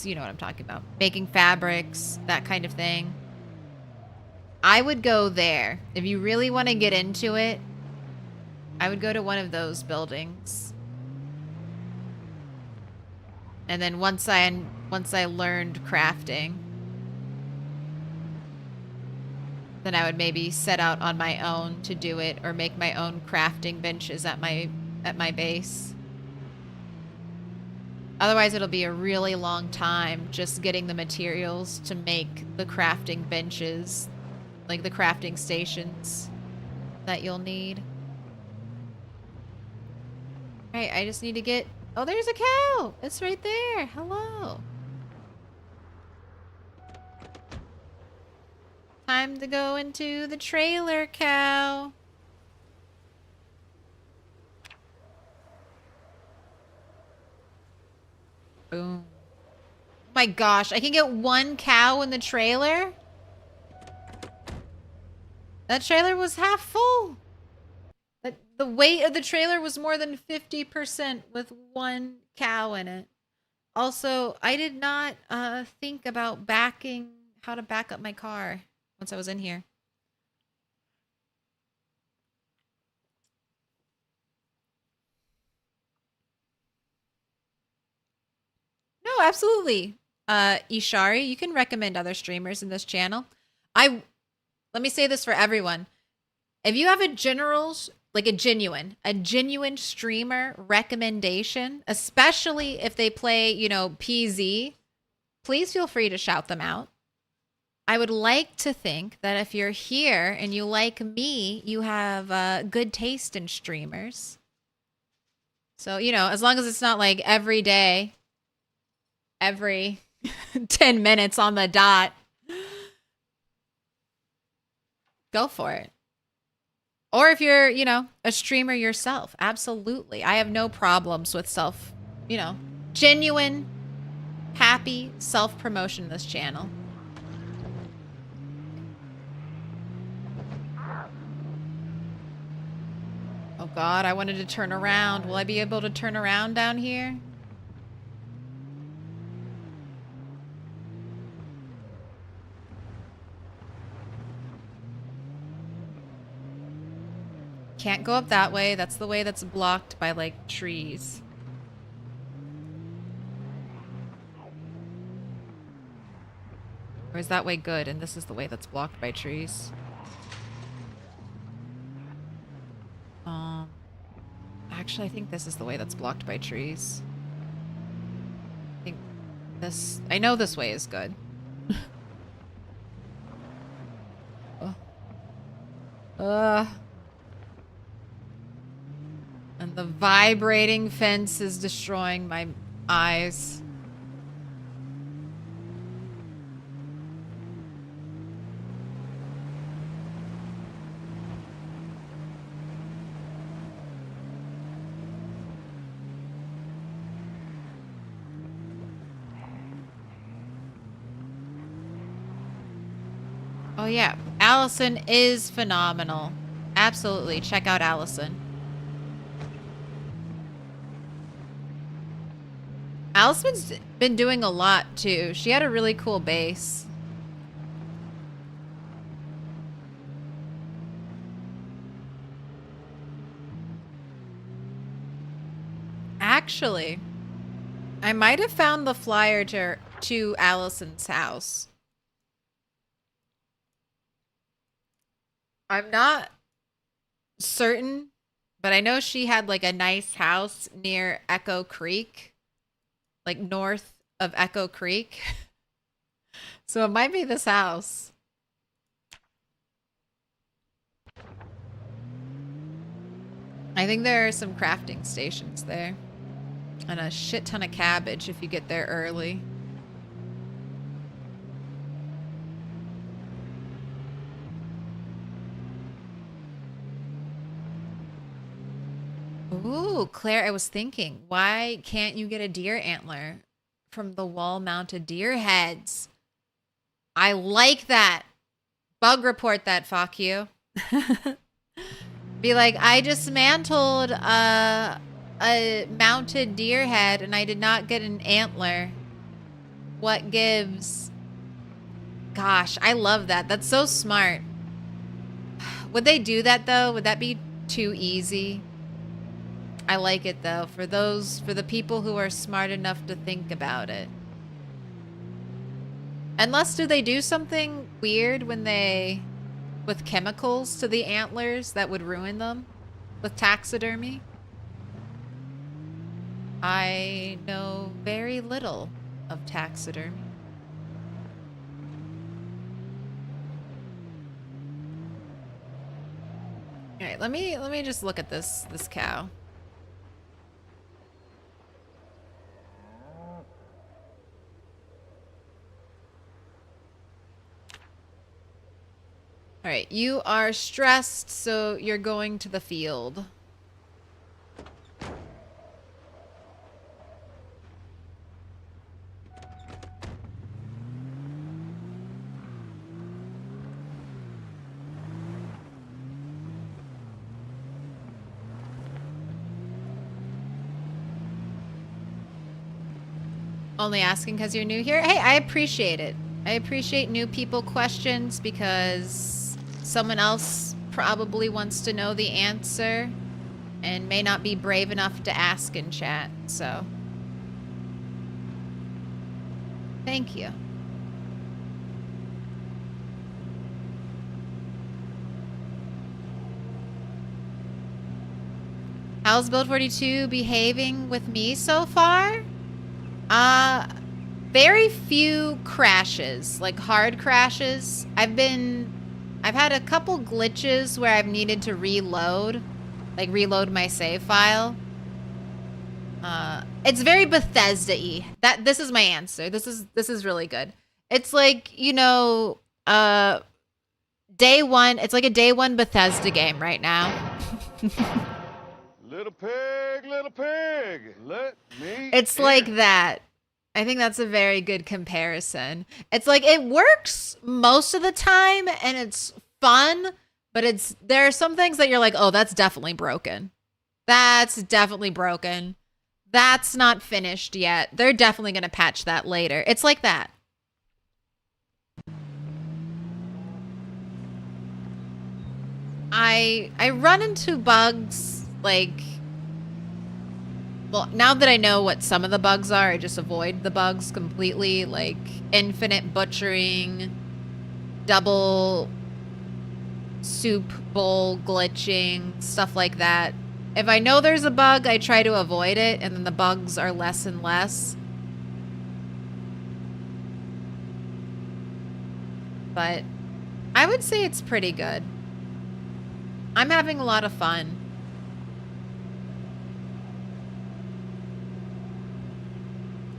you know what I'm talking about. Making fabrics, that kind of thing. I would go there. If you really want to get into it, I would go to one of those buildings. And then once I learned crafting, then I would maybe set out on my own to do it or make my own crafting benches at my base. Otherwise, it'll be a really long time just getting the materials to make the crafting benches, like the crafting stations that you'll need. All right, I just need to get... Oh, there's a cow! It's right there. Hello. Time to go into the trailer, cow. Boom. Oh my gosh, I can get one cow in the trailer? That trailer was half full. The weight of the trailer was more than 50% with one cow in it. Also, I did not think about how to back up my car once I was in here. No, absolutely. Ishari, you can recommend other streamers in this channel. Let me say this for everyone. If you have a genuine streamer recommendation, especially if they play, PZ, please feel free to shout them out. I would like to think that if you're here and you like me, you have good taste in streamers. So, as long as it's not like every day, every 10 minutes on the dot, go for it. Or if you're, a streamer yourself, absolutely. I have no problems with genuine, happy self-promotion in this channel. Oh God, I wanted to turn around. Will I be able to turn around down here? Can't go up that way. That's the way that's blocked by, like, trees. Or is that way good and this is the way that's blocked by trees? Actually, I think this is the way that's blocked by trees. I know this way is good. And the vibrating fence is destroying my eyes. Oh yeah, Allison is phenomenal. Absolutely, check out Allison. Allison's been doing a lot too. She had a really cool base. Actually, I might have found the flyer to Allison's house. I'm not certain, but I know she had like a nice house near Echo Creek, like north of Echo Creek. So it might be this house. I think there are some crafting stations there. And a shit ton of cabbage if you get there early. Ooh, Claire, I was thinking, why can't you get a deer antler from the wall-mounted deer heads? I like that. Bug report that, fuck you. Be like, I dismantled a mounted deer head and I did not get an antler. What gives? Gosh, I love that. That's so smart. Would they do that though? Would that be too easy? I like it though, for the people who are smart enough to think about it. Unless, do they do something weird with chemicals to the antlers that would ruin them? With taxidermy? I know very little of taxidermy. All right, let me just look at this cow. All right, you are stressed, so you're going to the field. Only asking because you're new here? Hey, I appreciate it. I appreciate new people questions because someone else probably wants to know the answer and may not be brave enough to ask in chat, so. Thank you. How's Build 42 behaving with me so far? Very few crashes, like hard crashes. I've had a couple glitches where I've needed to reload my save file. It's very Bethesda-y. This is my answer. This is really good. It's like, you know, day one, it's like a day one Bethesda game right now. Little pig, let me It's like that. I think that's a very good comparison. It's like it works most of the time and it's fun, but there are some things that you're like, oh, that's definitely broken. That's definitely broken. That's not finished yet. They're definitely going to patch that later. It's like that. I run into bugs like, well, now that I know what some of the bugs are, I just avoid the bugs completely, like infinite butchering, double soup bowl glitching, stuff like that. If I know there's a bug, I try to avoid it, and then the bugs are less and less. But I would say it's pretty good. I'm having a lot of fun.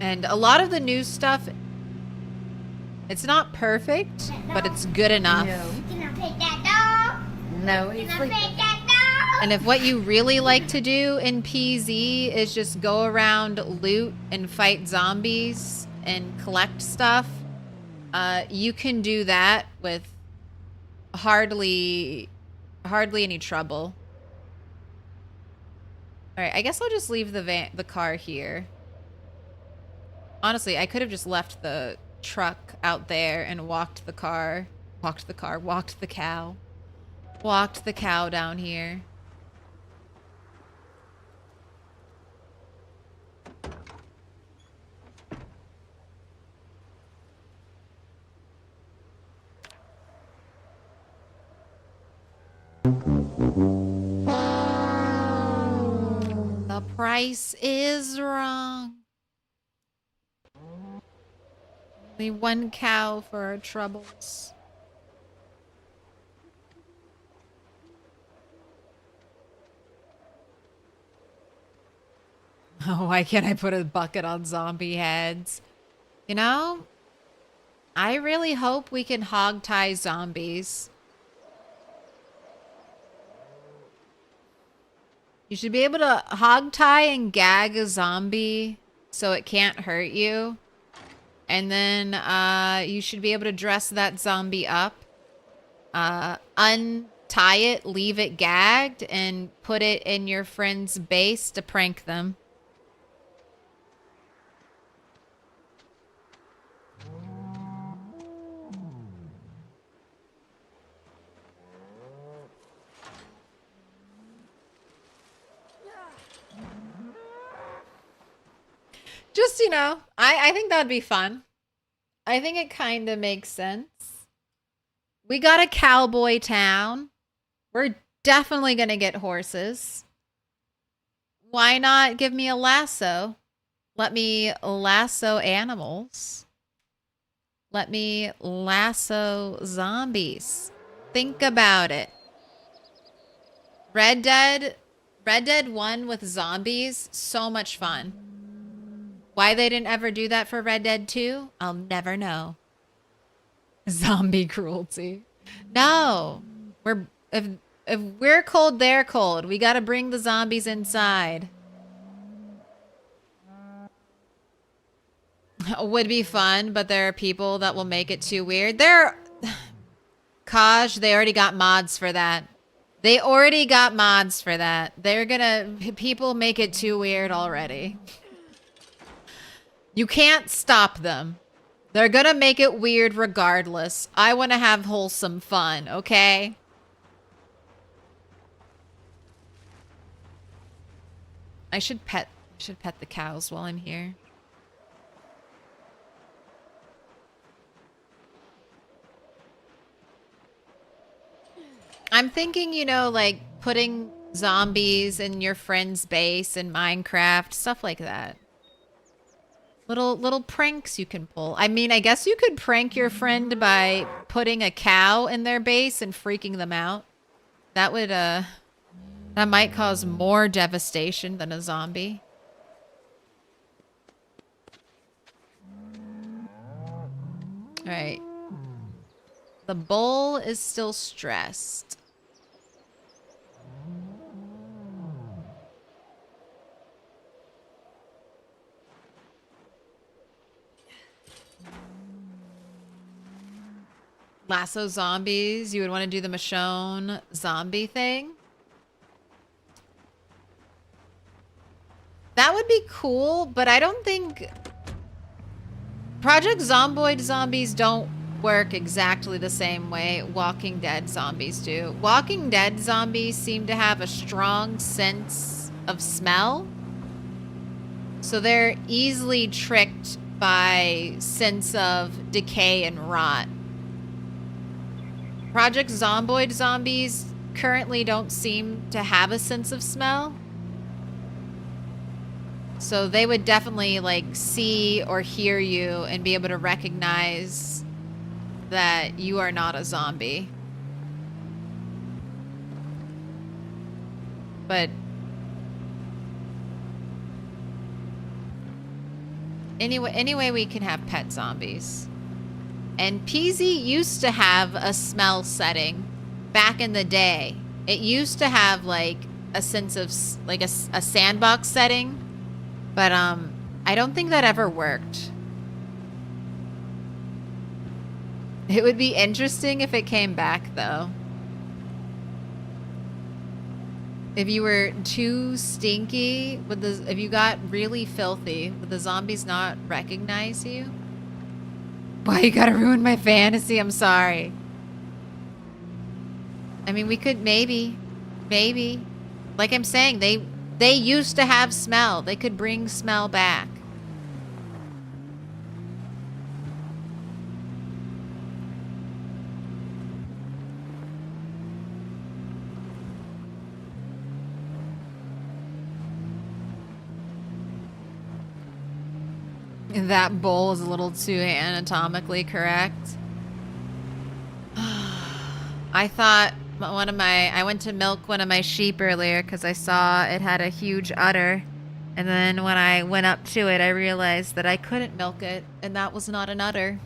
And a lot of the new stuff, it's not perfect, but it's good enough. Can I pet that dog? No, he's Can I sleeping. pet that dog? And if what you really like to do in PZ is just go around, loot, and fight zombies and collect stuff, you can do that with hardly any trouble. All right, I guess I'll just leave the car here. Honestly, I could have just left the truck out there and walked the cow down here. The price is wrong. Only one cow for our troubles. Oh, why can't I put a bucket on zombie heads? You know, I really hope we can hog tie zombies. You should be able to hog tie and gag a zombie so it can't hurt you. And then you should be able to dress that zombie up, untie it, leave it gagged, and put it in your friend's base to prank them. Just, you know, I think that'd be fun. I think it kind of makes sense. We got a cowboy town. We're definitely going to get horses. Why not give me a lasso? Let me lasso animals. Let me lasso zombies. Think about it. Red Dead 1 with zombies, so much fun. Why they didn't ever do that for Red Dead 2, I'll never know. Zombie cruelty. No. If we're cold, they're cold. We gotta bring the zombies inside. Would be fun, but there are people that will make it too weird. Kaj, they already got mods for that. They already got mods for that. People make it too weird already. You can't stop them. They're gonna make it weird regardless. I want to have wholesome fun, okay? I should pet the cows while I'm here. I'm thinking, you know, like putting zombies in your friend's base in Minecraft, stuff like that. Little pranks you can pull. I mean, I guess you could prank your friend by putting a cow in their base and freaking them out. That would, that might cause more devastation than a zombie. Alright. The bull is still stressed. Lasso zombies. You would want to do the Michonne zombie thing. That would be cool, but I don't think... Project Zomboid zombies don't work exactly the same way Walking Dead zombies do. Walking Dead zombies seem to have a strong sense of smell. So they're easily tricked by sense of decay and rot. Project Zomboid zombies currently don't seem to have a sense of smell. So they would definitely like see or hear you and be able to recognize that you are not a zombie. But anyway, we can have pet zombies. And Peasy used to have a smell setting back in the day. It used to have like a sense of like a sandbox setting, but I don't think that ever worked. It would be interesting if it came back, though. If you were too stinky, if you got really filthy, would the zombies not recognize you? Why you gotta ruin my fantasy? I'm sorry. I mean, we could maybe. Like I'm saying, they used to have smell. They could bring smell back. That bowl is a little too anatomically correct. I thought I went to milk one of my sheep earlier because I saw it had a huge udder. And then when I went up to it, I realized that I couldn't milk it, and that was not an udder.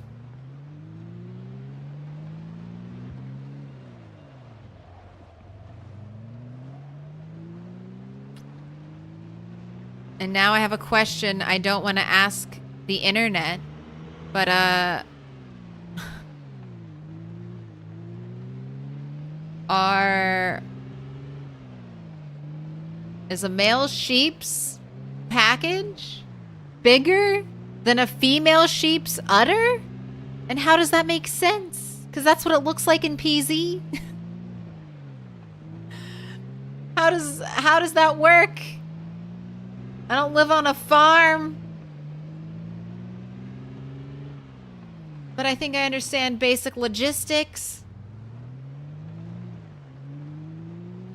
And now I have a question I don't want to ask the internet, but is a male sheep's package bigger than a female sheep's udder? And how does that make sense? Because that's what it looks like in PZ. How does that work? I don't live on a farm. But I think I understand basic logistics.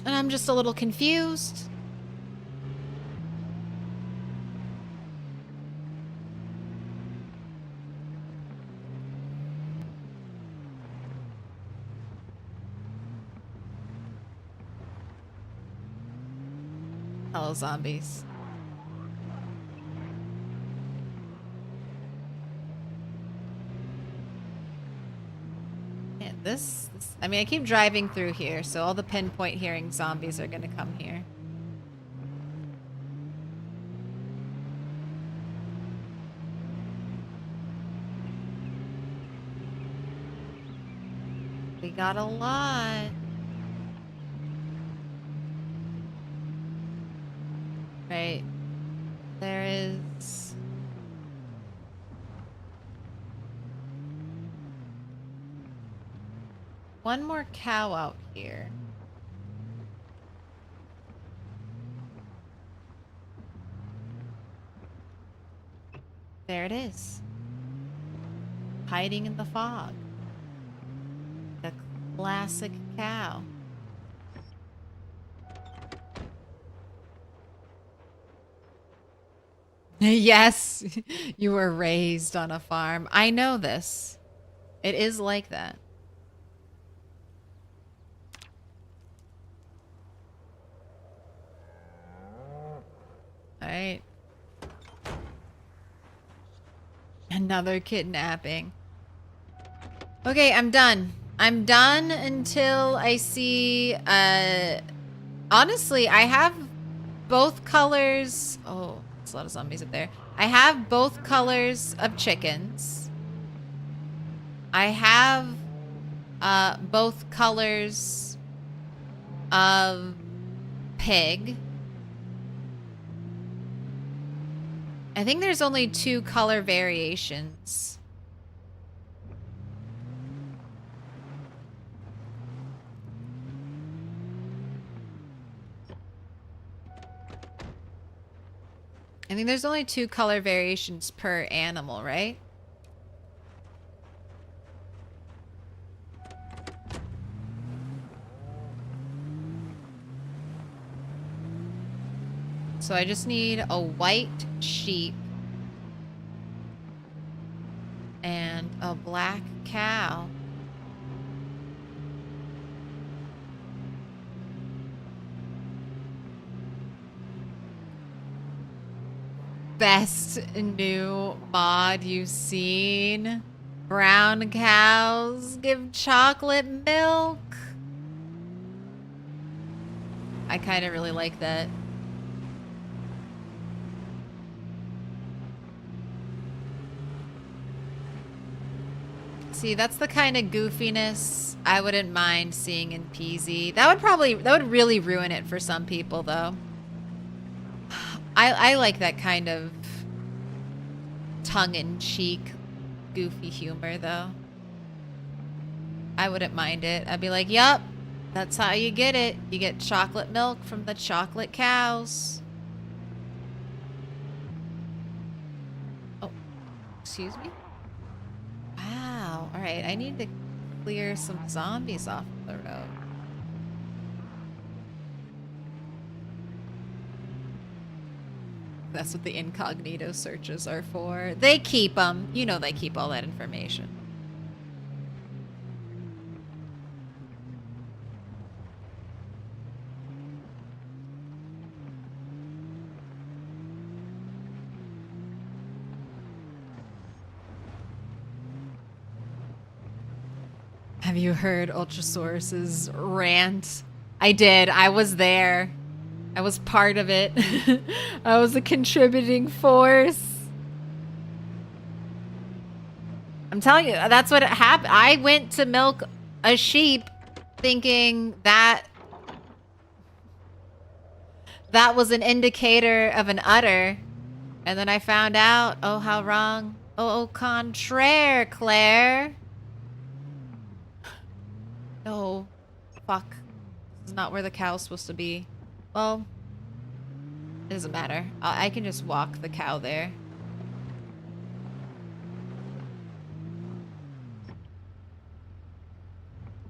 And I'm just a little confused. Hello, zombies. Yeah, this, I mean, I keep driving through here, so all the pinpoint hearing zombies are gonna come here. We got a lot. Right. There is... one more cow out here. There it is. Hiding in the fog. The classic cow. Yes, you were raised on a farm. I know this. It is like that. All right. Another kidnapping. Okay, I'm done. I'm done until I see, honestly, I have both colors. Oh, there's a lot of zombies up there. I have both colors of chickens. I have, both colors of pig. I think there's only 2 color variations. I think there's only 2 color variations per animal, right? So I just need a white sheep and a black cow. Best new mod you've seen. Brown cows give chocolate milk. I kind of really like that. See, that's the kind of goofiness I wouldn't mind seeing in PZ. That would really ruin it for some people, though. I like that kind of tongue-in-cheek, goofy humor, though. I wouldn't mind it. I'd be like, yup, that's how you get it. You get chocolate milk from the chocolate cows. Oh, excuse me? Wow. All right, I need to clear some zombies off the road. That's what the incognito searches are for. They keep them. You know they keep all that information. Have you heard Ultrasaurus's rant? I did. I was there. I was part of it. I was a contributing force. I'm telling you, that's what happened. I went to milk a sheep thinking that that was an indicator of an udder. And then I found out, oh, how wrong. Oh, au contraire, Claire. No. Fuck. This is not where the cow's supposed to be. Well, it doesn't matter. I can just walk the cow there.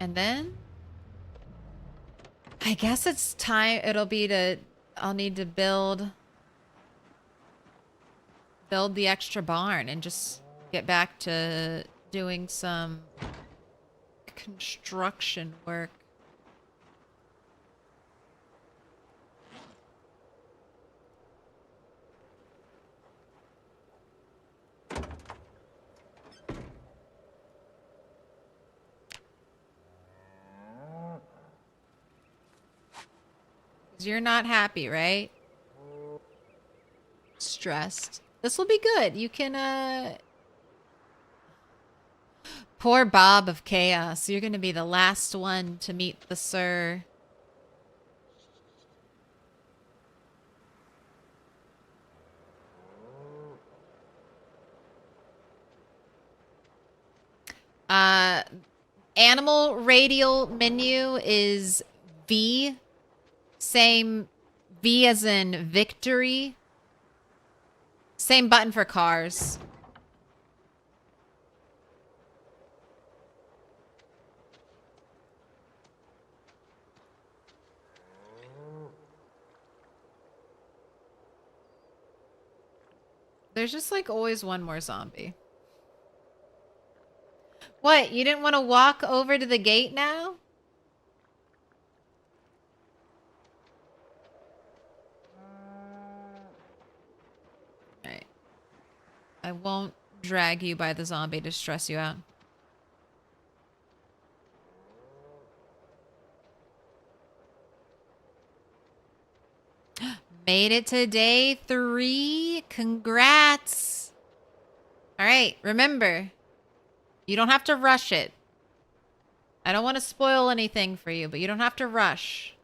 And then I guess it's time. I'll need to build the extra barn and just get back to doing some construction work. You're not happy, right? Stressed. This will be good. You can, Poor Bob of Chaos. You're going to be the last one to meet the Sir. Animal radial menu is V. Same V as in victory. Same button for cars. There's just like always one more zombie. What? You didn't want to walk over to the gate now? Alright. I won't drag you by the zombie to stress you out. Made it to day 3. Congrats. All right, remember, you don't have to rush it. I don't want to spoil anything for you, but you don't have to rush.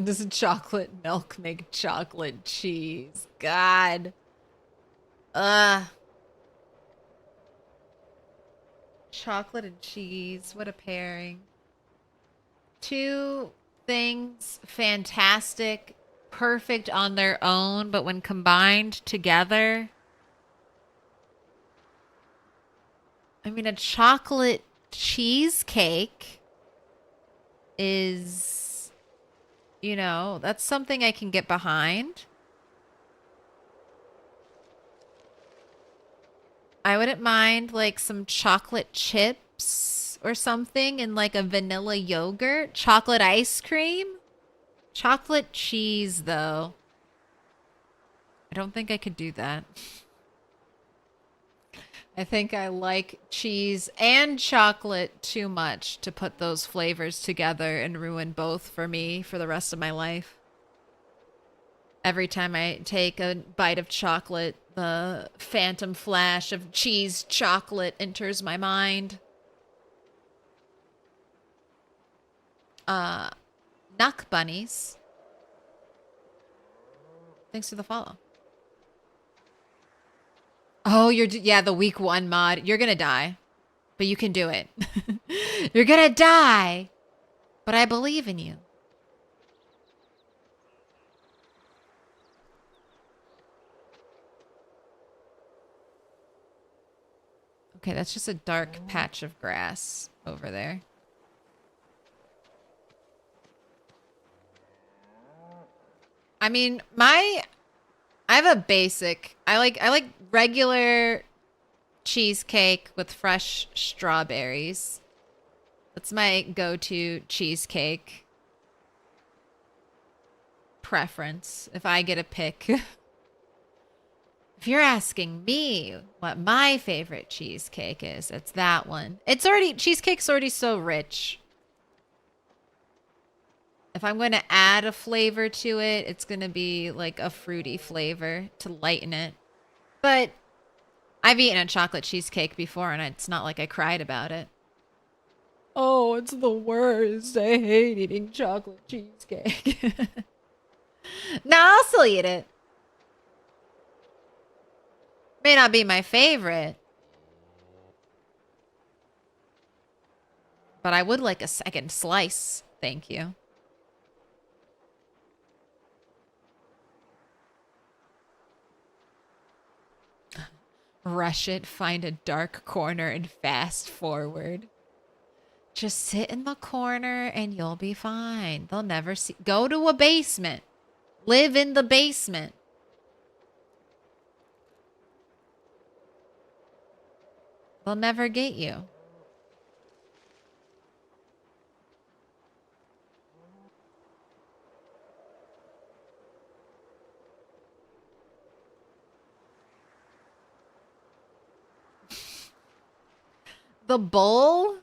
Does chocolate milk make chocolate cheese? God. Chocolate and cheese. What a pairing. Two things fantastic, perfect on their own, but when combined together. I mean, a chocolate cheesecake is, you know, that's something I can get behind. I wouldn't mind like some chocolate chips or something and like a vanilla yogurt. Chocolate ice cream. Chocolate cheese, though. I don't think I could do that. I think I like cheese and chocolate too much to put those flavors together and ruin both for me for the rest of my life. Every time I take a bite of chocolate, the phantom flash of cheese chocolate enters my mind. Nuck bunnies. Thanks for the follow. Oh, yeah, the week 1 mod. You're gonna die, but you can do it. You're gonna die, but I believe in you. Okay, that's just a dark patch of grass over there. I mean, I have a basic. I like regular cheesecake with fresh strawberries. That's my go-to cheesecake preference if I get a pick. If you're asking me what my favorite cheesecake is, it's that one. Cheesecake's already so rich. If I'm going to add a flavor to it, it's going to be like a fruity flavor to lighten it. But I've eaten a chocolate cheesecake before, and it's not like I cried about it. Oh, it's the worst. I hate eating chocolate cheesecake. No, I'll still eat it. May not be my favorite. But I would like a second slice. Thank you. Rush it, find a dark corner, and fast forward. Just sit in the corner and you'll be fine. They'll never see. Go to a basement. Live in the basement. They'll never get you. The bull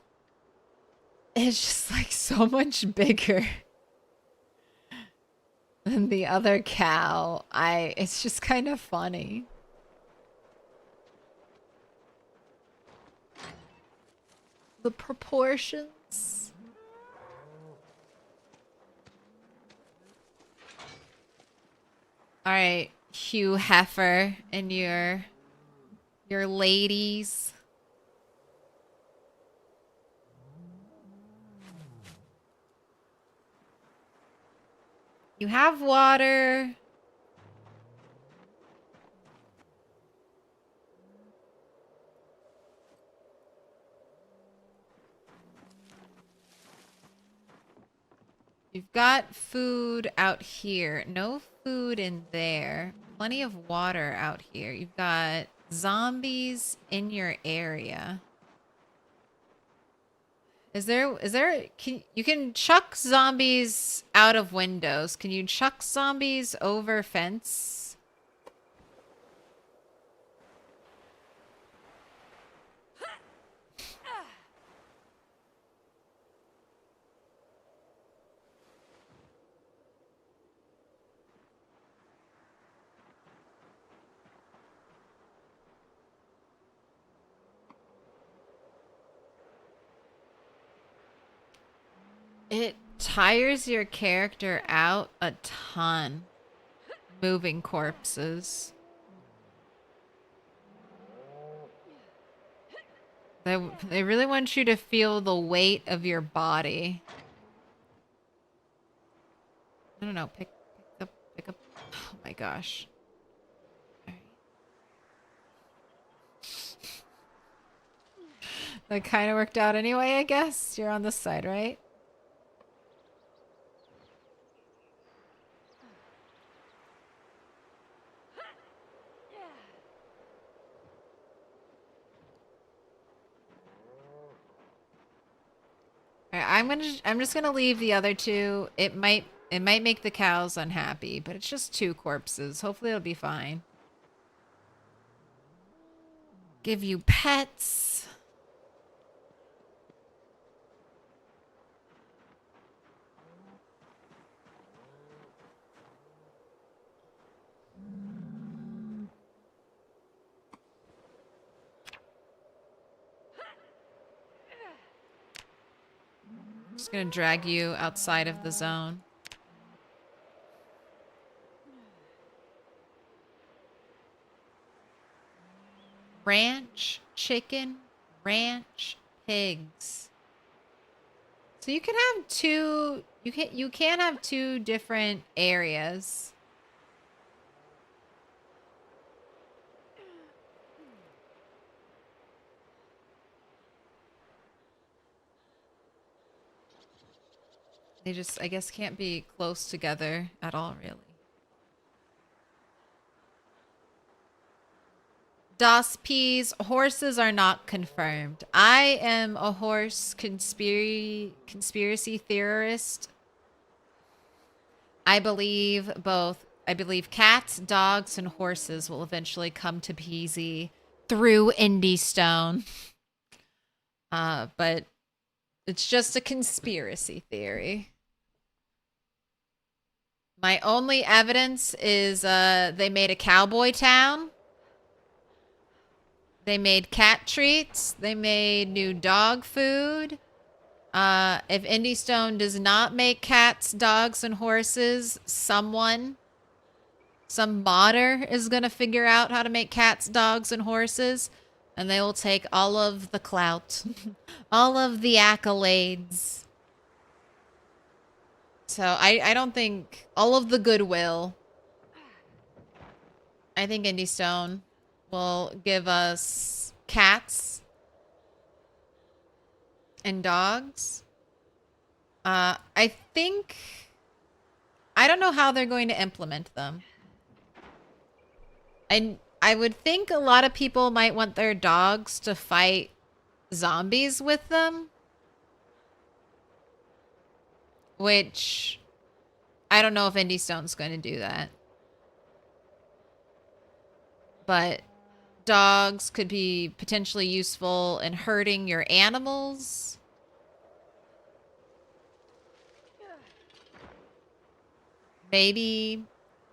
is just like so much bigger than the other cow. It's just kind of funny. The proportions. All right, Hugh Heifer and your ladies. You have water. You've got food out here. No food in there. Plenty of water out here. You've got zombies in your area. You can chuck zombies out of windows. Can you chuck zombies over fence? It tires your character out a ton. Moving corpses. They really want you to feel the weight of your body. I don't know. Pick up. Oh my gosh. All right. That kind of worked out anyway, I guess. You're on this side, right? I'm just gonna leave the other two. It might make the cows unhappy, but it's just 2 corpses. Hopefully it'll be fine. Give you pets. Just gonna drag you outside of the zone. Ranch, chicken, ranch, pigs. So you can have two, you can have two different areas. They just, I guess, can't be close together at all, really. Das P's, horses are not confirmed. I am a horse conspiracy theorist. I believe both. I believe cats, dogs, and horses will eventually come to PZ through Indy Stone. But it's just a conspiracy theory. My only evidence is they made a cowboy town. They made cat treats. They made new dog food. If Indy Stone does not make cats, dogs, and horses, some modder is going to figure out how to make cats, dogs, and horses. And they will take all of the clout, all of the accolades. So I don't think all of the goodwill. I think Indy Stone will give us cats and dogs. I don't know how they're going to implement them. And I would think a lot of people might want their dogs to fight zombies with them. Which, I don't know if Indy Stone's going to do that. But dogs could be potentially useful in herding your animals. Maybe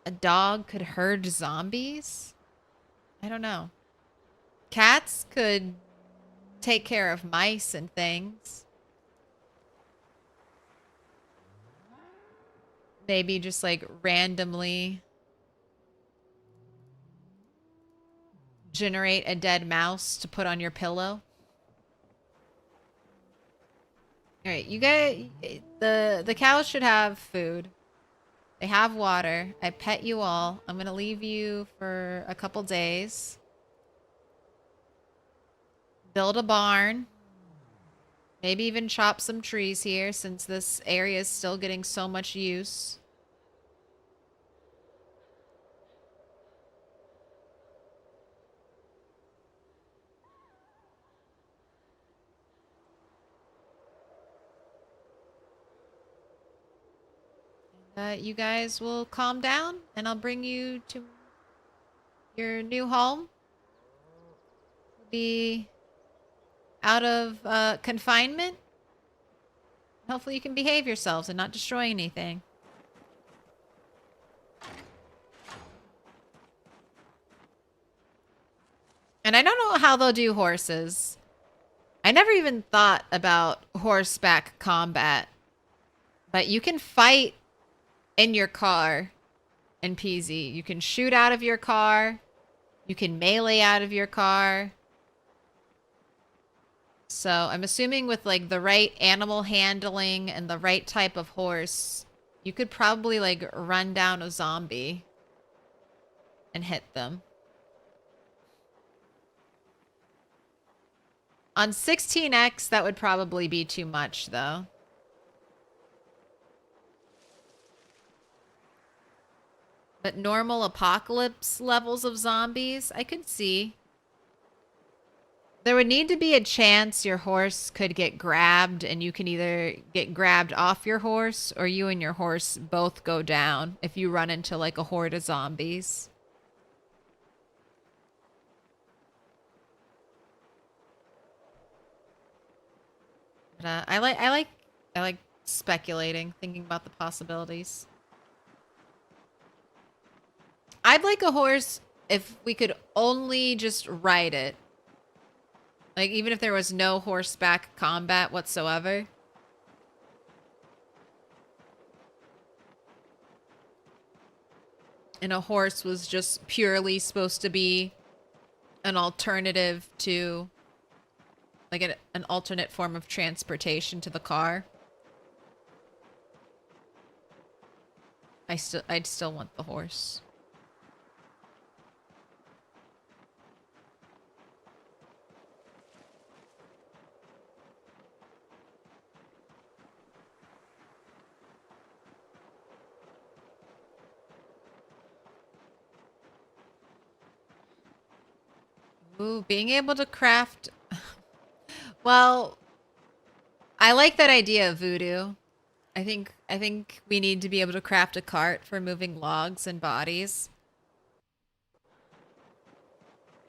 a dog could herd zombies? I don't know. Cats could take care of mice and things. Maybe just like randomly generate a dead mouse to put on your pillow. All right, you guys, the cows should have food. They have water. I pet you all. I'm gonna leave you for a couple days. Build a barn. Maybe even chop some trees here since this area is still getting so much use. You guys will calm down and I'll bring you to your new home. Be out of confinement. Hopefully you can behave yourselves and not destroy anything. And I don't know how they'll do horses. I never even thought about horseback combat. But you can fight in your car in PZ. You can shoot out of your car. You can melee out of your car. So I'm assuming with like the right animal handling and the right type of horse, you could probably like run down a zombie and hit them. On 16x, that would probably be too much though. But normal apocalypse levels of zombies, I could see. There would need to be a chance your horse could get grabbed and you can either get grabbed off your horse or you and your horse both go down if you run into like a horde of zombies. But, I like speculating, thinking about the possibilities. I'd like a horse if we could only just ride it. Like, even if there was no horseback combat whatsoever. And a horse was just purely supposed to be an alternative to, like, an alternate form of transportation to the car. I'd still want the horse. Ooh, being able to craft... Well, I like that idea of voodoo. I think we need to be able to craft a cart for moving logs and bodies.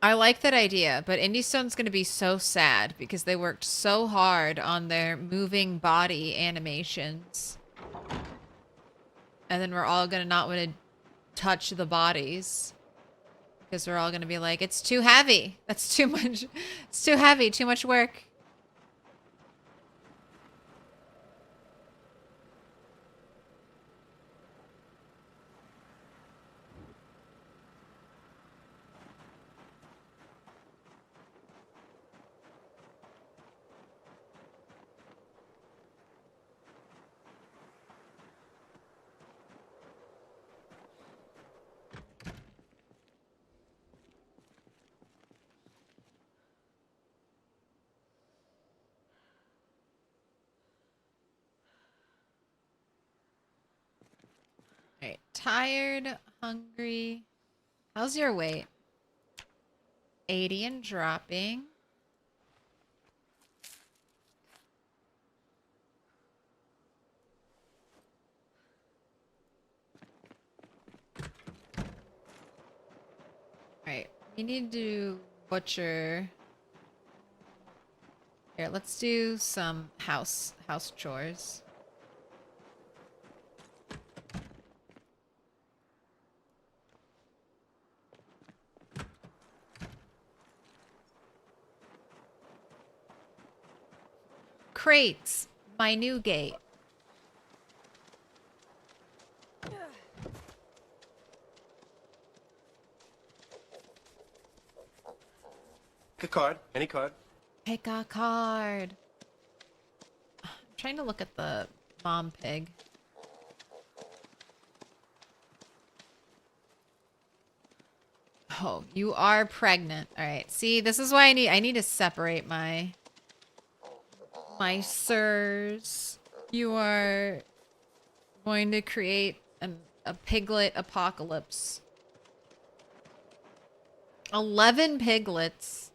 I like that idea, but Indie Stone's going to be so sad because they worked so hard on their moving body animations. And then we're all going to not want to touch the bodies. Because we're all going to be like, it's too heavy. That's too much. It's too heavy. Too much work. Alright, tired, hungry. How's your weight? 80 and dropping. Alright, we need to butcher. Here, let's do some house chores. Crates, my new gate. Pick a card, any card. Pick a card. I'm trying to look at the mom pig. Oh, you are pregnant. All right. See, this is why I need to separate my sirs. You are going to create a piglet apocalypse. 11 piglets.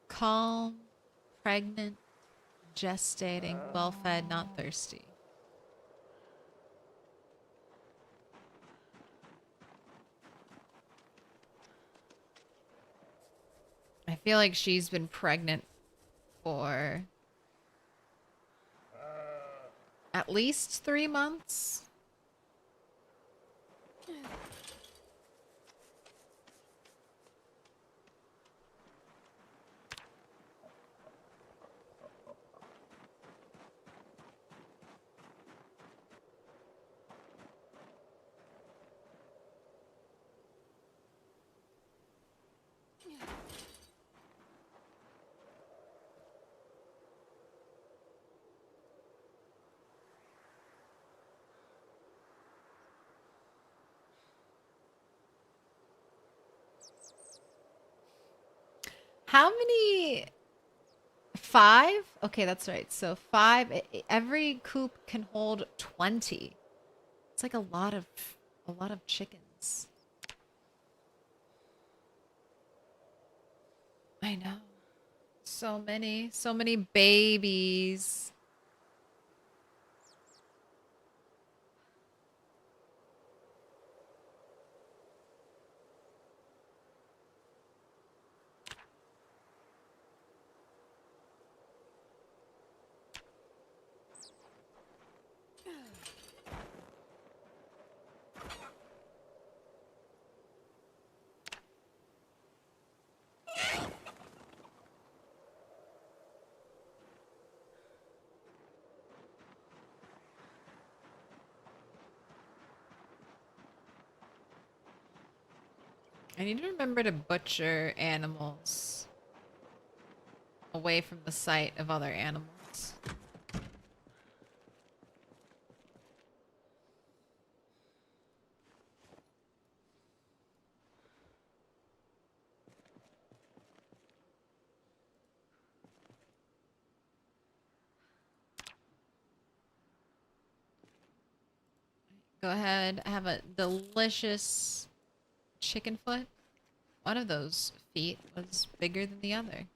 Calm, pregnant, gestating, well-fed, not thirsty. I feel like she's been pregnant for at least 3 months. How many? 5? Okay, that's right. So 5. Every coop can hold 20. It's like a lot of chickens. I know. So many babies. I need to remember to butcher animals away from the sight of other animals. Go ahead. I have a delicious chicken foot. One of those feet was bigger than the other.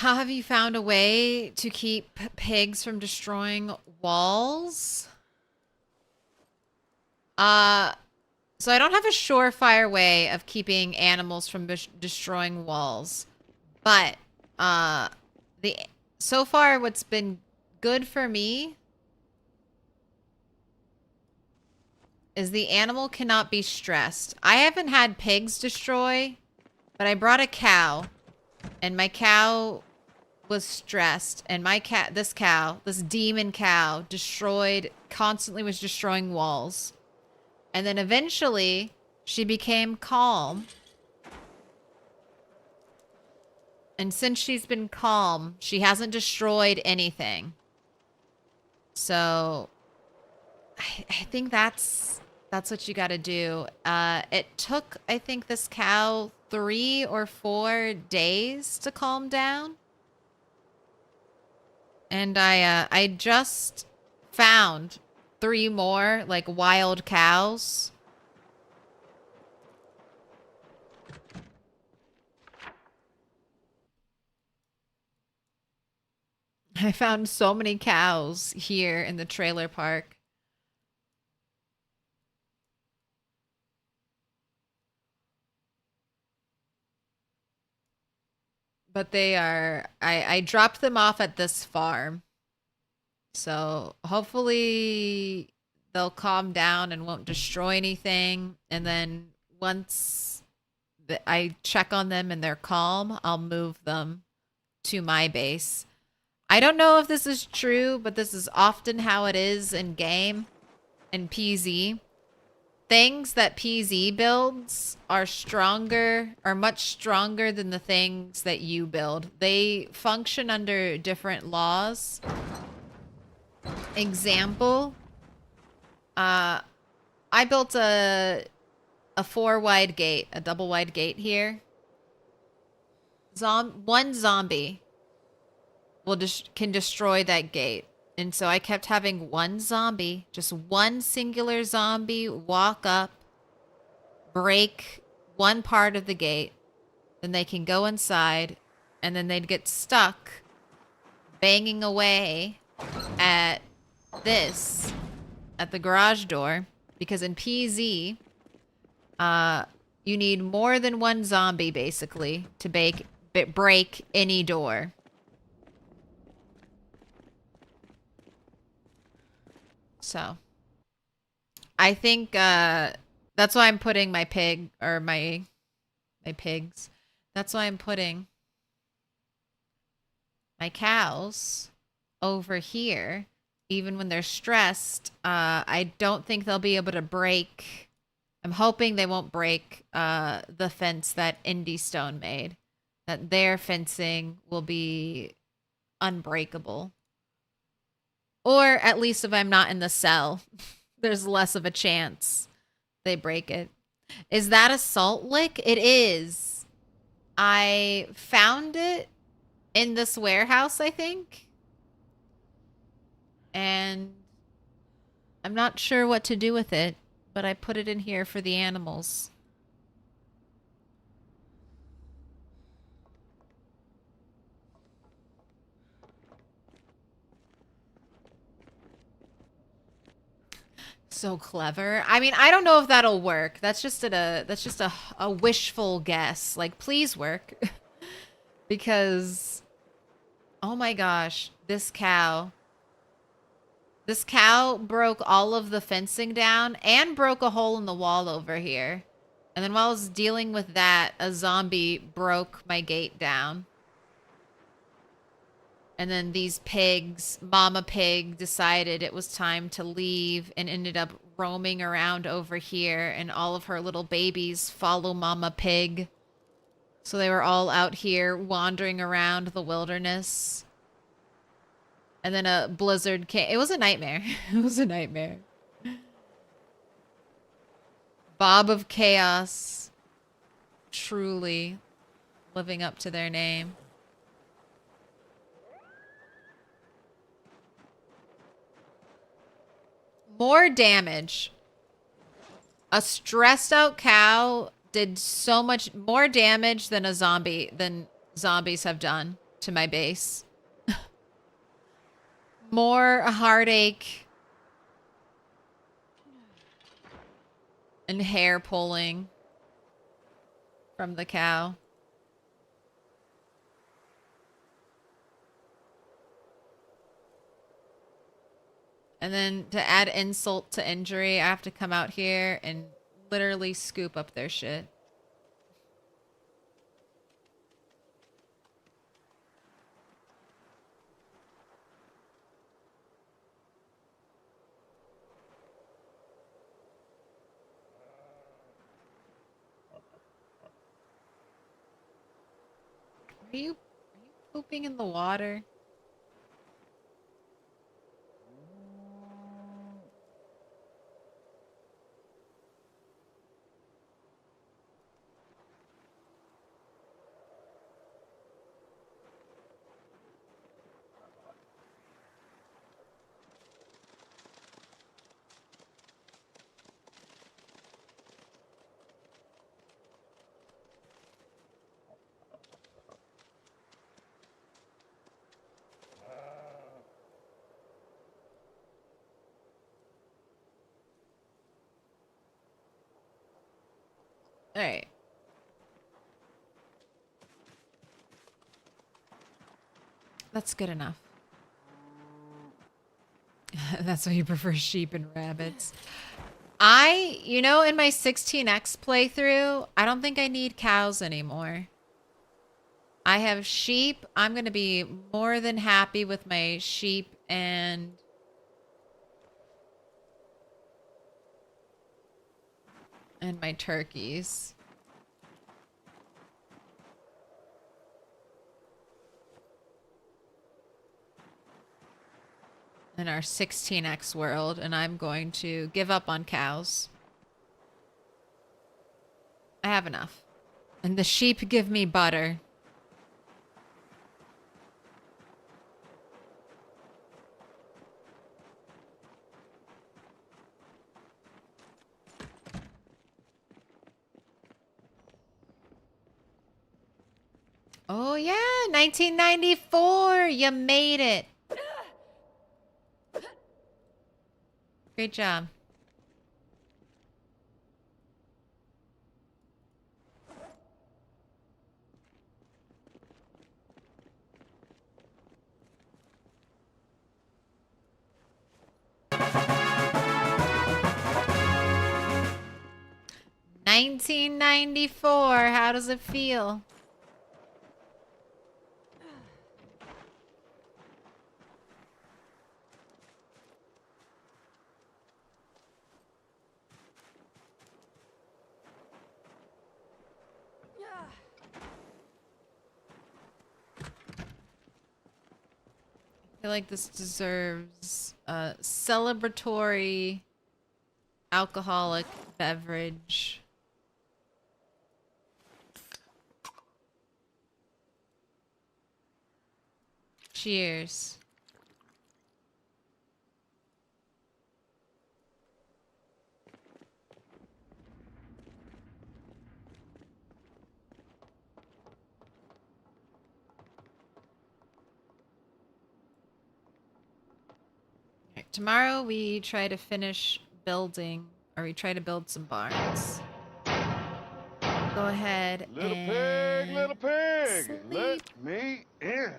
How have you found a way to keep pigs from destroying walls? So I don't have a surefire way of keeping animals from destroying walls, but so far what's been good for me is the animal cannot be stressed. I haven't had pigs destroy, but I brought a cow, and my cow was stressed, and this demon cow constantly was destroying walls. And then eventually she became calm. And since she's been calm, she hasn't destroyed anything. So I think that's what you got to do. It took, I think, this cow 3 or 4 days to calm down. And I just found 3 more, like, wild cows. I found so many cows here in the trailer park. But they are... I dropped them off at this farm. So hopefully they'll calm down and won't destroy anything. And then once I check on them and they're calm, I'll move them to my base. I don't know if this is true, but this is often how it is in game, in PZ. Things that PZ builds are much stronger than the things that you build. They function under different laws. Example, I built a 4-wide gate, a double-wide gate here. One zombie can destroy that gate. And so I kept having one zombie, just one singular zombie, walk up, break one part of the gate, then they can go inside, and then they'd get stuck banging away at the garage door, because in PZ, you need more than one zombie, basically, to break any door. So, I think that's why I'm putting my pigs. That's why I'm putting my cows over here. Even when they're stressed, I don't think they'll be able to break. I'm hoping they won't break the fence that Indie Stone made. That their fencing will be unbreakable. Or at least if I'm not in the cell, there's less of a chance they break it. Is that a salt lick? It is. I found it in this warehouse, I think. And I'm not sure what to do with it, but I put it in here for the animals. So clever. I mean, I don't know if that'll work. That's just a wishful guess. Like, please work. Because oh my gosh, this cow broke all of the fencing down and broke a hole in the wall over here. And then while I was dealing with that, a zombie broke my gate down. And then these pigs, Mama Pig decided it was time to leave and ended up roaming around over here, and all of her little babies follow Mama Pig. So they were all out here wandering around the wilderness. And then a blizzard came. It was a nightmare. It was a nightmare. Bob of Chaos. Truly living up to their name. More damage. A stressed out cow did so much more damage than zombies have done to my base. More heartache and hair pulling from the cow. And then to add insult to injury, I have to come out here and literally scoop up their shit. Are you pooping in the water? All right. That's good enough. That's why you prefer sheep and rabbits. You know, in my 16x playthrough, I don't think I need cows anymore. I have sheep. I'm going to be more than happy with my sheep and my turkeys. In our 16x world, and I'm going to give up on cows. I have enough. And the sheep give me butter. Oh yeah, 1994. You made it. Great job. $19.94. How does it feel? I feel like this deserves celebratory alcoholic beverage. Cheers. Alright, tomorrow we try to finish building, or we try to build some barns. Go ahead Little and pig, little pig, sleep. let me in.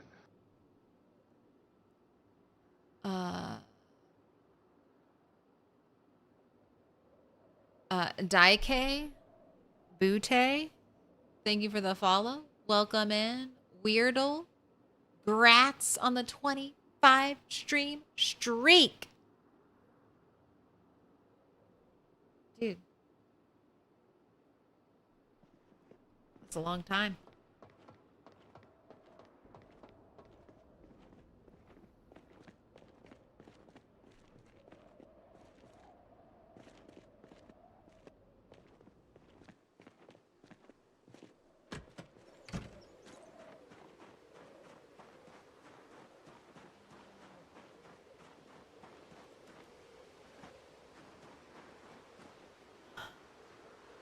Daike, Butte, thank you for the follow. Welcome in. Weirdle, Grats on the 25 stream streak. Dude. That's a long time.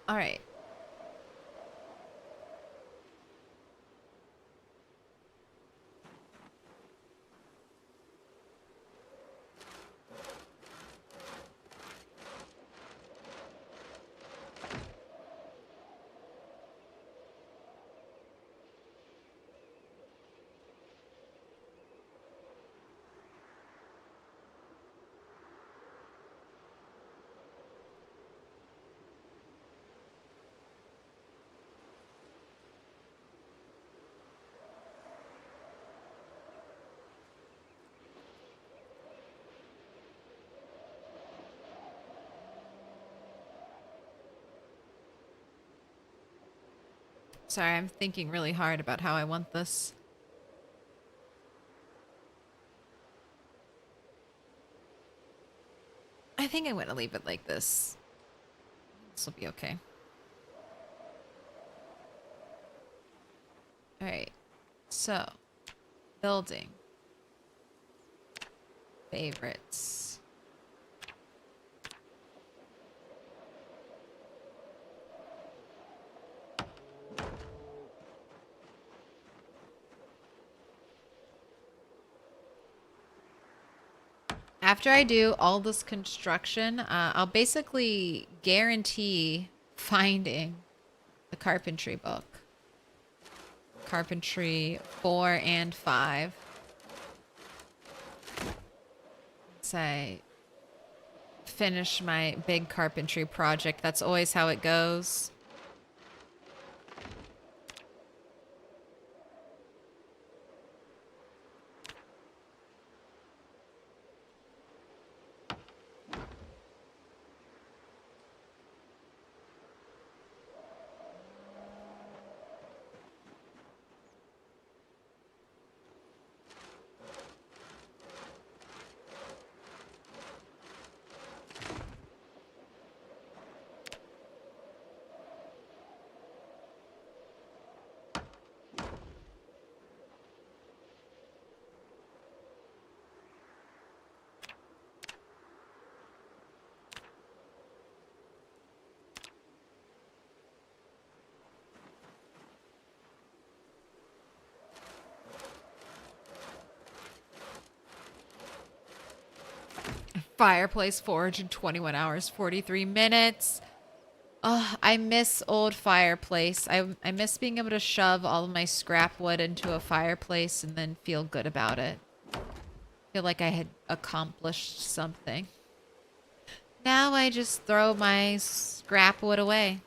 All right. Sorry, I'm thinking really hard about how I want this. I think I'm going to leave it like this. This will be okay. All right. So, building. Favorites. After I do all this construction, I'll basically guarantee finding the carpentry book. Carpentry 4 and 5. Once I finish my big carpentry project, that's always how it goes. Fireplace forge in 21 hours, 43 minutes. Oh, I miss old fireplace. I miss being able to shove all of my scrap wood into a fireplace and then feel good about it. Feel like I had accomplished something. Now I just throw my scrap wood away.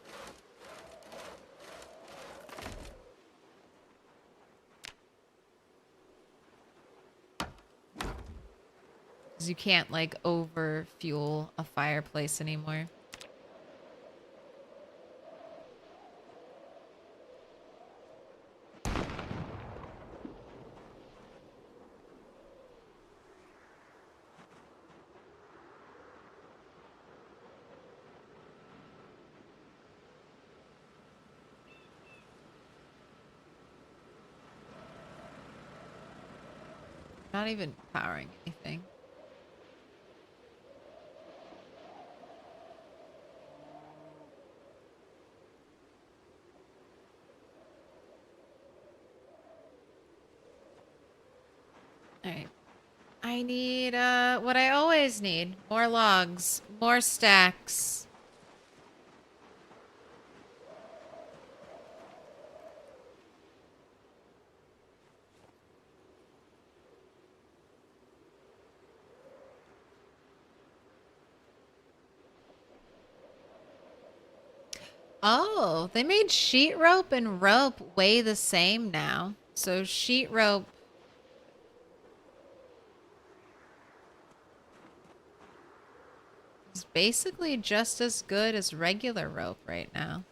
Because you can't, like, over-fuel a fireplace anymore. Not even powering anything. Alright. I need, what I always need. More logs. More stacks. Oh, they made sheet rope and rope weigh the same now. So sheet rope is basically just as good as regular rope right now.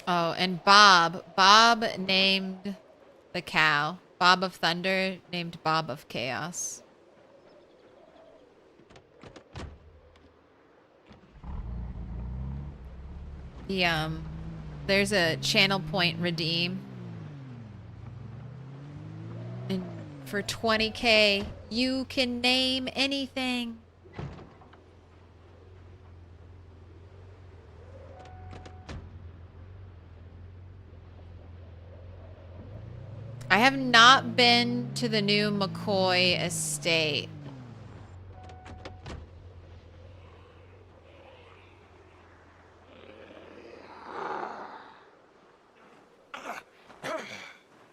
Oh, and Bob named the cow. Bob of Thunder named Bob of Chaos. There's a channel point redeem. And for 20k, you can name anything. I have not been to the new McCoy estate.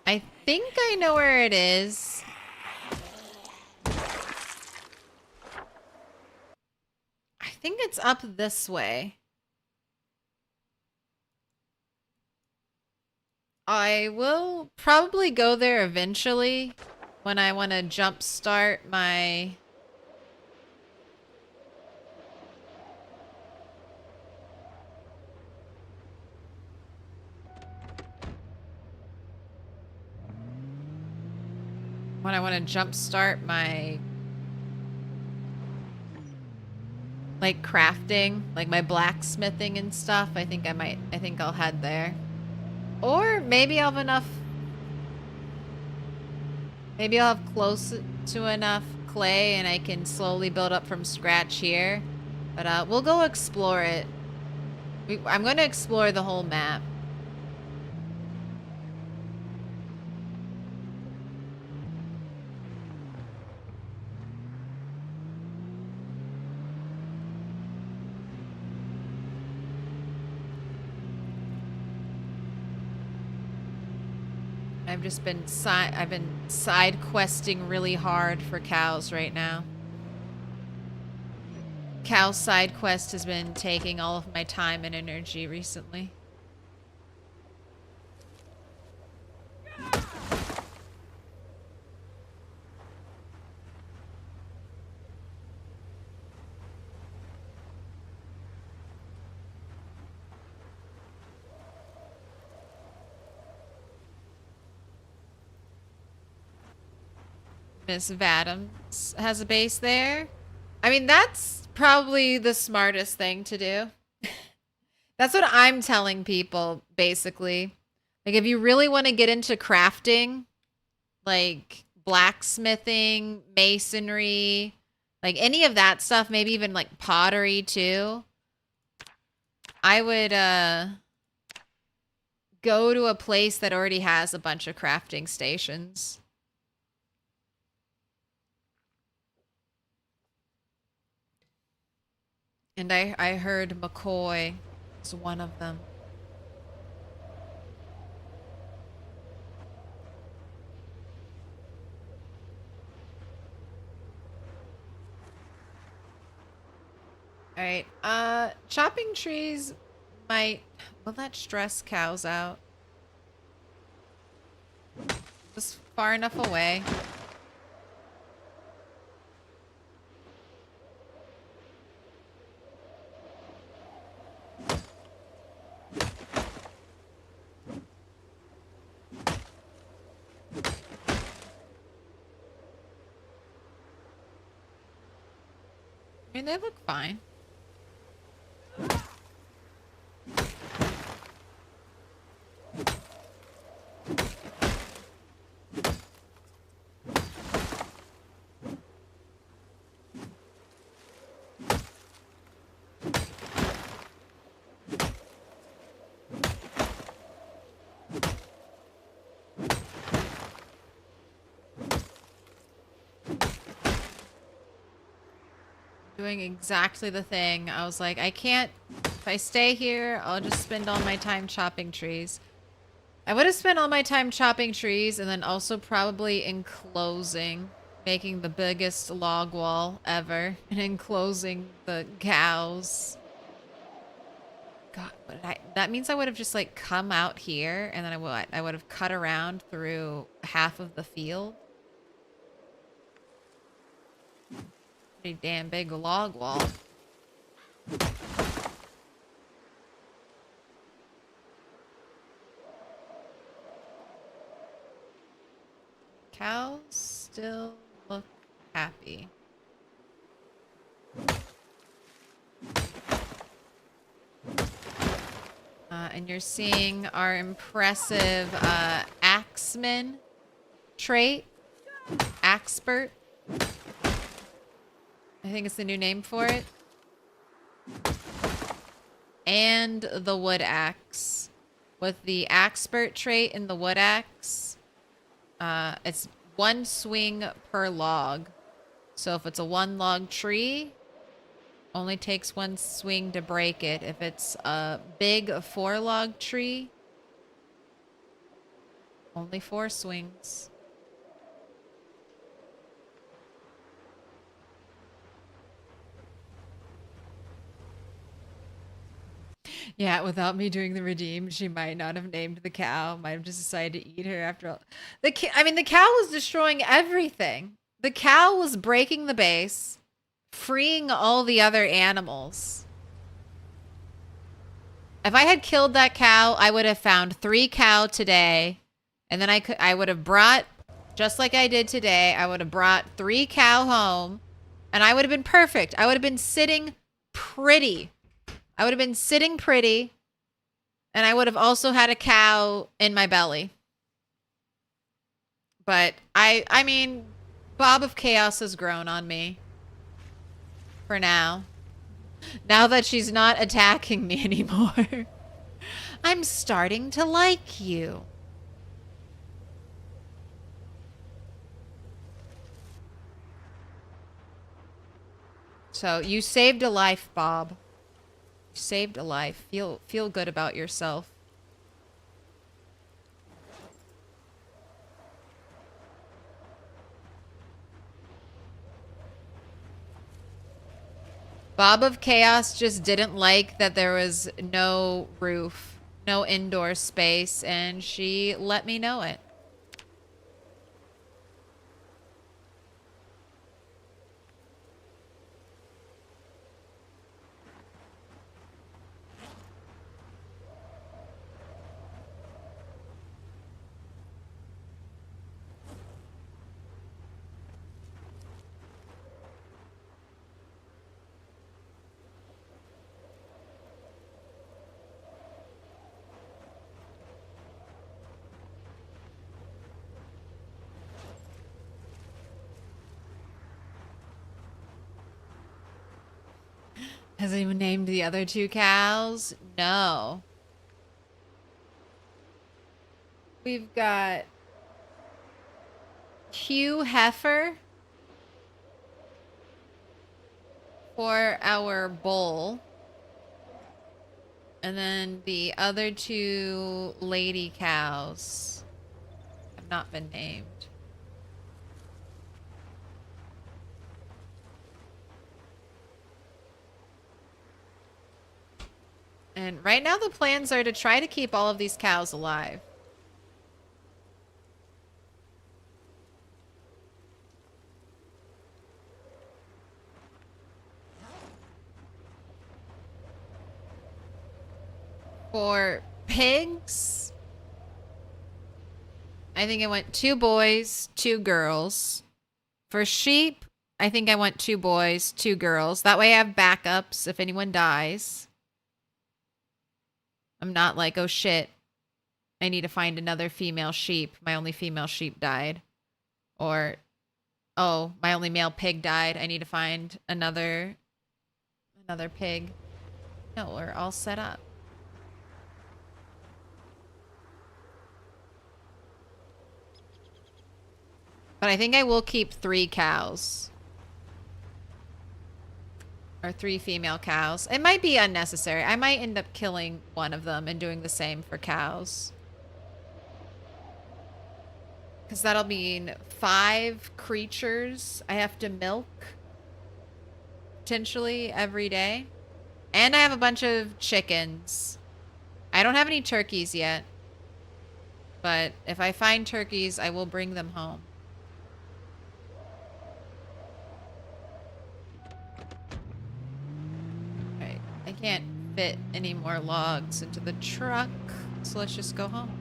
I think I know where it is. I think it's up this way. I will probably go there eventually when I want to jumpstart my... When I want to jumpstart my... like crafting, like my blacksmithing and stuff. I think I'll head there. Or maybe I'll have enough... Maybe I'll have close to enough clay and I can slowly build up from scratch here. But we'll go explore it. I'm going to explore the whole map. I've been side questing really hard for cows right now. Cow side quest has been taking all of my time and energy recently. Miss Vadams has a base there. I mean, that's probably the smartest thing to do. That's what I'm telling people, basically. Like, if you really want to get into crafting, like blacksmithing, masonry, like any of that stuff, maybe even like pottery too, I would go to a place that already has a bunch of crafting stations. And I heard McCoy is one of them. Alright, chopping trees might... Will that stress cows out? Just far enough away. I mean, they look fine. Doing exactly the thing. I was like, I can't, if I stay here, I'll just spend all my time chopping trees. I would have spent all my time chopping trees and then also probably enclosing, making the biggest log wall ever and enclosing the cows. God, what did that means I would have just like come out here and then I would have cut around through half of the field. Pretty damn big log wall. Cows still look happy. And you're seeing our impressive axeman trait. Axpert. I think it's the new name for it. And the wood axe. With the Axpert trait in the wood axe, it's 1 swing per log. So if it's a 1 log tree, only takes 1 swing to break it. If it's a big 4 log tree, only 4 swings. Yeah, without me doing the redeem, she might not have named the cow. Might have just decided to eat her after all. The cow was destroying everything. The cow was breaking the base, freeing all the other animals. If I had killed that cow, I would have found 3 cow today, and then I would have brought, just like I did today, I would have brought 3 cow home, and I would have been perfect. I would have been sitting pretty. I would have been sitting pretty, and I would have also had a cow in my belly. But I mean, Bob of Chaos has grown on me. For now. Now that she's not attacking me anymore. I'm starting to like you. So, you saved a life, Bob. Saved a life. Feel good about yourself. Bob of Chaos just didn't like that there was no roof, no indoor space, and she let me know it. Has anyone named the other 2 cows? No. We've got Hugh Heifer for our bull. And then the other 2 lady cows have not been named. And right now the plans are to try to keep all of these cows alive. For pigs, I think I went 2 boys, 2 girls. For sheep, I think I went 2 boys, 2 girls. That way I have backups if anyone dies. I'm not like, oh shit, I need to find another female sheep. My only female sheep died. Or, oh, my only male pig died. I need to find another pig. No, we're all set up. But I think I will keep 3 cows. Or 3 female cows. It might be unnecessary. I might end up killing one of them and doing the same for cows. Because that'll mean 5 creatures I have to milk. Potentially every day. And I have a bunch of chickens. I don't have any turkeys yet. But if I find turkeys, I will bring them home. Alright, I can't fit any more logs into the truck, so let's just go home.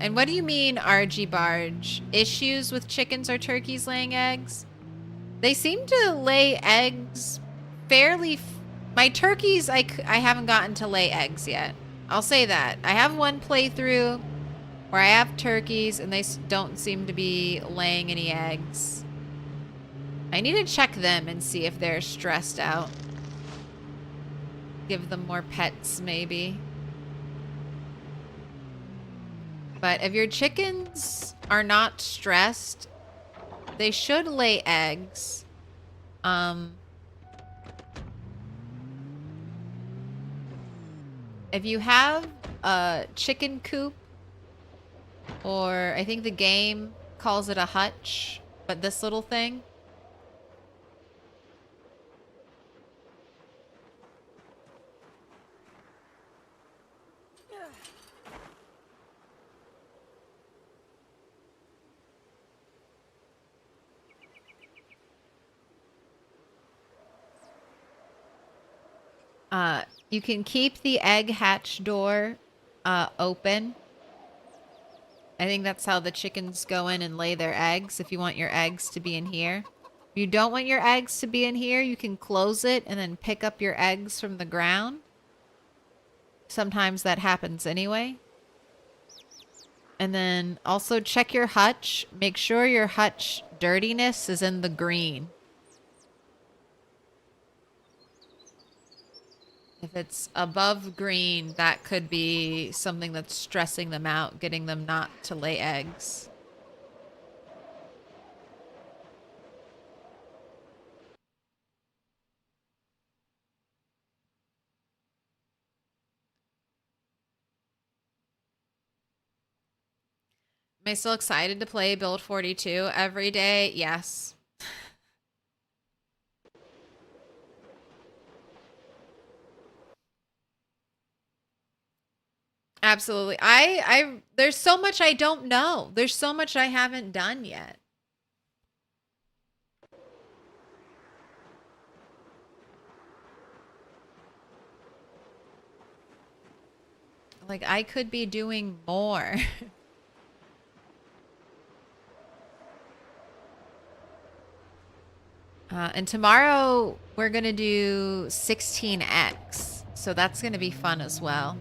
And what do you mean, RG Barge? Issues with chickens or turkeys laying eggs? They seem to lay eggs fairly... My turkeys, I haven't gotten to lay eggs yet. I'll say that. I have one playthrough where I have turkeys and they don't seem to be laying any eggs. I need to check them and see if they're stressed out. Give them more pets, maybe. But if your chickens are not stressed, they should lay eggs. If you have a chicken coop, or I think the game calls it a hutch, but this little thing. You can keep the egg hatch door open. I think that's how the chickens go in and lay their eggs, if you want your eggs to be in here. If you don't want your eggs to be in here, you can close it and then pick up your eggs from the ground. Sometimes that happens anyway. And then also check your hutch. Make sure your hutch dirtiness is in the green. If it's above green, that could be something that's stressing them out, getting them not to lay eggs. Am I still excited to play Build 42 every day? Yes. Absolutely. There's so much I don't know. There's so much I haven't done yet. Like, I could be doing more. And tomorrow we're going to do 16X. So that's going to be fun as well.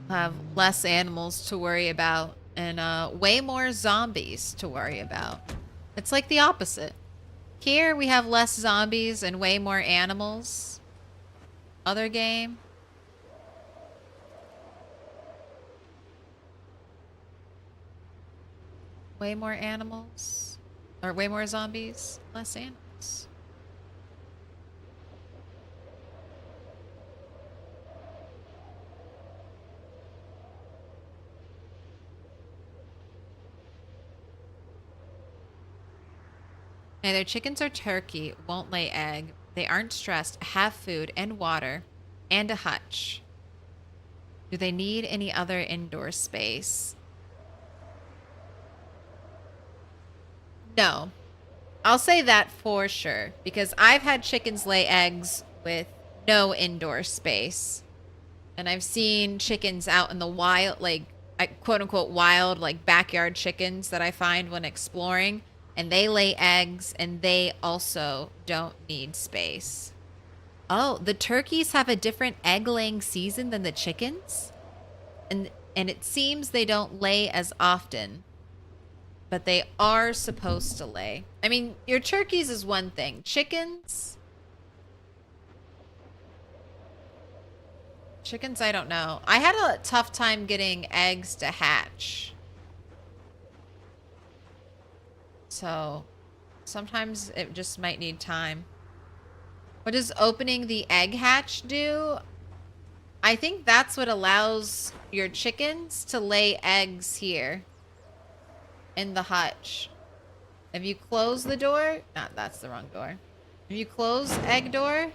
Have less animals to worry about and way more zombies to worry about. It's like the opposite. Here we have less zombies and way more animals. Other game. Way more animals. Or way more zombies, less animals. Neither chickens or turkey won't lay egg. They aren't stressed, have food and water, and a hutch. Do they need any other indoor space? No. I'll say that for sure, because I've had chickens lay eggs with no indoor space. And I've seen chickens out in the wild, like quote unquote wild, like backyard chickens that I find when exploring. And they lay eggs, and they also don't need space. Oh, the turkeys have a different egg-laying season than the chickens? And it seems they don't lay as often. But they are supposed to lay. I mean, your turkeys is one thing. Chickens? Chickens, I don't know. I had a tough time getting eggs to hatch. So, sometimes it just might need time. What does opening the egg hatch do? I think that's what allows your chickens to lay eggs here. In the hutch. If you close the door, that's the wrong door. If you close egg door,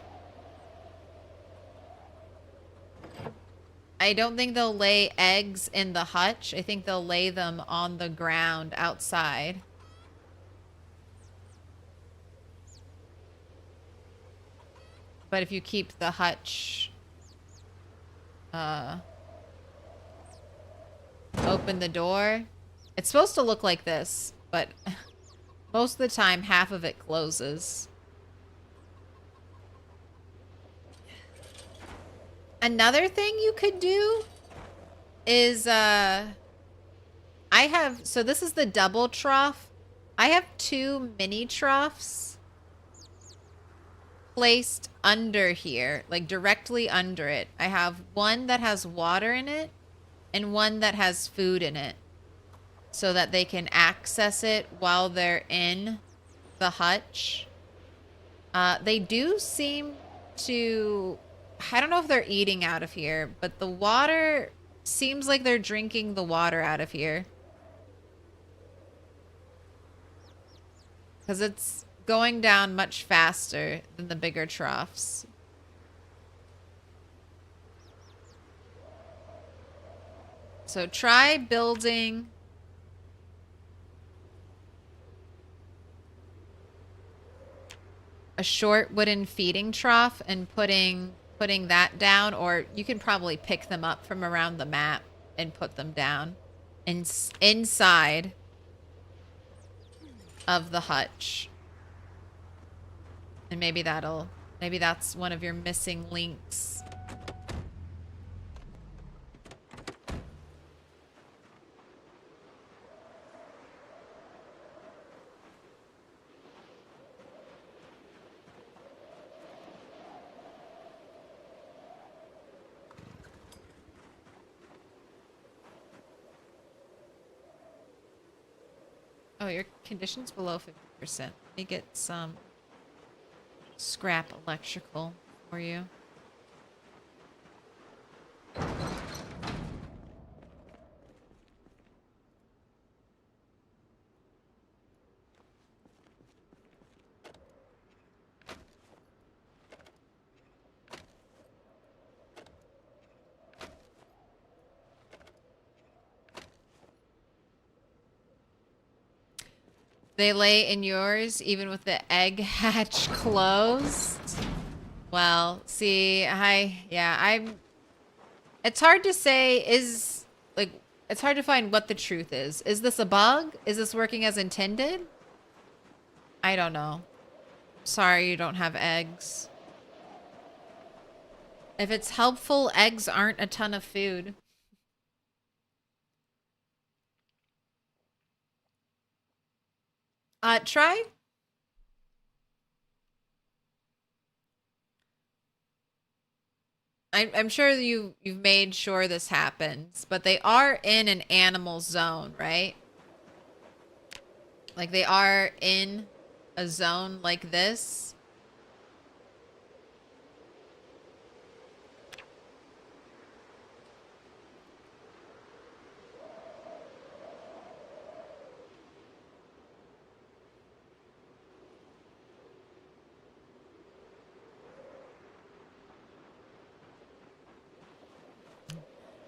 I don't think they'll lay eggs in the hutch. I think they'll lay them on the ground outside. But if you keep the hutch open the door, it's supposed to look like this, but most of the time, half of it closes. Another thing you could do is, so this is the double trough. I have 2 mini troughs placed under here, like directly under it. I have one that has water in it and one that has food in it, so that they can access it while they're in the hutch. They do seem to... I don't know if they're eating out of here, but the water seems like they're drinking the water out of here. Because it's going down much faster than the bigger troughs. So try building... a short wooden feeding trough and putting that down, or you can probably pick them up from around the map and put them down inside of the hutch. And maybe that's one of your missing links. Oh, your condition's below 50%. Let me get some scrap electrical for you. They lay in yours even with the egg hatch closed? Well, see, it's hard to say it's hard to find what the truth is. Is this a bug? Is this working as intended? I don't know. Sorry you don't have eggs. If it's helpful, eggs aren't a ton of food. Try. I'm sure you've made sure this happens, but they are in an animal zone, right? Like they are in a zone like this.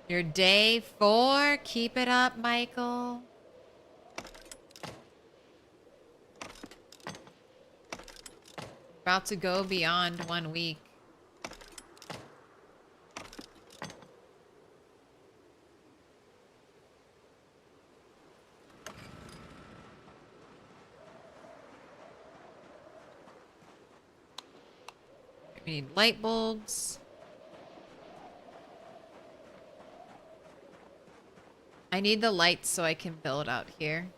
Your day 4. Keep it up, Michael. About to go beyond 1 week. We need light bulbs. I need the lights so I can build out here.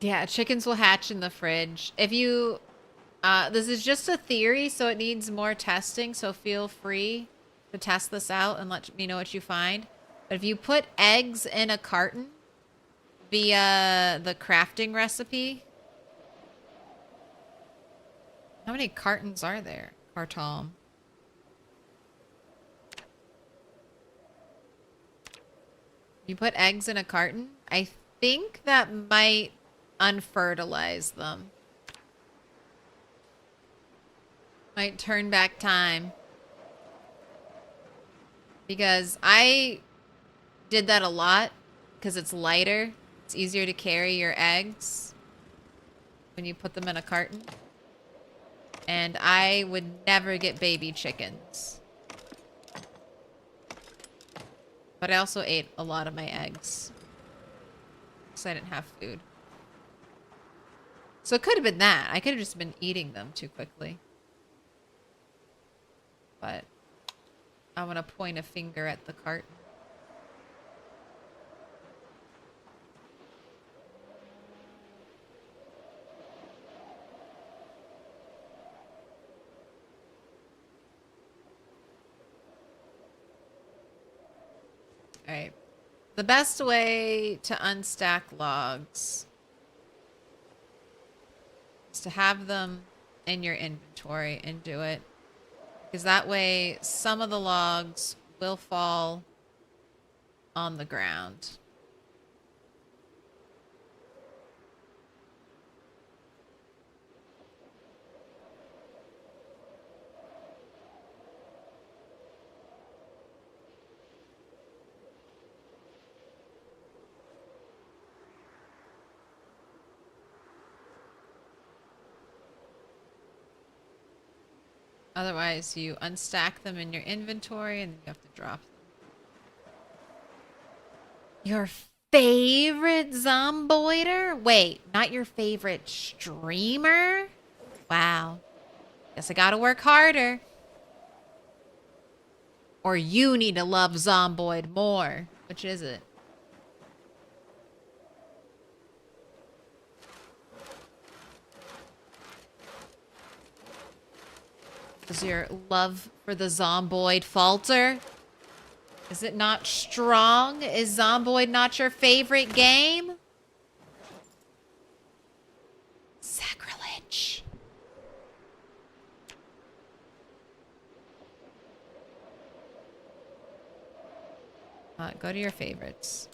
Yeah, chickens will hatch in the fridge. If you, this is just a theory, so it needs more testing, so feel free to test this out and let me know what you find. But if you put eggs in a carton via the crafting recipe, how many cartons are there? Carton. You put eggs in a carton, I think that might unfertilize them. Might turn back time. Because I did that a lot because it's lighter. It's easier to carry your eggs when you put them in a carton. And I would never get baby chickens. But I also ate a lot of my eggs. Because I didn't have food. So it could have been that. I could have just been eating them too quickly. But I want to point a finger at the carton. Alright. The best way to unstack logs is to have them in your inventory and do it. Because that way, some of the logs will fall on the ground. Otherwise, you unstack them in your inventory and then you have to drop them. Your favorite Zomboider? Wait, not your favorite streamer? Wow. Guess I gotta work harder. Or you need to love Zomboid more. Which is it? Does your love for the Zomboid falter? Is it not strong? Is Zomboid not your favorite game? Sacrilege. Go to your favorites.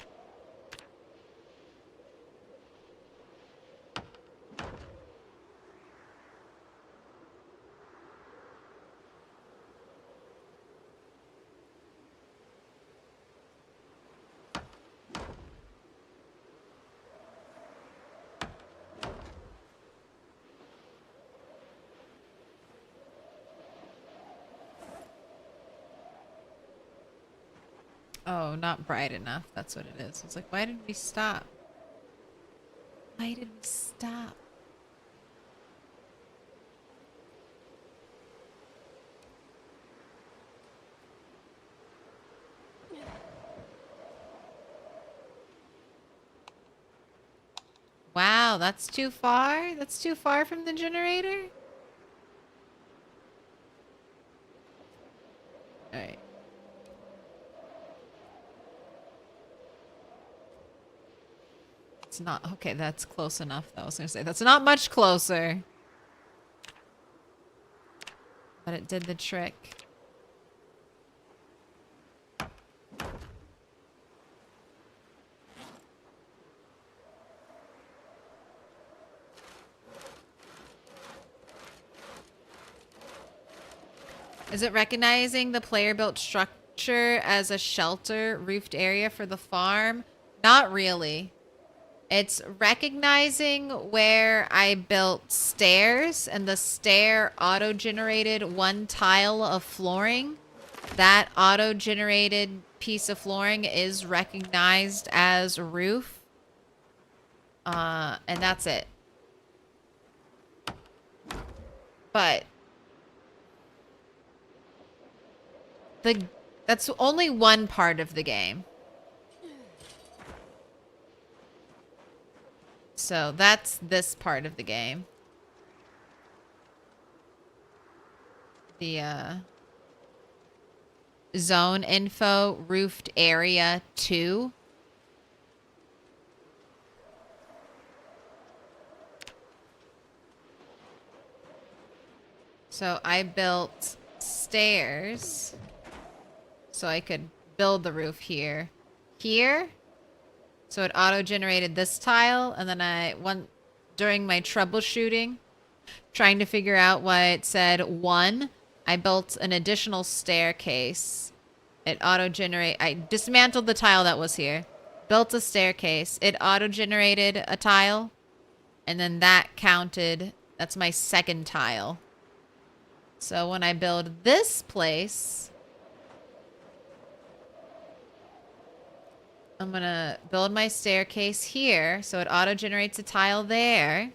Oh, not bright enough. That's what it is. It's like, why did we stop? Why did we stop? Wow, that's too far? That's too far from the generator? Alright. It's not... Okay, that's close enough, though. I was gonna say, that's not much closer. But it did the trick. Is it recognizing the player-built structure as a shelter roofed area for the farm? Not really. It's recognizing where I built stairs and the stair auto-generated one tile of flooring. That auto-generated piece of flooring is recognized as a roof. And that's it. But that's only one part of the game. So that's this part of the game. The zone info, roofed area 2. So I built stairs so I could build the roof here. Here. So it auto-generated this tile, and then I went during my troubleshooting, trying to figure out why it said 1. I built an additional staircase. It I dismantled the tile that was here, built a staircase. It auto-generated a tile, and then that counted. That's my second tile. So when I build this place, I'm gonna build my staircase here, so it auto-generates a tile there.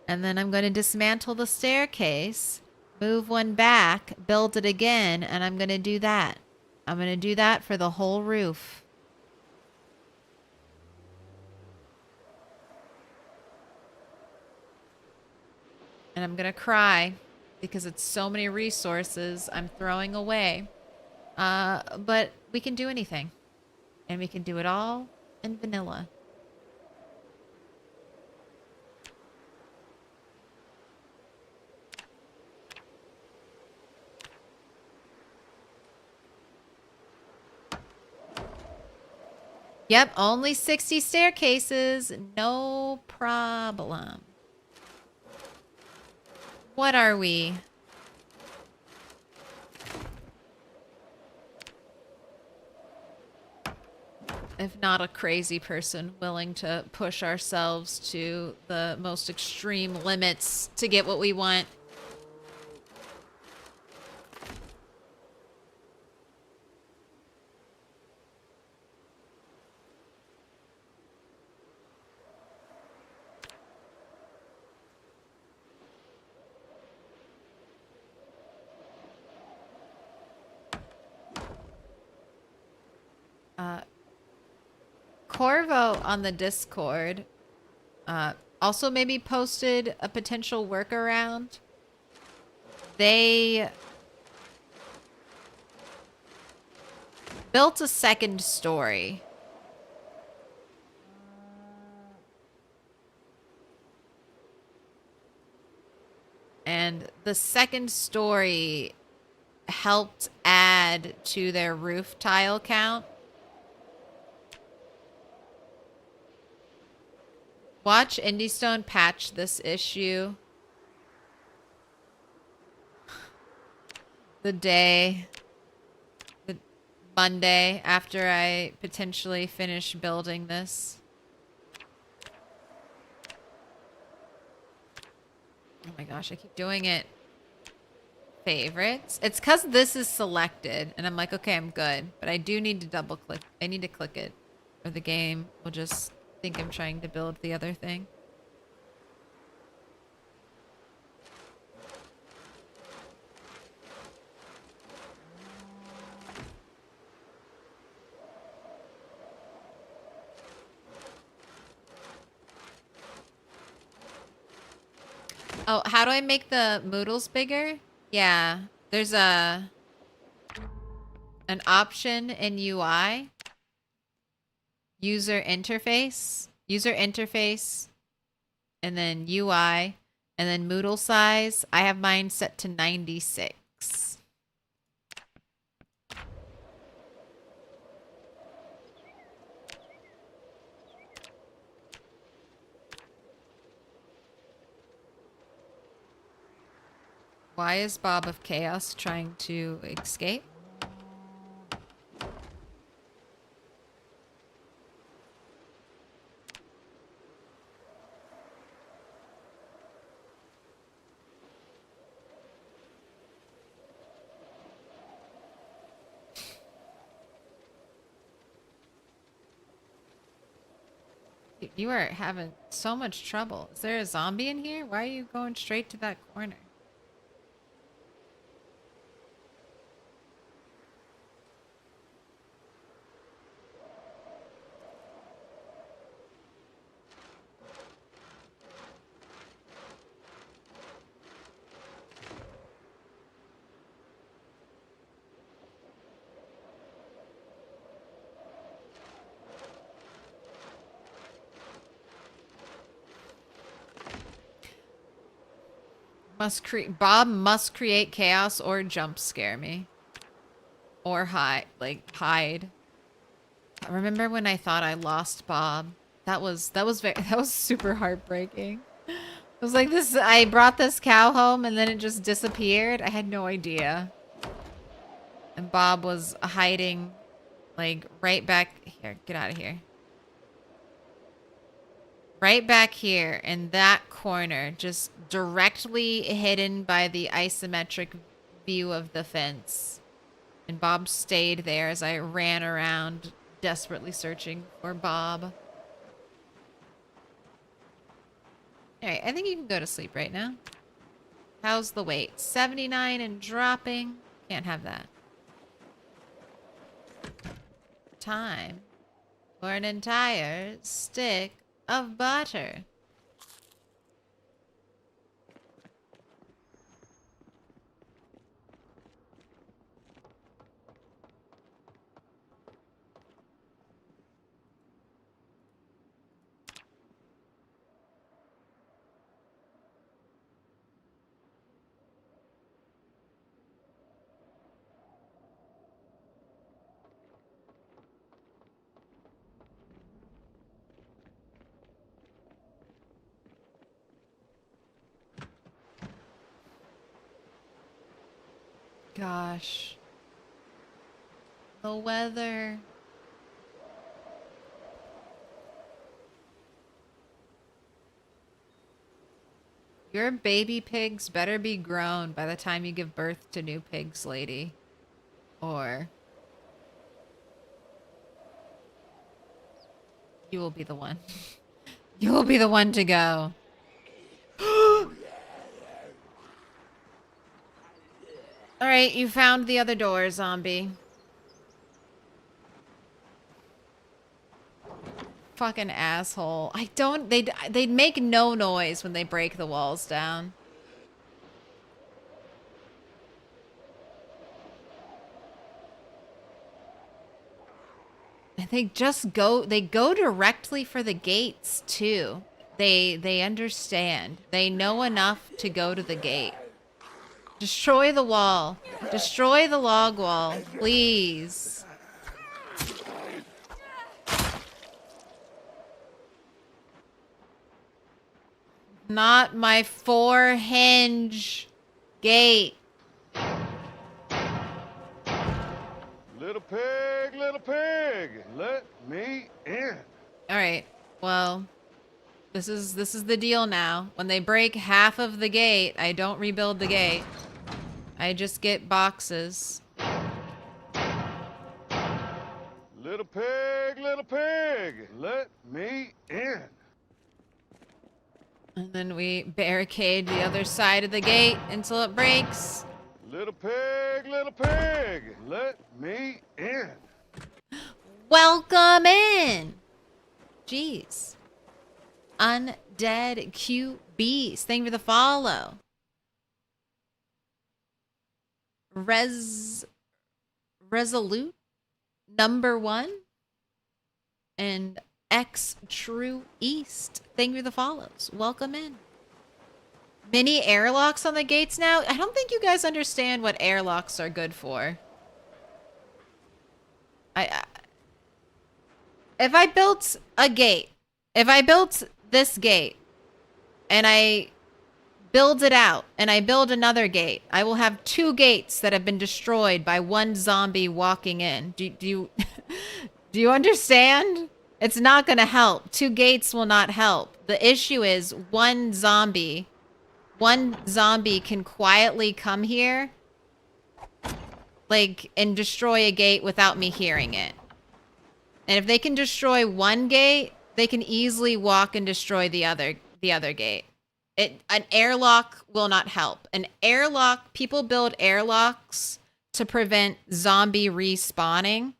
And then I'm gonna dismantle the staircase, move one back, build it again, and I'm gonna do that. I'm gonna do that for the whole roof. And I'm gonna cry because it's so many resources I'm throwing away. But we can do anything. And we can do it all in vanilla. Yep, only 60 staircases. No problem. What are we? If not a crazy person willing to push ourselves to the most extreme limits to get what we want. Corvo on the Discord also maybe posted a potential workaround. They built a second story. And the second story helped add to their roof tile count. Watch IndieStone patch this issue. The Monday after I potentially finish building this. Oh my gosh, I keep doing it. Favorites. It's because this is selected, and I'm like, okay, I'm good. But I do need to double click. I need to click it, or the game will just think I'm trying to build the other thing. Oh, how do I make the moodles bigger? Yeah, there's an option in UI. User interface, and then UI, and then Moodle size. I have mine set to 96. Why is Bob of Chaos trying to escape? You are having so much trouble. Is there a zombie in here? Why are you going straight to that corner? Bob must create chaos or jump scare me. Or hide. I remember when I thought I lost Bob. That was super heartbreaking. It was like this, I brought this cow home and then it just disappeared. I had no idea. And Bob was hiding like right back here. Get out of here. Right back in that corner, just directly hidden by the isometric view of the fence. And Bob stayed there as I ran around desperately searching for Bob. Alright, I think you can go to sleep right now. How's the weight? 79 and dropping. Can't have that. Time for an entire stick of butter. Gosh. The weather. Your baby pigs better be grown by the time you give birth to new pigs, lady. Or you will be the one. You will be the one to go. Alright, you found the other door, zombie. Fucking asshole. They'd make no noise when they break the walls down. I think they go directly for the gates too. They understand. They know enough to go to the gate. Destroy the wall. Destroy the log wall, please. Not my 4-hinge gate. Little pig, let me in. All right. Well, this is the deal now. When they break half of the gate, I don't rebuild the gate. I just get boxes. Little pig, let me in. And then we barricade the other side of the gate until it breaks. Little pig, let me in. Welcome in. Jeez. Undead QBs. Thank you for the follow. Resolute #1 and X True East. Thank you for the follows. Welcome in. Mini airlocks on the gates now. I don't think you guys understand what airlocks are good for. If I built a gate, if I built this gate and I build it out and I build another gate, I will have 2 gates that have been destroyed by one zombie walking in. Do you do you understand? It's not going to help. 2 gates will not help. The issue is one zombie can quietly come here like and destroy a gate without me hearing it. And if they can destroy one gate, they can easily walk and destroy the other gate. An airlock will not help. An airlock, people build airlocks to prevent zombie respawning.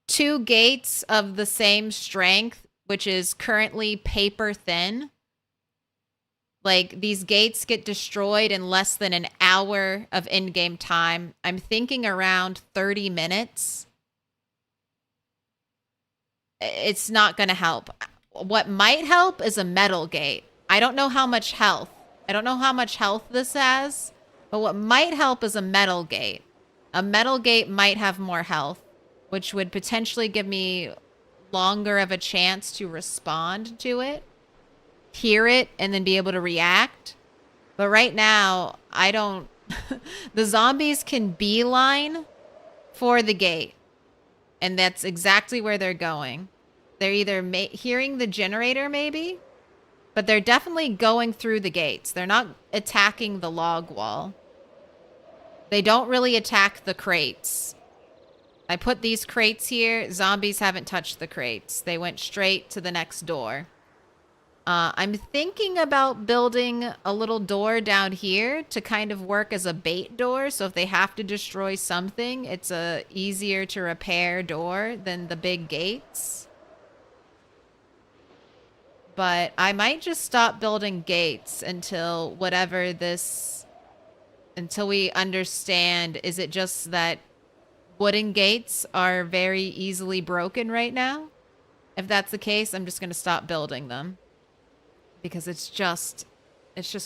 2 gates of the same strength, which is currently paper thin. Like, these gates get destroyed in less than an hour of in-game time. I'm thinking around 30 minutes. It's not going to help. What might help is a metal gate. I don't know how much health I don't know how much health this has, but what might help is a metal gate. A metal gate might have more health, which would potentially give me longer of a chance to respond to it, hear it, and then be able to react. But right now, I don't... The zombies can beeline for the gate. And that's exactly where they're going. They're either hearing the generator, maybe, but they're definitely going through the gates. They're not attacking the log wall. They don't really attack the crates. I put these crates here. Zombies haven't touched the crates. They went straight to the next door. I'm thinking about building a little door down here to kind of work as a bait door. So if they have to destroy something, it's a easier to repair door than the big gates. But I might just stop building gates until whatever this... Until we understand, is it just that wooden gates are very easily broken right now? If that's the case, I'm just going to stop building them. Because it's just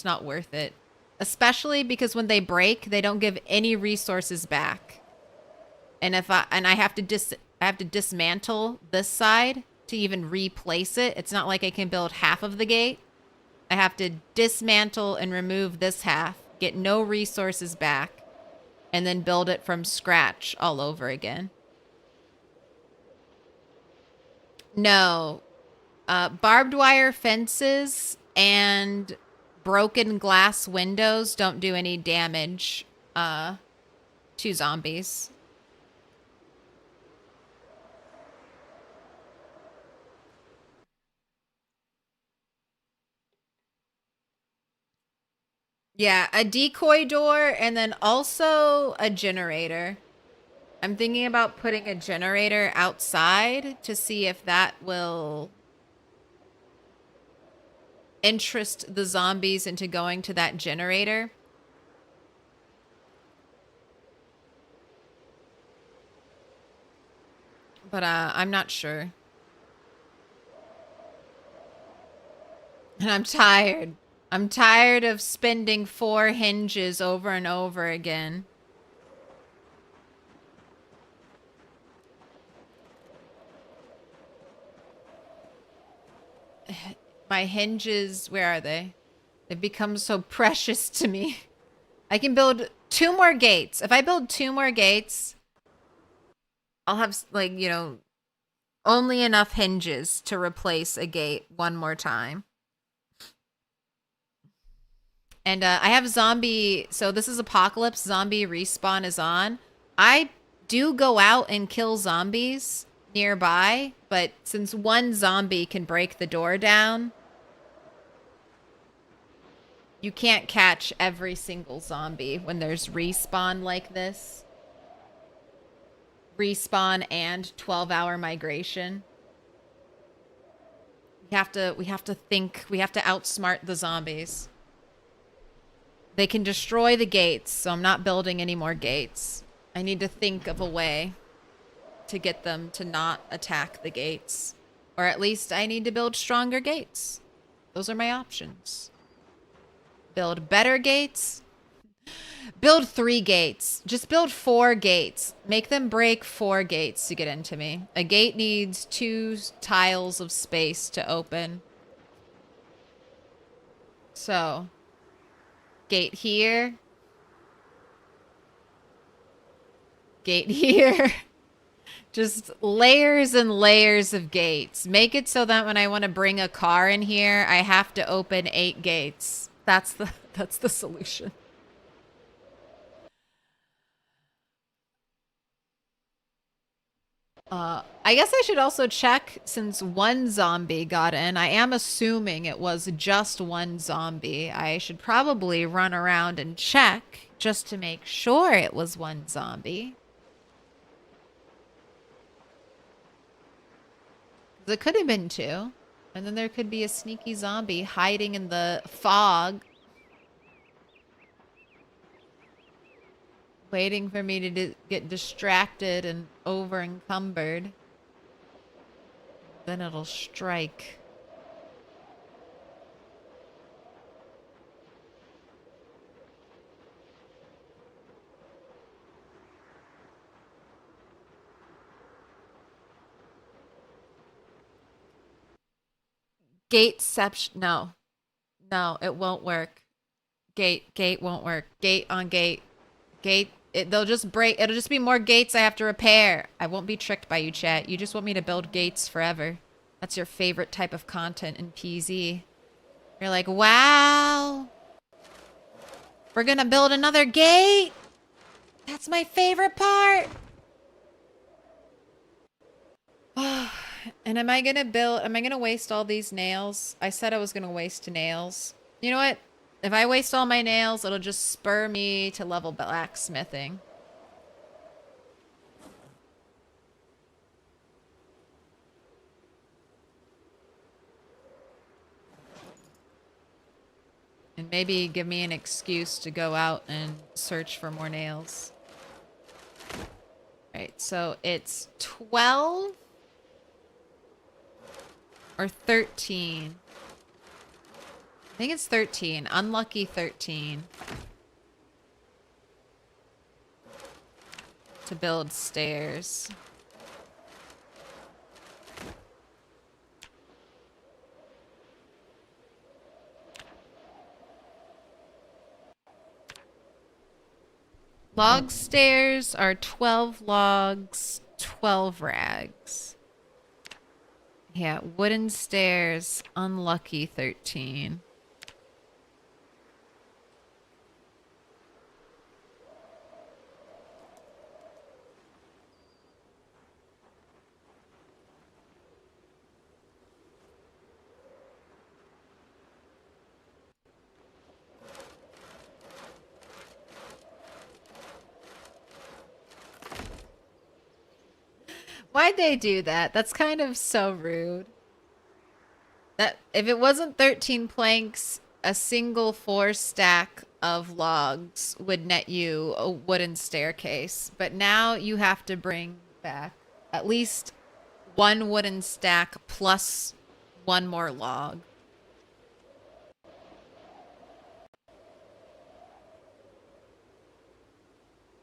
not worth it. Especially because when they break, they don't give any resources back. And I have to dismantle this side to even replace it. It's not like I can build half of the gate. I have to dismantle and remove this half, get no resources back, and then build it from scratch all over again. No. Barbed wire fences and broken glass windows don't do any damage to zombies. Yeah, a decoy door and then also a generator. I'm thinking about putting a generator outside to see if that will interest the zombies into going to that generator. But I'm not sure. And I'm tired. I'm tired of spending 4 hinges over and over again. My hinges, where are they? They've become so precious to me. I can build 2 more gates. If I build 2 more gates, I'll have, like, you know, only enough hinges to replace a gate 1 more time. And I have zombie, so this is Apocalypse, zombie respawn is on. I do go out and kill zombies nearby, but since 1 zombie can break the door down, you can't catch every single zombie when there's respawn like this. Respawn and 12-hour migration. We have to think, we have to outsmart the zombies. They can destroy the gates, so I'm not building any more gates. I need to think of a way to get them to not attack the gates. Or at least I need to build stronger gates. Those are my options. Build better gates. Build 3 gates. Just build 4 gates. Make them break 4 gates to get into me. A gate needs 2 tiles of space to open. So... Gate here. Gate here. Just layers and layers of gates. Make it so that when I want to bring a car in here, I have to open 8 gates. That's the solution. I guess I should also check, since 1 zombie got in. I am assuming it was just 1 zombie. I should probably run around and check just to make sure it was 1 zombie. It could have been 2. And then there could be a sneaky zombie hiding in the fog, waiting for me to get distracted and over encumbered. Then it'll strike. Gateception. No. No, it won't work. Gate won't work. Gate on gate. They'll just break. It'll just be more gates I have to repair. I won't be tricked by you, chat. You just want me to build gates forever. That's your favorite type of content in PZ. You're like, wow. We're gonna build another gate. That's my favorite part. And am I gonna waste all these nails? I said I was gonna waste nails. You know what? If I waste all my nails, it'll just spur me to level blacksmithing. And maybe give me an excuse to go out and search for more nails. Right, so it's 12 or 13. I think it's 13. Unlucky 13. To build stairs. Log stairs are 12 logs, 12 rags. Yeah, wooden stairs, unlucky 13. Why'd they do that? That's kind of so rude. That if it wasn't 13 planks, a single 4 stack of logs would net you a wooden staircase. But now you have to bring back at least 1 wooden stack plus 1 more log.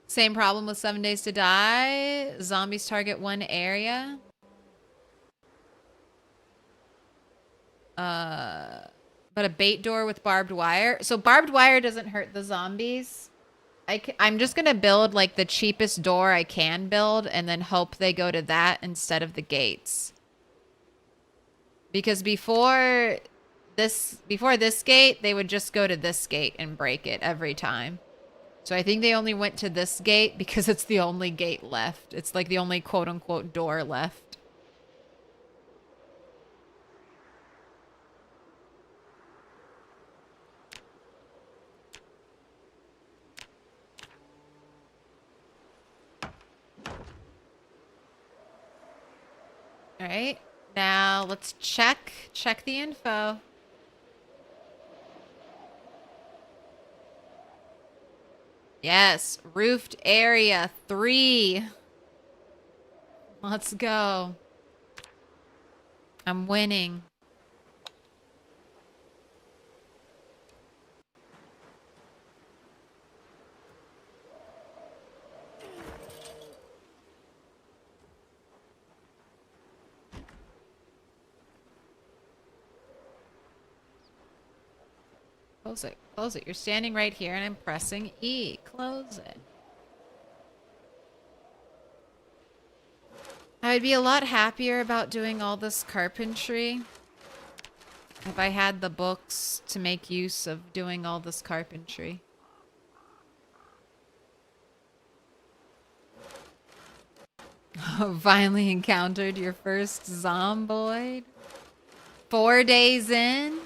Same problem with 7 Days to Die. Zombies target 1 area. But a bait door with barbed wire. So barbed wire doesn't hurt the zombies. I'm just going to build like the cheapest door I can build and then hope they go to that instead of the gates. Because before this gate, they would just go to this gate and break it every time. So I think they only went to this gate because it's the only gate left. It's like the only quote-unquote door left. All right, now let's check the info. Yes, roofed area 3. Let's go. I'm winning. Close it. Close it. You're standing right here and I'm pressing E. Close it. I would be a lot happier about doing all this carpentry if I had the books to make use of doing all this carpentry. Finally encountered your first zomboid. 4 days in?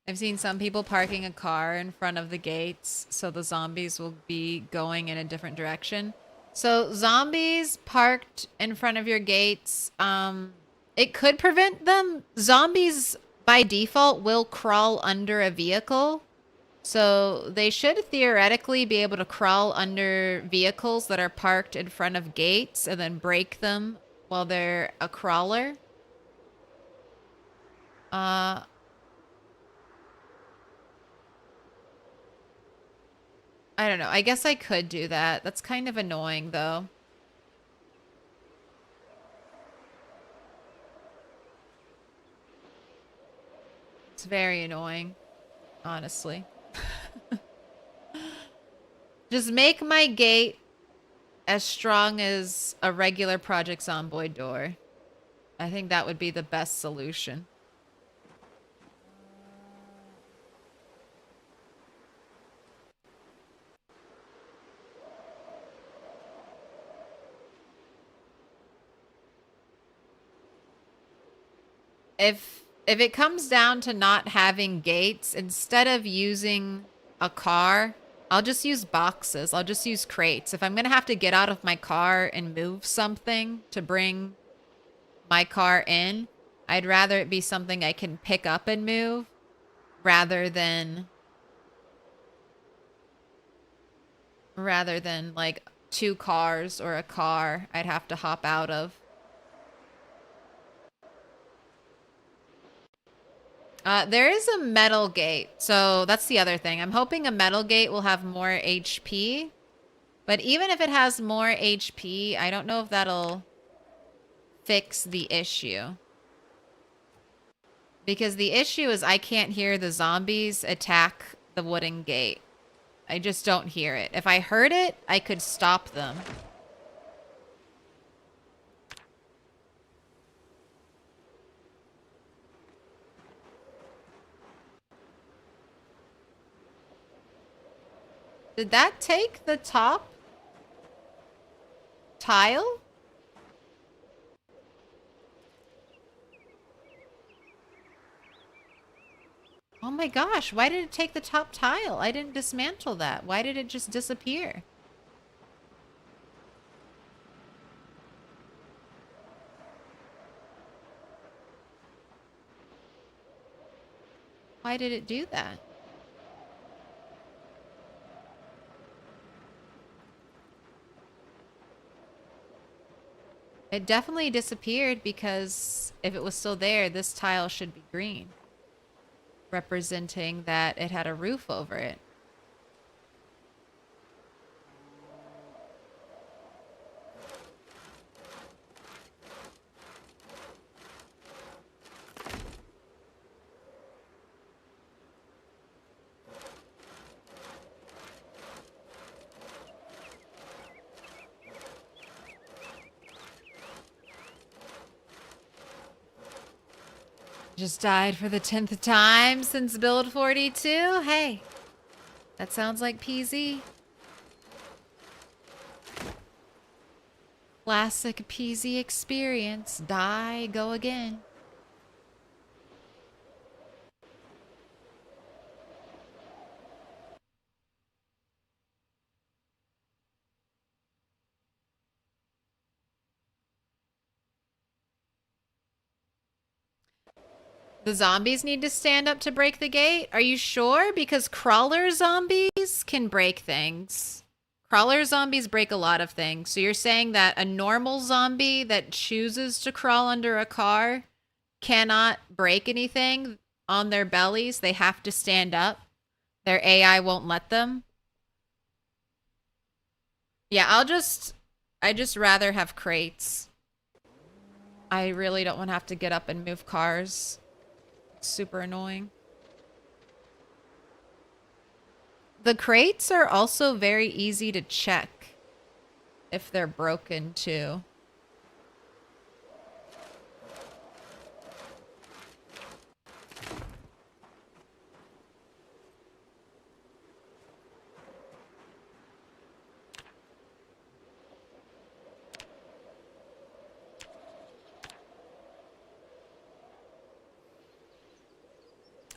I've seen some people parking a car in front of the gates so the zombies will be going in a different direction. So zombies parked in front of your gates, it could prevent them. Zombies by default will crawl under a vehicle. So they should theoretically be able to crawl under vehicles that are parked in front of gates and then break them while they're a crawler. I don't know. I guess I could do that. That's kind of annoying, though. It's very annoying, honestly. Just make my gate as strong as a regular Project Zomboid door. I think that would be the best solution. If it comes down to not having gates, instead of using a car, I'll just use boxes. I'll just use crates. If I'm going to have to get out of my car and move something to bring my car in, I'd rather it be something I can pick up and move rather than like 2 cars or a car I'd have to hop out of. There is a metal gate, so that's the other thing. I'm hoping a metal gate will have more HP, but even if it has more HP, I don't know if that'll fix the issue. Because the issue is I can't hear the zombies attack the wooden gate. I just don't hear it. If I heard it, I could stop them. Did that take the top tile? Oh my gosh, why did it take the top tile? I didn't dismantle that. Why did it just disappear? Why did it do that? It definitely disappeared because if it was still there, this tile should be green, representing that it had a roof over it. Just died for the 10th time since build 42. Hey, that sounds like PZ. Classic PZ experience. Die, go again. The zombies need to stand up to break the gate? Are you sure? Because crawler zombies can break things. Crawler zombies break a lot of things. So you're saying that a normal zombie that chooses to crawl under a car cannot break anything on their bellies? They have to stand up? Their AI won't let them? Yeah, I just rather have crates. I really don't want to have to get up and move cars. Super annoying. The crates are also very easy to check if they're broken too.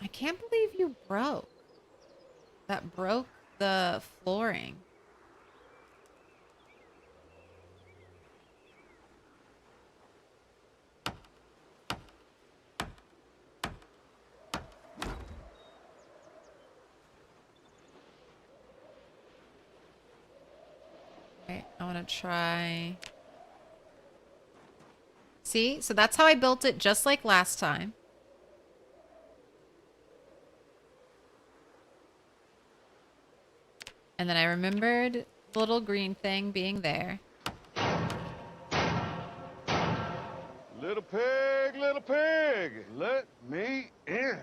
I can't believe you broke. That broke the flooring. Okay, I want to try. See? So that's how I built it, just like last time. And then I remembered the little green thing being there. Little pig, let me in.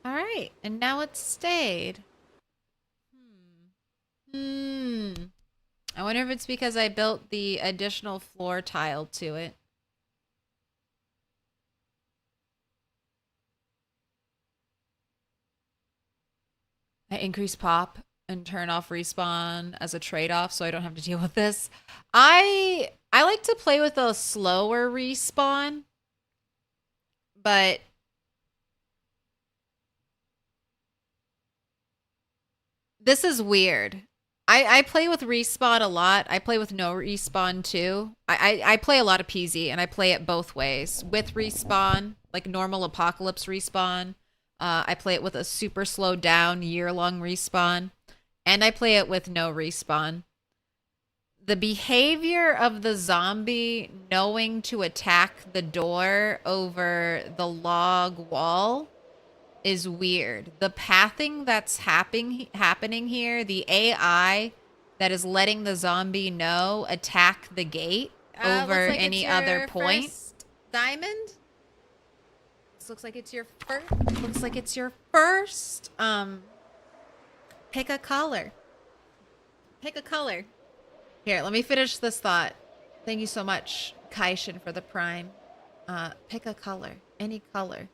All right, and now it's stayed. I wonder if it's because I built the additional floor tile to it. I increase pop and turn off respawn as a trade-off so I don't have to deal with this. I like to play with a slower respawn, but this is weird. I play with respawn a lot. I play with no respawn too. I play a lot of PZ and I play it both ways. With respawn, like normal apocalypse respawn. I play it with a super slowed down year-long respawn. And I play it with no respawn. The behavior of the zombie knowing to attack the door over the log wall is weird. The pathing that's happening here, the AI that is letting the zombie know attack the gate over looks like any it's other your point. first diamond. This looks like it's your first. Looks like it's your first. Pick a color. Pick a color. Here, let me finish this thought. Thank you so much, Kaishin, for the prime. Pick a color. Any color.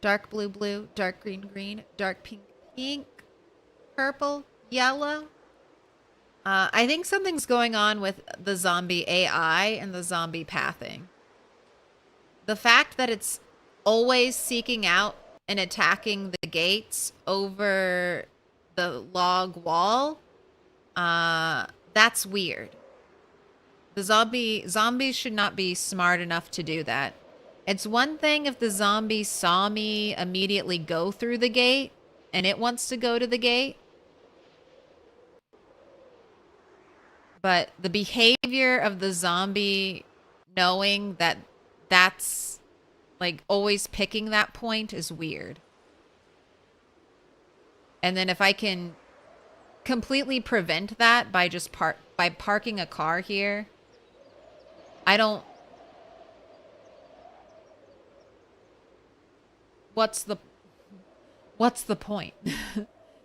Dark blue, blue. Dark green, green. Dark pink, pink. Purple, yellow. I think something's going on with the zombie AI and the zombie pathing. The fact that it's always seeking out and attacking the gates over the log wall, that's weird. The zombies should not be smart enough to do that. It's one thing if the zombie saw me immediately go through the gate and it wants to go to the gate. But the behavior of the zombie knowing that that's like always picking that point is weird. And then if I can completely prevent that by just parking a car here, what's the point?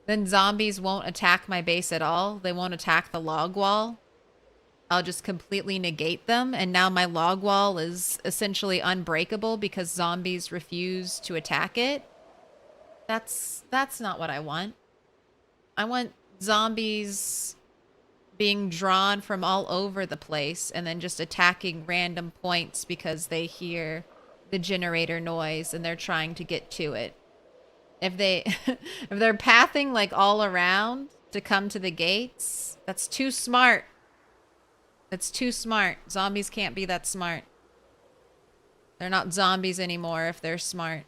Then zombies won't attack my base at all. They won't attack the log wall. I'll just completely negate them, and now my log wall is essentially unbreakable because zombies refuse to attack it. That's not what I want. I want zombies being drawn from all over the place and then just attacking random points because they hear the generator noise and they're trying to get to it. If they're pathing like all around to come to the gates, that's too smart. That's too smart. Zombies can't be that smart. They're not zombies anymore if they're smart.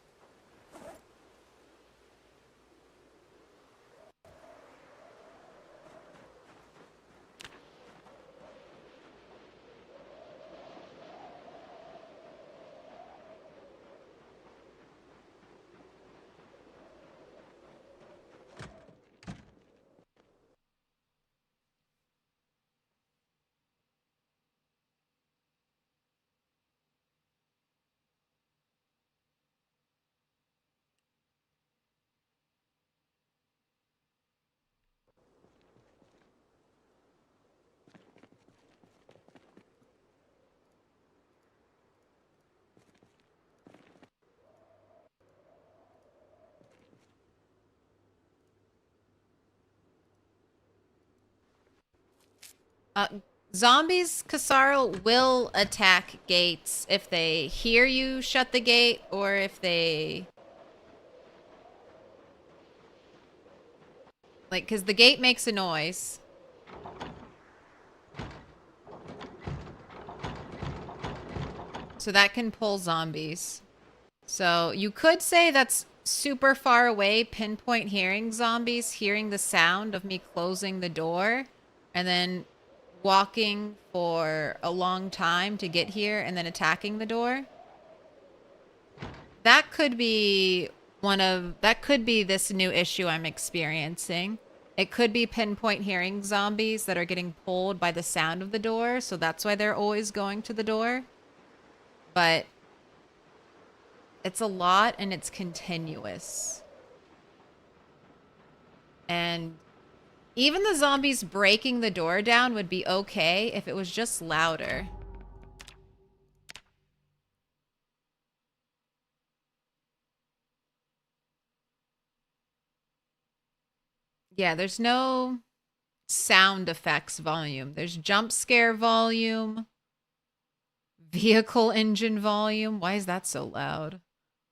Zombies, Kasarl, will attack gates if they hear you shut the gate or if they... like, because the gate makes a noise. So that can pull zombies. So you could say that's super far away, pinpoint hearing zombies, hearing the sound of me closing the door, and then walking for a long time to get here and then attacking the door. That could be that could be this new issue I'm experiencing. It could be pinpoint hearing zombies that are getting pulled by the sound of the door, so that's why they're always going to the door. But it's a lot and it's continuous. And even the zombies breaking the door down would be okay if it was just louder. Yeah, there's no sound effects volume. There's jump scare volume, vehicle engine volume. Why is that so loud?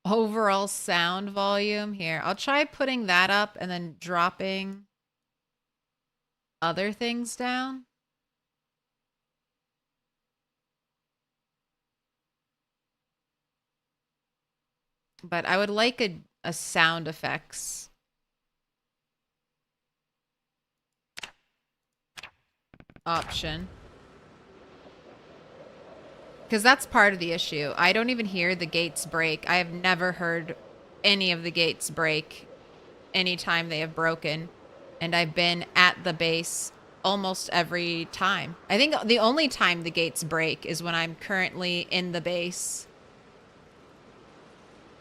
Overall sound volume. Here, I'll try putting that up and then dropping other things down. But I would like a sound effects option. Because that's part of the issue. I don't even hear the gates break. I have never heard any of the gates break anytime they have broken. And I've been at the base almost every time. I think the only time the gates break is when I'm currently in the base,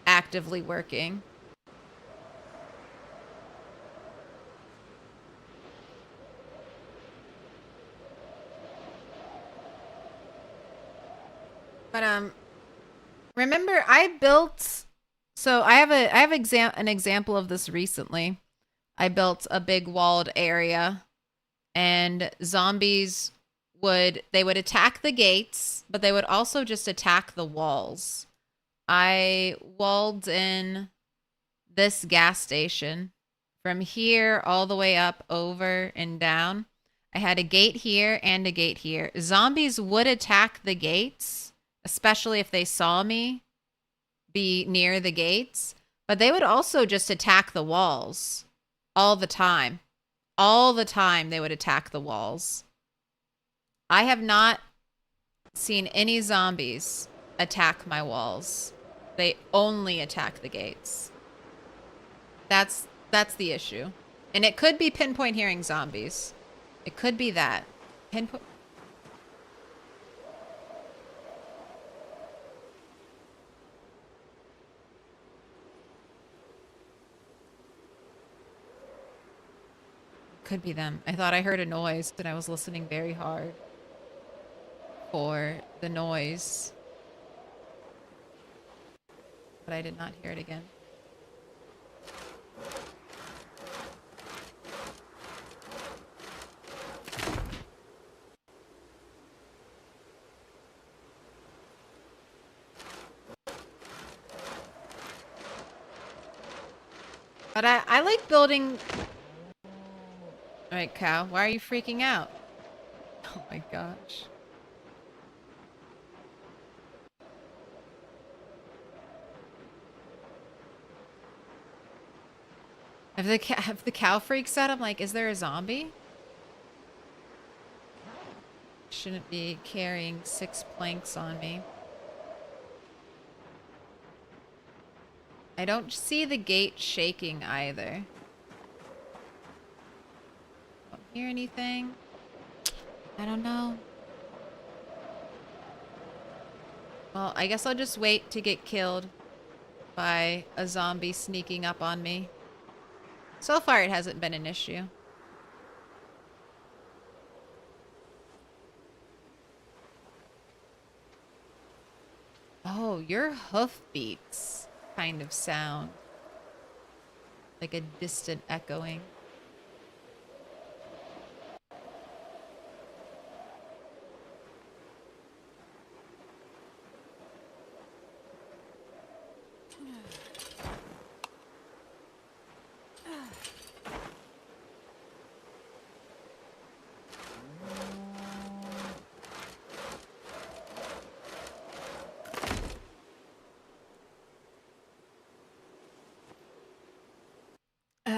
actively working. But remember I built, so I have an example of this recently. I built a big walled area and zombies would attack the gates, but they would also just attack the walls. I walled in this gas station from here all the way up, over and down. I had a gate here and a gate here. Zombies would attack the gates, especially if they saw me be near the gates, but they would also just attack the walls all the time. All the time they would attack the walls. I have not seen any zombies attack my walls. They only attack the gates. That's the issue. And it could be pinpoint hearing zombies. It could be that. Pinpoint. Could be them. I thought I heard a noise, but I was listening very hard for the noise. But I did not hear it again. But I like building... Alright, cow, why are you freaking out? Oh my gosh. If the cow freaks out, I'm like, is there a zombie? Shouldn't be carrying 6 planks on me. I don't see the gate shaking either. Don't hear anything. I don't know. Well, I guess I'll just wait to get killed by a zombie sneaking up on me. So far, it hasn't been an issue. Oh, your hoofbeats kind of sound like a distant echoing.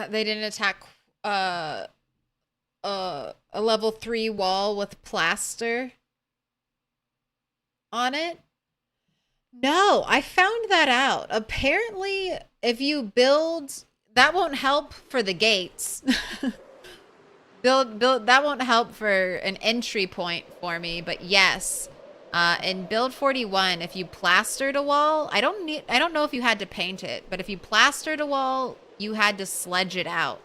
They didn't attack a level 3 wall with plaster on it. No, I found that out. Apparently, if you build, that won't help for the gates. build that won't help for an entry point for me, but yes. In build 41, if you plastered a wall, I don't know if you had to paint it, but if you plastered a wall, you had to sledge it out.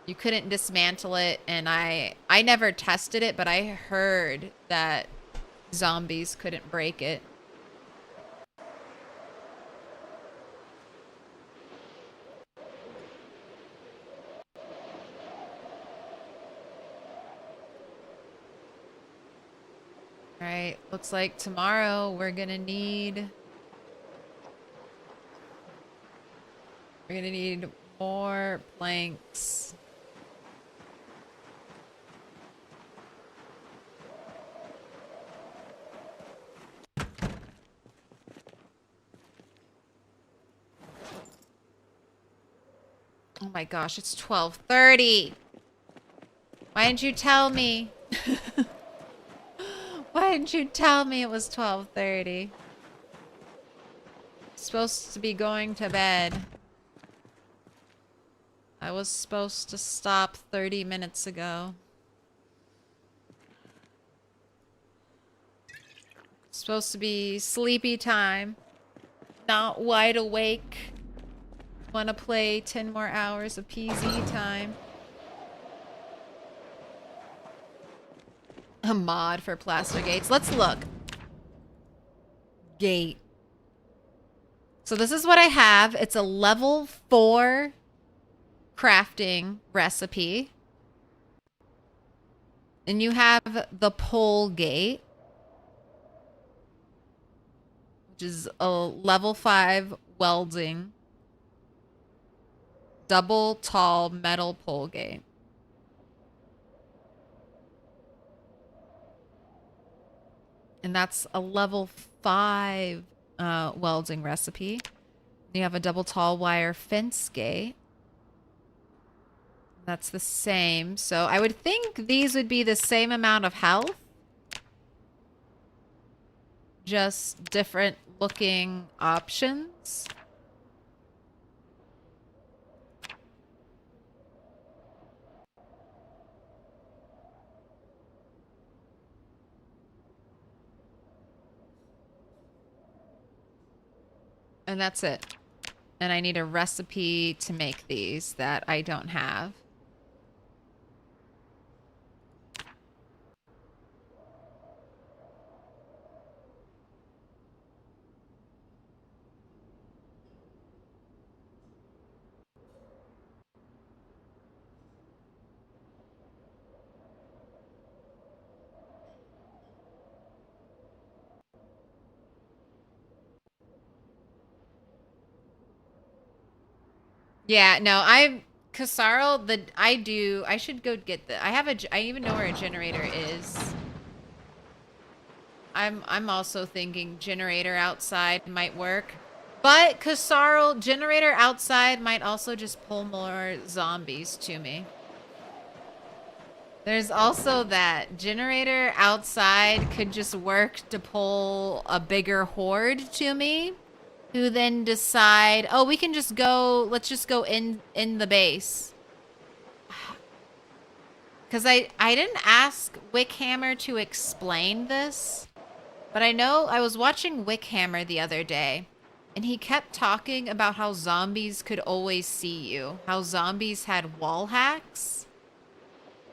You couldn't dismantle it, and I never tested it, but I heard that zombies couldn't break it. All right, looks like tomorrow we're gonna need more planks. Oh my gosh, it's 12:30. Why didn't you tell me? Why didn't you tell me it was 12:30? Supposed to be going to bed. I was supposed to stop 30 minutes ago. Supposed to be sleepy time. Not wide awake. Want to play 10 more hours of PZ time. A mod for plaster gates. Let's look. Gate. So this is what I have. It's a level 4 crafting recipe. And you have the pole gate, which is a level 5 welding double tall metal pole gate. And that's a level 5 welding recipe. You have a double tall wire fence gate. That's the same. So I would think these would be the same amount of health. Just different looking options. And that's it. And I need a recipe to make these that I don't have. Yeah, no, Casarl, I should go get I even know where a generator is. I'm also thinking generator outside might work. But Casarl, generator outside might also just pull more zombies to me. There's also that generator outside could just work to pull a bigger horde to me. Who then decide, oh, we can just go, let's just go in the base. Because I didn't ask Wickhammer to explain this, but I know I was watching Wickhammer the other day, and he kept talking about how zombies could always see you, how zombies had wall hacks.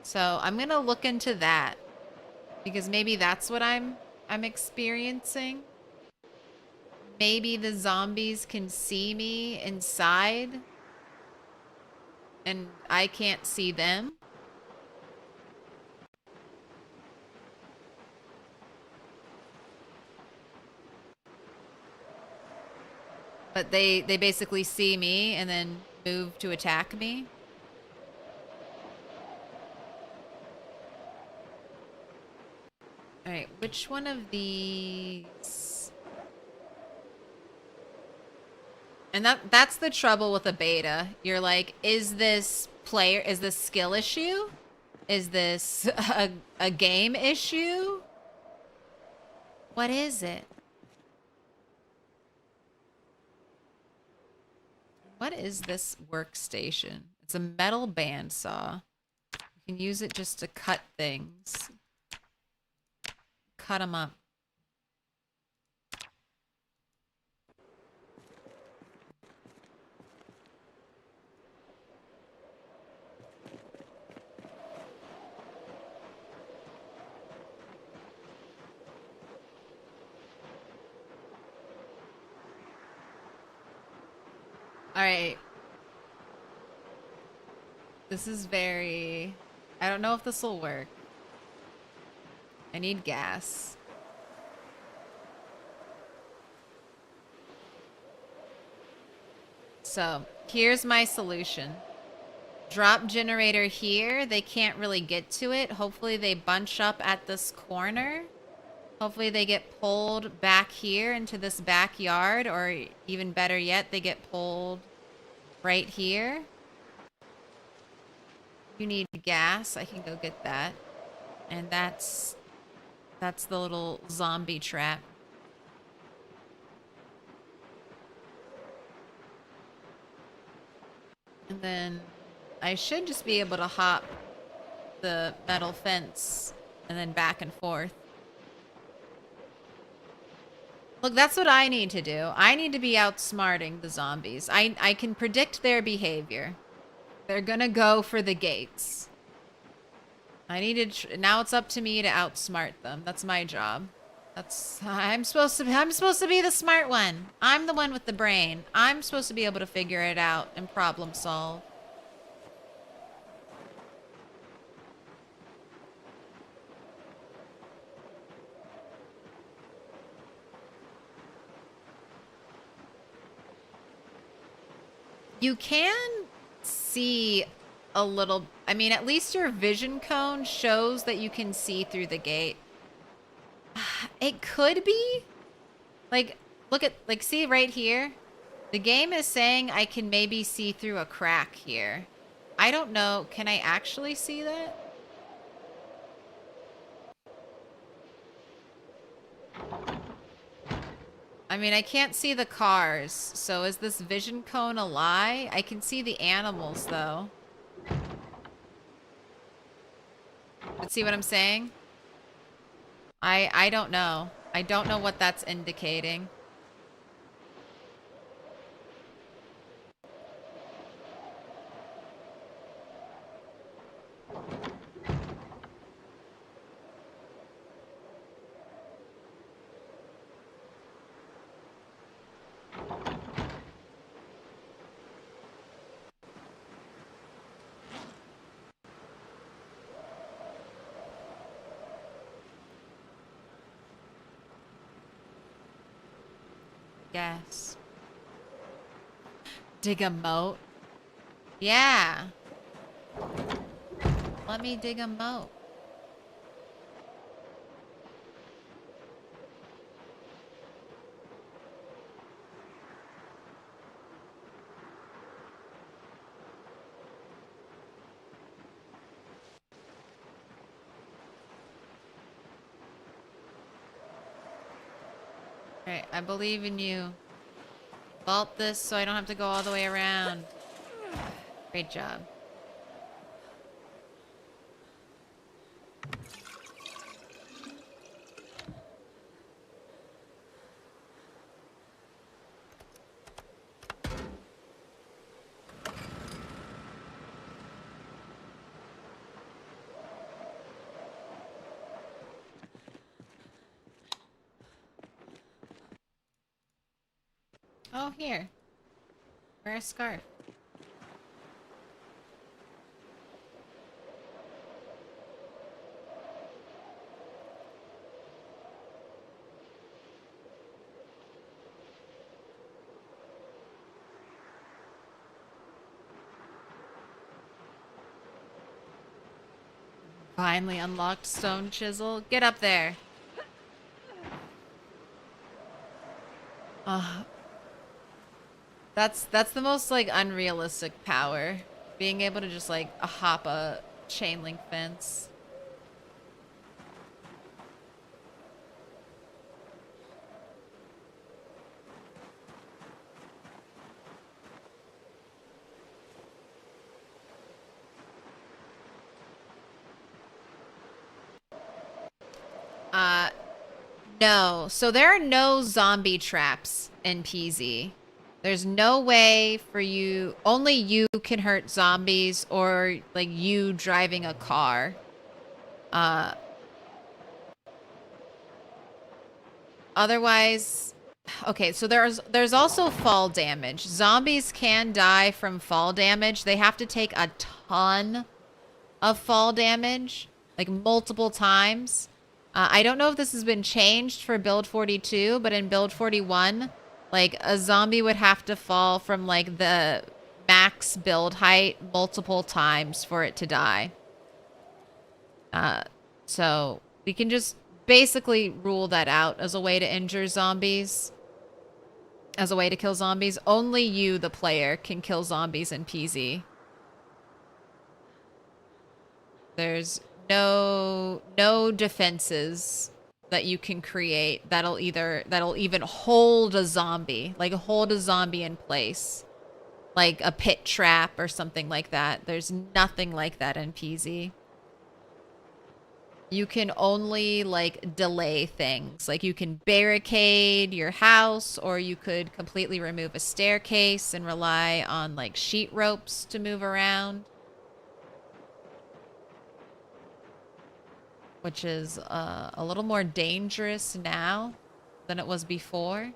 So I'm gonna look into that, because maybe that's what I'm experiencing. Maybe the zombies can see me inside and I can't see them. But they basically see me and then move to attack me. All right, which one of these? And that's the trouble with a beta. You're like, is this skill issue? Is this a game issue? What is it? What is this workstation? It's a metal bandsaw. You can use it just to cut things. Cut them up. Alright. This is very... I don't know if this will work. I need gas. So, here's my solution. Drop generator here. They can't really get to it. Hopefully they bunch up at this corner. Hopefully they get pulled back here into this backyard, or even better yet, they get pulled right here. You need gas. I can go get that. And that's the little zombie trap. And then I should just be able to hop the metal fence and then back and forth. Look, that's what I need to do. I need to be outsmarting the zombies. I can predict their behavior. They're gonna go for the gates. I need to. Now it's up to me to outsmart them. That's my job. I'm supposed to be the smart one. I'm the one with the brain. I'm supposed to be able to figure it out and problem solve. You can see a little, I mean, at least your vision cone shows that you can see through the gate. It could be. Like, look at, like, see right here? The game is saying I can maybe see through a crack here. I don't know. Can I actually see that? I mean, I can't see the cars, so is this vision cone a lie? I can see the animals, though. But see what I'm saying? I don't know. I don't know what that's indicating. Yes. Dig a moat? Yeah. Let me dig a moat. Alright, I believe in you. Vault this so I don't have to go all the way around. Great job. Oh, here. Wear a scarf. Finally unlocked stone chisel. Get up there. That's the most, like, unrealistic power. Being able to just, like, hop a chain link fence. No. So there are no zombie traps in PZ. There's no way for you. Only you can hurt zombies or like you driving a car. Otherwise, okay, so there's also fall damage. Zombies can die from fall damage. They have to take a ton of fall damage, like multiple times. I don't know if this has been changed for build 42, but in build 41, like a zombie would have to fall from like the max build height multiple times for it to die. So we can just basically rule that out as a way to injure zombies. As a way to kill zombies. Only you, the player, can kill zombies in PZ. There's no defenses that you can create that'll even hold a zombie. Like hold a zombie in place. Like a pit trap or something like that. There's nothing like that in PZ. You can only like delay things. Like you can barricade your house, or you could completely remove a staircase and rely on like sheet ropes to move around. Which is a little more dangerous now than it was before.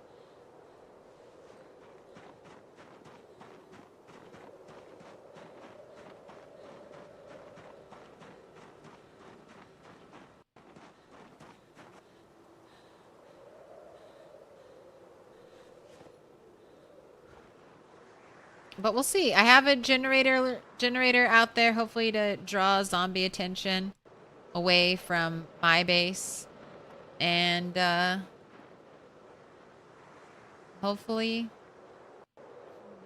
But we'll see. I have a generator out there, hopefully to draw zombie attention away from my base. And hopefully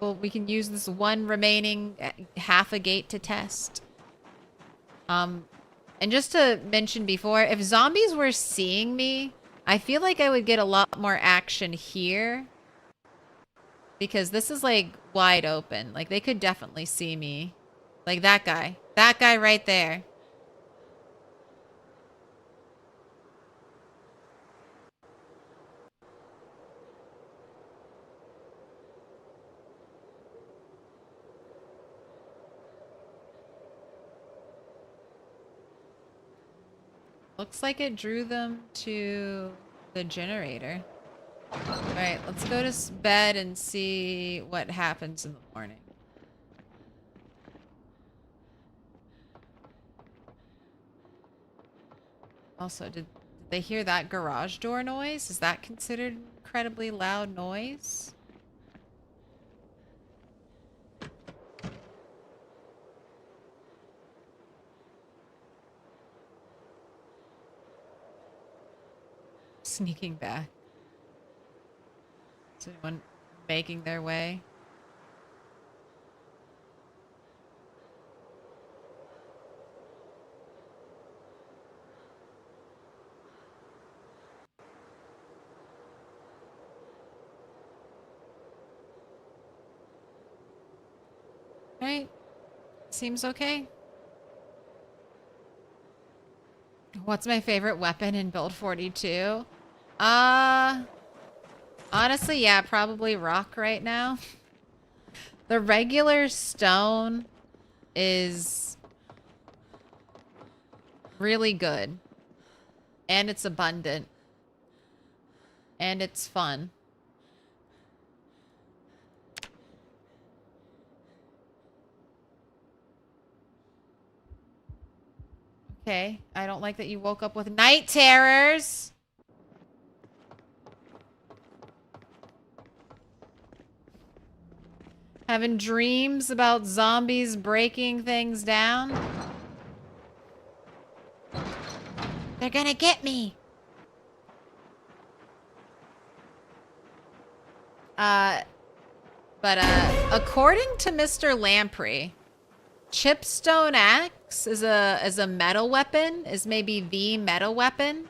we can use this one remaining half a gate to test. And just to mention before, if zombies were seeing me, I feel like I would get a lot more action here. Because this is like wide open. Like they could definitely see me. Like that guy. That guy right there. Looks like it drew them to the generator. Alright, let's go to bed and see what happens in the morning. Also, did they hear that garage door noise? Is that considered incredibly loud noise? Sneaking back. Is anyone making their way? Right. Seems okay. What's my favorite weapon in build 42? Honestly, yeah, probably rock right now. The regular stone is really good. And it's abundant. And it's fun. Okay, I don't like that you woke up with night terrors. Having dreams about zombies breaking things down. They're gonna get me. According to Mr. Lamprey, Chipstone Axe is a metal weapon, is maybe the meta weapon.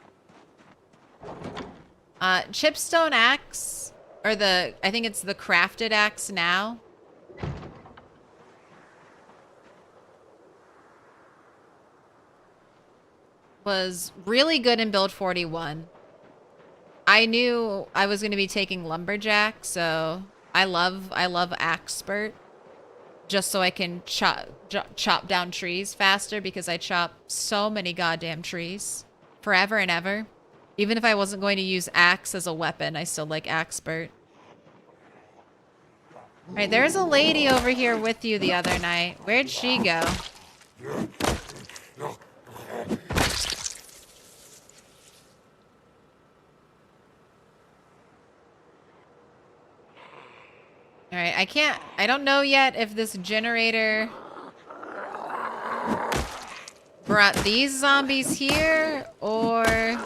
Chipstone Axe, or I think it's the crafted axe now. Was really good in build 41. I knew I was going to be taking lumberjack, so I love expert, just so I can chop down trees faster, because I chop so many goddamn trees forever and ever. Even if I wasn't going to use axe as a weapon, I still like expert. All right, there's a lady over here with you the other night. Where'd she go? All right, I don't know yet if this generator brought these zombies here or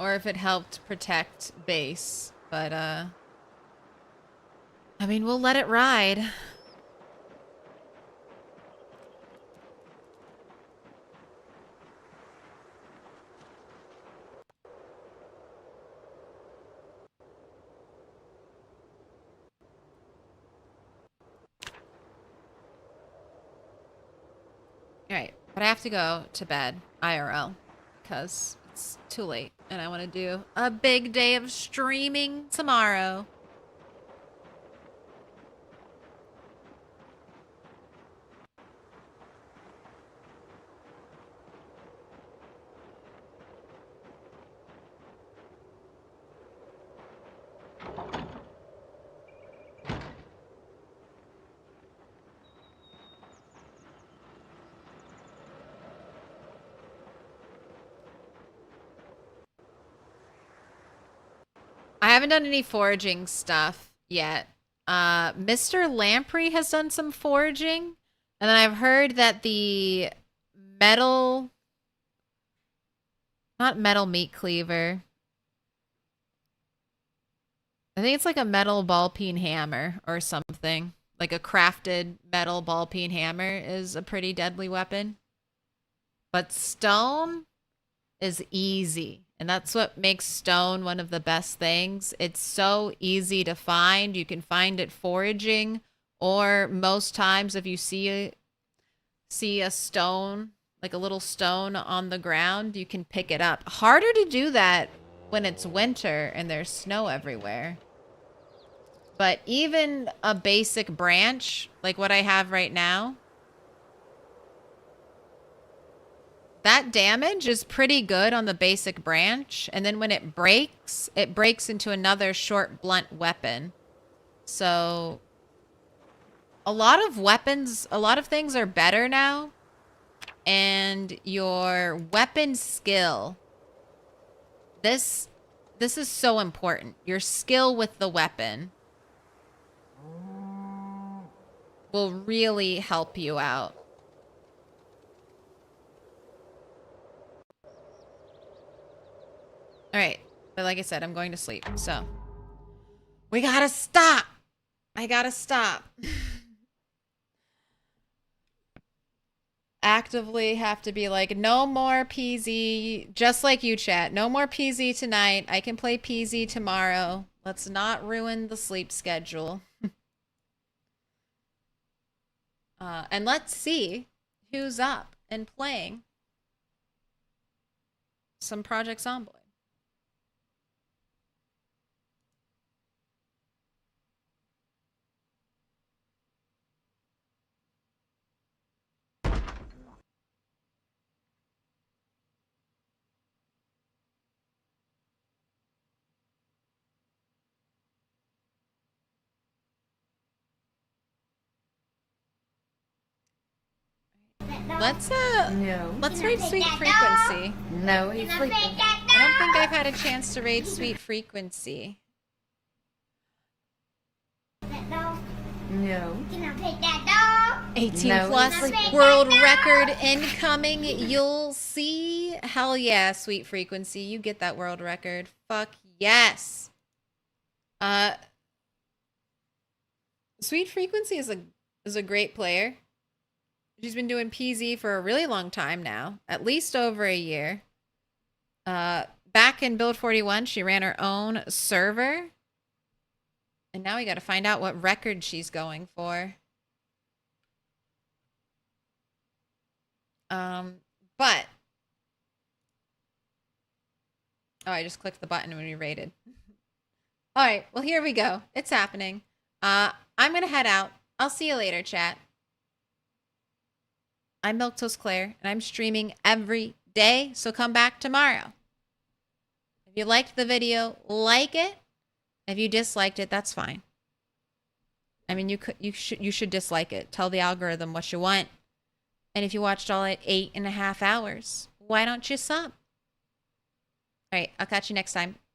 if it helped protect base, but I mean, we'll let it ride. Alright, but I have to go to bed, IRL, because it's too late, and I want to do a big day of streaming tomorrow. I haven't done any foraging stuff yet. Mr. Lamprey has done some foraging. And then I've heard that the metal... Not metal meat cleaver. I think it's like a metal ball peen hammer or something. Like a crafted metal ball peen hammer is a pretty deadly weapon. But stone is easy. And that's what makes stone one of the best things. It's so easy to find. You can find it foraging, or most times if you see a stone, like a little stone on the ground, you can pick it up. Harder to do that when it's winter and there's snow everywhere. But even a basic branch, like what I have right now, that damage is pretty good on the basic branch, and then when it breaks into another short blunt weapon. So a lot of weapons, a lot of things are better now, and your weapon skill, this is so important. Your skill with the weapon will really help you out. All right, but like I said, I'm going to sleep, so we gotta stop. I gotta stop. Actively have to be like, no more PZ, just like you, chat. No more PZ tonight. I can play PZ tomorrow. Let's not ruin the sleep schedule. And let's see who's up and playing some Project Zomboid. Let's raid Sweet Frequency. No, he's sleeping. I don't think I've had a chance to raid Sweet Frequency. No. Can I pet that dog? 18 plus world record incoming. You'll see. Hell yeah, Sweet Frequency. You get that world record. Fuck yes. Sweet Frequency is a great player. She's been doing PZ for a really long time now, at least over a year. Back in Build 41, she ran her own server. And now we got to find out what record she's going for. But oh, I just clicked the button when we rated. All right, well, here we go. It's happening. I'm gonna head out. I'll see you later, chat. I'm Milquetoast Claire, and I'm streaming every day, so come back tomorrow. If you liked the video, like it. If you disliked it, that's fine. I mean, you should dislike it. Tell the algorithm what you want. And if you watched all at 8.5 hours, why don't you sub? All right, I'll catch you next time.